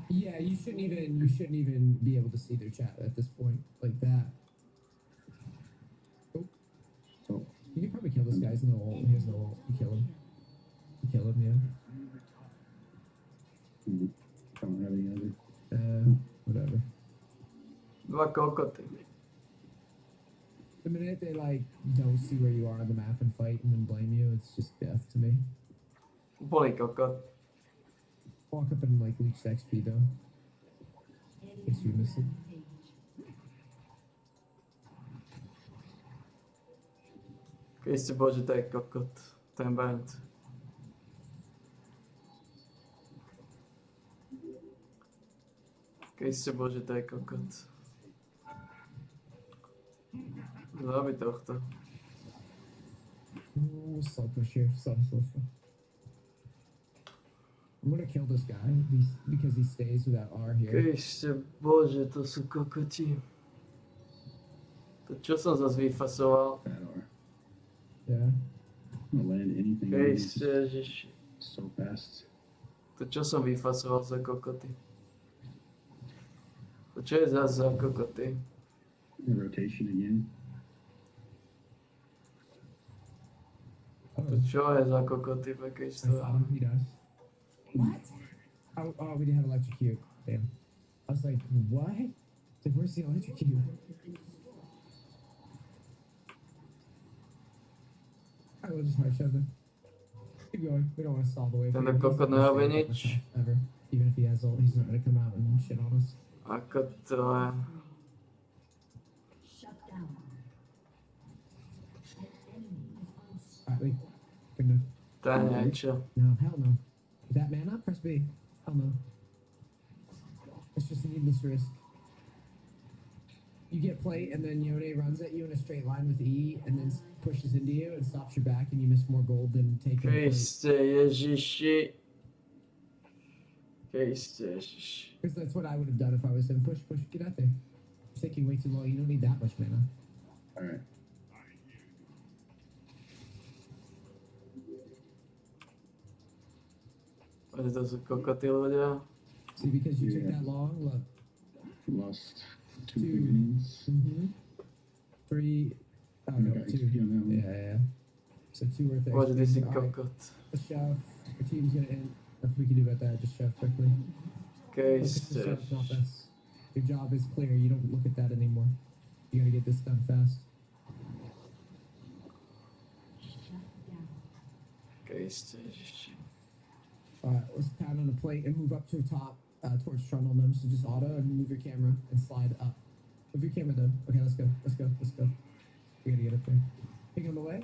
Yeah, you shouldn't even be able to see their chat at this point like that. Oh. You can probably kill this guy. He's no ult. He has no ult. You kill him. Yeah. Don't have any other. Whatever. Dva kokoty. The minute they like don't see where you are on the map and fight and then blame you, it's just death to me. Úplný kokot. Walk up and like leech the XP though. In case you miss it. Kriste Bože, to je kokot. Ten band. Kriste Bože, to je kokot. Zabi tohto. Slow push here. Slow. I'm gonna kill this guy because he stays without R here. Kriste Bože, to sú kokoti. To čo som zase vyfasoval? Bad R. Yeah. I'm gonna land anything. Kriste Ježiši. So fast. To čo som vyfasoval za kokoty? To čo je zase za kokoty? The rotation again. To čo je za kokoty, Kriste? He does. What? Oh, we didn't have electrocute. Damn. I was like, what? It's like, where's the electrocute? Alright, we'll just hard shove them. Keep going. We don't want to stall the way. Ten kokot nerobí nič. Ever. Even if he has ult, he's not gonna come out and shit on us. Ako to je? Shut down. wait. No. Tényleg. No, hell no. Is that mana? Press B. Hell no. It's just a needless risk. You get plate, and then Yone runs at you in a straight line with E, and then pushes into you and stops your back, and you miss more gold than taking the plate. Kriste Ježiši. Kriste Ježiši. Because that's what I would have done if I was him. Push, get out there. It's taking way too long. You don't need that much mana. Alright. Vagy to sú kokoty ľudia. See, because you took that long, look. Lost two beginnings. Mm-hmm. 3. Oh, no, got 2. XP on that one. Yeah. So 2 worth of Vagy ty si XP. Alright, kokot. let's shove. Our team's gonna end. Nothing we can do about that. Just shove quickly. Focus the Kriste. shove, not us. Your job is clear. You don't look at that anymore. You gotta get this done fast. Kriste Ježiši. Alright, let's pound on the plate and move up to the top towards Trundle Gnome. So just auto and move your camera and slide up. Move your camera though. Okay, let's go. We gotta get up there. Ping on the way.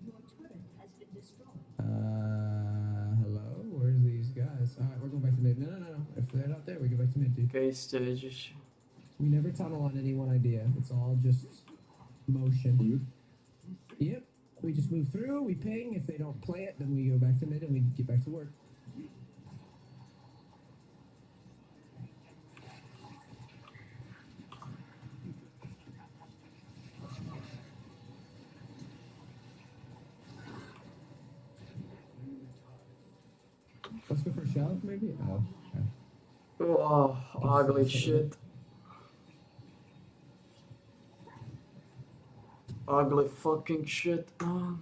Your turret has been destroyed. Hello? Where's these guys? Alright, we're going back to mid. No. If they're not there, we go back to mid, dude. Kriste Ježiši. We never tunnel on any one idea. It's all just motion. Yep. We just move through, we ping. If they don't play it, then we go back to mid and we get back to work. Let's go for a shove, maybe? Oh, okay. Oh, ugly shit. Ugly fucking shit, man.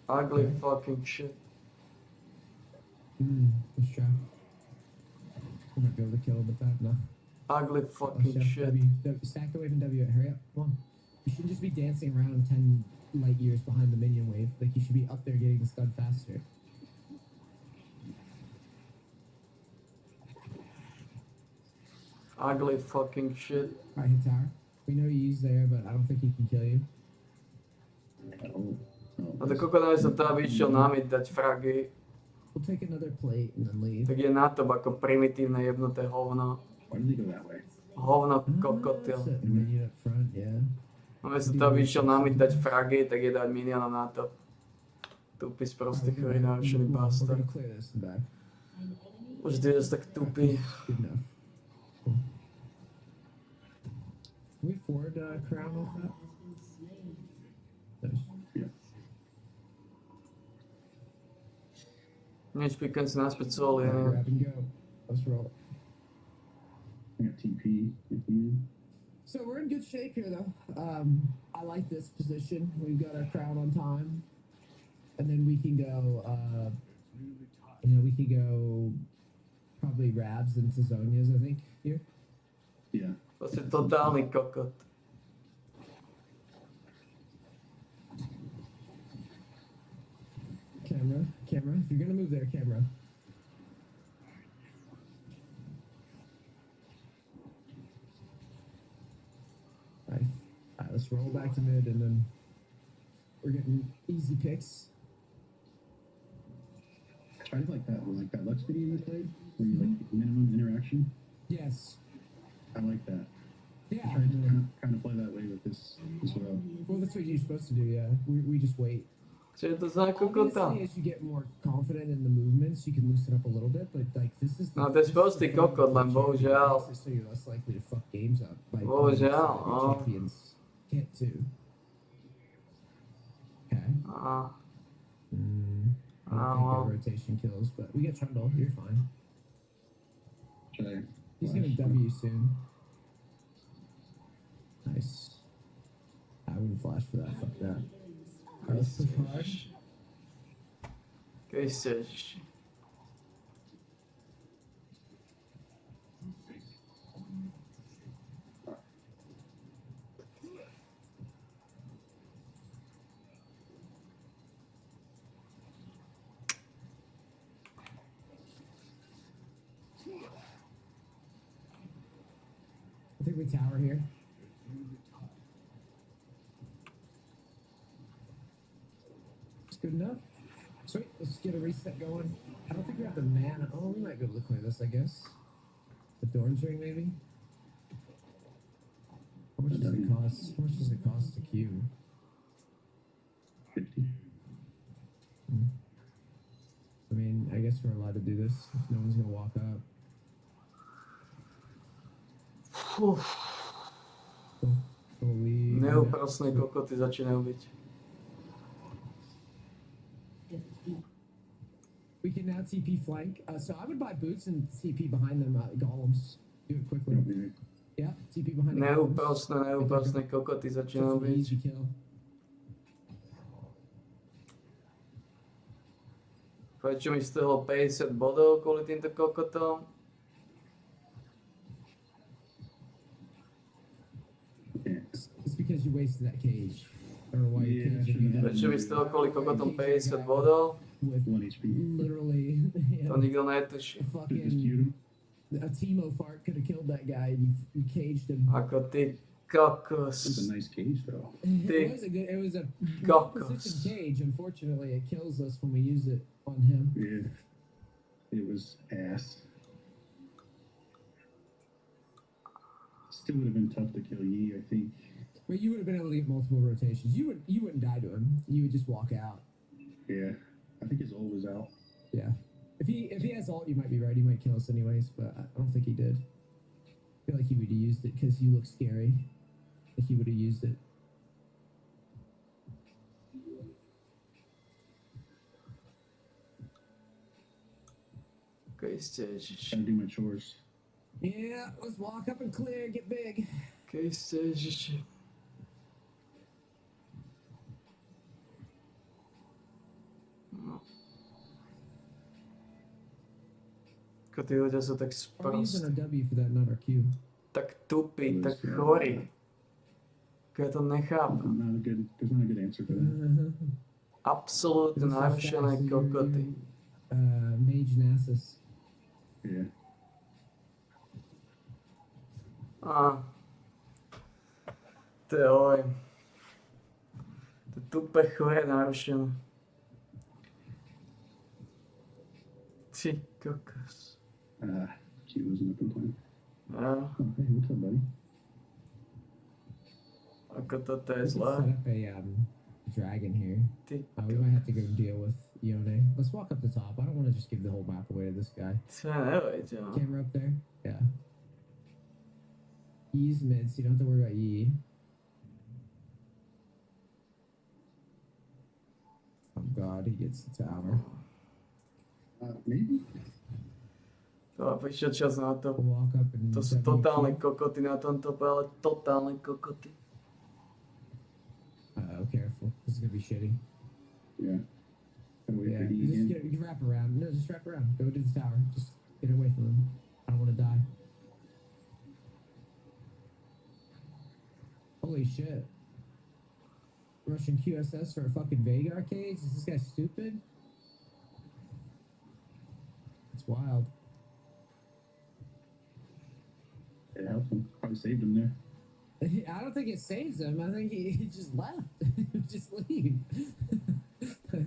Ugly fucking shit. Let's try. I might be able to kill him with that, no. Ugly fucking shit. Stack the wave and W it. Hurry up. Come on. You shouldn't just be dancing around 10 light years behind the minion wave. Like, you should be up there getting the scud faster. Ugly fucking shit. Alright, hit tower. We know he's there, but I don't think he can kill you. A to koľko namiesto toho, aby išiel na mid dať fragy, We'll take another plate and then leave. tak je na to ako primitívne jebnuté hovno. Why did they go that way? Hovno kokotil. Minion up front, yeah. Namiesto toho, aby išiel na mid dať fragy, tak je dať miniona na to. Tupý sprostý chorý narušený We're bastard. gonna clear this and back. Vždy je tak tupý. Good enough. Cool. Can we forward crown off that? Nice. Nič, pikám si naspäť soli, Grab and go. Let's roll. I got TP if needed. So we're in good shape here, though. I like this position. We've got our crown on time, and then we can go. We can go probably Rabs and Tizonias, I think here. Yeah. To si totálny kokot. Camera. If you're gonna move there, camera. Nice. Alright, let's roll back to mid, and then we're getting easy picks. Kind of like that Lux video you played, where you like minimum interaction. Yes. I like that. Yeah. I tried to kind of play that way with this as well. Well, that's what you're supposed to do. Yeah. We just wait. Čo je to za kokota? Obviously, as you get more confident in the movements, you can loosen up a little bit, but like this is. No, to je sprostý kokot, len bohužiaľ. So you're less likely to fuck games up. By Bohužiaľ, champions can't too. Okay. I don't think well. our rotation kills, but we get Trundle. You're fine. Okay. He's gonna W soon. Nice. I wouldn't flash for that. Fuck that. Alright, let's push hard. Kriste Ježiši. think we tower here. It's good enough. Sweet, let's get a reset going. I don't think we have the mana. Oh, we might be able to clear this, I guess. The Doran's Ring, maybe? How much does it cost? How much does it cost to queue? 50. I mean, I guess we're allowed to do this if no one's gonna walk up. Neúprosné kokoty začínajú byť. We can now TP flank. So I would buy boots and TP behind them, golems. Do it quickly. Yeah, TP behind the golems. Neúprosné kokoty začínajú byť. Easy kill. Prečo mi stalo 50 bodov kvôli týmto kokotom? It's because you wasted that cage. Or why you caged. Prečo mi stalo kvôli kokotom 50 bodov? With 1 HP. Literally. Yeah. To nikto netuší. Fucking a Timo fart could have killed that guy and you caged him. Ako ty kokos. It's a nice cage though. It was a position cage. Unfortunately, it kills us when we use it on him. Yeah. It was ass. Still would have been tough to kill Yi, I think. But you would have been able to get multiple rotations. You wouldn't die to him. You would just walk out. Yeah. I think his ult was out. Yeah. If he has ult, you might be right. He might kill us anyways, but I don't think he did. I feel like he would have used it because you look scary. Like he would have used it. Okay, stage. Trying to do my chores. Yeah, let's walk up and clear, get big. Okay, stage. Ako tí ľudia sú tak We're using sprostí. our W for that, not our Q. Tak tupí, tak chorí. Ja to nechápem. There's not a good answer for that. Absolútne narušené kokoty. Mage Nasus. Yeah. To je oj. To tupé chore narušené. Ty kokos. She wasn't up in time. Oh, hey, what's up, buddy? Ako toto je Let's zlé. set up a dragon here. Ty We might have to go deal with Yone. Let's walk up the top. I don't want to just give the whole map away to this guy. To ja nevedel. Camera up there? Yeah. Yi's mid, so you don't have to worry about Yi. Oh god, he gets the tower. Maybe? To prišiel čas na to. Walk up and To sú totálne kokoty na tomto, ale totálne kokoty. Uh-oh, careful. This is gonna be shitty. Yeah. Gotta wait Yeah, for E just again. get wrap around. No, just wrap around. Go to the tower. Just get away from him. I don't want to die. Holy shit. Russian QSS for a fucking Vega arcades? Is this guy stupid? It's wild. It helped him. Probably saved him there. I don't think it saves him. I think he just left. Just leave.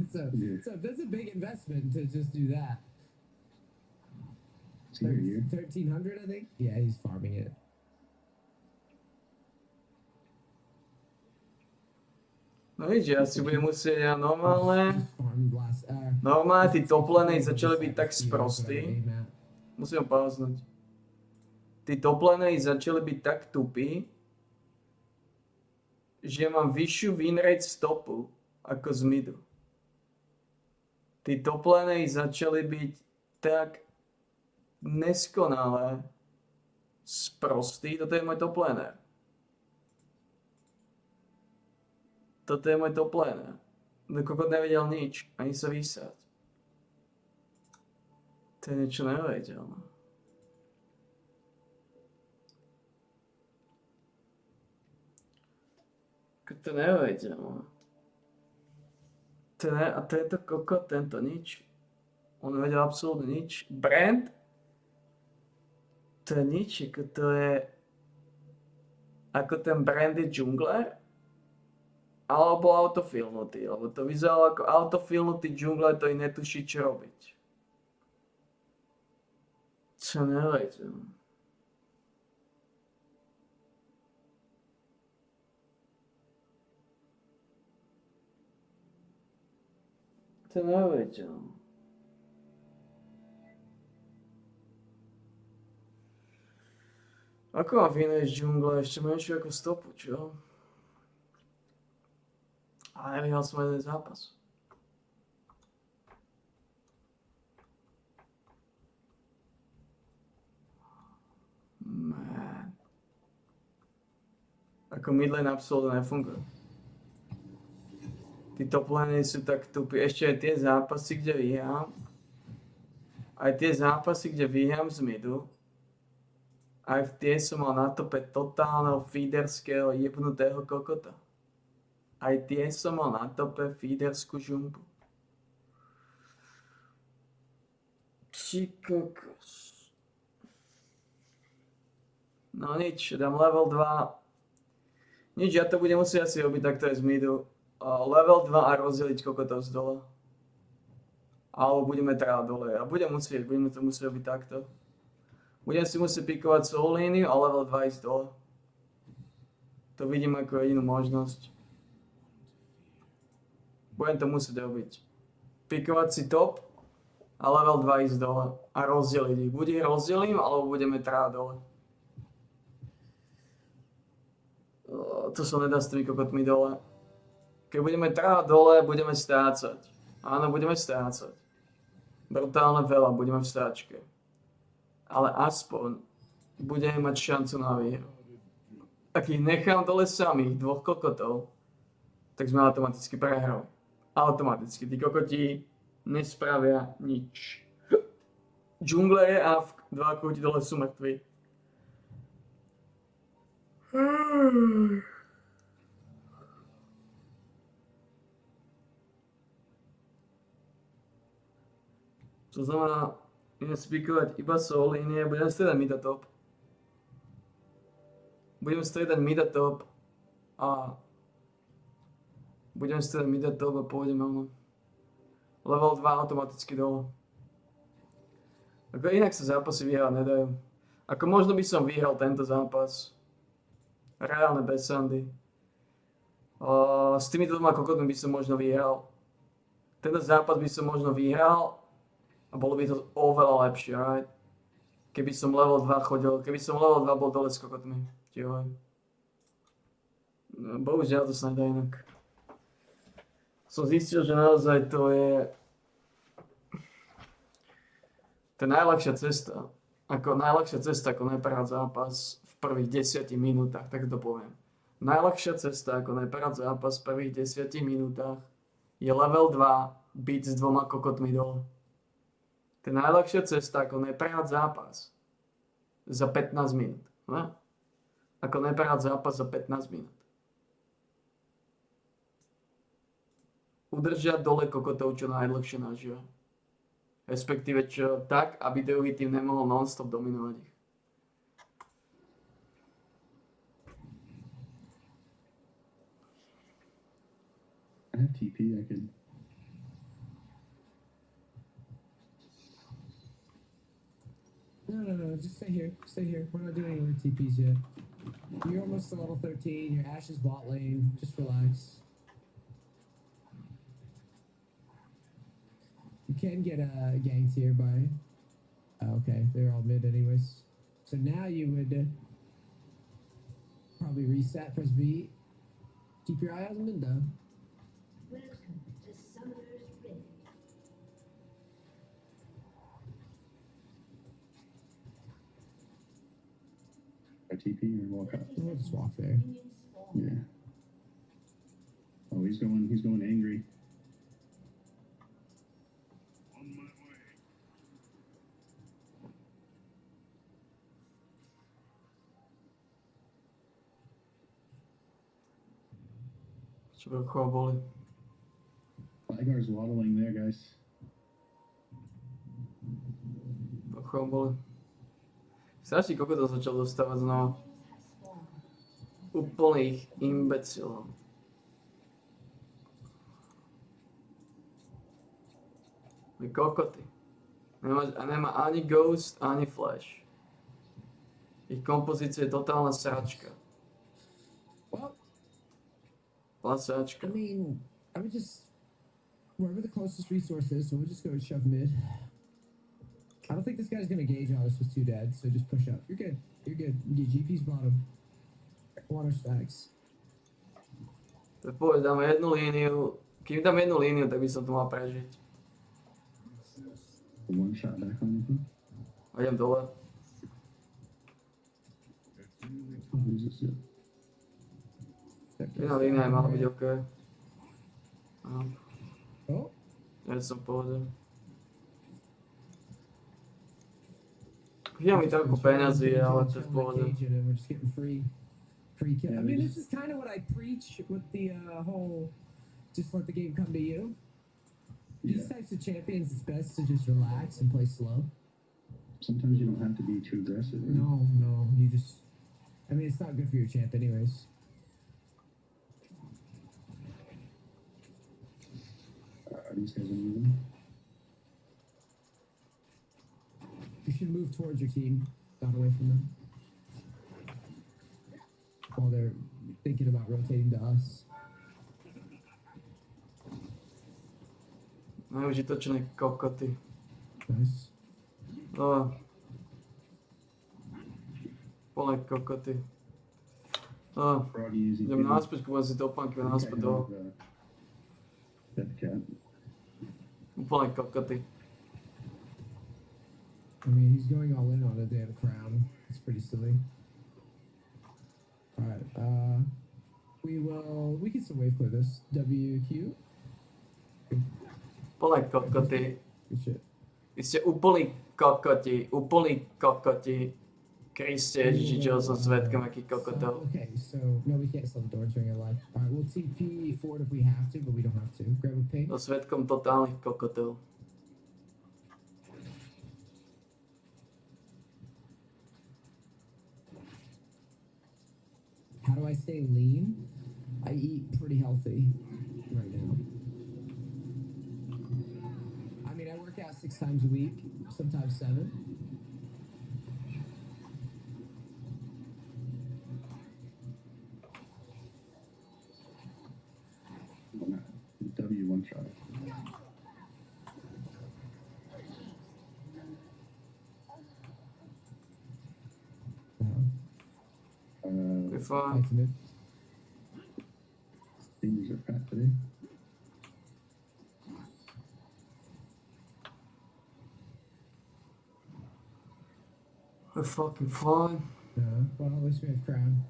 so that's a big investment to just do that. See here. 1300, I think? Yeah, he's farming it. No vidíš, ja si budem musieť ja normálne... Normálne tí top lanery začali byť tak sprostí. Musím ho pauznúť. Tí top lanery začali byť tak tupí, že ja mám vyššiu win rate z topu ako z midu. Tí top lanery začali byť tak neskonale sprostí. Toto je môj top laner. Toto je môj top laner. No kokot nevedel nič, ani sa vysať. To je niečo neuveriteľné. To je neuveriteľné. A tento kokot, tento nič. On nevedel absolútne nič. Brand? To je nič, ako to je... ako ten brandy džungler, alebo autofilnutý, lebo to vyzeralo ako autofilnutý džungler, to i netuší, čo robiť. Čo nevedem. To nevedem. Ako mám vyjsť z džungle? Ešte menšiu ako stopu, čo? Ale nevyhral som jeden zápas. Man. Ako midlane absolútne nefunguje. Tí top lanery sú tak tupí. Ešte aj tie zápasy, kde vyhrám. Aj tie zápasy, kde vyhrám z midu. Aj v tie som mal na tope totálneho feederského jebnutého kokota. Aj tie som mal na tope feederskú žumpu. Či kokos. No nič, dám level 2. Nič, ja to budem musieť asi robiť takto aj z midu. Level 2 a rozdeliť kokotov z dole. Alebo budeme trávať dole. A budeme to musieť robiť takto. Budem si musieť pikovať soul líniu a level 2 ísť dole. To vidím ako jedinú možnosť. Budem to musieť robiť. Pikovať si top a level 2 ísť dole. A rozdeliť ich. Buď ich rozdelím, alebo budeme trávať dole. To sa nedá s tými kokotmi dole. Keď budeme trávať dole, budeme strácať. Áno, budeme strácať. Brutálne veľa, budeme v stáčke. Ale aspoň budeme mať šancu na výhru. Ak ich nechám dole samých, dvoch kokotov, tak sme automaticky prehrali. Automaticky. Tí kokoti nespravia nič. Džungler a dva kokoti dole sú mŕtvi. To znamená, idem spikovať iba soul linie, budem striedať mid a top. Budem striedať mid a top a pôjdeme ono. Level 2 automaticky dole. Ako inak sa zápasy vyhrať nedajú. Ako možno by som vyhral tento zápas. Reálne bez sandy. S týmito dvoma kokotmi by som možno vyhral. Tento zápas by som možno vyhral a bolo by to oveľa lepšie, right? Keby som level 2 chodil, keby som level 2 bol dole s kokotmi. No, bohužiaľ to sa nedá inak. Som zistil, že naozaj to je najľahšia cesta. Najľahšia cesta, ako neprehrať zápas v prvých 10 minútach, tak to poviem. Najľahšia cesta, ako neprehrať zápas v prvých 10 minútach, je level 2 byť s dvoma kokotmi dole. To je najľahšia cesta, ako neprehrať zápas za 15 minút. Ne? Ako neprehrať zápas za 15 minút. Udržať dole kokotov čo najdlhšie nažive. Respektíve čo tak, aby druhý tým nemohol non-stop dominovať ich. I have TP, I could... No, just stay here. Stay here. We're not doing any more TPs yet. You're almost to level 13. Your Ashe is bot lane. Just relax. You can get ganked here by... okay, they're all mid anyways. So now you would probably reset, press B. Keep your eye on the mid though. Welcome to Summoner's Rift. A TP or walk up? We'll just walk there. Yeah. Oh, he's going angry. Čo vrchol boli. Ligar's waddling there, guys. Vrchol boli. Strašný kokot začal dostávať znova. úplných imbecilov. Vy kokoty. Nemá ani Ghost, ani Flash. Ich kompozícia je totálna sračka. Well, Sračka. I mean, I would just wherever the closest resource is, so we'll just go and shove mid. I don't think this guy's gonna gauge on us with 2 dead, so just push up. You're good. You're good. You get GP's bottom. Water stacks. To povedz, dáme jednu líniu. Kým dám jednu líniu, tak by som to mal prežiť. One shot back on him. A idem dole. Oh, he's just, Jedna línia je mala byť OK. Aha. Oh. Ja som v pohode. Chýba mi toľko peňazí, ale to je v pohode. We're just getting free kill. Yeah, I mean, we this is kind of what I preach with the whole just let the game come to you. These types of champions, it's best to just relax and play slow. sometimes you don't have to be too aggressive. Right? No, you just. I mean, it's not good for your champ, anyways. These guys are moving. You should move towards your team, not away from them. While they're thinking about rotating to us. Neužitočné kokoty. Nice. No. Plné kokoty. No. Idem naspäť, kúpam si topánky, naspäť do... Úplné kokoty. I mean, he's going all in on a damn crown. It's pretty silly. Alright, we can still wave clear this. WQ. Plné kokoty. Good shit. Vy ste úplní kokoti. Kriste Ježiši, čoho som svedkom, akých kokotov. Okay, so no, we can't sell the doors during our life. Alright, we'll TP forward if we have to, but we don't have to. Grab a ping. So svedkom totálnych kokotov. How do I stay lean? I eat pretty healthy right now. I mean, I work out 6 times a week, sometimes 7. W one shot. We're fine. Things are fat today. We're fucking fine. Yeah, well, at least we have crown.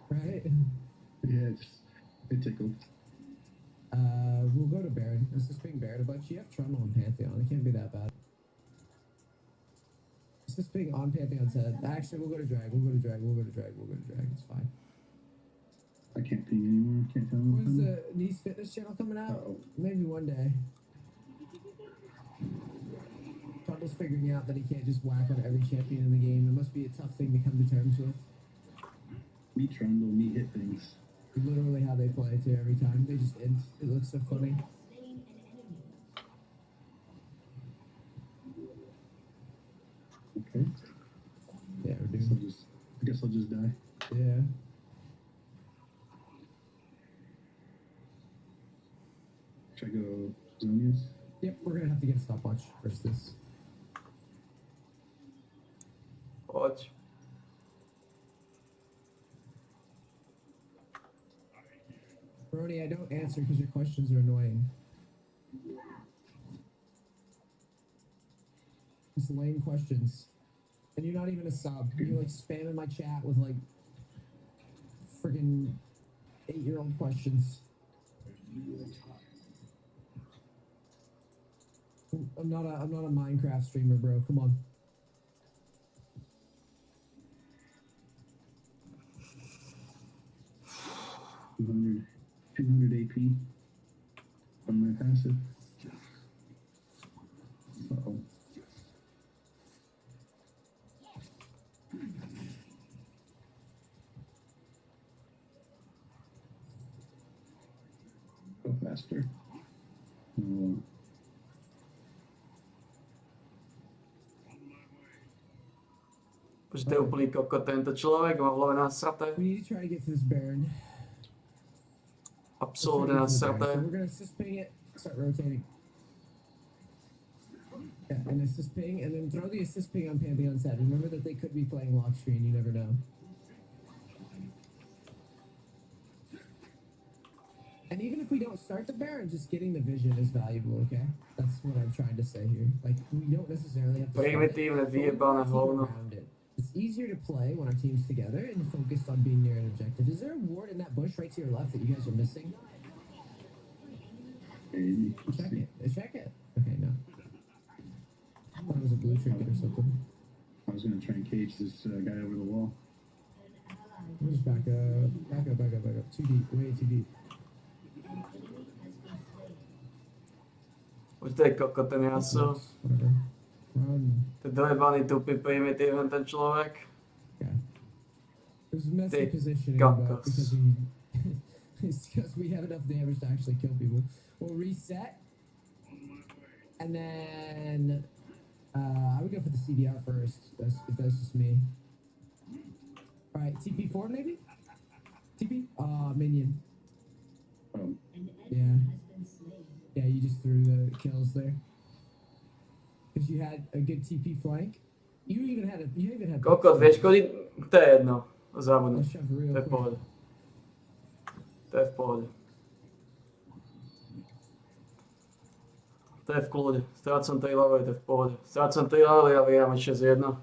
Right? Yeah, it tickled. We'll go to Baron. Let's just ping Baron a bunch. You have Trundle and Pantheon. It can't be that bad. Let's just ping on Pantheon's head. Actually, we'll go to Drag. We'll go to Drag. We'll go to Drag. We'll go to Drag. It's fine. I can't ping anymore. Can't tell When's them. the Nice Fitness channel coming out? Maybe one day. Trundle's figuring out that he can't just whack on every champion in the game. It must be a tough thing to come to terms with. Me Trundle, me hit things. Literally how they play too every time. They just int. It looks so funny. Okay. Yeah, we're I guess I'll just die. Yeah. Should I go Zonius? Yep, we're gonna have to get a stopwatch versus this. Watch. Brody, I don't answer because your questions are annoying. Just lame questions. And you're not even a sub. You're like spamming my chat with like friggin' 8-year-old questions. I'm not a Minecraft streamer, bro. Come on. Two hundred AP on my passive. Uh-oh. faster. Oh, Protože to je úplný kokot tento člověk, má v hlavě nasraté. We need to try to get to this Baron. Absolutně Let's try to get to the nasraté. Baron. So we're gonna assist ping it, start rotating. Yeah, and assist ping, and then throw the assist ping on Pantheon's head. Remember that they could be playing lock screen, you never know. And even if we don't start the Baron, just getting the vision is valuable, okay? That's what I'm trying to say here. Like, we don't necessarily have to start it, Primitívne but we vyjebané want a team hovno. around it. It's easier to play when our team's together and focused on being near an objective. Is there a ward in that bush right to your left that you guys are missing? Check it. Check it. Okay, no. I thought it was a blue trinket or something. I was gonna try and cage this guy over the wall. We'll just back up. Back up, back up, back up. Too deep. Way too deep. Už to je kokot ten Yasuo. Whatever. Run. Ty dojebaný tupý primitívne ten člověk. It was messy Ty positioning, but kokos. because it's because we have enough damage to actually kill people. We'll reset, and then I would go for the CDR first. If that's just me. All right, TP4 maybe. TP. Minion. Oh. Yeah. Yeah, you just threw the kills there. Because you had a good TP flank. You even had. Kokot, vieš kody? To je jedno. Zabudni. Let's shove real To je v quick. pohode. To je v pohode. To je v kľude. Strácam 3 levely, to je v pohode. Strácam 3 levely a vyhráme 6-1.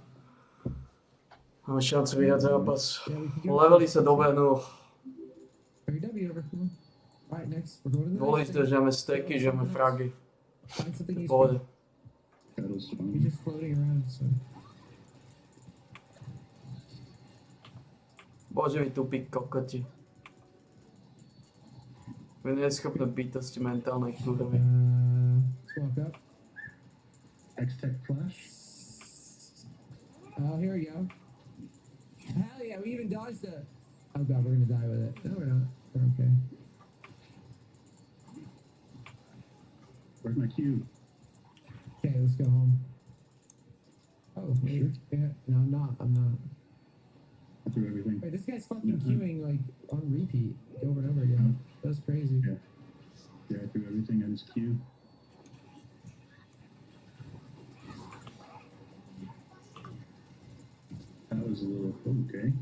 Máme šancu vyhrať zápas. Levely sa dobehnú. W over. Come on. All right, next. We're going to the Dôležité, že máme steky, že máme fragy. Find something To je v useful. pohode. You're just floating around, so. Bože, vy tupí kokoti. Vy nie je schopné bytosti mentálnej kurvy. Swap up. X-Tech Flash. Oh, here we go. Hell yeah, we even dodged the. Oh god, we're gonna die with it. No, we're not. We're okay. Where's my cube? Okay, let's go home. Oh, wait. Yeah, no, I'm not. I'm not. I threw everything. Wait, this guy's fucking queuing like on repeat over and over again. That's crazy. Yeah. Yeah, I threw everything at his cube. That was a little okay.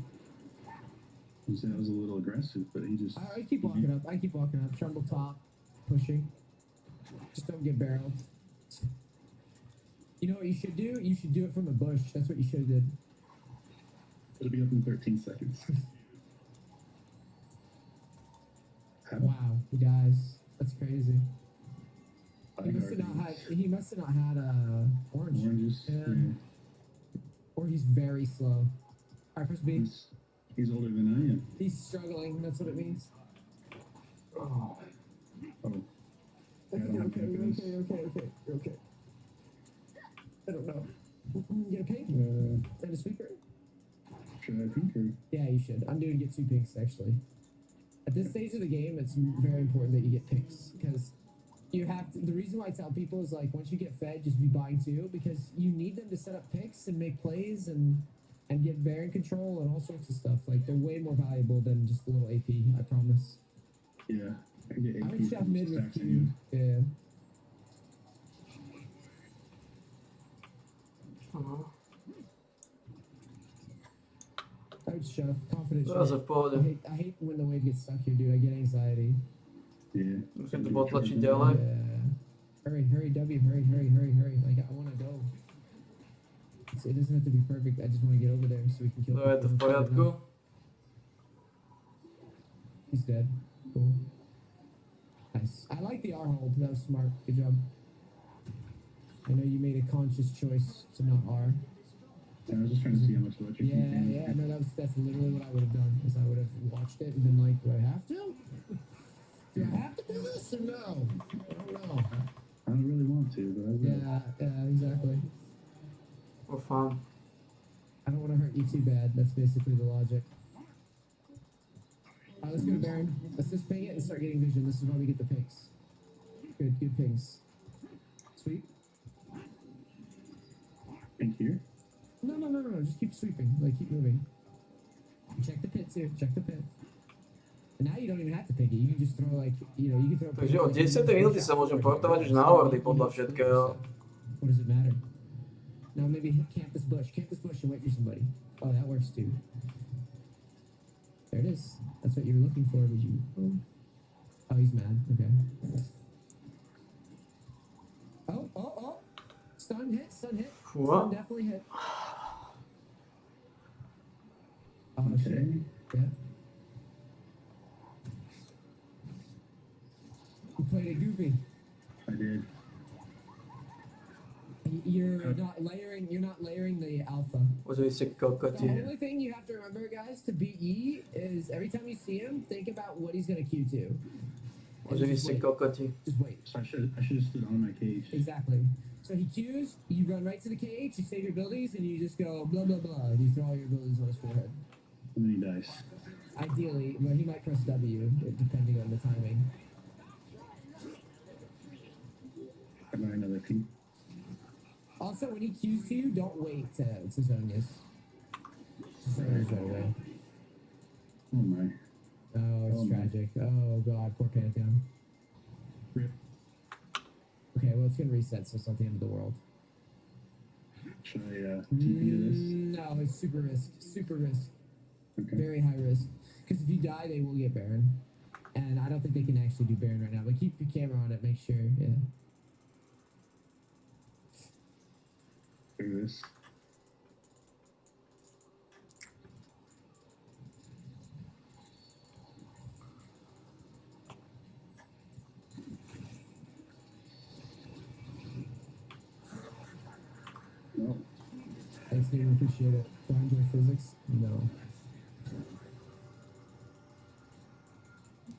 That was a little aggressive, but he just. I keep walking up. I keep walking up. Trumble top, pushing. Just don't get barreled. You know what you should do? You should do it from the bush. That's what you should have did. It'll be up in 13 seconds. Wow, you guys, that's crazy. He I must have not already- had. He must have not had orange. Oranges. Yeah. Yeah. Or he's very slow. All right, first B. He's older than I am. He's struggling. That's what it means. Oh. Okay, okay, okay. You're okay. I don't know. Get a pink? And a sweeper? Should I think or? Yeah, you should. I'm doing get 2 pinks actually. At this stage of the game, it's very important that you get pinks because you have to. The reason why I tell people is like once you get fed, just be buying 2 because you need them to set up picks and make plays and get Baron control and all sorts of stuff. Like they're way more valuable than just a little AP. I promise. Yeah. I get I AP would shove from mid with stacks Q. anyway. Yeah. I would shove confident. Teraz shove. je v pohode. I hate when the wave gets stuck here, dude. I get anxiety. Yeah. Musím to potlačiť ďalej. Yeah. Hurry, W, hurry. Like, I want to go. It doesn't have to be perfect. I just want to get over there so we can kill No, je to v people. poriadku. He's dead. Cool. Nice. I like the R hold. That was smart. Good job. I know you made a conscious choice to not R. I was just trying to see how much electric you can. Yeah. No, that's literally what I would have done. Is I would have watched it and been like, do I have to? Do I have to do this or no? I don't know. I don't really want to, but I will. Yeah, exactly. We're fine. I don't want to hurt you too bad. That's basically the logic. Alright, let's go to Baron. Let's just ping it and start getting vision. This is why we get the picks. good pings. Sweep. Pink here. No. Just keep sweeping. Like keep moving. Check the pit too. Check the pit. And now you don't even have to pick it. You can just throw like, you know, you can throw. Takže od 10. minúty sa môžem portovať už na hordy podľa všetkého. What does it matter? Now maybe camp this bush and wait for somebody. Oh, that works too. There it is. That's what you were looking for, would you? Oh, he's mad. Okay. Oh. Stun hit. Stun definitely hit. Oh, shit. Yeah. You played it goofy. I did. You're not layering the alpha. Môžem si The kokoti. only thing you have to remember, guys, to beat E is every time you see him, think about what he's gonna Q2. Môžem si kokoti. Just wait. So I should have stood on my cage. Exactly. So he Qs, you run right to the cage, you save your abilities, and you just go blah blah blah, and you throw all your abilities on his forehead. How many dice? Ideally, well, he might press W, depending on the timing. I got another pink. Also, when he Qs to you, don't wait to Zonius. Zonius right away. Oh my. Oh, it's tragic. Oh god, poor Pantheon. Rip. Okay, well, it's gonna reset, so it's not the end of the world. Should I TP to this? No, it's super risk. Super risk. Okay. Very high risk. Because if you die, they will get Baron. And I don't think they can actually do Baron right now. But keep your camera on it, make sure, yeah. Look at this. No. Thanks, dude. Appreciate it. Do I enjoy physics? No.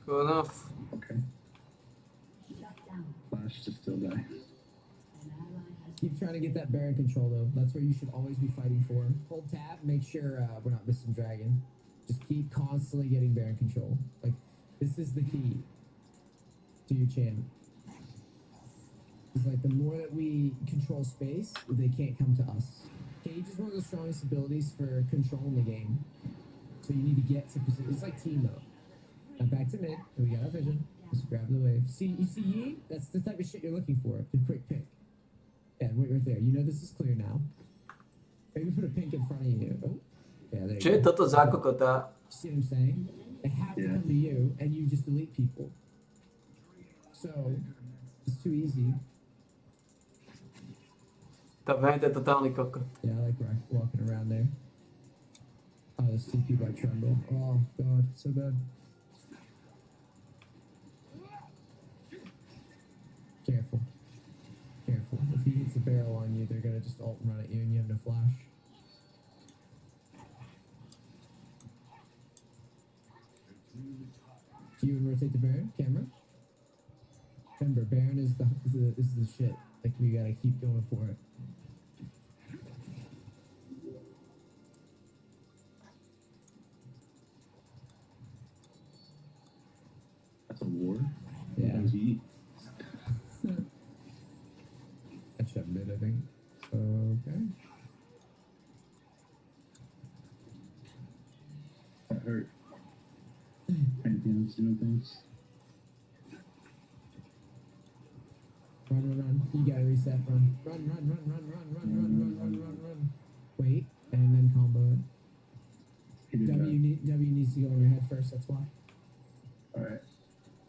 Good enough. Okay. Flash to still die. Keep trying to get that Baron control, though. That's where you should always be fighting for. Hold tab, make sure we're not missing Dragon. Just keep constantly getting Baron control. Like, this is the key to your champ. It's like the more that we control space, they can't come to us. Cage is one of the strongest abilities for controlling the game. So you need to get to position. It's like team mode. Now back to mid. We got our vision. Just grab the wave. See, you see Yi? That's the type of shit you're looking for. The quick pick. Yeah, right there. You know this is clear now. Maybe put a pink in front of you. Oh, yeah, there Čo you je go. toto za kokota? See what I'm saying? They have to come to you, and you just delete people. So, it's too easy. Tá vento é totálny kokot. Yeah, I like walking around there. Oh, this TP by Trundle. Oh, God, so bad. Careful. Careful. If he hits a barrel on you, they're gonna just ult and run at you, and you have no flash. Do you rotate the Baron? Camera? Remember, Baron is the shit. Like, we gotta keep going for it. That's a war. Yeah. That was Yi. That shot mid, I think. Okay. That hurt. Pantheon's doing things. Run. You gotta reset. Run. Wait, and then combo it. He did W needs to go over your head first, that's why. Alright.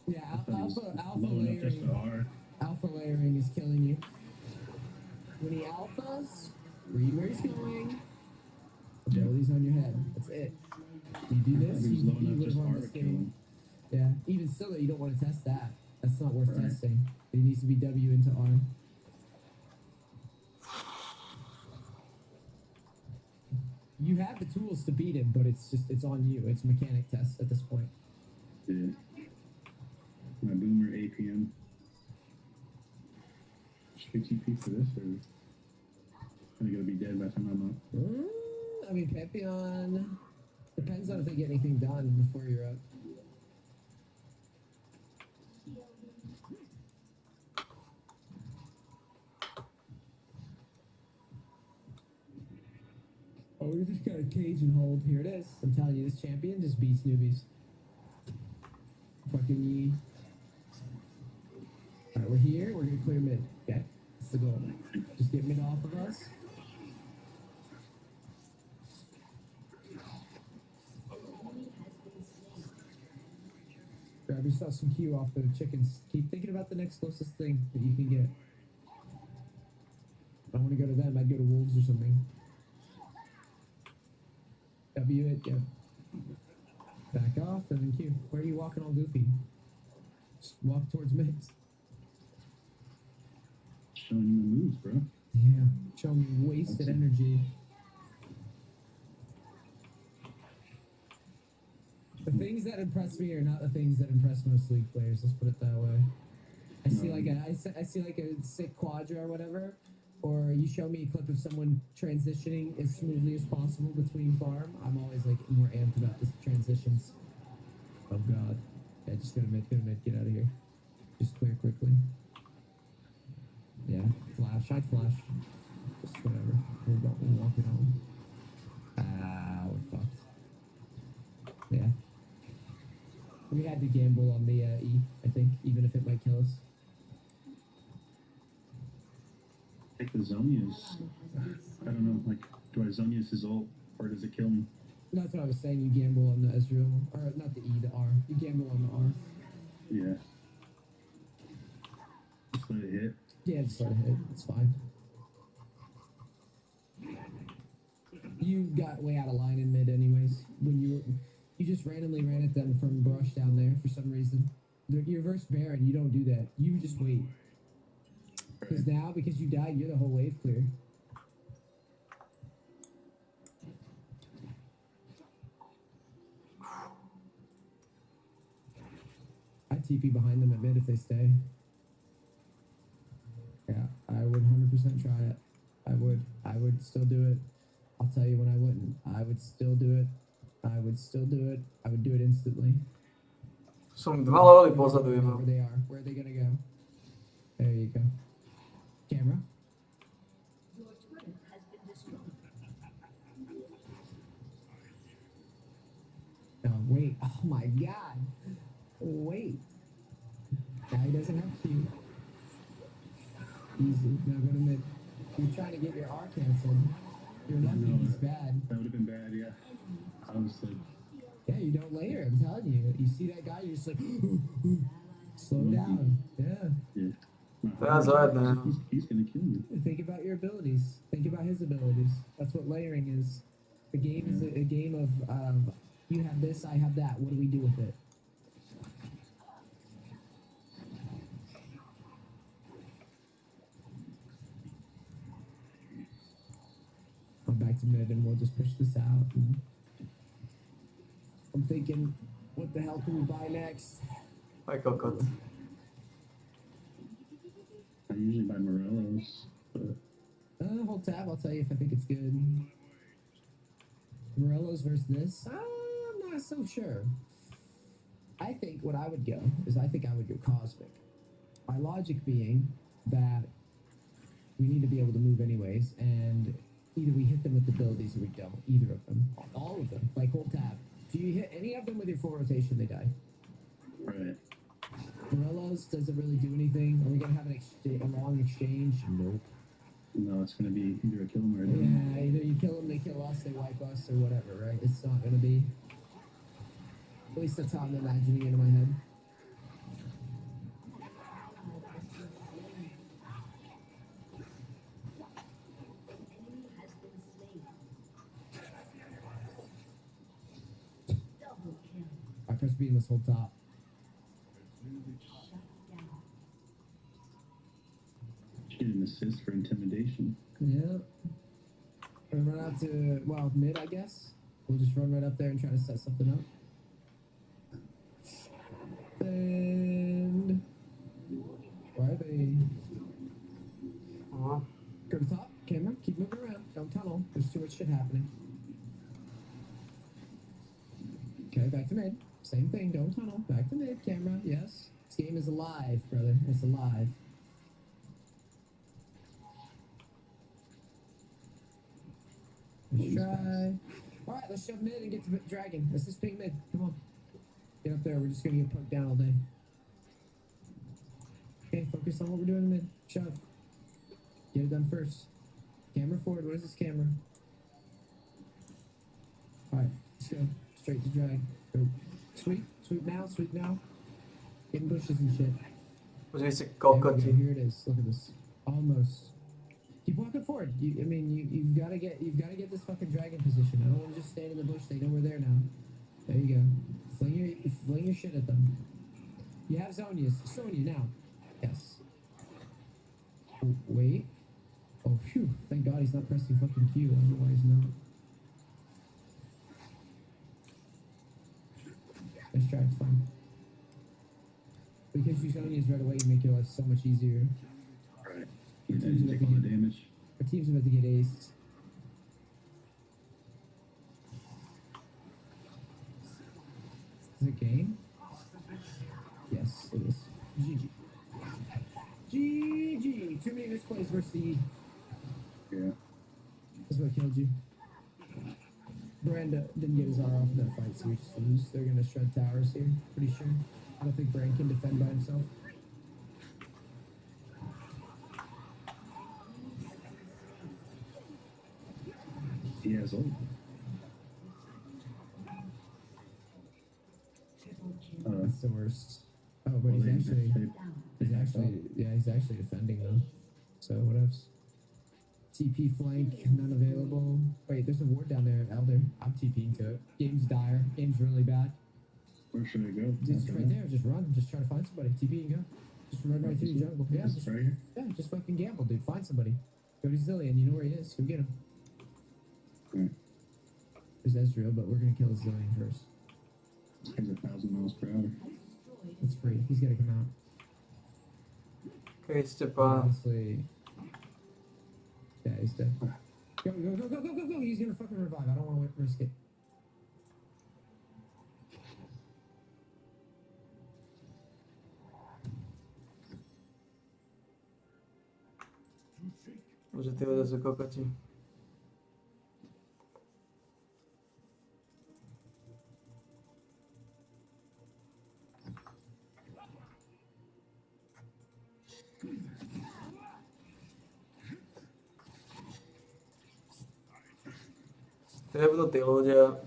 Yeah, alpha Low enough just to layering. R. Alpha layering is killing you. When he alphas, read where he's going. Abilities on your head. That's it. You do this, If he was you low enough, would just have won R this would kill game. him. Yeah, even still, though, you don't want to test that. That's not worth Right. testing. It needs to be W into R. You have the tools to beat him, but it's on you. It's mechanic test at this point. Yeah. My boomer APM. Should we TP for this, or am I gonna be dead by the time I'm up? I mean, Pantheon depends on if they get anything done before you're up. Oh, we just got a cage and hold. Here it is. I'm telling you, this champion just beats newbies. Fucking ye. Alright, we're here. We're gonna clear mid. Okay? That's the goal. Just get mid off of us. Grab yourself some Q off the chickens. Keep thinking about the next closest thing that you can get. If I want to go to them, I'd go to wolves or something. W it, yeah. Back off and then Q. Where are you walking all goofy? Just walk towards mids. Showing you my moves, bro. Yeah, showing me wasted energy. The things that impress me are not the things that impress most League players. Let's put it that way. I see like a sick quadra or whatever, or you show me a clip of someone transitioning as smoothly as possible between farm. I'm always like more amped about the transitions. Oh god. Yeah, just go to mid, get out of here. Just clear quickly. Yeah, flash, I'd flash. Just whatever. We'll walk it home. We're fucked. Yeah. We had to gamble on the E, I think, even if it might kill us. Take the Zonia's. I don't know, like, do I Zonia's his ult, or does it kill me? That's what I was saying, you gamble on the Ezreal. Or, not the E, the R. You gamble on the R. Yeah. Just let it hit. Yeah, just let it hit. It's fine. You got way out of line in mid anyways. When you just randomly ran at them from brush down there for some reason. Your verse Baron, you don't do that. You just wait. Because now, because you died, you're the whole wave clear. I'd TP behind them at mid if they stay. Yeah, I would 100% try it. I would still do it. I'll tell you when I wouldn't. I would still do it. I would still do it. I would do it instantly. Som dva levely pozadu je Where they are. Where are they gonna go? There you go. Camera. Your turret has been destroyed. Oh, wait. Oh my god. Wait. Now he doesn't have Q. Easy. Now go to mid. You're trying to get your R canceled. You're lucky he's bad. That would have been bad, yeah. Honestly. Yeah, you don't layer. I'm telling you. You see that guy, you're just like, slow down. Yeah. Yeah. Teraz zajedné. He's gonna kill me. Think about your abilities. Think about his abilities. That's what layering is. The game is a game of you have this, I have that. What do we do with it? I'm back to mid and we'll just push this out. I'm thinking, what the hell can we buy next? Aj kokot. I usually buy Morello's, but Hold tab, I'll tell you if I think it's good. Morello's versus this? I'm not so sure. I think what I would go is I think I would go Cosmic. My logic being that we need to be able to move anyways, and either we hit them with abilities or we don't. Either of them. All of them. Like hold tab. If you hit any of them with your full rotation, they die. right. Morello's doesn't really do anything. Are we gonna have a long exchange? Nope. No, it's gonna be either a kill 'em or a done. Yeah, either you kill them, they kill us, they wipe us, or whatever, right? It's not gonna be. At least that's how I'm imagining it in my head. Enemy has been slain. Double kill. I press B in this whole top. Shut down. Get an assist for intimidation. Yeah. We're gonna run out to, well, mid, I guess. We'll just run right up there and try to set something up. And where are they? Go to top, camera, keep moving around. Don't tunnel. There's too much shit happening. Okay, back to mid. Same thing, don't tunnel. Back to mid, camera, yes. This game is alive, brother. It's alive. Let's try. Alright, let's shove mid and get to dragon. Let's just ping mid. Come on. Get up there. We're just gonna get poked down all day. Okay, focus on what we're doing in mid. Shove. Get it done first. Camera forward. What is this camera? Alright, let's go. Straight to drag. Go. Sweep. Sweep now. Sweep now. Getting bushes and shit. There we go. Here it is. Look at this. Almost. Keep walking forward. You've got to get this fucking dragon position. I don't want to just stand in the bush. They know we're there now. There you go. Fling your shit at them. You have Zonia's. Sonya now. Yes. Oh, wait. Oh, phew. Thank God he's not pressing fucking Q. I don't know why he's not. Nice try. It's fine. Because you Zonia's right away, you make your life so much easier. Right. Yeah, you take all the damage. Our team's about to get aced. Is it game? Yes, it is. GG. GG! Too many misplays versus the E. Yeah. That's what killed you. Brand didn't get his R off in that fight, so we just lose. They're gonna shred towers here, pretty sure. I don't think Brand can defend by himself. He has ult. That's the worst. Oh, but he's actually defending though. So what else? TP flank, none available. Wait, there's a ward down there, Elder. I'm TPing to it. Game's dire. Game's really bad. Where should I go? Just right there. Just run. Just try to find somebody. TP and go. Just run right through the jungle. Yeah, just right here. Yeah, just fucking gamble, dude. Find somebody. Go to Zillion. You know where he is. Go get him. Okay. There's Ezreal, but we're gonna kill Zillion first. He's 1,000 miles per hour. It's free. He's gotta come out. Okay, step on. Honestly. Yeah, he's dead. Go, go, go, go, go, go, go. He's gonna fucking revive. I don't want to risk it. Może tyle do zakopać. Jebnutí ľudia.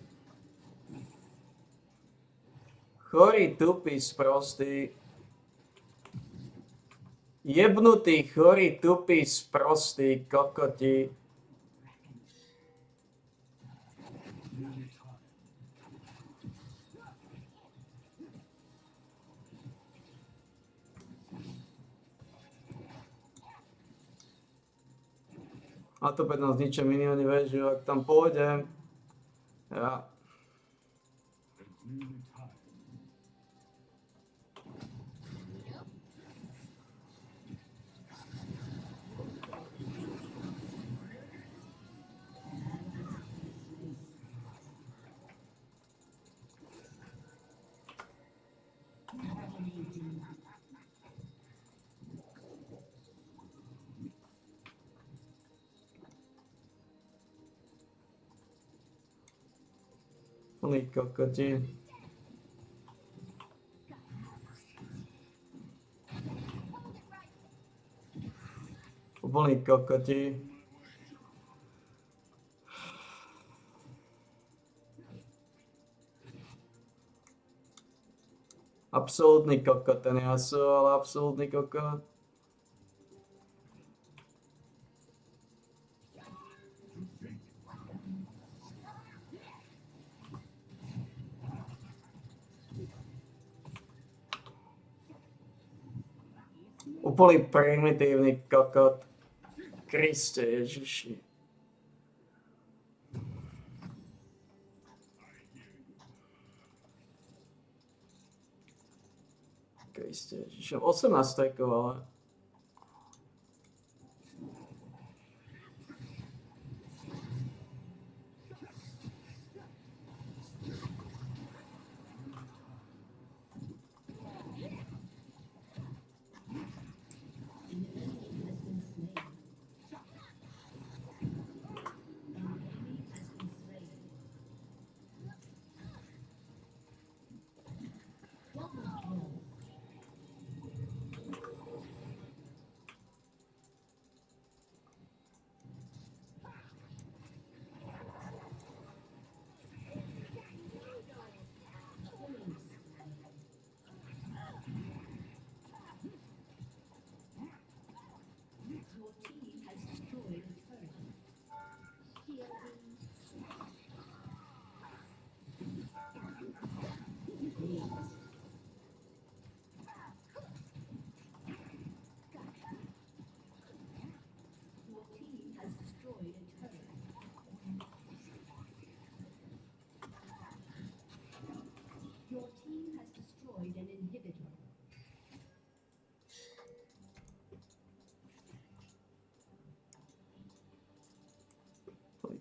Chorý, tupý, sprostý. Jebnutý, chorý, tupý, sprostý, kokoti. A to 15 zničia minióny väžu, ak tam pôjdem. Ja. Plný kokoti. Úplný kokoti. Absolútny kokot ten Yasuo, ale absolútny kokot. Úplný primitívny kokot. Kriste Ježiši. Kriste Ježiši. 18 stekov, ale...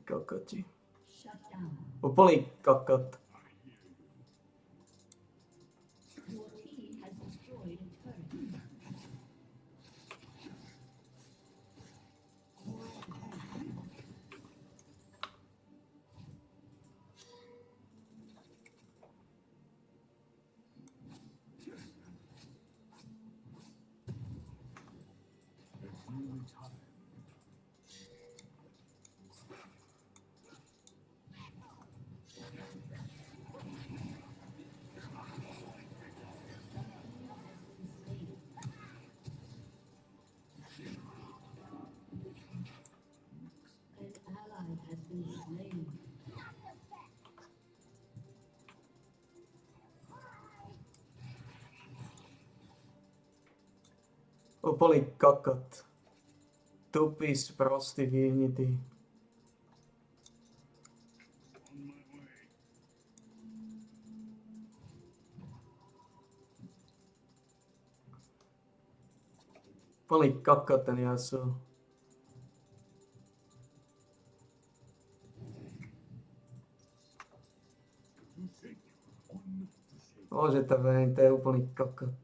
kokoti. Shut down. Úplný kokot. Your team has destroyed a turret. An ally has been slain. Úplný kokot. Tupý, sprostý, vyhnitý. Úplný kokot ten Yasuo. Bože, to Vayne, to je úplný kokot.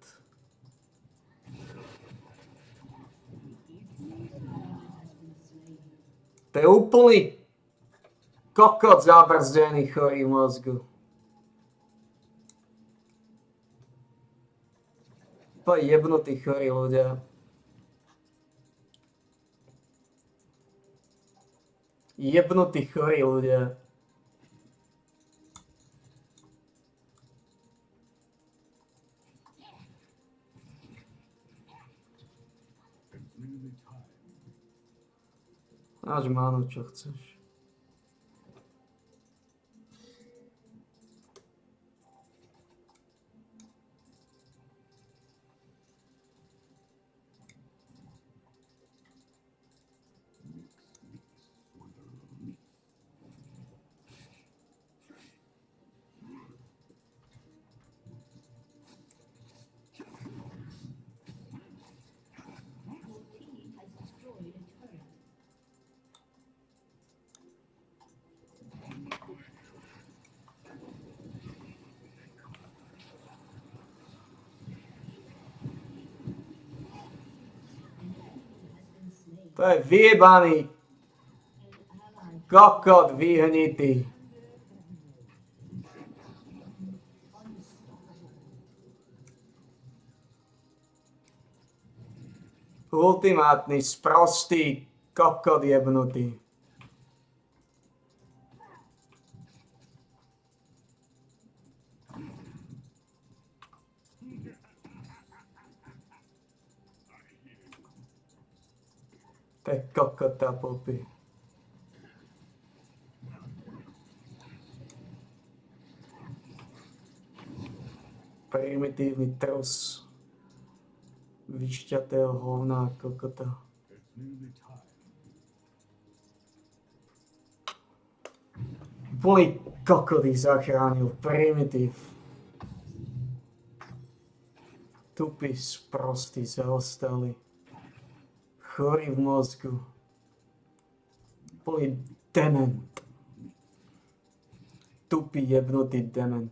To je úplný kokot zabrzdený, chorý v mozgu. To je jebnutí chorí ľudia. Jebnutí chorí ľudia. Máš mánu, čo chceš. Your team has destroyed a turret. To je vyjebaný kokot vyhnitý. Ultimátny, sprostý kokot jebnutý. To je kokota popy. Primitívny trus vyšťatého hovna kokota. Úplný kokot ich zachránil. Primitív. Tupý, sprostý, zaostali. Chorý v mozgu. Úplný dement. Tupý, jebnutý dement.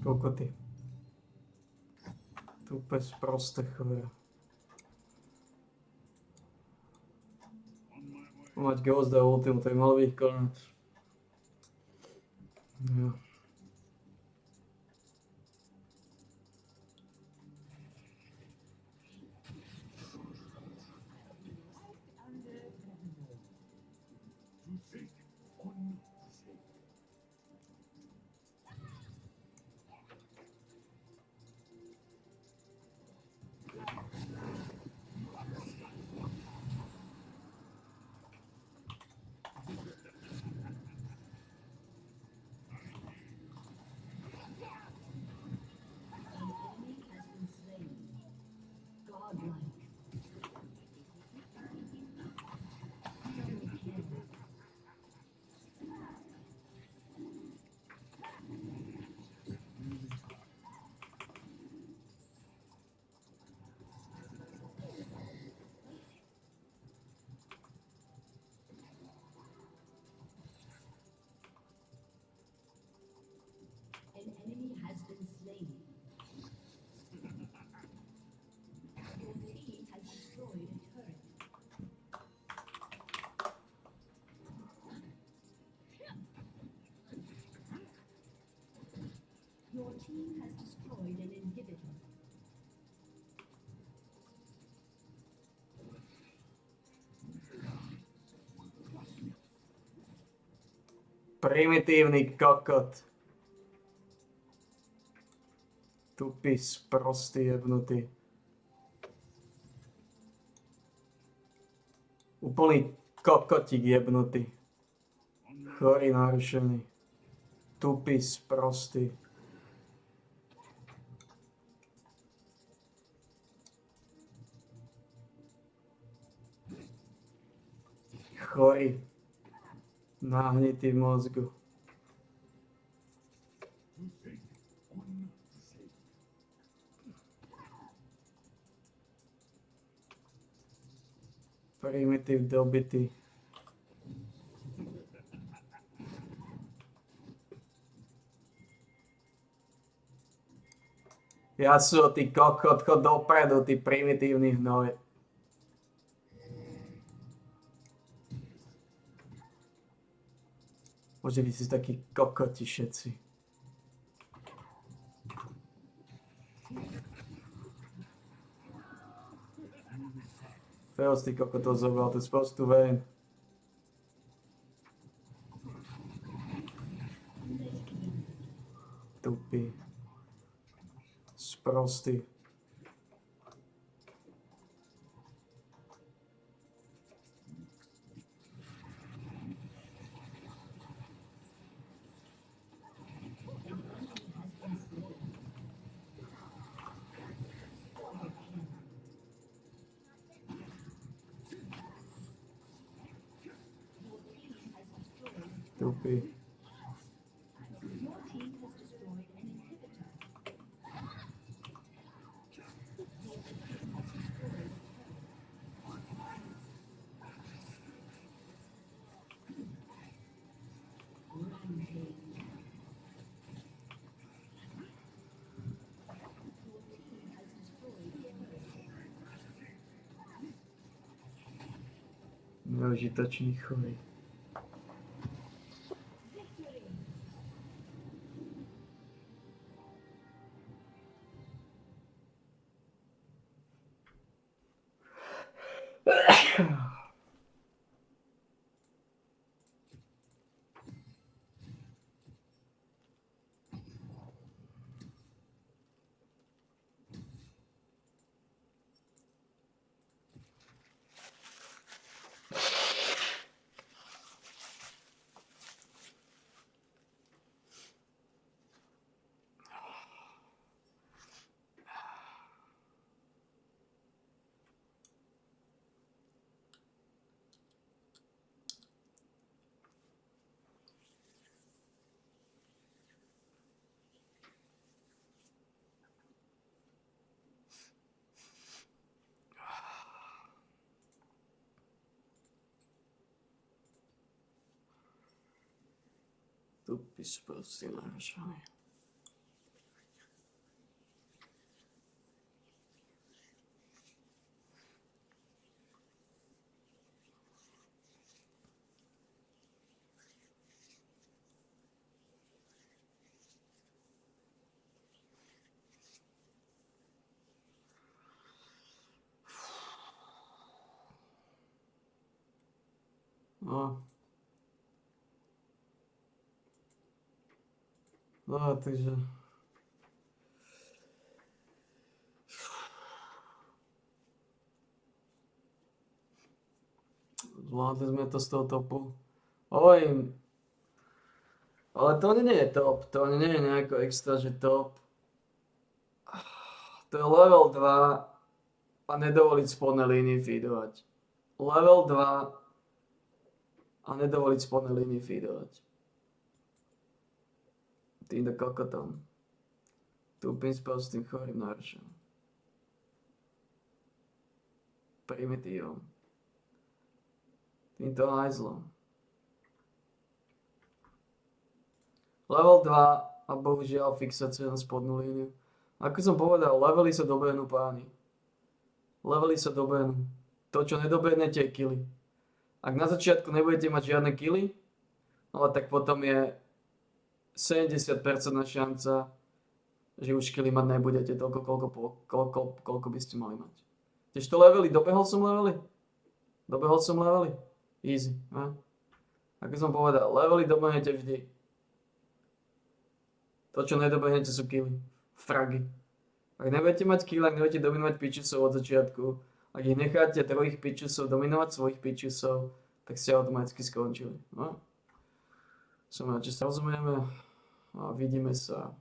Kokoty. Tupé sprosté chore. Mať Ghost a Ultimu, to je mal byť konec. Jo. An enemy has been slain. Your team has destroyed a turret. Your team has destroyed an inhibitor. Primitívny kokot. Tupý, sprostý, jebnutý. Úplný kokotík jebnutý. Chorý, narušený. Tupý, sprostý. Chorý. Nahnitý v mozgu. Primitív dobitý. Yasuo, ty kokot, chod dopredu, ty primitívny hnoj. Bože, vy si takí kokoti všetci. Feos, ty kokotov zobral tú sprostu Vayne. Tupý. Sprostý. Tupý. Your team has destroyed an inhibitor. Neužitočný chorý. Tupý, sprostý, narušený. No. No, takže... Zvládli sme to z toho topu. Hovorím. Ale to nie je top. To nie je nejako extra, že top. To je level 2 a nedovoliť spodné línii feedovať. Level 2 a nedovoliť spodné línii feedovať. Týmto kokotom. Tupým spel s tým chorým náručom. Primitívom. Týmto hajzlom. Level 2 a bohužiaľ fixácia na spodnú líniu. Ako som povedal, levely sa dobehnú páni. Levely sa dobehnú. To, čo nedobehnete, je killy. Ak na začiatku nebudete mať žiadne killy, ale tak potom je 70% šanca, že už killy mať nebudete toľko, koľko by ste mali mať. Tiež to levely, dobehol som levely? Dobehol som levely? Easy. Ne? Ako som povedal, levely dobehnete vždy. To, čo nedobehnete, sú killy. Fragy. Ak nebudete mať kill, ak nebudete dominovať pitchusov od začiatku, ak ich necháte druhých pitchusov dominovať svojich pitchusov, tak ste automaticky skončili. No? Som rád, že sa rozumieme a vidíme sa.